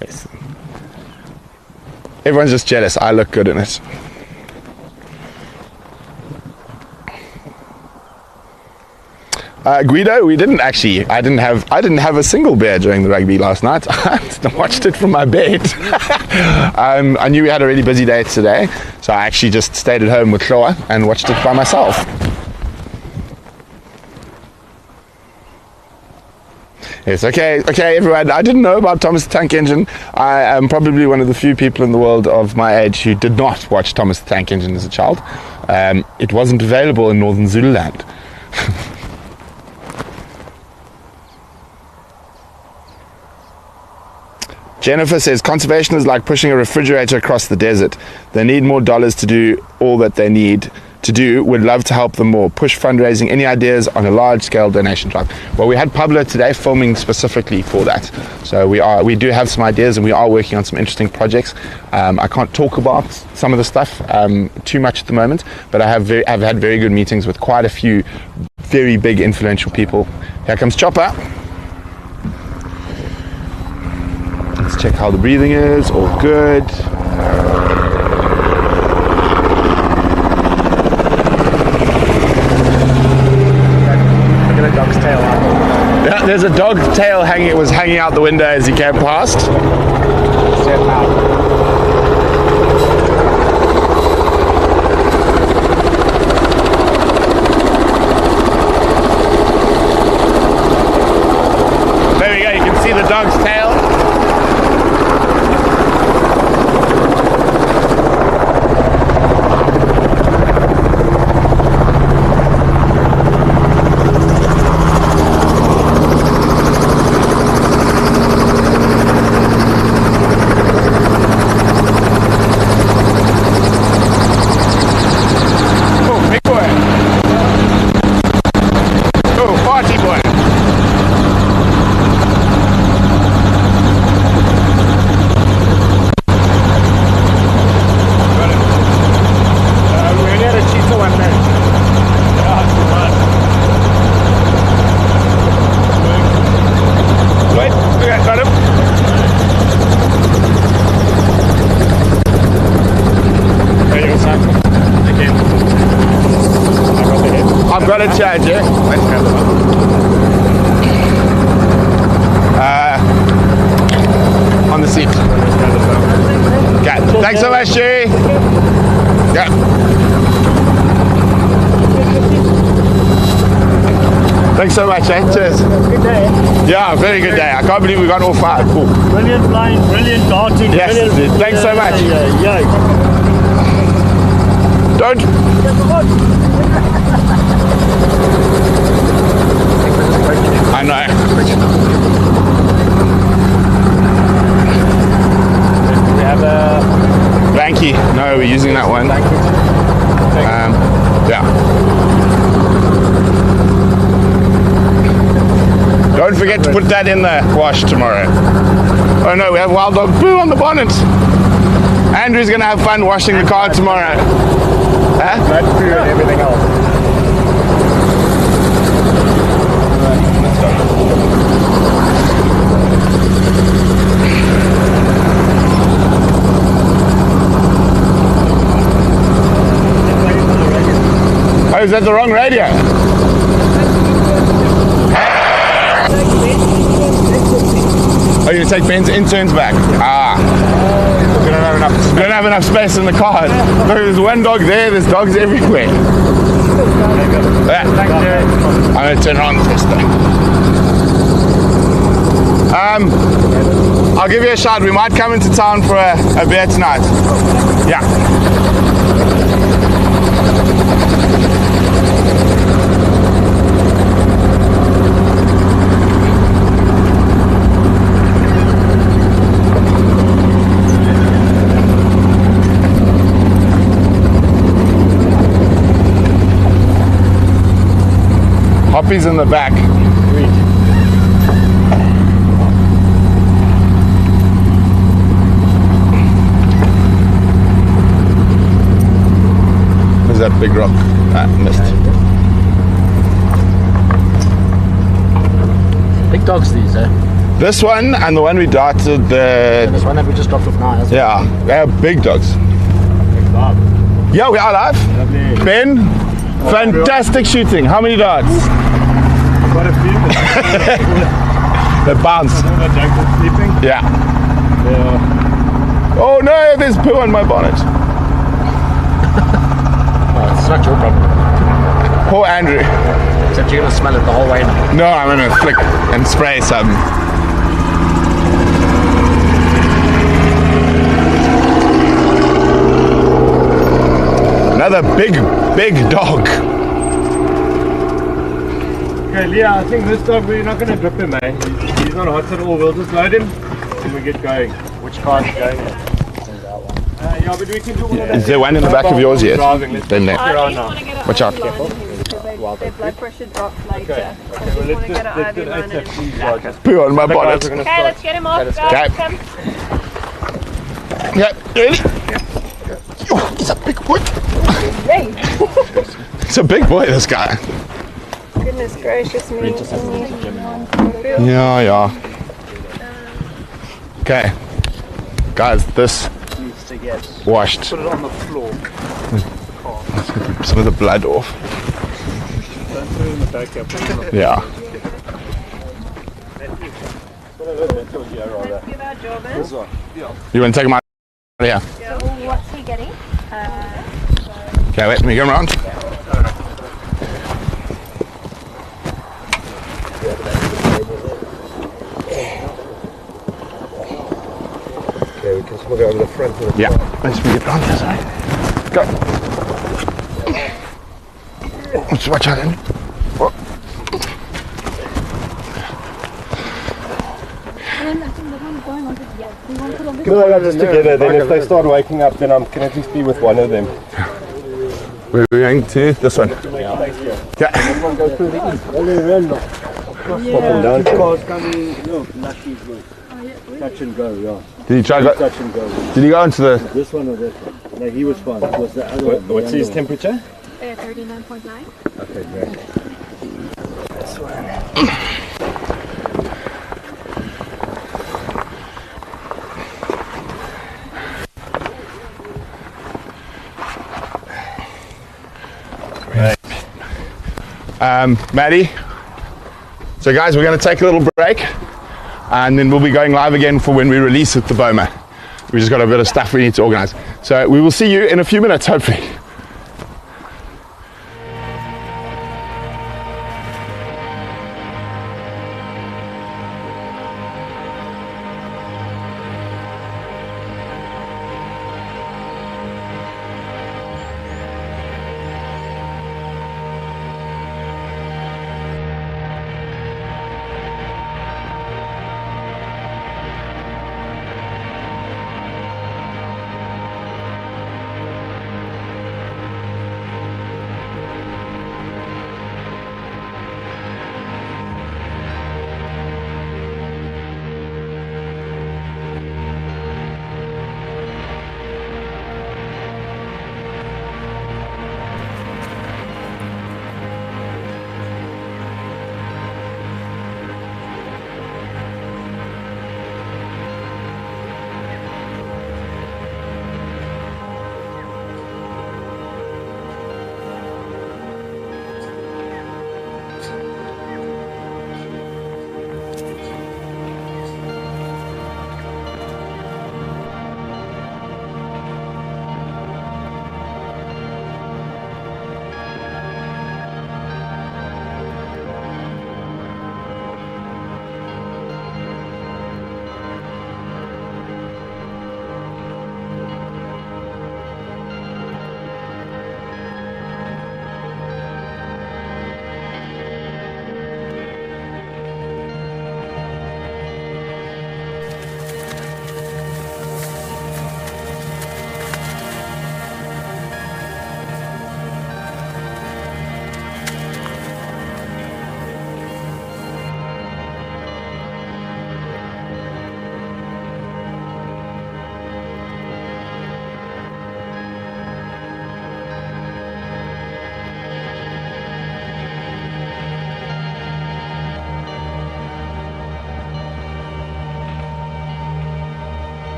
Yes. Everyone's just jealous. I look good in it. Guido, we didn't actually. I didn't have a single beer during the rugby last night. I watched it from my bed. I knew we had a really busy day today, so I actually just stayed at home with Chloa and watched it by myself. Yes, okay, everyone. I didn't know about Thomas the Tank Engine. I am probably one of the few people in the world of my age who did not watch Thomas the Tank Engine as a child. It wasn't available in northern Zululand. Jennifer says, conservation is like pushing a refrigerator across the desert. They need more dollars to do all that they need to do. Would love to help them more. Push fundraising. Any ideas on a large-scale donation drive? Well, we had Pablo today filming specifically for that. So we do have some ideas, and we are working on some interesting projects. I can't talk about some of the stuff too much at the moment, but I've had very good meetings with quite a few very big, influential people. Here comes Chopper. Let's check how the breathing is. All good. Look at the dog's tail. Yeah, there's a dog tail hanging. It was hanging out the window as he came past. There we go. You can see the dog's tail. I've got a charger. On the seat. Okay. Thanks so much, Jerry. Yeah. Thanks so much, eh? Cheers. Good day. Yeah, very good day. I can't believe we got all five. Cool. Brilliant flying, brilliant darting. Yes, brilliant, thanks so much. Don't. I know. We have a Banky. No, we're using that one. Yeah. Don't forget to put that in the wash tomorrow. Oh no, we have Wild Dog Poo on the bonnet. Andrew's gonna have fun washing the car tomorrow. Huh? That poo and everything else. Oh, is that the wrong radio? Oh, you take Ben's interns back? Ah. We don't have enough space in the car. Look, there's one dog there, there's dogs everywhere. Yeah. I'm going to turn on this thing. I'll give you a shout. We might come into town for a beer tonight. Yeah. puppies in the back. Where's that big rock? Ah, missed. Big dogs these, eh? This one and the one we darted This one that we just dropped off now. Yeah, they're big dogs. Yeah, we are live. Lovely. Ben, fantastic shooting. How many darts? Quite a few. They bounce. Sleeping? Yeah. Oh no, there's poo on my bonnet. Oh, it's not your problem. Poor Andrew. Except you're gonna smell it the whole way now. No, I'm gonna flick and spray some. Another big dog. Okay, Leah, I think this dog, we're not going to drip him, eh? He's not hot at all. We'll just load him and we get going. Which car is going in? Yeah, but we can do all of that. Is there one in the back of yours yet? Then there. Watch out. Their blood pressure drops later. Poo on my bonnet. Okay, let's get him off. Okay. Come. Yeah, ready? Oh, he's a big boy. He's a big boy, this guy. Goodness gracious me. Yeah. Okay. Guys, this washed. Put it on the floor. Let's get some of the blood off. Don't put it in the back here. Put it in the Yeah. You want to take him out of here? So what's he getting? Okay, let me go around. Okay, we can smuggle it over the front of the Yeah, let's bring it round this side. Go. Let's watch out, Andy. No, just together. Then if they start waking up, then I can at least be with one of them. We're going to this one. Yeah. Yeah. This one goes through the east. Down. Cars coming. No, lucky good. Touch and go. Yeah. Did he try to go? Touch and go. Did he go into the? This one or this one? No, he was fine. It was the other one. What's his temperature? 39.9. Okay, great. This one. Maddie. So guys, we're going to take a little break and then we'll be going live again for when we release it, the Boma. We just got a bit of stuff we need to organize. So we will see you in a few minutes, hopefully.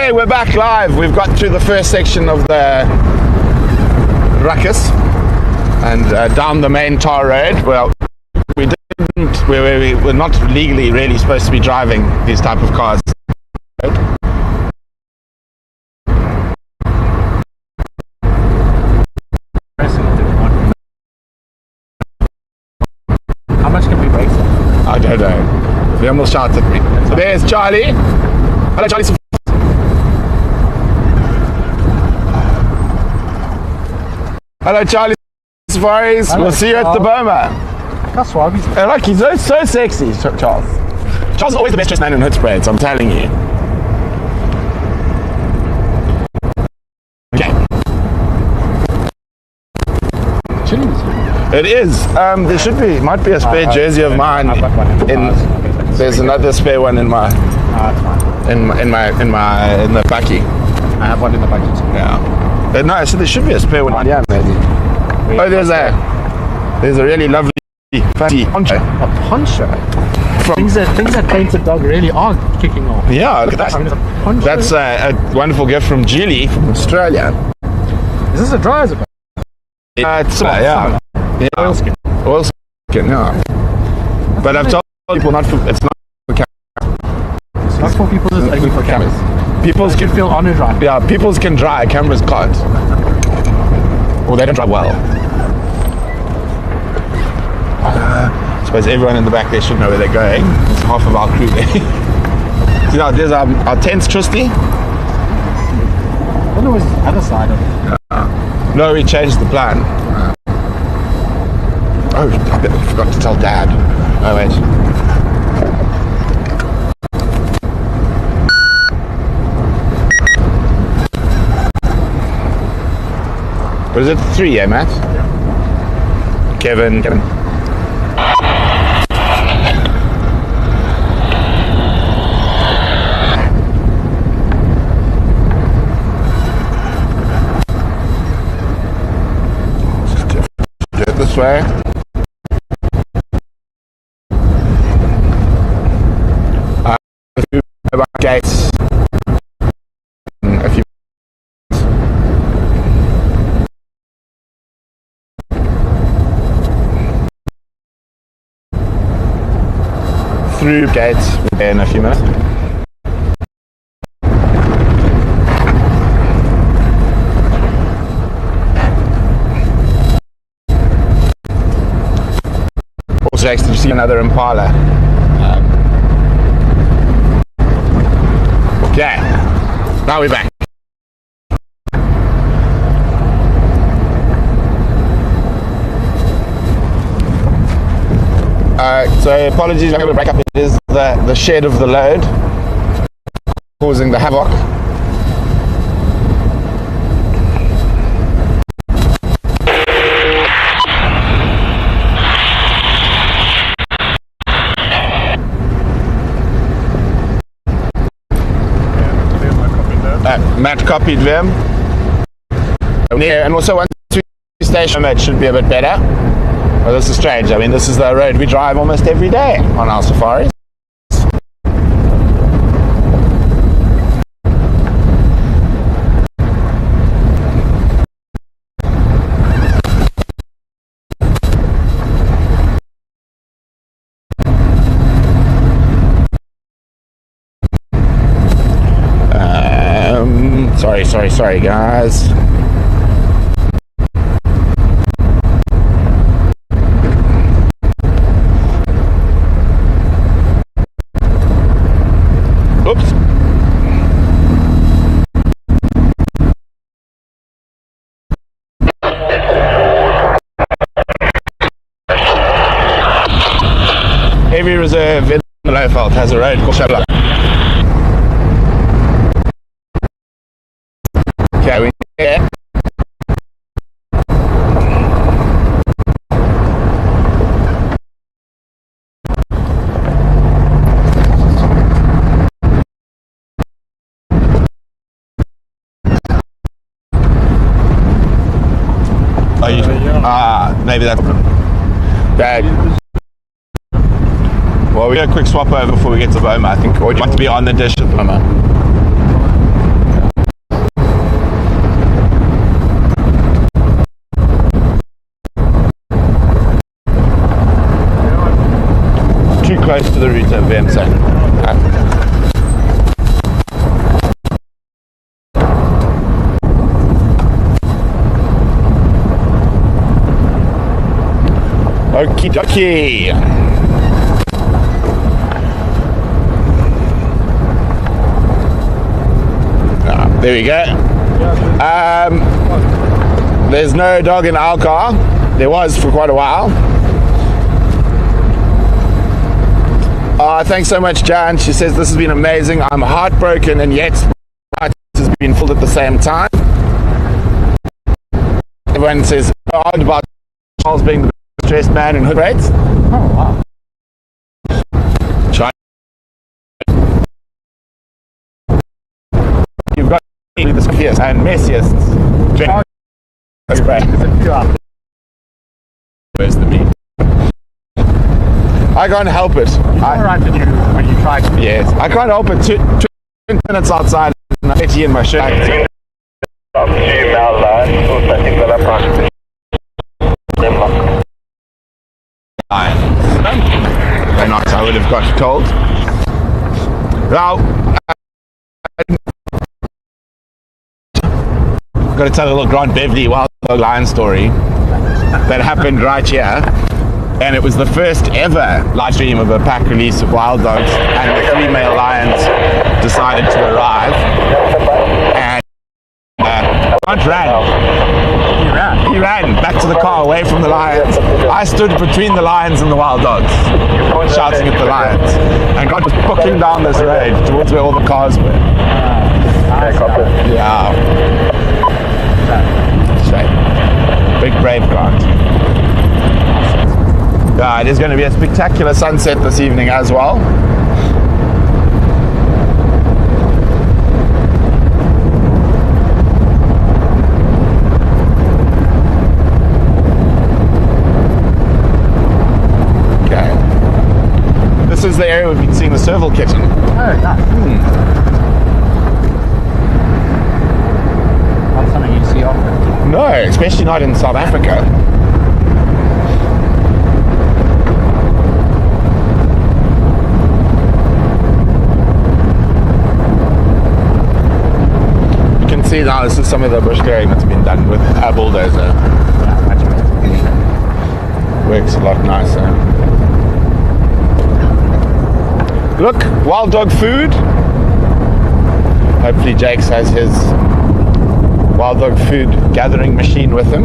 Okay, we're back live. We've got through the first section of the ruckus and down the main tar road. Well, we didn't. We're not legally really supposed to be driving these type of cars. How much can we brake? I don't know. They almost shouted at me. So there's Charlie. Hello, Charlie. Hello, Charlie Safaris. Hello, we'll see you at the Boma. That's why he's like he's so sexy, Charles. Charles is always the best dressed man in Hoedspruit, I'm telling you. Okay. It is. There might be a spare jersey of mine. There's another spare one in my in the bakkie. I have one in the bakkie too. Yeah. No, so there should be a spare one. Yeah, maybe. Oh, there's a really lovely fatty poncho. A poncho. Things that painted dog really are kicking off. Yeah, look at that. I mean, it's a poncho. That's a wonderful gift from Julie from Australia. Is this a dry as a? It's yeah. Oilskin. Oilskin, yeah. But I've told people it's not for cameras. It's not for people, it's only for cameras. People's can feel honoured, right? Yeah, people's can dry, cameras can't. Or they don't dry well. I suppose everyone in the back there should know where they're going. There's half of our crew there. See now, there's our tents, Trusty. I wonder what's the other side of it. No, we changed the plan. Oh, I forgot to tell Dad. Oh, wait. What is it? 3, eh, Matt? Yeah. Kevin. Just do it this way. About gates. A few. Through gates in a few minutes. Also, Jax, did you see another Impala? Okay, now we're back. So apologies, I'm going to break up. It is the shed of the load causing the havoc. Matt copied them. And also once we station, it should be a bit better. Well, this is strange. I mean, this is the road we drive almost every day on our safaris. Sorry guys. Oops. Heavy reserve in the Lowveld has a road called Shabla. Okay, we're here. Maybe that's bad. Well, we got a quick swap over before we get to Boma, I think. Or do you want to be on the dish at the moment? Okie dokie. There we go. There's no dog in our car. There was for quite a while. Thanks so much, Jan. She says this has been amazing. I'm heartbroken and yet my heart has been full at the same time. Everyone says odd about Charles being the stressed man in Hoedspruit. Oh wow. You've got the scuffiest and messiest. That's great. Where's the meat? I can't help it. Alright when you try to. Yes, I can't help it. 2 minutes outside and I'm itchy in my shirt. Very nice, I would have got told. Now, I've got to tell a little Grant Beverley wild dog lion story that happened right here. And it was the first ever live stream of a pack release of wild dogs, and the 3 male lions decided to arrive. And Grant ran. He ran back to the car away from the lions. I stood between the lions and the wild dogs, shouting at the lions. And Grant was booking down this road towards where all the cars were. Yeah. Shame. Big brave Grant. Yeah, it is going to be a spectacular sunset this evening as well. Okay. This is the area we've been seeing the serval kitten. Oh, nice. Not something you see often. No, especially not in South Africa. See now, this is some of the bush clearing that's been done with a bulldozer. Yeah, much better. Works a lot nicer. Look, wild dog food. Hopefully Jakes has his wild dog food gathering machine with him.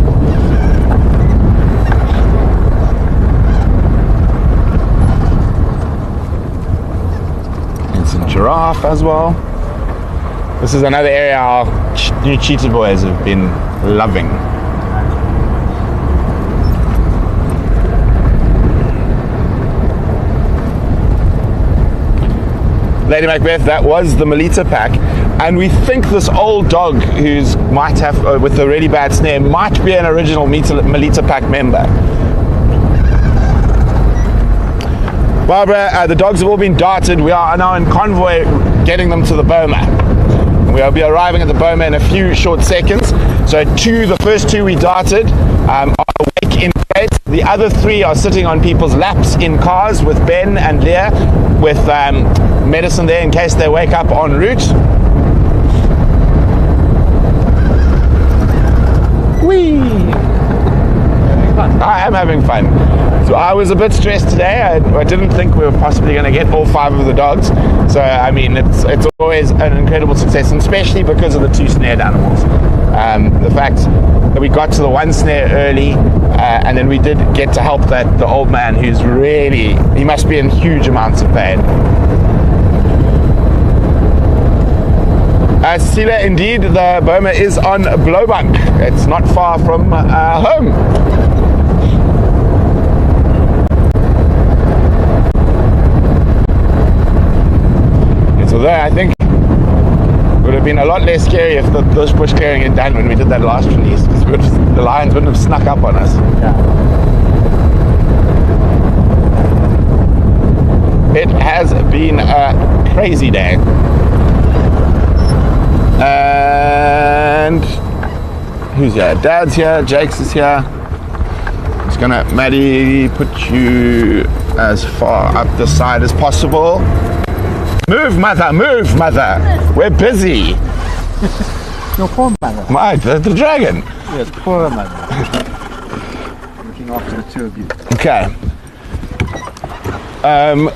And some giraffe as well. This is another area our new cheetah boys have been loving. Lady Macbeth, that was the Melita pack, and we think this old dog who's might have with a really bad snare might be an original Melita pack member. Barbara, the dogs have all been darted. We are now in convoy getting them to the boma. We'll be arriving at the boma in a few short seconds. So the first 2 we darted are awake in bed. The other 3 are sitting on people's laps in cars with Ben and Leah with medicine there in case they wake up en route. Whee! I am having fun. So I was a bit stressed today. I didn't think we were possibly going to get all 5 of the dogs. So I mean, it's always an incredible success, and especially because of the 2 snared animals. The fact that we got to the 1 snare early, and then we did get to help the old man who's really, he must be in huge amounts of pain. Cecilia, indeed, the boma is on Blowbank. It's not far from home. Although I think it would have been a lot less scary if those bush clearing had done when we did that last release, because the lions wouldn't have snuck up on us. Yeah. It has been a crazy day. And who's here? Dad's here, Jakes is here. Just gonna, Maddie, put you as far up the side as possible. Move, mother, move, mother. We're busy. Your poor mother. The dragon. Yes, poor mother. looking after the two of you. Okay.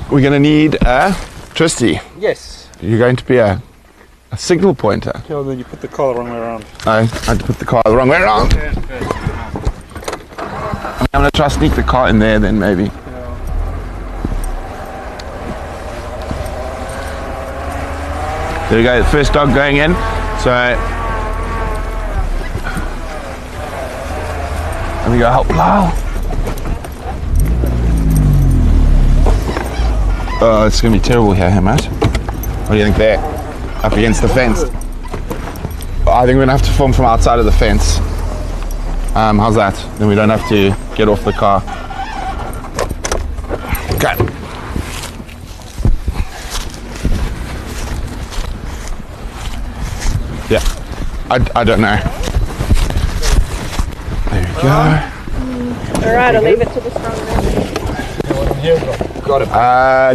We're going to need a Tristy. Yes. You're going to be a signal pointer. Okay, well then you put the car the wrong way around. I had to put the car the wrong way around. I'm going to try to sneak the car in there then maybe. There we go, the first dog going in. So let me go help Lyle. Oh, it's going to be terrible here, Matt. What do you think there? Up against the fence. I think we're going to have to film from outside of the fence. How's that? Then we don't have to get off the car. Okay. Yeah. I don't know. There we go. Alright, I'll leave it to the strong man. Got it.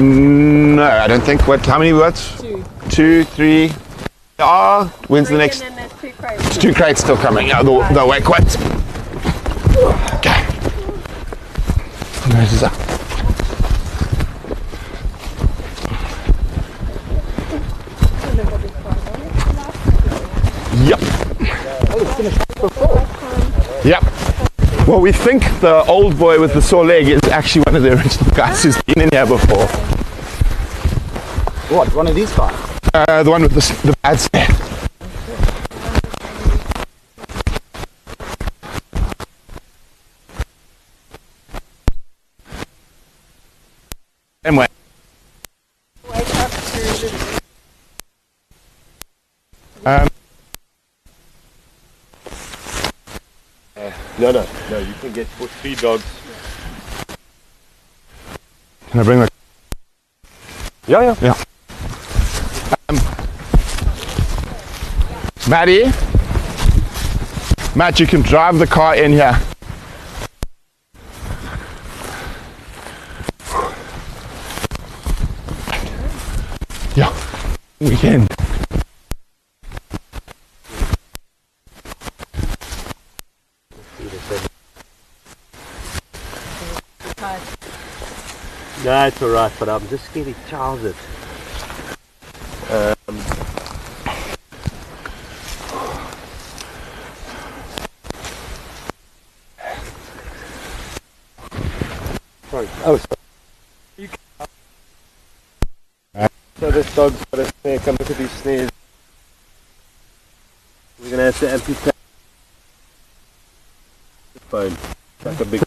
No, I don't think. How many words? 2, 3. When's the next? And then there's 2 crates. There's 2 crates still coming. Yeah, the wet quits. Okay. Nose is up. Yep. Yep. Well, we think the old boy with the sore leg is actually one of the original guys who's been in here before. What? One of these guys? The one with the bad stare. Same way. No, you can get for 3 dogs. Can I bring the... Yeah. Matt, you can drive the car in here. Yeah, we can. No, it's alright, but I'm just getting trousered. Sorry. Oh, sorry. So this dog's got a snare. Come look at these snares. We're going to have to amputate the bone. It's like a big...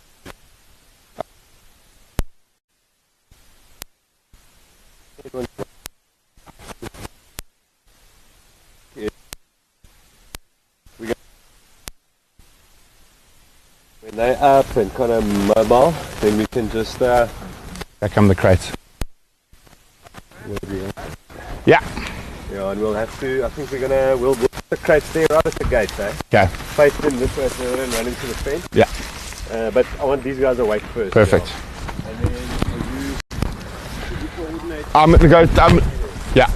When they're up and kind of mobile, then we can just... There come the crates. Yeah. Yeah, and we'll have to, I think we'll put the crates there right at the gate, eh? Okay. Face them this way so they don't run into the fence. Yeah. But I want these guys awake first. Perfect. Yeah. And then will you coordinate? I'm going to go, yeah.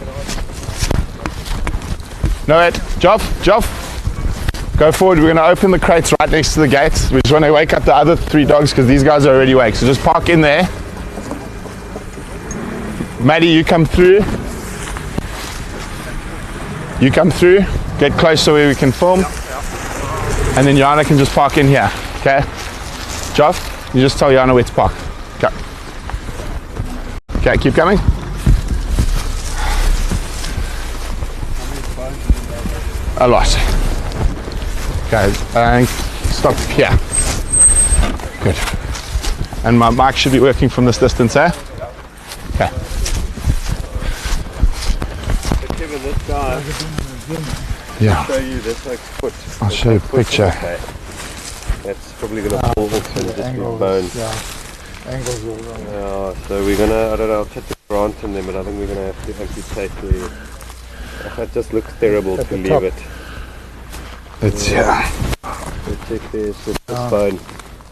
No, Ed, Joff, go forward. We're going to open the crates right next to the gate. We just want to wake up the other 3 dogs because these guys are already awake. So just park in there. Maddie, you come through. Get close so we can film. And then Jana can just park in here. Okay? Joff, you just tell Jana where to park. Okay. Okay, keep coming. A lot. Okay, stop here. Good. And my mic should be working from this distance, eh? Okay. Kevin, this guy. Yeah. I'll show you this like foot. I'll show you a picture. Okay. That's probably going to fall off and just be bone. Yeah. Angles all wrong. Yeah, so we're going to, I don't know, I'll check the grant in them, but I think we're going to have to amputate the... It just looks terrible to leave top. it. It's, yeah. We'll check this with this bone.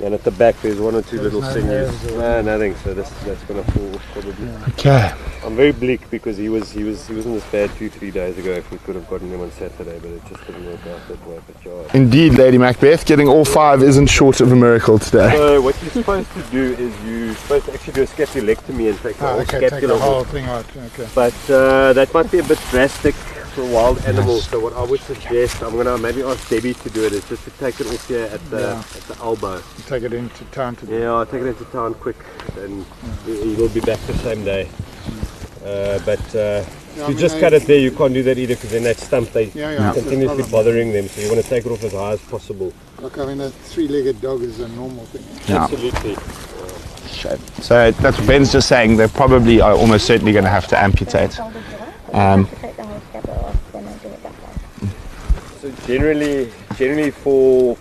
And at the back there's one or two little sinews. Nothing. So that's gonna fall off probably. Okay. I'm very bleak because he was in this bad 2-3 days ago. If we could have gotten him on Saturday, but it just didn't work out that way. But yeah. Indeed, Lady Macbeth, getting all 5 isn't short of a miracle today. So what you're supposed to do is you're supposed to actually do a scapulectomy and take the whole take scapula the whole off. thing out. Okay. But that might be a bit drastic for wild animals. So what I would suggest, I'm gonna maybe ask Debbie to do it, is just to take it off here at the elbow. Take it into town today. Yeah, I'll take it into town quick, and you will be back the same day. But if you just cut it there, you can't do that either, because then that stump, they continuously bothering them. So you want to take it off as high as possible. Look, I mean, a 3-legged dog is a normal thing. Yeah. Absolutely. So that's what Ben's just saying. They probably are almost certainly going to have to amputate. So generally for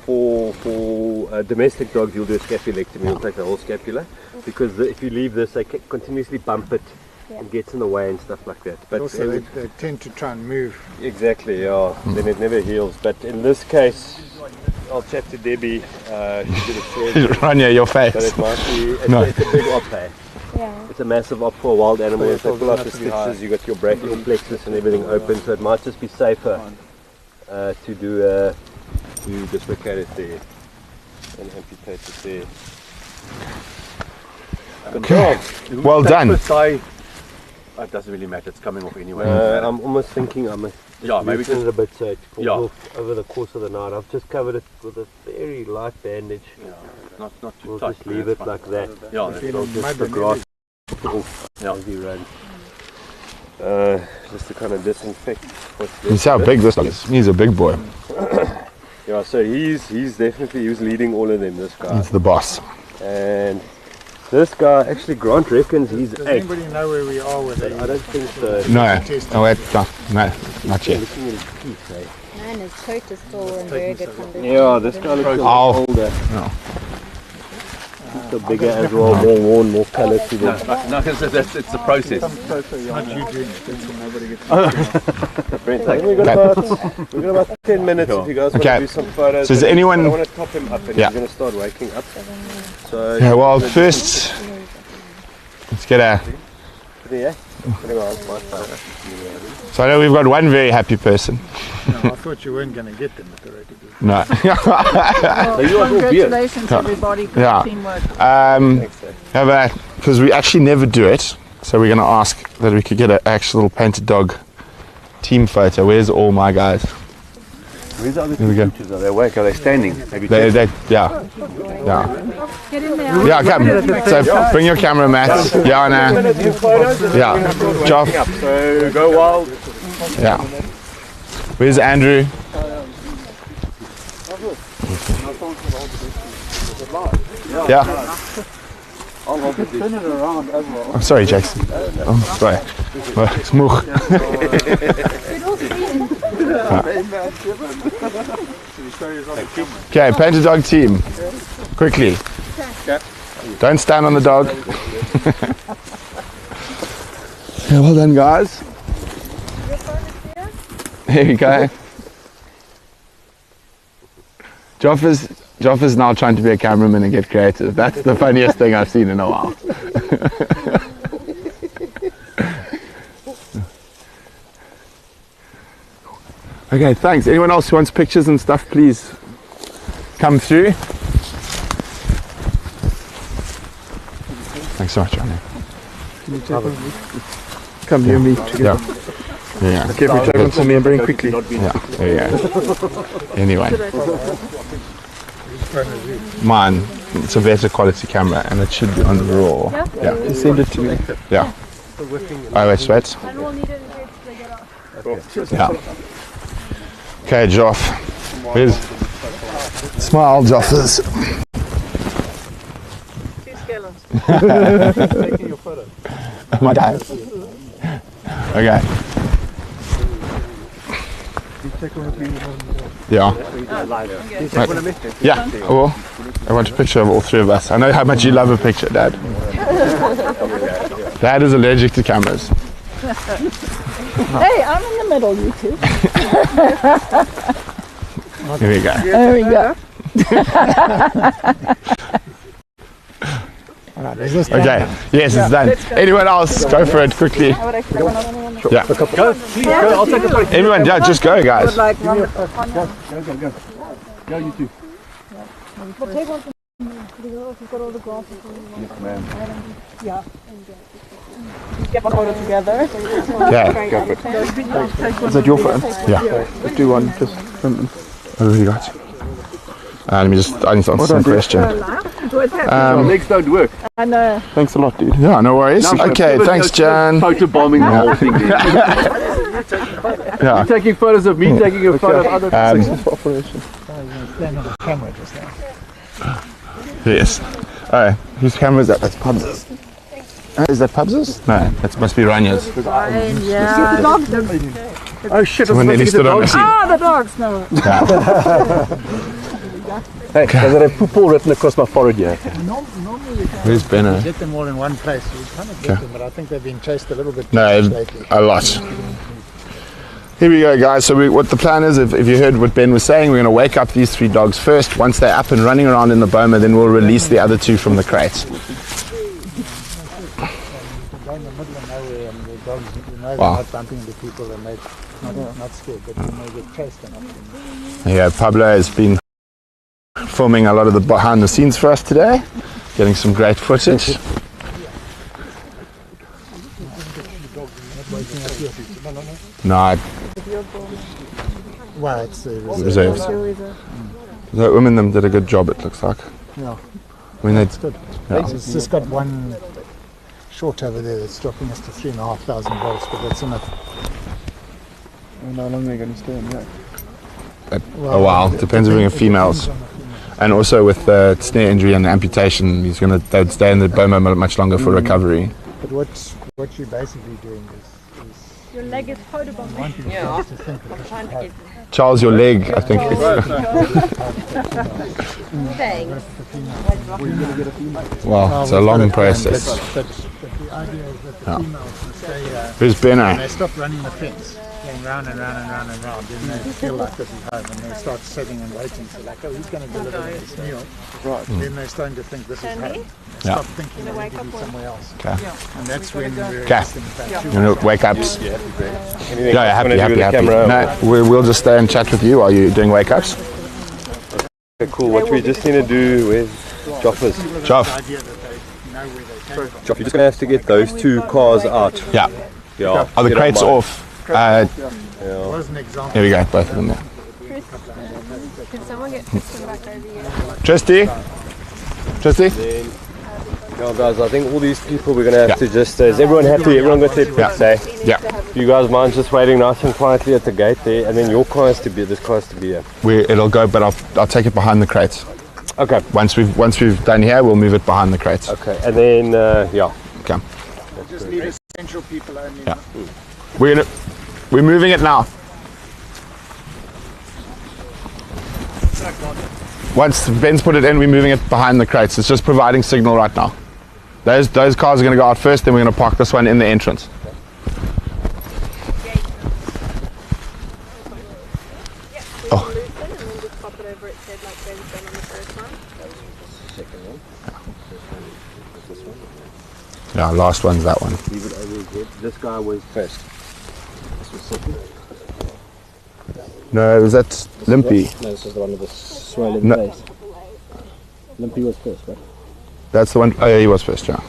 domestic dogs, you'll do a scapulectomy. You'll take the whole scapula, because if you leave this, they continuously bump it. It gets in the way and stuff like that. But also they tend to try and move. Exactly, yeah. Then it never heals. But in this case, I'll chat to Debbie. She did a surgery. Rania, your face. But it might be, it's a big op, eh? Yeah. It's a massive op for a wild animal. If they pull out the stitches, you got your brachial plexus and everything open, so it might just be safer to dislocate it there and amputate it there. Okay. Well done. It doesn't really matter, it's coming off anyway. I'm almost thinking I must maybe loosen it a bit so it falls off over the course of the night. I've just covered it with a very light bandage. Not we'll too tight. Just leave it like that. Yeah, I'll just the grass off as he runs. Just to kind of disinfect what's there. You see how big this dog is? He's a big boy. Yeah, so he's definitely, he was leading all of them, this guy. He's the boss. And this guy, actually Grant reckons he's 8. Does anybody know where we are with it? I don't think so. No, wait, no, not yet. Looking at his teeth, eh? Man, his coat is still in very good condition. Yeah, this guy looks a lot older. No. So bigger as well, more worn, more colour to them. No, it's the process. We've got about 10 minutes if you guys want to do some photos. So is anyone... I want to top him up and he's going to start waking up. So yeah, well, first, let's get a... So I know we've got one very happy person. No, I thought you weren't going to get them at the rate of this. No. Well, congratulations everybody, great teamwork. Because we actually never do it, so we're going to ask that we could get an actual little painted dog team photo. Where's all my guys? Where's the other two shooters? Are they awake? Are they standing? Maybe yeah. Get in there. Yeah, come. So bring your camera, Matt. Jana. Yeah. Joff. So go wild. Yeah. Where's Andrew? Yeah. I'll turn it around as well. I'm sorry, Jason. Oh, sorry. It's moeg. Okay, painted dog team. Quickly. Don't stand on the dog. Yeah, well done, guys. Here we go. Joff is now trying to be a cameraman and get creative. That's the funniest thing I've seen in a while. Okay, thanks. Anyone else who wants pictures and stuff, please come through. Thanks so much, Johnny. Can you take one? Come near me together. Yeah. Okay, if you take one for me and bring quickly. Yeah, there you go. Anyway. Mine, it's a better quality camera and it should be on the raw. Yeah. You send it to me. Yeah. Oh, wait, sweat. Yeah. Okay, Joff. Where's smile, Joffers? Taking your photo. My dad. Okay. Yeah. Yeah. Oh, I want a picture of all three of us. I know how much you love a picture, Dad. Dad is allergic to cameras. Hey, I'm in the middle, you two. Here we go. There we go. Okay, yes, it's done. Anyone else? Go for it quickly. Yeah. Go, please, go. I'll take a photo. Everyone, yeah, just go, guys. Go, go. Go, you two. We'll take one from you've got all the glasses. Yes, ma'am. Yeah. Get one photo together. Yeah, go for it. Is that your phone? Yeah. Let's do one, just. What have you got? Let me just, I need to answer some question. Legs don't work. I know. Thanks a lot, dude. Yeah, no worries. Okay, thanks, Jan. Photo bombing the whole thing, dude. You're taking photos of me taking a photo of other sections for operation. Stand on the camera just now. Yes. Alright, whose camera is that? That's Pubs'. Is that Pubs'? No, that must be Ranya's. Yeah. The dogs. Oh shit, When they stood on it. The dogs, no. Hey, I've got a poo written across my forehead here. Where's Benno? Get them all in one place. We kind of get them, but I think they've been chased a little bit. No, lately. a lot. Here we go, guys. So what the plan is, if you heard what Ben was saying, we're going to wake up these 3 dogs first. Once they're up and running around in the boma, then we'll release the other 2 from the crates. Wow. Not bumping into people and they're not scared, but when they get chased enough. Yeah, Pablo has been filming a lot of the behind the scenes for us today, getting some great footage. No, Well, it's reserves. The women them did a good job, it looks like. Yeah. I mean, It's good. Yeah. It's just got one short over there that's dropping us to 3,500 volts, but that's enough. And how long are they going to stay in there? A while. Depends on being females. And also with the snare injury and the amputation, they'd stay in the boma much longer for recovery. But what you're basically doing is your leg is photobombing. Yeah. I'm trying to get. Charles, your leg, I think. Thanks. Wow, it's a long process. But the idea is that the females will stay. Who's Benno? When they stop running the fence, going round and round and round and round, then they feel like this is home, and they start sitting and waiting. So like, oh, who's going to deliver this meal? Right. Then they're starting to think this is home. They stop thinking they need to be somewhere else. Okay. And that's when we're Okay. You know, wake ups. Yeah, happy. No, we'll just stay and chat with you while you're doing wake ups. Okay, cool. What we just need to do with Joffers. Joff. Joff, you're just going to have to get those 2 cars out. Yeah. Yeah. Are the crates off? Yeah. Here we go, both of them there. Can someone get Tristan back over here? Tristy? Yeah, guys, I think all these people we're going to have to just... is everyone happy? Everyone got their picks, eh? Yeah. You guys mind just waiting nice and quietly at the gate there, and then your car has to be... This car has to be here. It'll go, but I'll take it behind the crates. Okay. Once we've done here, we'll move it behind the crates. Okay, and then, yeah. Okay. Just leave essential people only. Yeah. We're moving it now. Once Ben's put it in, we're moving it behind the crates. It's just providing signal right now. Those cars are going to go out first, then we're going to park this one in the entrance. Oh. Yeah, last one's that one. This guy was first. This was second. No, was that Limpy? No, this is the one with the swollen face. Limpy was first, right? That's the one. Oh yeah, he was first, yeah.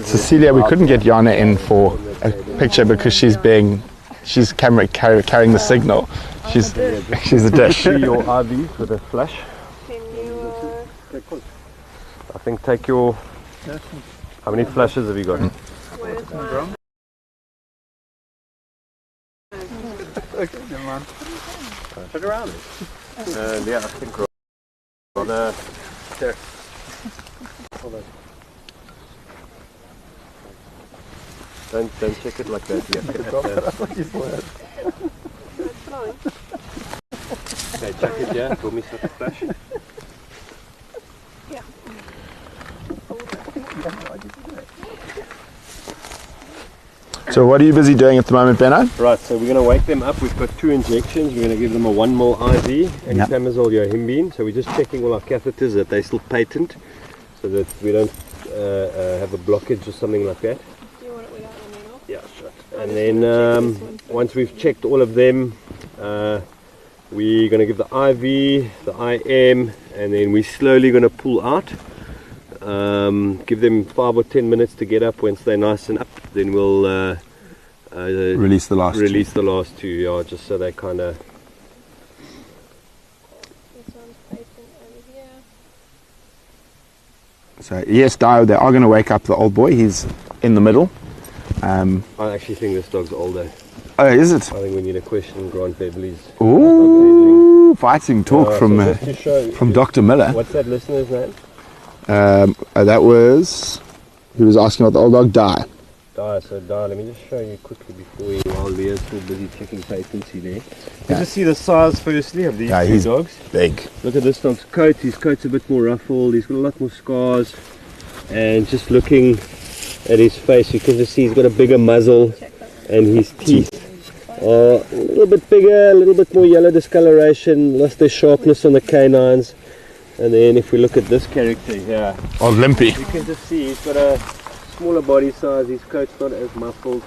Cecilia, we couldn't get Jana in for a picture because she's carrying the signal. She's a dish. Your RV with a flash. I think take your... How many flashes have you got? Turn around. Yeah, I think we're on there. Don't check it like that. Okay, check it, yeah. Pull me such a flash. So what are you busy doing at the moment, Benno? Right, so we're going to wake them up. We've got 2 injections. We're going to give them a 1 ml IV and Tamazole yohimbine. So we're just checking all our catheters that they're still patent, so that we don't have a blockage or something like that. Do you want it without the needle? Yeah, sure. And then once we've checked all of them, we're going to give the IV, the IM, and then we're slowly going to pull out. Give them 5 or 10 minutes to get up. Once they're nice and up, then we'll release the last two. Yeah, just so they kind of. This one's patent over here. So yes, Dio, they are going to wake up the old boy. He's in the middle. I actually think this dog's older. Oh, is it? I think we need to question Grant Beverley's. Ooh, fighting talk so from Dr. Miller. What's that listener's name? That was, he was asking about the old dog, Di. So let me just show you quickly while Leah's still busy checking patency there. You just see the size firstly of these two dogs. Big. Look at this dog's coat. His coat's a bit more ruffled. He's got a lot more scars. And just looking at his face, you can just see he's got a bigger muzzle, and his teeth are a little bit bigger, a little bit more yellow discoloration, lost their sharpness on the canines. And then if we look at this character here, Limpy. You can just see he's got a smaller body size, his coat's not as muffled.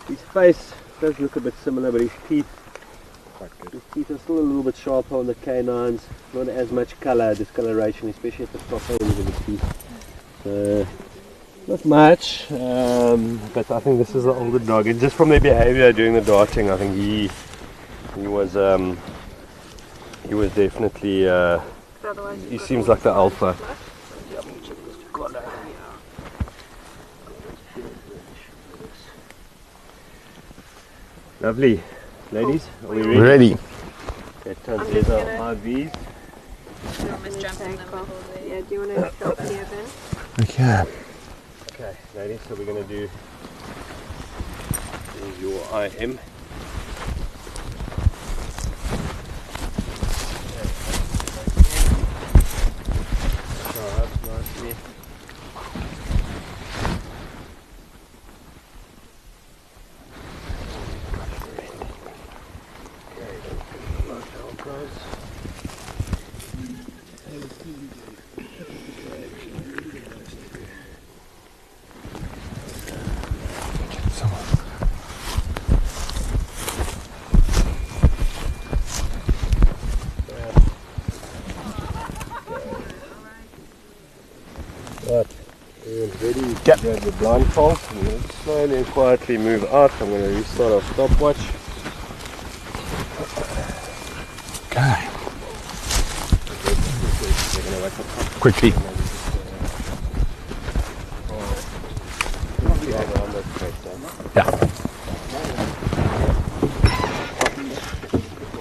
His face does look a bit similar, but his teeth are still a little bit sharper on the canines, not as much color, discoloration, especially at the top end of the teeth. So, not much, but I think this is the older dog, and just from their behavior during the darting, I think he was definitely, he seems like the alpha. Lovely. Ladies, are we ready? Ready. Okay, there's our IVs. Yeah, do you want to stop here then? Okay. Okay, ladies, so we're going to do your IM. Nicely. Right, everyone's ready. Yep. You have the blindfold. We're going to slowly and quietly move out. I'm going to restart our stopwatch. Okay. Quickly. Yeah.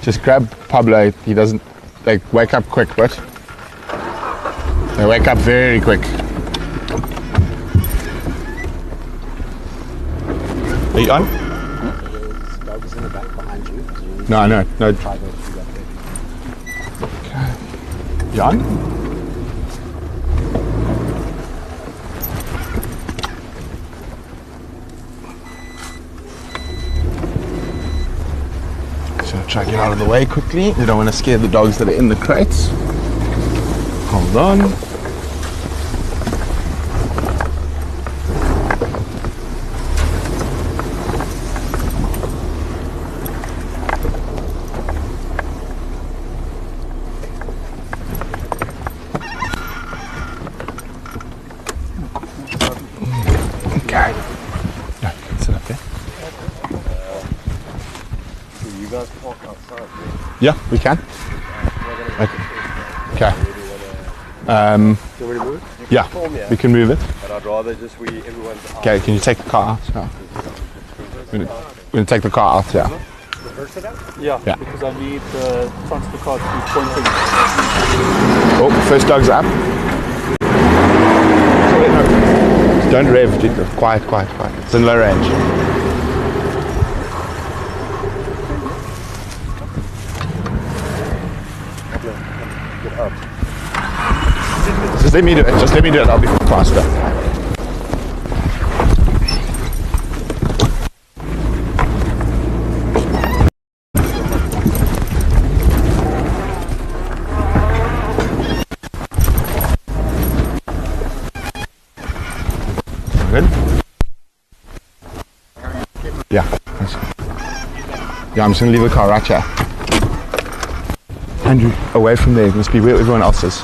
Just grab Pablo. He doesn't wake up quick, but they wake up very quick. Are you on? Dog's in the back behind you. No, no. Try to go through that bit. You on? So try to get out of the way quickly. You don't want to scare the dogs that are in the crates. Hold on. Yeah, we can. Okay. Do you want me to move it? Yeah, we can move it. But I'd rather just everyone's out. Okay, can you take the car out? Yeah. We're going to take the car out, yeah. Reverse it out? Yeah, Yeah. because I need the transfer card to be pointing. Oh, first dog's up. Don't rev, quiet. It's in low range. Just let me do it, I'll be faster. Good? Yeah. Yeah, I'm just going to leave the car right here. Andrew, away from there. It must be where everyone else is.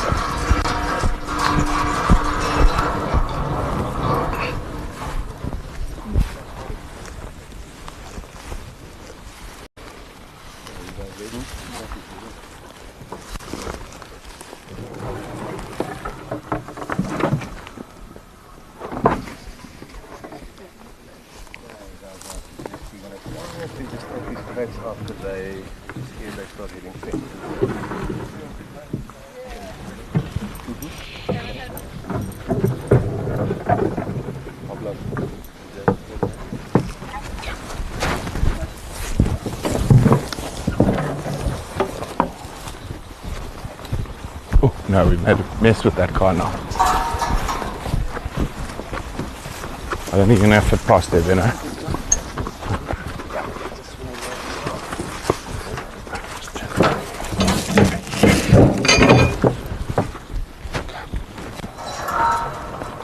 Oh no, we've made a mess with that car now. I don't think you're gonna have to fit past there, you know.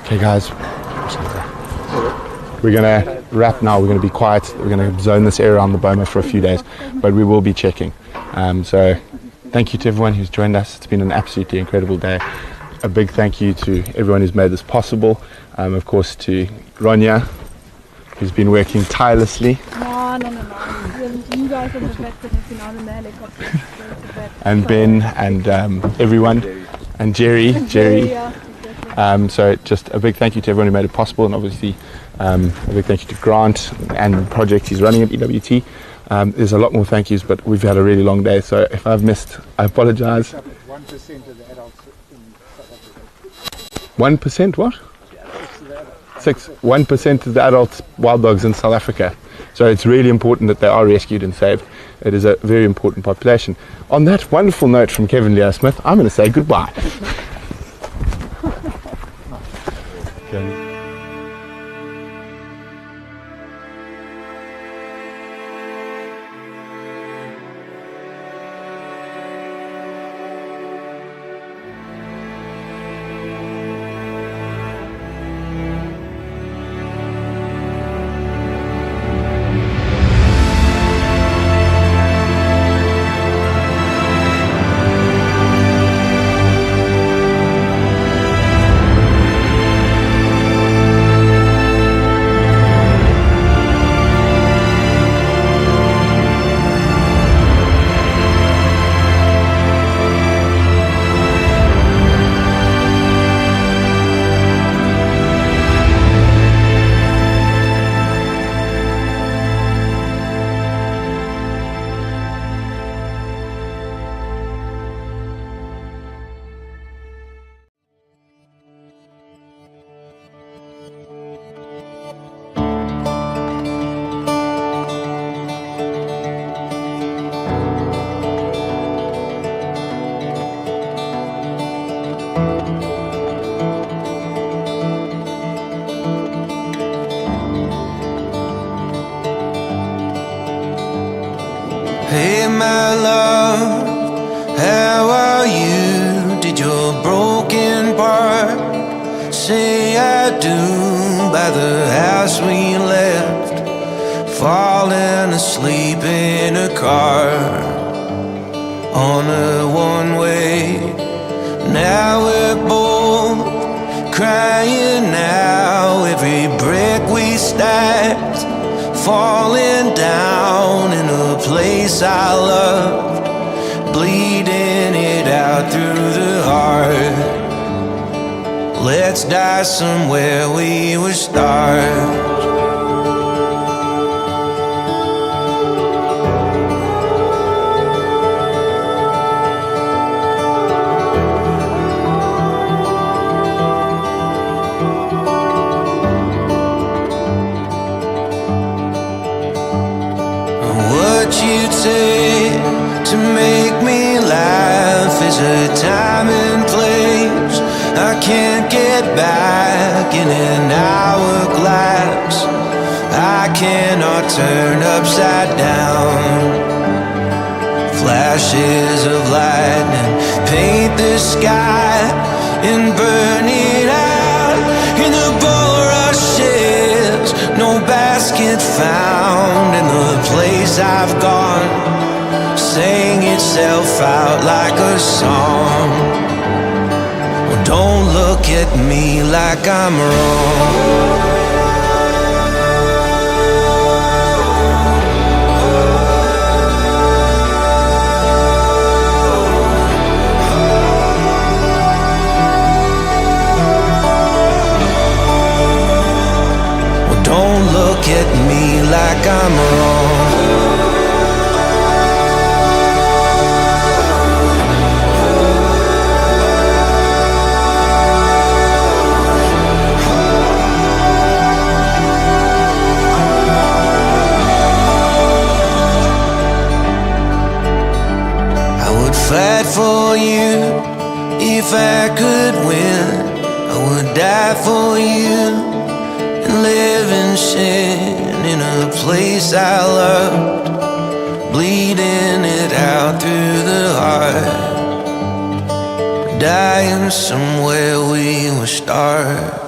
Okay guys, we're gonna wrap now. We're gonna be quiet. We're gonna zone this area around the boma for a few days, but we will be checking. So thank you to everyone who's joined us. It's been an absolutely incredible day. A big thank you to everyone who's made this possible. Of course to Ronya, who's been working tirelessly. No. You guys are the vets that have been out in the helicopter. And Ben and everyone, and Jerry. Yeah. So just a big thank you to everyone who made it possible, and obviously a big thank you to Grant and the project he's running at EWT. There's a lot more thank yous, but we've had a really long day, so if I've missed, I apologize. 1% of the adults in South Africa. 1% what? 1% of the adult wild dogs in South Africa. So it's really important that they are rescued and saved. It is a very important population. On that wonderful note from Kevin Leah Smith, I'm going to say goodbye. Okay. Hey my love, how are you? Did your broken part say I do by the house we left, falling asleep in a car on a one-way. Now we're both crying now, every brick we stacked falling down in a place I loved, bleeding it out through the heart. Let's die somewhere we were starved. To make me laugh is a time and place I can't get back in an hourglass. I cannot turn upside down. Flashes of lightning paint the sky and burn it out in the bulrush. found in the place I've gone, sang itself out like a song. Well, don't look at me like I'm wrong. Don't look at me like I'm wrong. I would fight for you if I could win. I would die for you and live in sin in a place I loved, bleeding it out through the heart, dying somewhere we were starved.